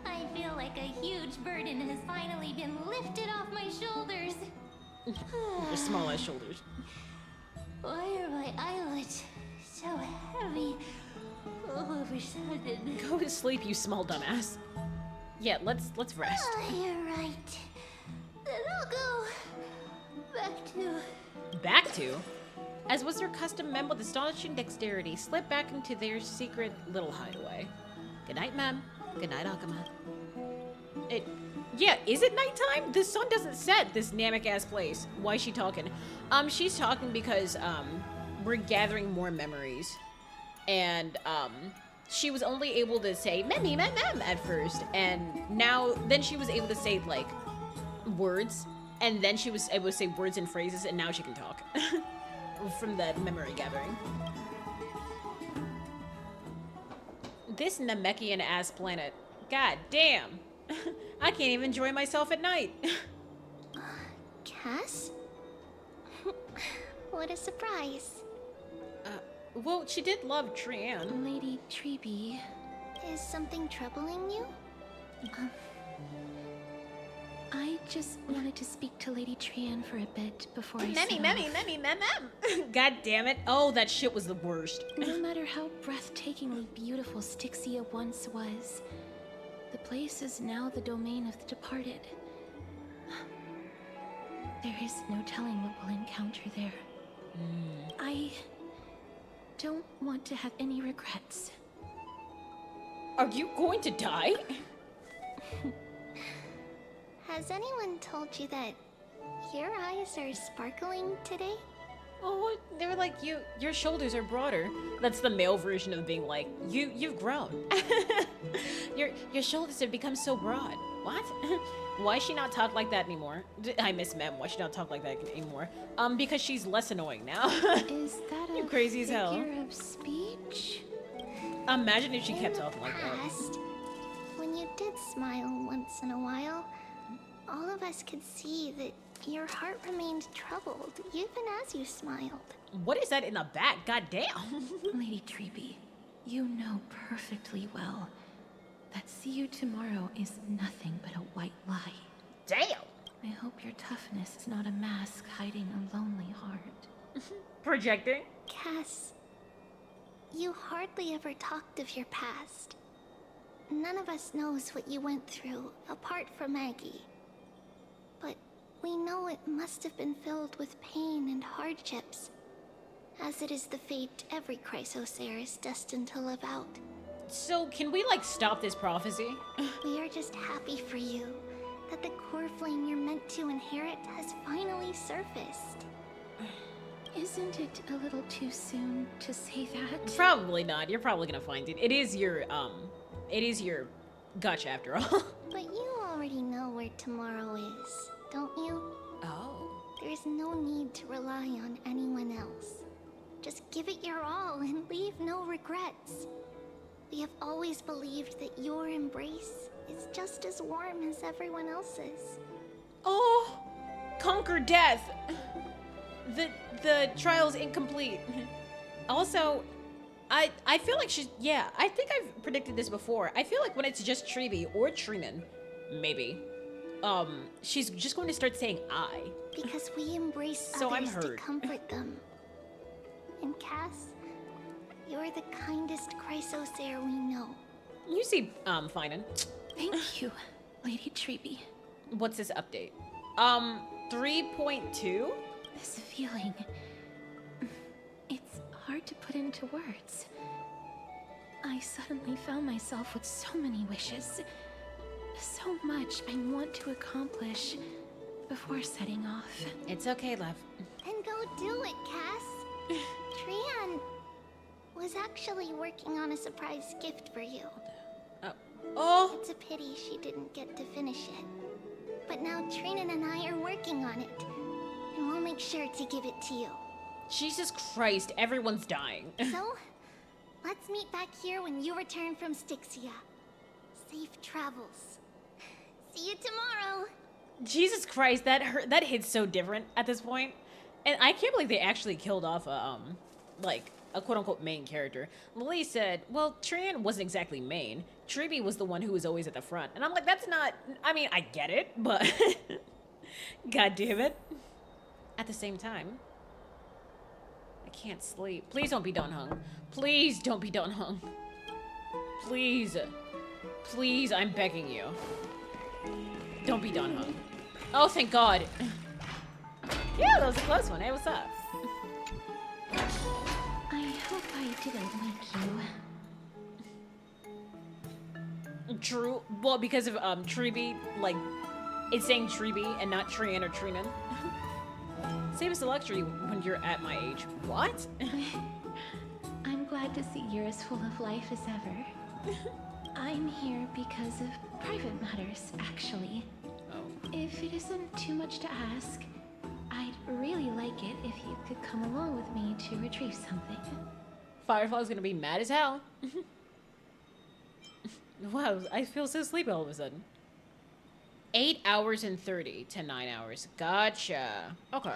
H: I feel like a huge burden has finally been lifted off my shoulders.
A: Your small-ass shoulders.
H: Why are my eyelids so heavy all of a sudden?
A: Go to sleep, you small dumbass. Yeah, let's rest.
H: Oh, you're right. Then I'll go
A: Back to? As was their custom, Mem with astonishing dexterity slipped back into their secret little hideaway. Good night, Mem. Good night, Akama. Yeah, is it nighttime? The sun doesn't set, this Namek-ass place. Why is she talking? She's talking because, we're gathering more memories. And, she was only able to say, Mem, at first. And then she was able to say, like, words. And then she was able to say words and phrases, and now she can talk. From the memory gathering. This Namekian-ass planet. God damn. I can't even enjoy myself at night.
H: Cass? What a surprise.
A: Well, she did love Trian.
S: Lady Treeby.
H: Is something troubling you?
S: I just wanted to speak to Lady Trian for a bit before I set off.
A: Mem. God damn it. Oh, that shit was the worst.
S: No matter how breathtakingly beautiful Styxia once was, the place is now the domain of the departed. There is no telling what we'll encounter there. I don't want to have any regrets.
A: Are you going to die?
H: Has anyone told you that your eyes are sparkling today?
A: Oh, they were like, your shoulders are broader. That's the male version of being like, you've grown. your shoulders have become so broad. What? Why she not talk like that anymore? I miss Mem. Why she not talk like that anymore? Because she's less annoying now.
S: Is that
A: you crazy as hell.
S: figure of speech?
A: Imagine if she kept talking like that.
H: When you did smile once in a while, all of us could see that your heart remained troubled, even as you smiled.
A: What is that in the back? God damn.
S: Lady Treeby, you know perfectly well that see you tomorrow is nothing but a white lie.
A: Damn.
S: I hope your toughness is not a mask hiding a lonely heart.
A: Projecting?
H: Cass, you hardly ever talked of your past. None of us knows what you went through, apart from Maggie. But we know it must have been filled with pain and hardships, as it is the fate every Chrysosaur is destined to live out.
A: So, can we, like, stop this prophecy?
H: We are just happy for you that the core flame you're meant to inherit has finally surfaced.
S: Isn't it a little too soon to say that?
A: Probably not. You're probably gonna find it. It is your gotcha after all.
H: But you already know where tomorrow is, don't you?
A: Oh.
H: There's no need to rely on anyone else. Just give it your all and leave no regrets. We have always believed that your embrace is just as warm as everyone else's.
A: Oh, conquer death. The trial's incomplete. Also, I feel like she's, yeah, I think I've predicted this before. I feel like when it's just Treeby or Trinan, maybe, she's just going to start saying I.
H: Because we embrace
A: So I'm
H: others to
A: hurt.
H: comfort them. And Cass, you're the kindest Chrysosaur we know.
A: You see, Finan.
S: Thank you, Lady Treeby.
A: What's this update? 3.2?
S: This feeling, it's hard to put into words. I suddenly found myself with so many wishes. So much I want to accomplish before setting off.
A: It's okay, love.
H: Then go do it, Cass. Trian was actually working on a surprise gift for you.
A: Oh.
H: It's a pity she didn't get to finish it. But now Trinan and I are working on it. And we'll make sure to give it to you.
A: Jesus Christ, everyone's dying.
H: So, let's meet back here when you return from Styxia. Safe travels. See you tomorrow.
A: Jesus Christ, that hits so different at this point. And I can't believe they actually killed off a, like, a quote-unquote main character. Lily said, well, Trian wasn't exactly main. Treeby was the one who was always at the front. And I'm like, that's not, I mean, I get it, but God damn it. At the same time, I can't sleep. Please don't be done hung. Please don't be done hung. Please. Please, I'm begging you. Don't be done hung. Oh, thank God. Yeah, that was a close one. Hey, what's up?
S: I hope I didn't wake you.
A: True. Well, because of Treeby, like, it's saying Treeby and not Trian or Trinan. Save us a luxury when you're at my age. What?
S: I'm glad to see you're as full of life as ever. I'm here because of private matters, actually.
A: Oh.
S: If it isn't too much to ask, I'd really like it if you could come along with me to retrieve something.
A: Firefly's gonna be mad as hell. Wow, I feel so sleepy all of a sudden. 8 hours and 30 to 9 hours. Gotcha. Okay.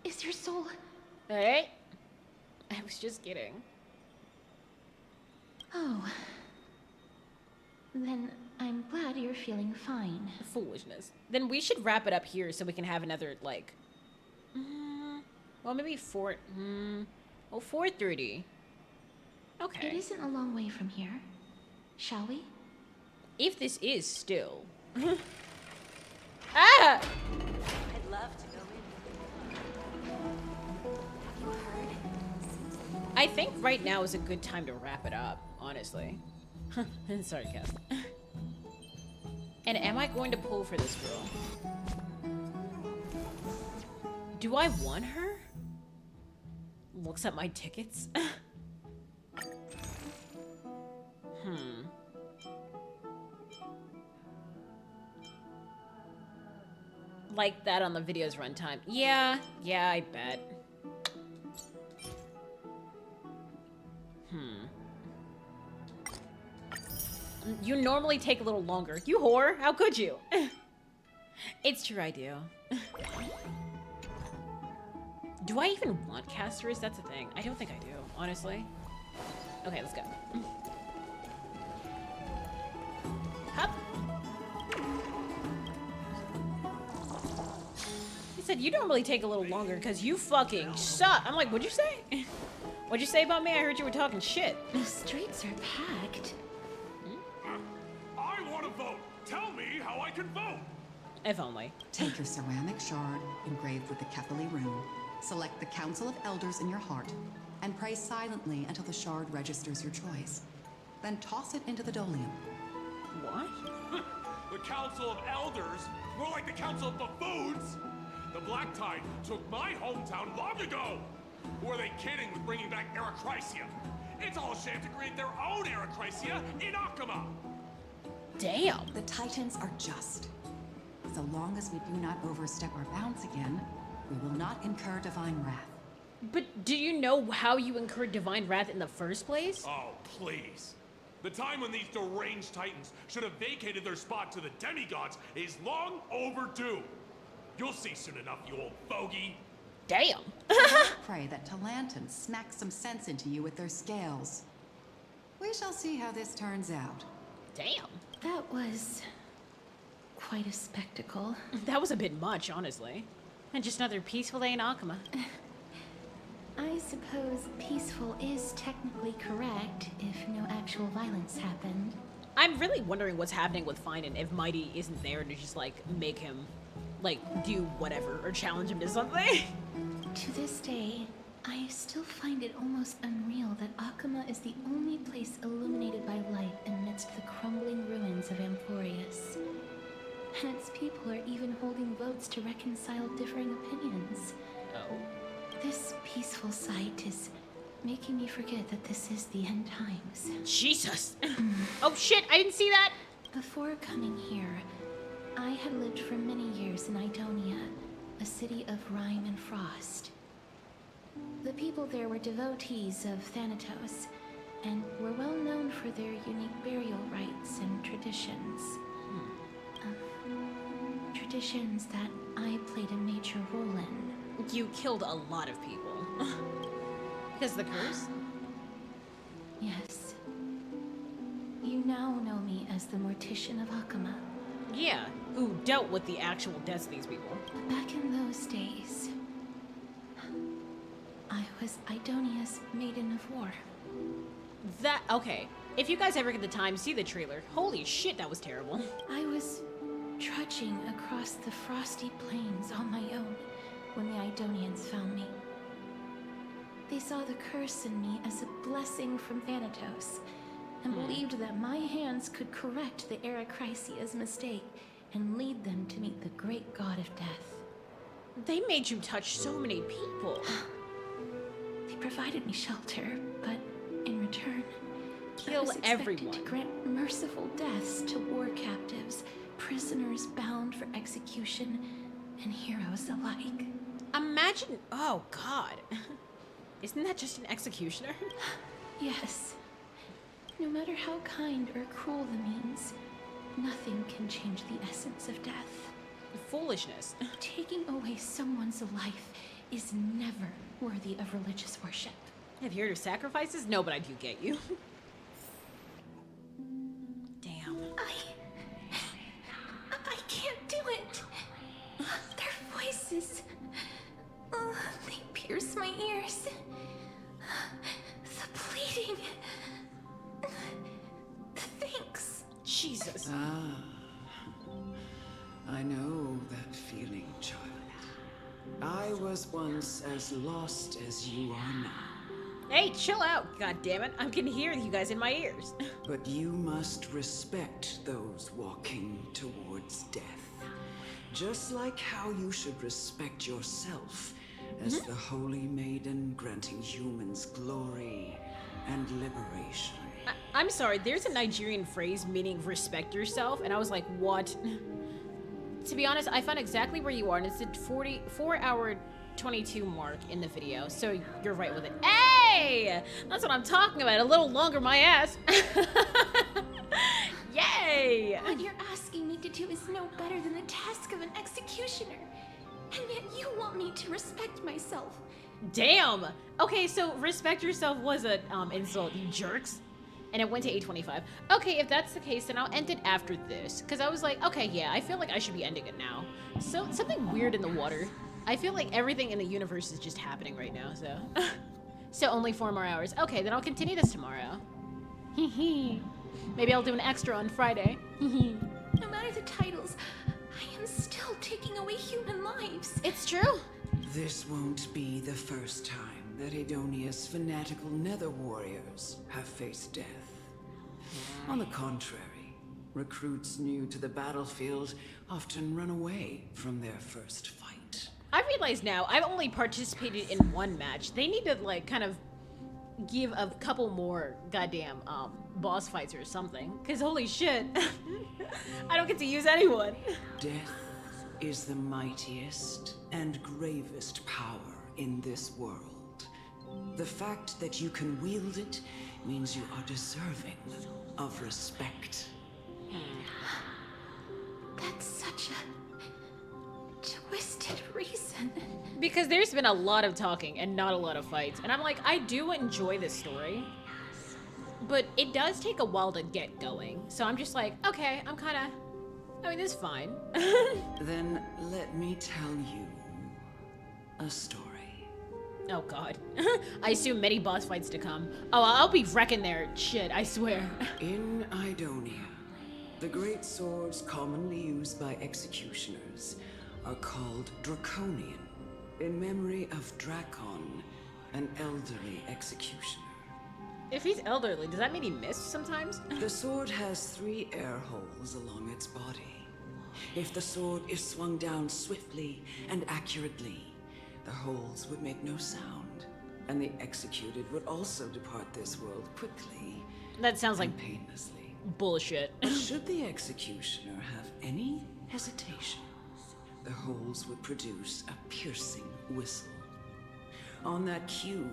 S: Is your soul...
A: Hey? I was just kidding.
S: Oh. Then I'm glad you're feeling fine.
A: Foolishness. Then we should wrap it up here so we can have another, like... well, maybe 4:30. Okay.
S: It isn't a long way from here. Shall we?
A: If this is still... Ah!
K: I'd love to go in. Have you heard?
A: I think right now is a good time to wrap it up, honestly. Sorry, Cass. And am I going to pull for this girl? Do I want her? Looks at my tickets. Like that on the video's runtime. Yeah, I bet. You normally take a little longer. You whore, how could you? It's true, I do. Do I even want casters? That's the thing. I don't think I do, honestly. Okay, let's go. Hop. He said, you normally take a little longer because you fucking suck. I'm like, what'd you say? What'd you say about me? I heard you were talking shit.
S: The streets are packed.
R: I want to vote. Tell me how I can vote.
A: If only.
L: Take your ceramic shard engraved with the Kethali rune. Select the Council of Elders in your heart and pray silently until the shard registers your choice. then toss it into the Dolium.
A: What?
J: The Council of Elders? More like the Council of Buffoons! The Black Tide took my hometown long ago! Or are they kidding with bringing back Eracrysia? It's all a sham to create their own Eracrysia in Akama!
A: Damn!
L: The Titans are just. So long as we do not overstep our bounds again, we will not incur divine wrath.
A: But do you know how you incurred divine wrath in the first place?
J: Oh, please. The time when these deranged Titans should have vacated their spot to the demigods is long overdue. You'll see soon enough, you old bogey.
A: Damn.
L: I pray that Talanton smacks some sense into you with their scales. We shall see how this turns out.
A: Damn.
S: That was quite a spectacle.
A: That was a bit much, honestly. And just another peaceful day in Akama.
S: I suppose peaceful is technically correct if no actual violence happened.
A: I'm really wondering what's happening with Finan if Mighty isn't there to just, like, make him, like, do whatever or challenge him to something.
S: To this day, I still find it almost unreal that Akama is the only place illuminated by light amidst the crumbling ruins of Amphorius. And its people are even holding votes to reconcile differing opinions.
A: Oh.
S: This peaceful sight is making me forget that this is the end times.
A: Jesus! Oh shit, I didn't see that!
S: Before coming here, I had lived for many years in Idonia, a city of rime and frost. The people there were devotees of Thanatos, and were well known for their unique burial rites and traditions. Traditions that I played a major role in.
A: You killed a lot of people. Because of the curse?
S: Yes. You now know me as the Mortician of Akama.
A: Yeah, who dealt with the actual deaths of these people.
S: Back in those days, I was Idonia's Maiden of War.
A: That, okay. If you guys ever get the time, see the trailer. Holy shit, that was terrible.
S: I was trudging across the frosty plains on my own when the Idonians found me. They saw the curse in me as a blessing from Thanatos, and believed that my hands could correct the Eracrysia's mistake and lead them to meet the great god of death.
A: They made you touch so many people.
S: They provided me shelter, but in return,
A: kill
S: I was expected
A: everyone.
S: to grant merciful deaths to war captives, prisoners bound for execution, and heroes alike.
A: Imagine, oh god. Isn't that just an executioner?
S: Yes. No matter how kind or cruel the means, nothing can change the essence of death.
A: Foolishness.
S: Taking away someone's life is never worthy of religious worship.
A: Have you heard of sacrifices? No, but I do get you. Damn.
S: I can't do it. Their voices, they pierce my ears. The pleading. The thanks.
A: Jesus.
N: I know that feeling, child. I was once as lost as you are now.
A: Hey, chill out, god damn it. I can hear you guys in my ears.
N: But you must respect those walking towards death. Just like how you should respect yourself as the Holy Maiden granting humans glory and liberation.
A: I'm sorry, there's a Nigerian phrase meaning respect yourself, and I was like, what? To be honest, I found exactly where you are, and it's the 4-hour 22 mark in the video, so you're right with it. Hey! That's what I'm talking about, a little longer my ass. Yay!
S: What you're asking me to do is no better than the task of an executioner. And yet you want me to respect myself.
A: Damn! Okay, so respect yourself was an insult, you jerks. And it went to 8:25. Okay, if that's the case, then I'll end it after this. Because I was like, okay, yeah, I feel like I should be ending it now. So, something weird in the water. I feel like everything in the universe is just happening right now, so. So only 4 more hours. Okay, then I'll continue this tomorrow. Maybe I'll do an extra on Friday.
S: No matter the titles, I am still taking away human lives.
A: It's true.
N: This won't be the first time that Idonia's fanatical nether warriors have faced death. On the contrary, recruits new to the battlefield often run away from their first fight.
A: I realize now, I've only participated in one match. They need to, like, kind of give a couple more goddamn boss fights or something. Because holy shit, I don't get to use anyone.
N: Death is the mightiest and gravest power in this world. The fact that you can wield it means you are deserving of respect.
S: That's such a twisted reason.
A: Because there's been a lot of talking and not a lot of fights. And I'm like, I do enjoy this story. But it does take a while to get going. So I'm just like, okay, I'm kind of... I mean, this is fine.
N: Then let me tell you a story.
A: Oh god. I assume many boss fights to come. Oh, I'll be wrecking their shit, I swear.
N: In Idonia, the great swords commonly used by executioners are called Draconian, in memory of Drakon, an elderly executioner.
A: If he's elderly, does that mean he missed sometimes?
N: The sword has 3 air holes along its body. If the sword is swung down swiftly and accurately, the holes would make no sound, and the executed would also depart this world quickly.
A: That sounds like
N: painlessly.
A: Bullshit.
N: But should the executioner have any hesitation, the holes would produce a piercing whistle. On that cue,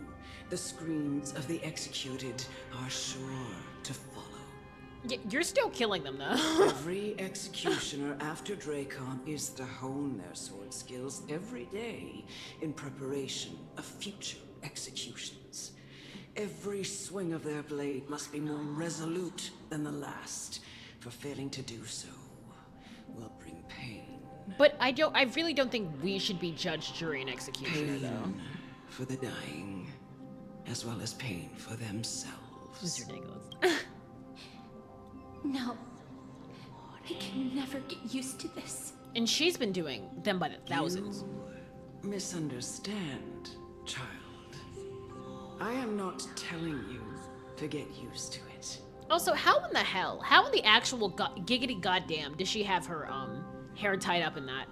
N: the screams of the executed are sure to follow.
A: You're still killing them, though.
N: Every executioner after Drakon is to hone their sword skills every day in preparation of future executions. Every swing of their blade must be more resolute than the last, for failing to do so will bring pain.
A: But I really don't think we should be judge, jury, and executioner,
N: Pain
A: though.
N: for the dying, as well as pain for themselves.
A: This is ridiculous.
S: No. I can never get used to this.
A: And she's been doing them by the thousands.
N: You misunderstand, child. I am not telling you to get used to it.
A: Also, how in the actual giggity goddamn does she have her hair tied up in that?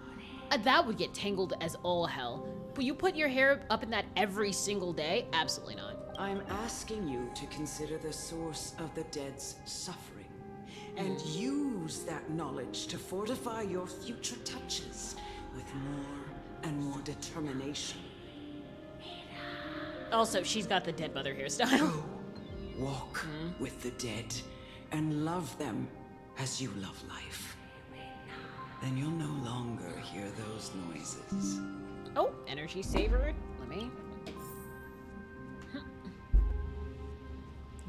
A: That would get tangled as all hell. Will you put your hair up in that every single day? Absolutely not.
N: I'm asking you to consider the source of the dead's suffering and use that knowledge to fortify your future touches with more and more determination.
A: Also, she's got the dead mother hairstyle.
N: Walk with the dead and love them as you love life. Then you'll no longer hear those noises.
A: Oh, energy saver. Let me.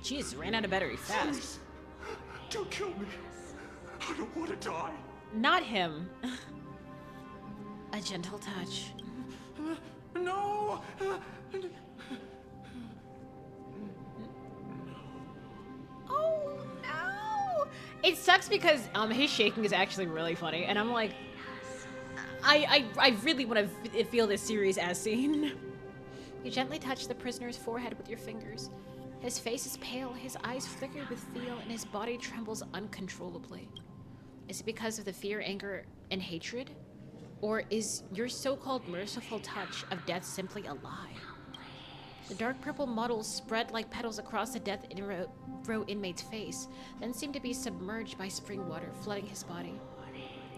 A: Jeez, ran out of battery fast.
J: Please, don't kill me. I don't want to die.
A: Not him. A gentle touch.
J: No!
A: Oh no! It sucks because his shaking is actually really funny, and I'm like, I really want to feel this series as seen. You gently touch the prisoner's forehead with your fingers. His face is pale, his eyes flicker with fear, and his body trembles uncontrollably. Is it because of the fear, anger, and hatred? Or is your so-called merciful touch of death simply a lie? The dark purple mottles spread like petals across the death row inmate's face, then seemed to be submerged by spring water, flooding his body.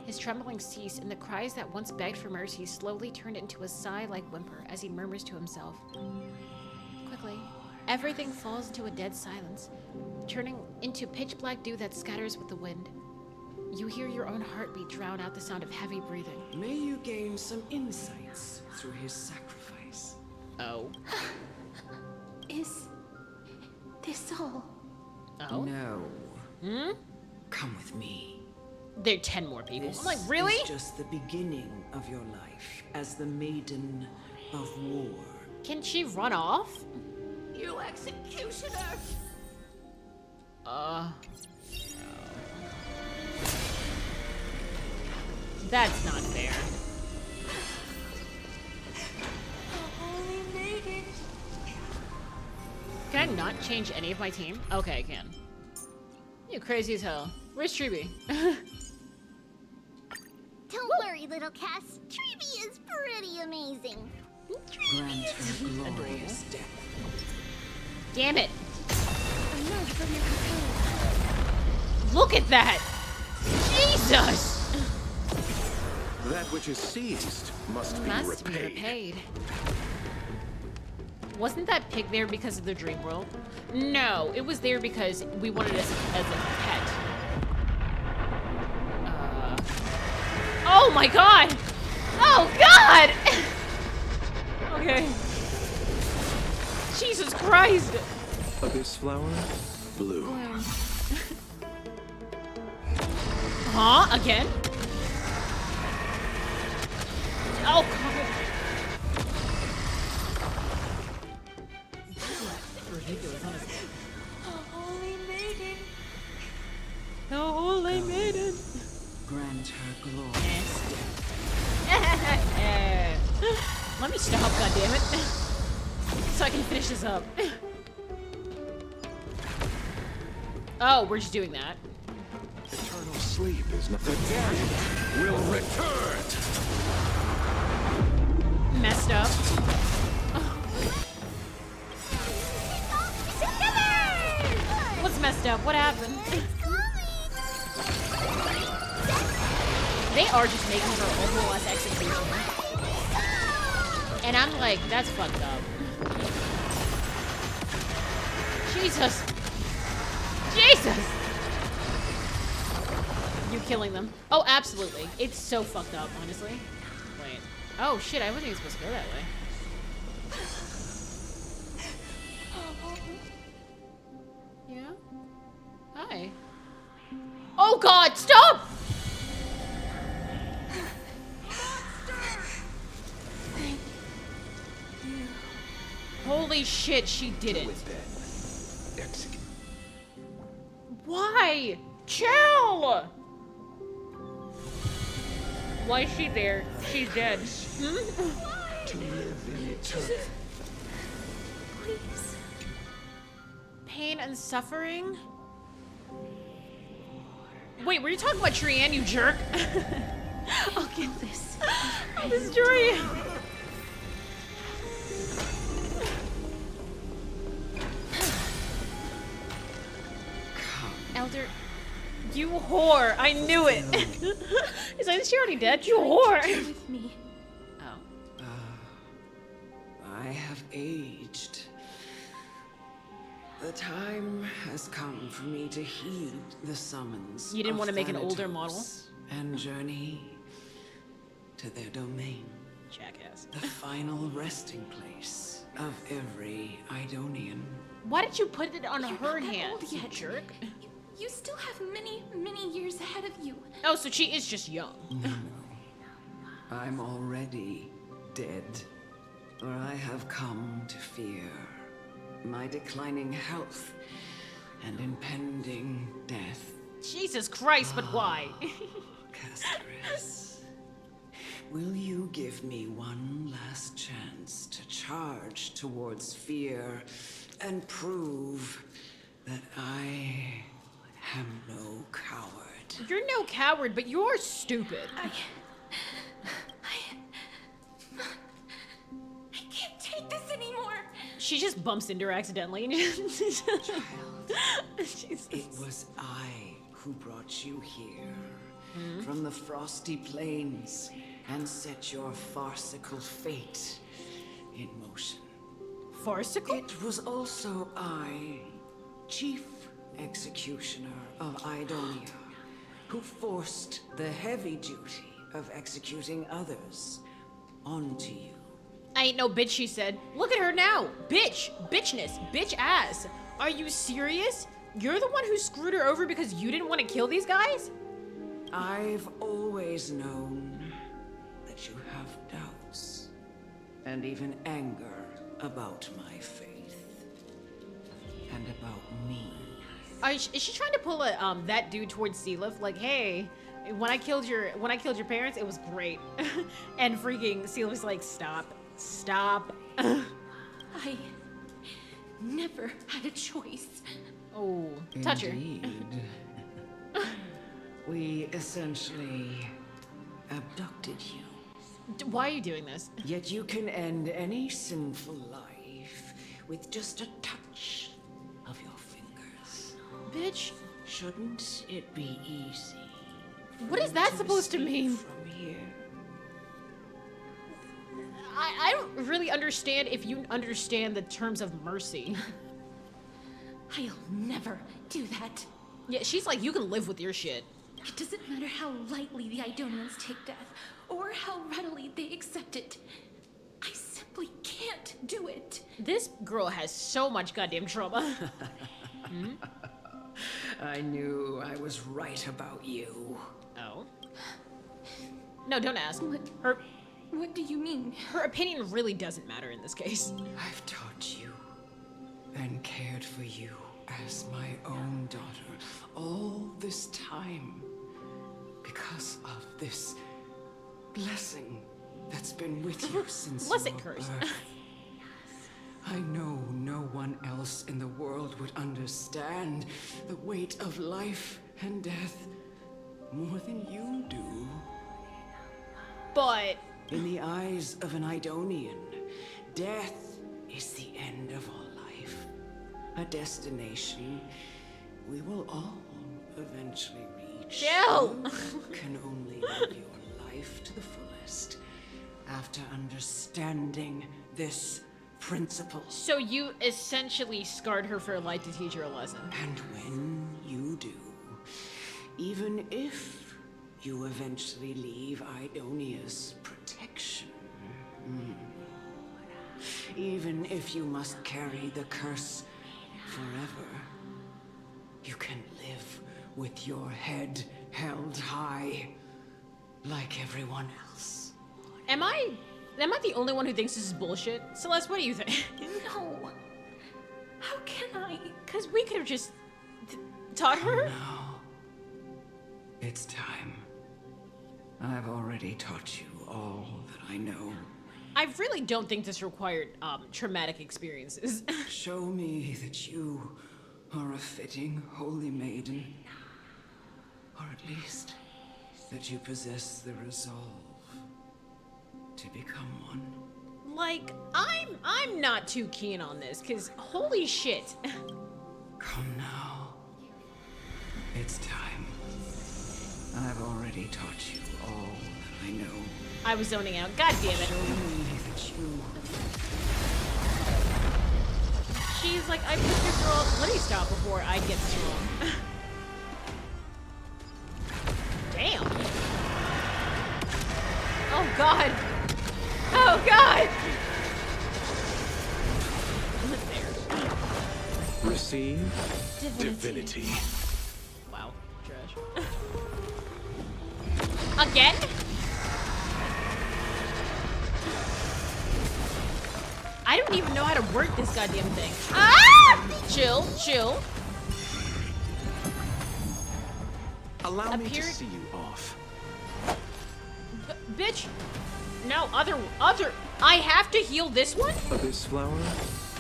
A: His trembling ceased, and the cries that once begged for mercy slowly turned into a sigh-like whimper as he murmurs to himself. Quickly, everything falls into a dead silence, turning into pitch-black dew that scatters with the wind. You hear your own heartbeat drown out the sound of heavy breathing.
N: May you gain some insights through his sacrifice.
A: Oh.
S: Is this all?
A: Oh?
N: No.
A: Hmm?
N: Come with me.
A: There are 10 more people.
N: This
A: I'm like, really?
N: is just the beginning of your life as the Maiden of War.
A: Can she run off?
K: You executioner!
A: That's not fair. Can I not change any of my team? Okay, I can. You crazy as hell. Where's Treeby?
H: Don't worry, little Cass. Treeby is pretty amazing.
N: Grant her glorious death.
A: Damn it. Look at that! Jesus!
R: That which is seized must be repaid.
A: Wasn't that pig there because of the dream world? No, it was there because we wanted it as a pet. Oh my god! Oh god! Okay. Jesus Christ!
R: Abyss flower, blue.
A: Huh? Again? Oh god. Ridiculous, honestly.
K: Holy maiden.
A: The holy maiden.
N: Grant her glorious
A: Let me stop, goddammit. So I can finish this up. Oh, we're just doing that.
R: Eternal sleep is not. The dead will return.
A: Messed up. What's messed up? What happened? They are just making her a whole ass execution. And I'm like, that's fucked up. Jesus. Jesus! You killing them. Oh, absolutely. It's so fucked up, honestly. Wait. Oh, shit, I wasn't even supposed to go that way. Yeah? Hi. Oh, God, stop! Holy shit, she did it.
R: Execute.
A: Why? Chill! Why is she there? She's dead.
R: To live in eternity.
A: Please. Pain and suffering? Wait, were you talking about Trianne, you jerk?
S: I'll kill this.
A: I'll destroy you. Elder, you whore! I knew it. Is she already dead? You whore!
S: With me.
A: Oh.
N: I have aged. The time has come for me to heed the summons.
A: You didn't want to make an older
N: Thanatos
A: model?
N: and journey to their domain.
A: Jackass.
N: The final resting place of every Idonian.
A: Why did you put it on
M: You're
A: her
M: not that
A: hand,
M: old
A: you
M: yet.
A: jerk?
M: You still have many, many years ahead of you.
A: Oh, so she is just young.
N: I'm already dead, for I have come to fear my declining health and impending death.
A: Jesus Christ, but why?
N: Casteress, will you give me one last chance to charge towards fear and prove that I am no coward?
A: You're no coward, but you're stupid.
M: I can't take this anymore.
A: She just bumps into her accidentally. Jesus.
N: It was I who brought you here from the frosty plains and set your farcical fate in motion.
A: Farcical?
N: It was also I, Chief Executioner of Idonia, who forced the heavy duty of executing others onto you.
A: I ain't no bitch, she said. Look at her now. Bitch. Bitchness. Bitch ass. Are you serious? You're the one who screwed her over because you didn't want to kill these guys?
N: I've always known that you have doubts and even anger about my faith and about me.
A: Is she trying to pull a that dude towards Sealith? Like, hey, when I killed your parents, it was great. And freaking Sealith's like, stop.
S: never had a choice.
A: Oh, touch her.
N: Indeed. We essentially abducted you.
A: Why are you doing this?
N: Yet you can end any sinful life with just a touch of your fingers.
A: Bitch.
N: Shouldn't it be easy?
A: What is that supposed to mean?
N: From here?
A: I don't really understand if you understand the terms of mercy.
S: I'll never do that.
A: Yeah, she's like, you can live with your shit.
S: It doesn't matter how lightly the Idonians take death, or how readily they accept it. I simply can't do it.
A: This girl has so much goddamn trauma. Hmm?
N: I knew I was right about you.
A: Oh? No, don't ask.
S: What do you mean?
A: Her opinion really doesn't matter in this case.
N: I've taught you and cared for you as my own daughter all this time because of this blessing that's been with you since
A: Blessed
N: your
A: curse.
N: birth. I know no one else in the world would understand the weight of life and death more than you do.
A: But
N: in the eyes of an Idonian, death is the end of all life. A destination we will all eventually reach.
A: Chill.
N: You can only live your life to the fullest after understanding this principle.
A: So you essentially scarred her for life to teach her a lesson.
N: And when you do, even if you eventually leave Idonia's protection, even if you must carry the curse forever, you can live with your head held high like everyone else.
A: Am I the only one who thinks this is bullshit? Celeste, what do you think?
S: No. How can I?
A: Because we could have just taught her.
N: Now, it's time. I've already taught you all that I know.
A: I really don't think this required traumatic experiences.
N: Show me that you are a fitting holy maiden. Or at least that you possess the resolve to become one.
A: Like, I'm not too keen on this, because holy shit.
N: Come now. It's time. I've already taught you all that I know.
A: I was zoning out. God damn it.
N: Show me that you...
A: She's like, I pushed your girl. Let me stop before I get this wrong. Damn. Oh god. Oh god.
R: Receive divinity.
A: Wow. Trash. Again? I don't even know how to work this goddamn thing. Ah! Chill, chill.
R: Allow me to see you off.
A: Bitch. No, other. I have to heal this one?
R: Abyss flower,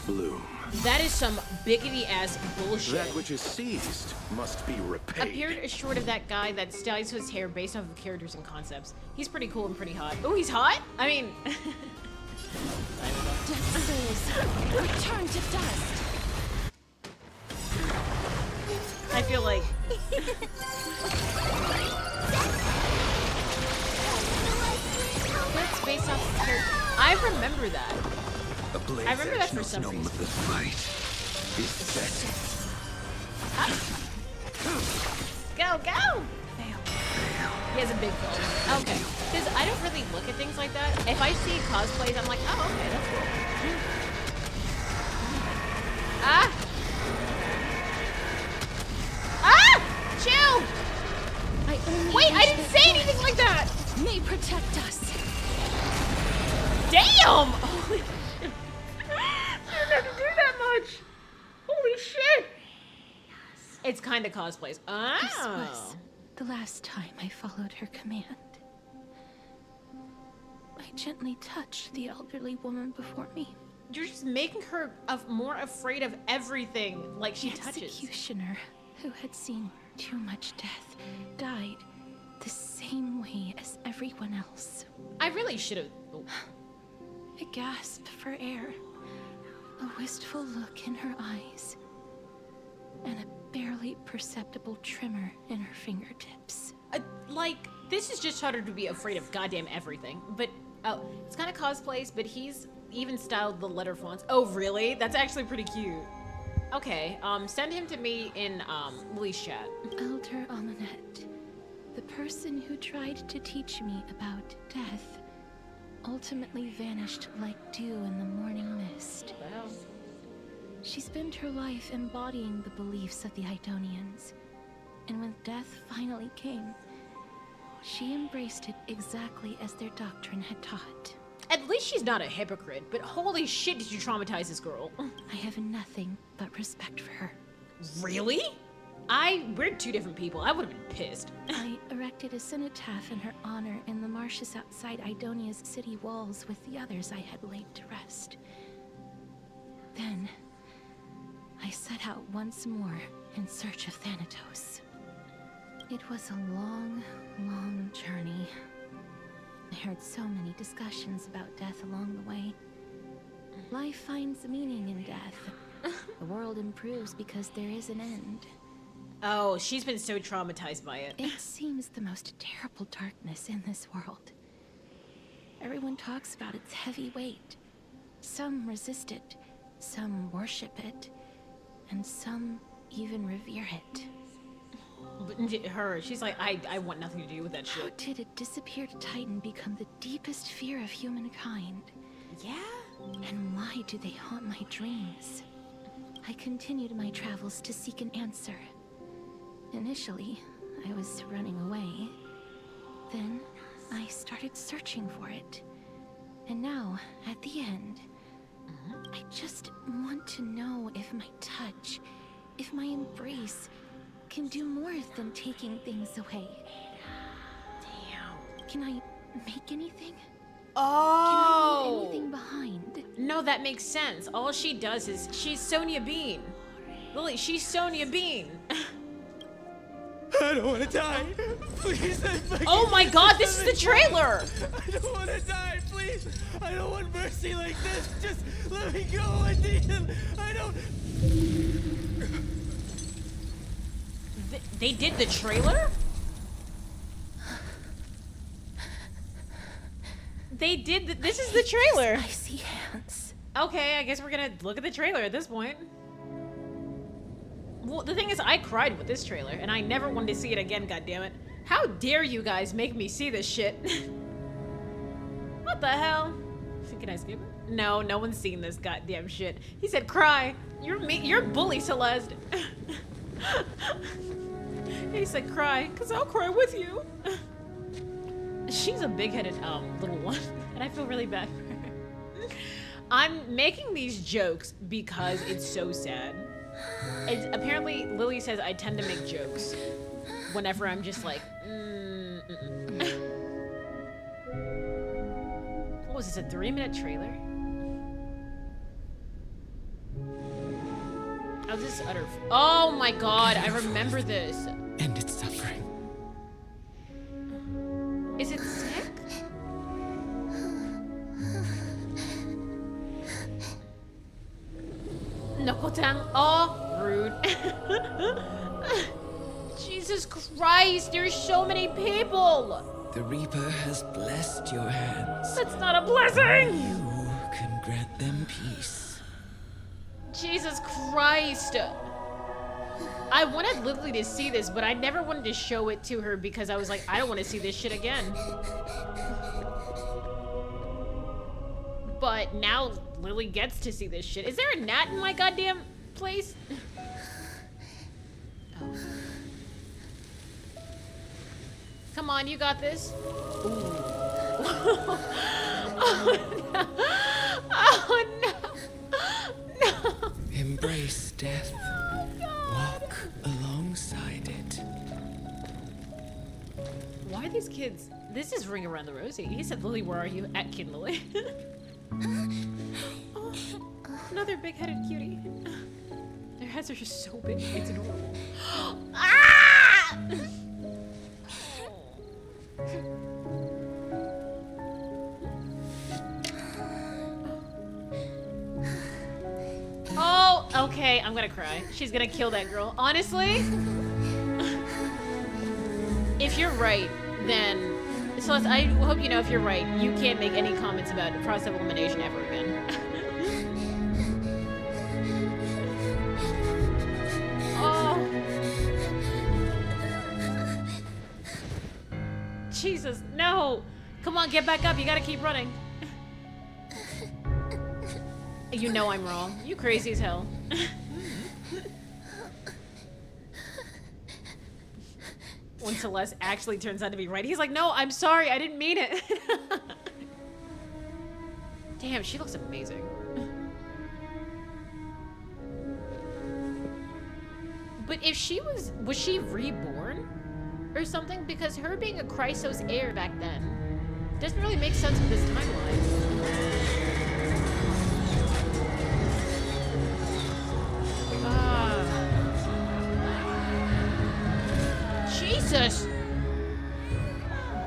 R: bloom.
A: That is some biggity ass bullshit.
R: That which is seized must be repaid.
A: Appeared short of that guy that styles his hair based off of characters and concepts. He's pretty cool and pretty hot. Oh, he's hot? I mean...
S: Death souls, return to dust.
A: I feel like... That's based off of character. I remember that. I remember that for some reason.
R: The fight is set.
A: Go, go! He has a big phone. Okay. Because I don't really look at things like that. If I see cosplays, I'm like, oh, okay, that's cool. Ah! Ah! Chill! Wait, I didn't say anything like that!
S: May protect us.
A: Damn! Holy shit. I didn't have to do that much. Holy shit. It's kind of cosplays. Oh.
S: This was the last time I followed her command. I gently touched the elderly woman before me.
A: You're just making her more afraid of everything like she touches.
S: The executioner, who had seen too much death, died the same way as everyone else.
A: I really should have...
S: A gasp for air, a wistful look in her eyes, and a barely perceptible tremor in her fingertips.
A: Like, this is just taught her to be afraid of goddamn everything. But, oh, it's kind of cosplays, but he's even styled the letter fonts. Oh, really? That's actually pretty cute. Okay, send him to me in, Lily's chat.
S: Elder Amunet, the person who tried to teach me about death, ultimately vanished like dew in the morning mist.
A: Wow.
S: She spent her life embodying the beliefs of the Idonians, and when death finally came, she embraced it exactly as their doctrine had taught.
A: At least she's not a hypocrite, but holy shit did you traumatize this girl.
S: I have nothing but respect for her.
A: Really? We're two different people. I would have been pissed.
S: I erected a cenotaph in her honor in the marshes outside Idonia's city walls with the others I had laid to rest. Then, I set out once more in search of Thanatos. It was a long, long journey. I heard so many discussions about death along the way. Life finds meaning in death. The world improves because there is an end.
A: Oh, she's been so traumatized by it.
S: It seems the most terrible darkness in this world. Everyone talks about its heavy weight. Some resist it, some worship it, and some even revere it.
A: But she's like, I want nothing to do with that shit.
S: How did a disappeared titan become the deepest fear of humankind?
A: Yeah?
S: And why do they haunt my dreams? I continued my travels to seek an answer. Initially, I was running away. Then, I started searching for it. And now, at the end, I just want to know if my touch, if my embrace, can do more than taking things away.
A: Damn.
S: Can I make anything?
A: Oh!
S: Can I leave anything behind?
A: No, that makes sense. All she does is, she's Sonia Bean. Lily, she's Sonia Bean.
P: I don't want to die. Please,
A: oh my god, this is the trailer!
P: I don't want to die, please. I don't want mercy like this. Just let me go. I need him. I don't...
A: They did the trailer? They did this is the trailer.
S: I see hands.
A: Okay, I guess we're gonna look at the trailer at this point. Well, the thing is, I cried with this trailer, and I never wanted to see it again, goddammit. How dare you guys make me see this shit? What the hell? Can I skip it? No, no one's seen this goddamn shit. He said cry. You're bully, Celeste. He said cry, cause I'll cry with you. She's a big-headed little one, and I feel really bad for her. I'm making these jokes because it's so sad. Apparently, Lily says I tend to make jokes whenever I'm just like, What was this, a 3-minute trailer? Oh, this is utter. Oh my god, I remember this.
P: End its suffering.
A: Is it sick? Nokotang. Oh, rude. Jesus Christ, there's so many people.
P: The Reaper has blessed your hands.
A: That's not a blessing.
P: You can grant them peace.
A: Jesus Christ. I wanted Lily to see this, but I never wanted to show it to her because I was like, I don't want to see this shit again. But now Lily gets to see this shit. Is there a gnat in my goddamn place? Oh. Come on, you got this. Ooh. Oh no. Oh no. No.
P: Embrace death.
A: Oh,
P: walk alongside it.
A: Why are these kids? This is Ring Around the Rosie. He said, Lily, where are you? At Kid Lily. Oh. Another big-headed cutie. Their heads are just so big, it's adorable. Ah! Oh, okay, I'm gonna cry. She's gonna kill that girl. Honestly, if you're right, then Celeste, I hope you know if you're right, you can't make any comments about process of elimination ever again. Oh. Jesus, no! Come on, get back up. You gotta keep running. You know I'm wrong. You crazy as hell. When Celeste actually turns out to be right, he's like, no, I'm sorry, I didn't mean it. Damn, she looks amazing. But if she was she reborn? Or something? Because her being a Chrysos heir back then doesn't really make sense with this timeline. Jesus!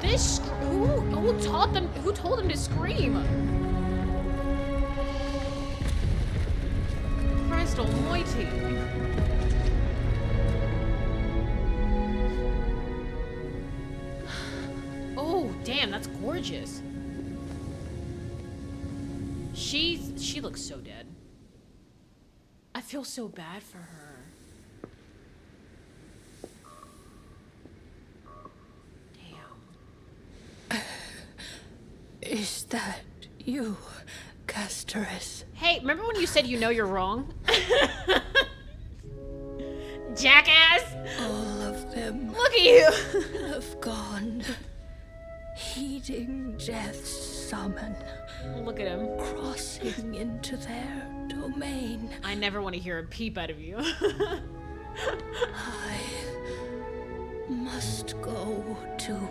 A: This who taught them? Who told them to scream? Christ Almighty! Oh, damn, that's gorgeous. She looks so dead. I feel so bad for her.
D: Is that you, Castorus?
A: Hey, remember when you said you know you're wrong? Jackass!
D: All of them.
A: Look at you!
D: Have gone, heeding death's summon.
A: Look at him.
D: Crossing into their domain.
A: I never want to hear a peep out of you.
D: I must go too.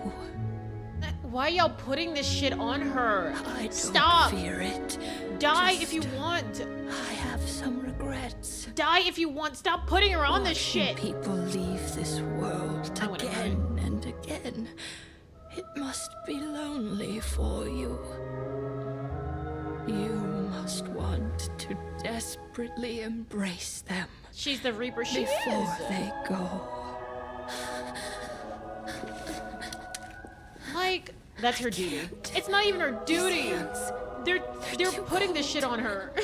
A: Why are y'all putting this shit on her?
D: I don't
A: Stop!
D: fear it.
A: Die if you want.
D: I have some regrets.
A: Die if you want. Stop putting her on this shit.
D: People leave this world again and again. It must be lonely for you. You must want to desperately embrace them.
A: She's the Reaper. She
D: before
A: is.
D: They go.
A: Like, that's her duty. It's not even her duty. They're putting this shit on her.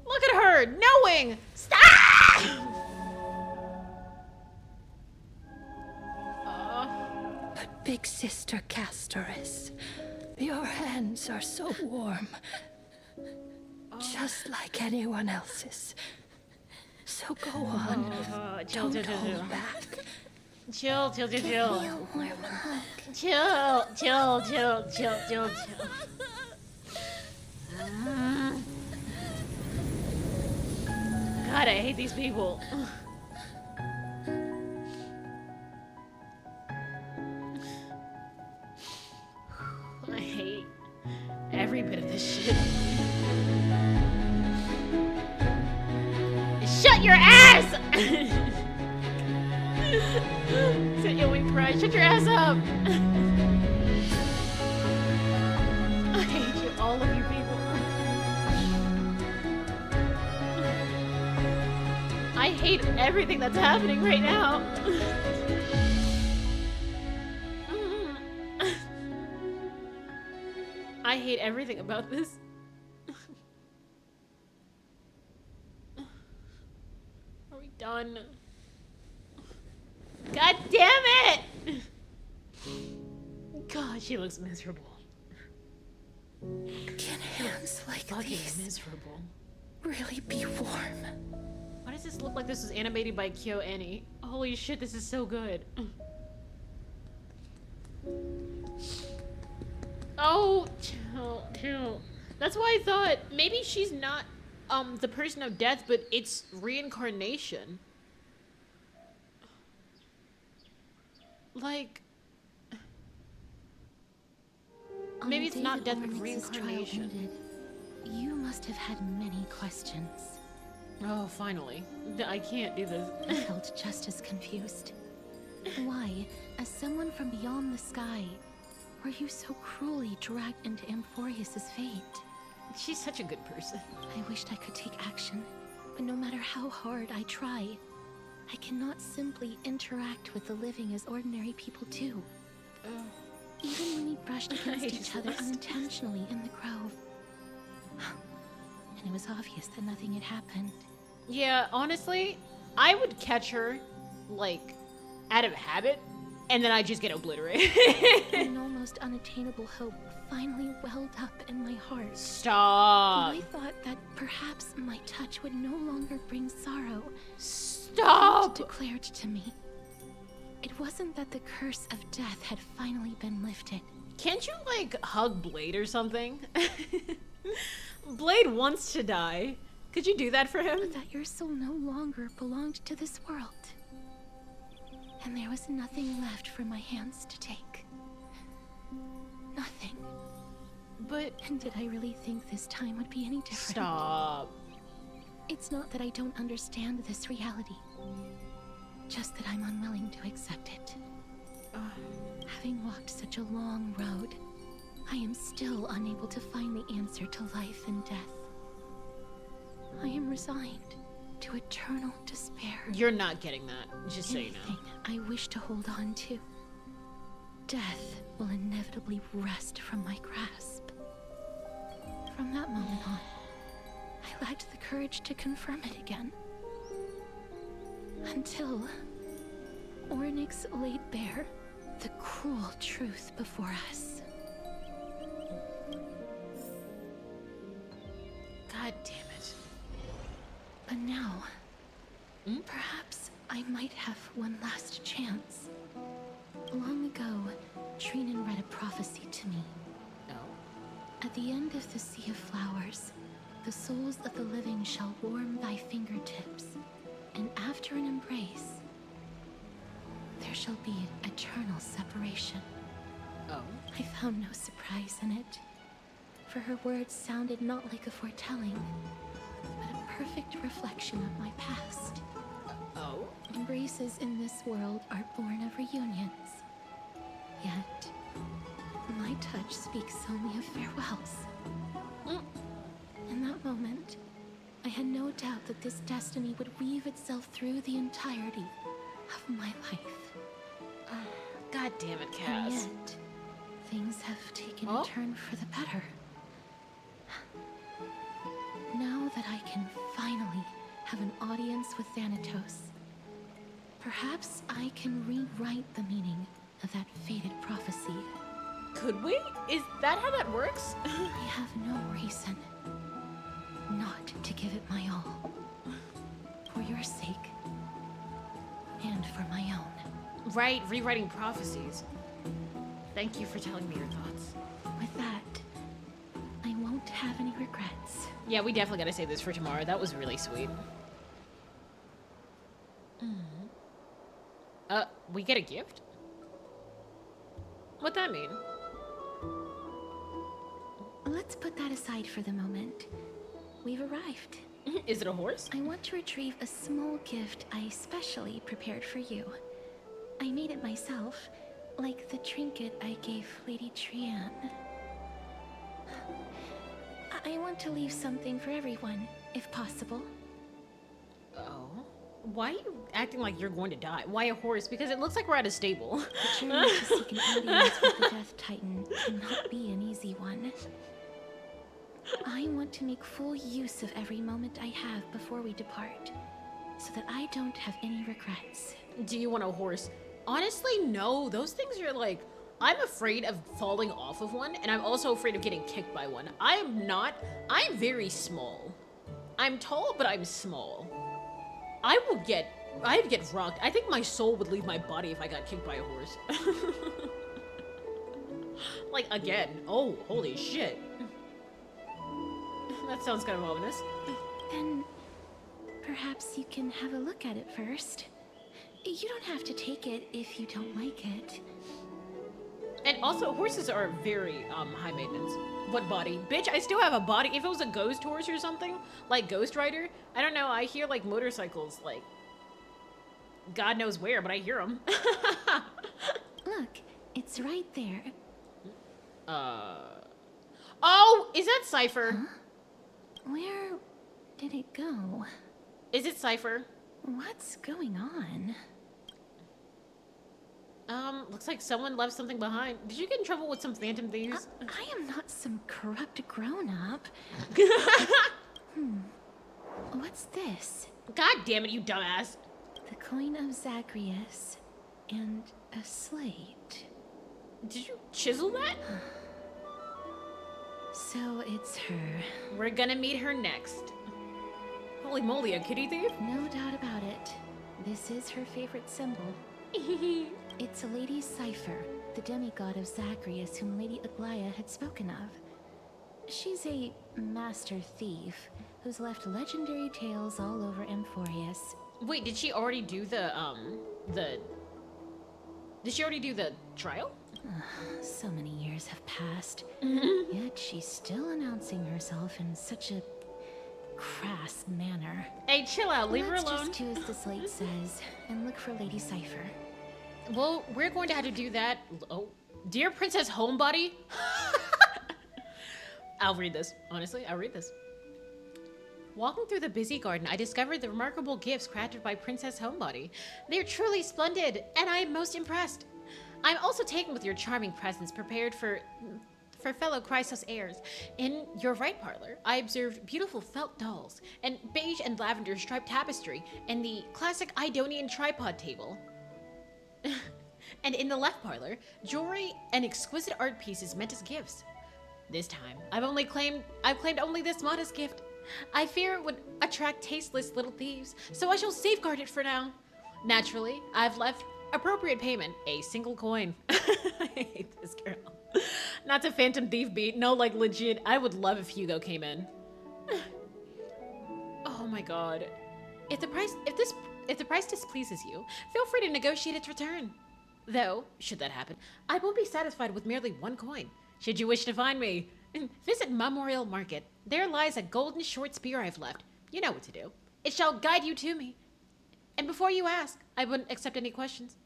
A: Look at her, knowing. Stop!
D: But big sister Castorus, your hands are so warm. Just like anyone else's. So go on.
A: Chill.
D: Hold back.
A: Chill. Chill. God, I hate these people. I hate every bit of this shit. Shut your ass! Sit your wing pride. Shut your ass up! I hate you, all of you people. I hate everything that's happening right now. I hate everything about this. Are we done? God damn it! God, she looks miserable.
D: Can hands like these
A: miserable
D: really be warm?
A: Why does this look like this was animated by Kyo Annie? Holy shit, this is so good. Oh, chill. That's why I thought maybe she's not the person of death, but it's reincarnation. Like, maybe it's not death, but reincarnation.
S: You must have had many questions.
A: Oh, finally. I can't do this.
S: I felt just as confused. Why, as someone from beyond the sky, were you so cruelly dragged into Amphorius's fate?
A: She's such a good person.
S: I wished I could take action, but no matter how hard I try, I cannot simply interact with the living as ordinary people do. Even when we brushed against each other unintentionally in the grove. And it was obvious that nothing had happened.
A: Yeah, honestly, I would catch her, like, out of habit, and then I'd just get obliterated.
S: An almost unattainable hope finally welled up in my heart.
A: Stop.
S: I thought that perhaps my touch would no longer bring sorrow.
A: Stop!
S: Fate declared to me. It wasn't that the curse of death had finally been lifted.
A: Can't you, like, hug Blade or something? Blade wants to die. Could you do that for him?
S: But that your soul no longer belonged to this world. And there was nothing left for my hands to take. Nothing.
A: But...
S: And did I really think this time would be any different?
A: Stop.
S: It's not that I don't understand this reality. Just that I'm unwilling to accept it. Having walked such a long road, I am still unable to find the answer to life and death. I am resigned to eternal despair.
A: You're not getting that, just so you know.
S: Anything I wish to hold on to, death will inevitably wrest from my grasp. From that moment on, I lacked the courage to confirm it again. Until Ornyx laid bare the cruel truth before us.
A: God damn it.
S: But now, perhaps I might have one last chance. Long ago, Trinan read a prophecy to me. At the end of the Sea of Flowers, the souls of the living shall warm thy fingertips, and after an embrace, there shall be eternal separation. I found no surprise in it, for her words sounded not like a foretelling, but a perfect reflection of my past. Embraces in this world are born of reunions. Yet, my touch speaks only of farewells. In that moment, I had no doubt that this destiny would weave itself through the entirety of my life.
A: God damn it, Cass.
S: And yet, things have taken a turn for the better. Now that I can finally have an audience with Thanatos, perhaps I can rewrite the meaning of that fated prophecy.
A: Could we? Is that how that works?
S: I have no reason not to give it my all. For your sake, and for my own.
A: Right, rewriting prophecies. Thank you for telling me your thoughts.
S: With that, I won't have any regrets.
A: Yeah, we definitely gotta save this for tomorrow. That was really sweet. We get a gift? What'd that mean?
S: Let's put that aside for the moment. We've arrived.
A: Is it a horse?
S: I want to retrieve a small gift I specially prepared for you. I made it myself, like the trinket I gave Lady Trian. I want to leave something for everyone, if possible.
A: Oh? Why are you acting like you're going to die? Why a horse? Because it looks like we're at a stable.
S: The journey to seek an audience with the Death Titan cannot be an easy one. I want to make full use of every moment I have before we depart, so that I don't have any regrets.
A: Do you want a horse? Honestly, no. Those things are like... I'm afraid of falling off of one, and I'm also afraid of getting kicked by one. I'm very small. I'm tall, but I'm small. I'd get rocked. I think my soul would leave my body if I got kicked by a horse. Like, again. Oh, holy shit. That sounds kind of ominous.
S: Then, perhaps you can have a look at it first. You don't have to take it if you don't like it.
A: And also, horses are very high maintenance. What body? Bitch, I still have a body. If it was a ghost horse or something, like Ghost Rider, I don't know, I hear like motorcycles, like, God knows where, but I hear them.
S: Look, it's right there.
A: Oh, is that Cypher?
S: Huh? Where did it go?
A: Is it Cypher?
S: What's going on?
A: Looks like someone left something behind. Did you get in trouble with some phantom thieves?
S: I am not some corrupt grown-up. What's this?
A: God damn it, you dumbass.
S: The coin of Zagreus and a slate.
A: Did you chisel that?
S: So it's her.
A: We're gonna meet her next. Holy moly, a kitty thief?
S: No doubt about it. This is her favorite symbol. It's a Lady Cypher, the demigod of Zagreus whom Lady Aglaia had spoken of. She's a master thief who's left legendary tales all over Amphorius.
A: Wait, did she already do did she already do the trial?
S: So many years have passed, yet she's still announcing herself in such a crass manner.
A: Hey, chill out, leave her alone.
S: Let's just do as the slate says, and look for Lady Cypher.
A: Well, we're going to have to do that. Oh, dear Princess Homebody. I'll read this. Honestly, I'll read this. Walking through the busy garden, I discovered the remarkable gifts crafted by Princess Homebody. They're truly splendid, and I am most impressed. I'm also taken with your charming presents prepared for fellow Chrysos heirs. In your right parlor, I observed beautiful felt dolls, and beige and lavender striped tapestry, and the classic Idonian tripod table. And in the left parlor, jewelry and exquisite art pieces meant as gifts. This time, I've claimed only this modest gift. I fear it would attract tasteless little thieves, so I shall safeguard it for now. Naturally, I've left appropriate payment, a single coin. I hate this girl. Not to Phantom Thief beat, no, like legit, I would love if Hugo came in. Oh my god. If the price displeases you, feel free to negotiate its return. Though, should that happen, I won't be satisfied with merely one coin. Should you wish to find me, visit Memorial Market. There lies a golden short spear I've left. You know what to do. It shall guide you to me. And before you ask, I wouldn't accept any questions.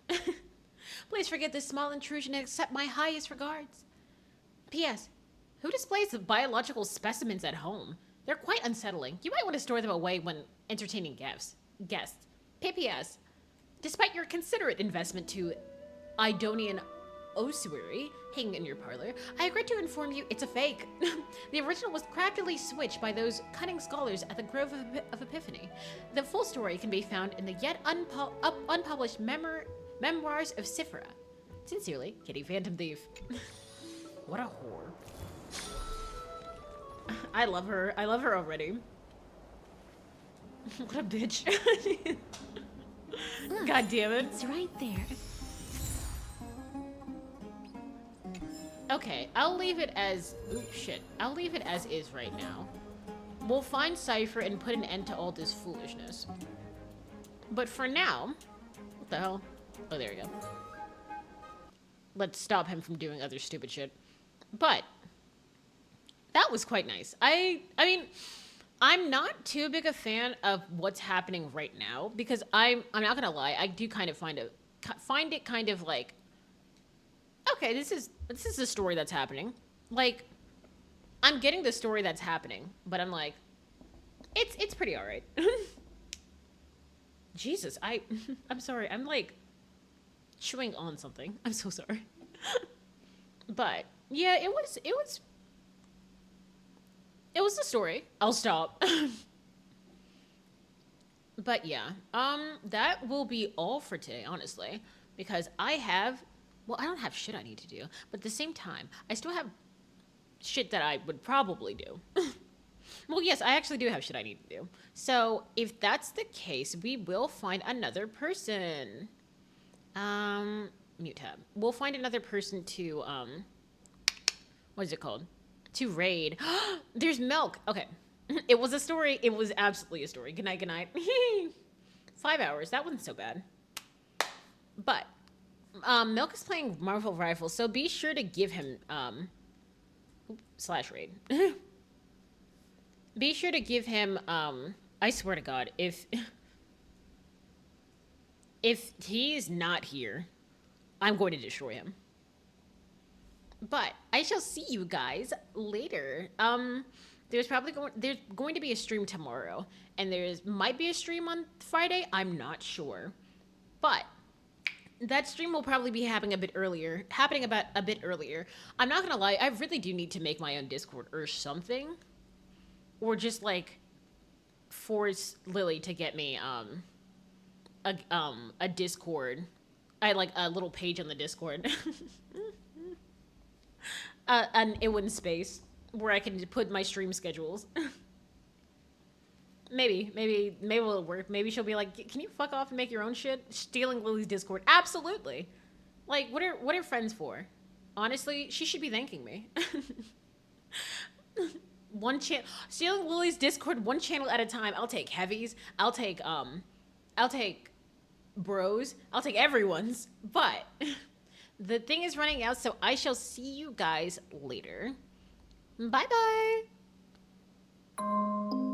A: Please forget this small intrusion and accept my highest regards. P.S. Who displays the biological specimens at home? They're quite unsettling. You might want to store them away when entertaining guests. P.P.S. Despite your considerate investment to Idonian ossuary hanging in your parlor, I regret to inform you it's a fake. The original was craftily switched by those cunning scholars at the Grove of Epiphany. The full story can be found in the yet unpublished Memoirs of Cyphera. Sincerely, Kitty Phantom Thief. What a whore. I love her. I love her already. What a bitch.
S: Look,
A: God damn it.
S: It's right there.
A: Okay, I'll leave it as... Ooh, shit. I'll leave it as is right now. We'll find Cypher and put an end to all this foolishness. But for now... What the hell? Oh, there we go. Let's stop him from doing other stupid shit. But... that was quite nice. I mean... I'm not too big a fan of what's happening right now. Because I'm not gonna lie, I do kind of find it kind of like... okay, this is the story that's happening. Like, I'm getting the story that's happening, but I'm like, it's pretty alright. Jesus, I'm sorry. I'm like chewing on something. I'm so sorry. But yeah, it was the story. I'll stop. But yeah, that will be all for today, honestly, because well, I don't have shit I need to do, but at the same time, I still have shit that I would probably do. Well, yes, I actually do have shit I need to do. So, if that's the case, we will find another person. Mute tab. We'll find another person to, what is it called? To raid. There's milk. Okay. It was a story. It was absolutely a story. Good night, good night. 5 hours. That wasn't so bad. But... Milk is playing Marvel Rifles, so be sure to give him slash raid. Be sure to give him I swear to God, if he's not here, I'm going to destroy him. But I shall see you guys later. There's going to be a stream tomorrow, and might be a stream on Friday. I'm not sure, but that stream will probably be happening about a bit earlier. I'm not gonna lie, I really do need to make my own Discord or something, or just like force Lily to get me a Discord. I like a little page on the Discord. An Iwin space where I can put my stream schedules. maybe it'll work. Maybe she'll be like, "Can you fuck off and make your own shit?" Stealing Lily's Discord. Absolutely. Like, what are friends for? Honestly, she should be thanking me. Stealing Lily's Discord one channel at a time. I'll take heavies. I'll take bros. I'll take everyone's. But the thing is running out, so I shall see you guys later. Bye bye.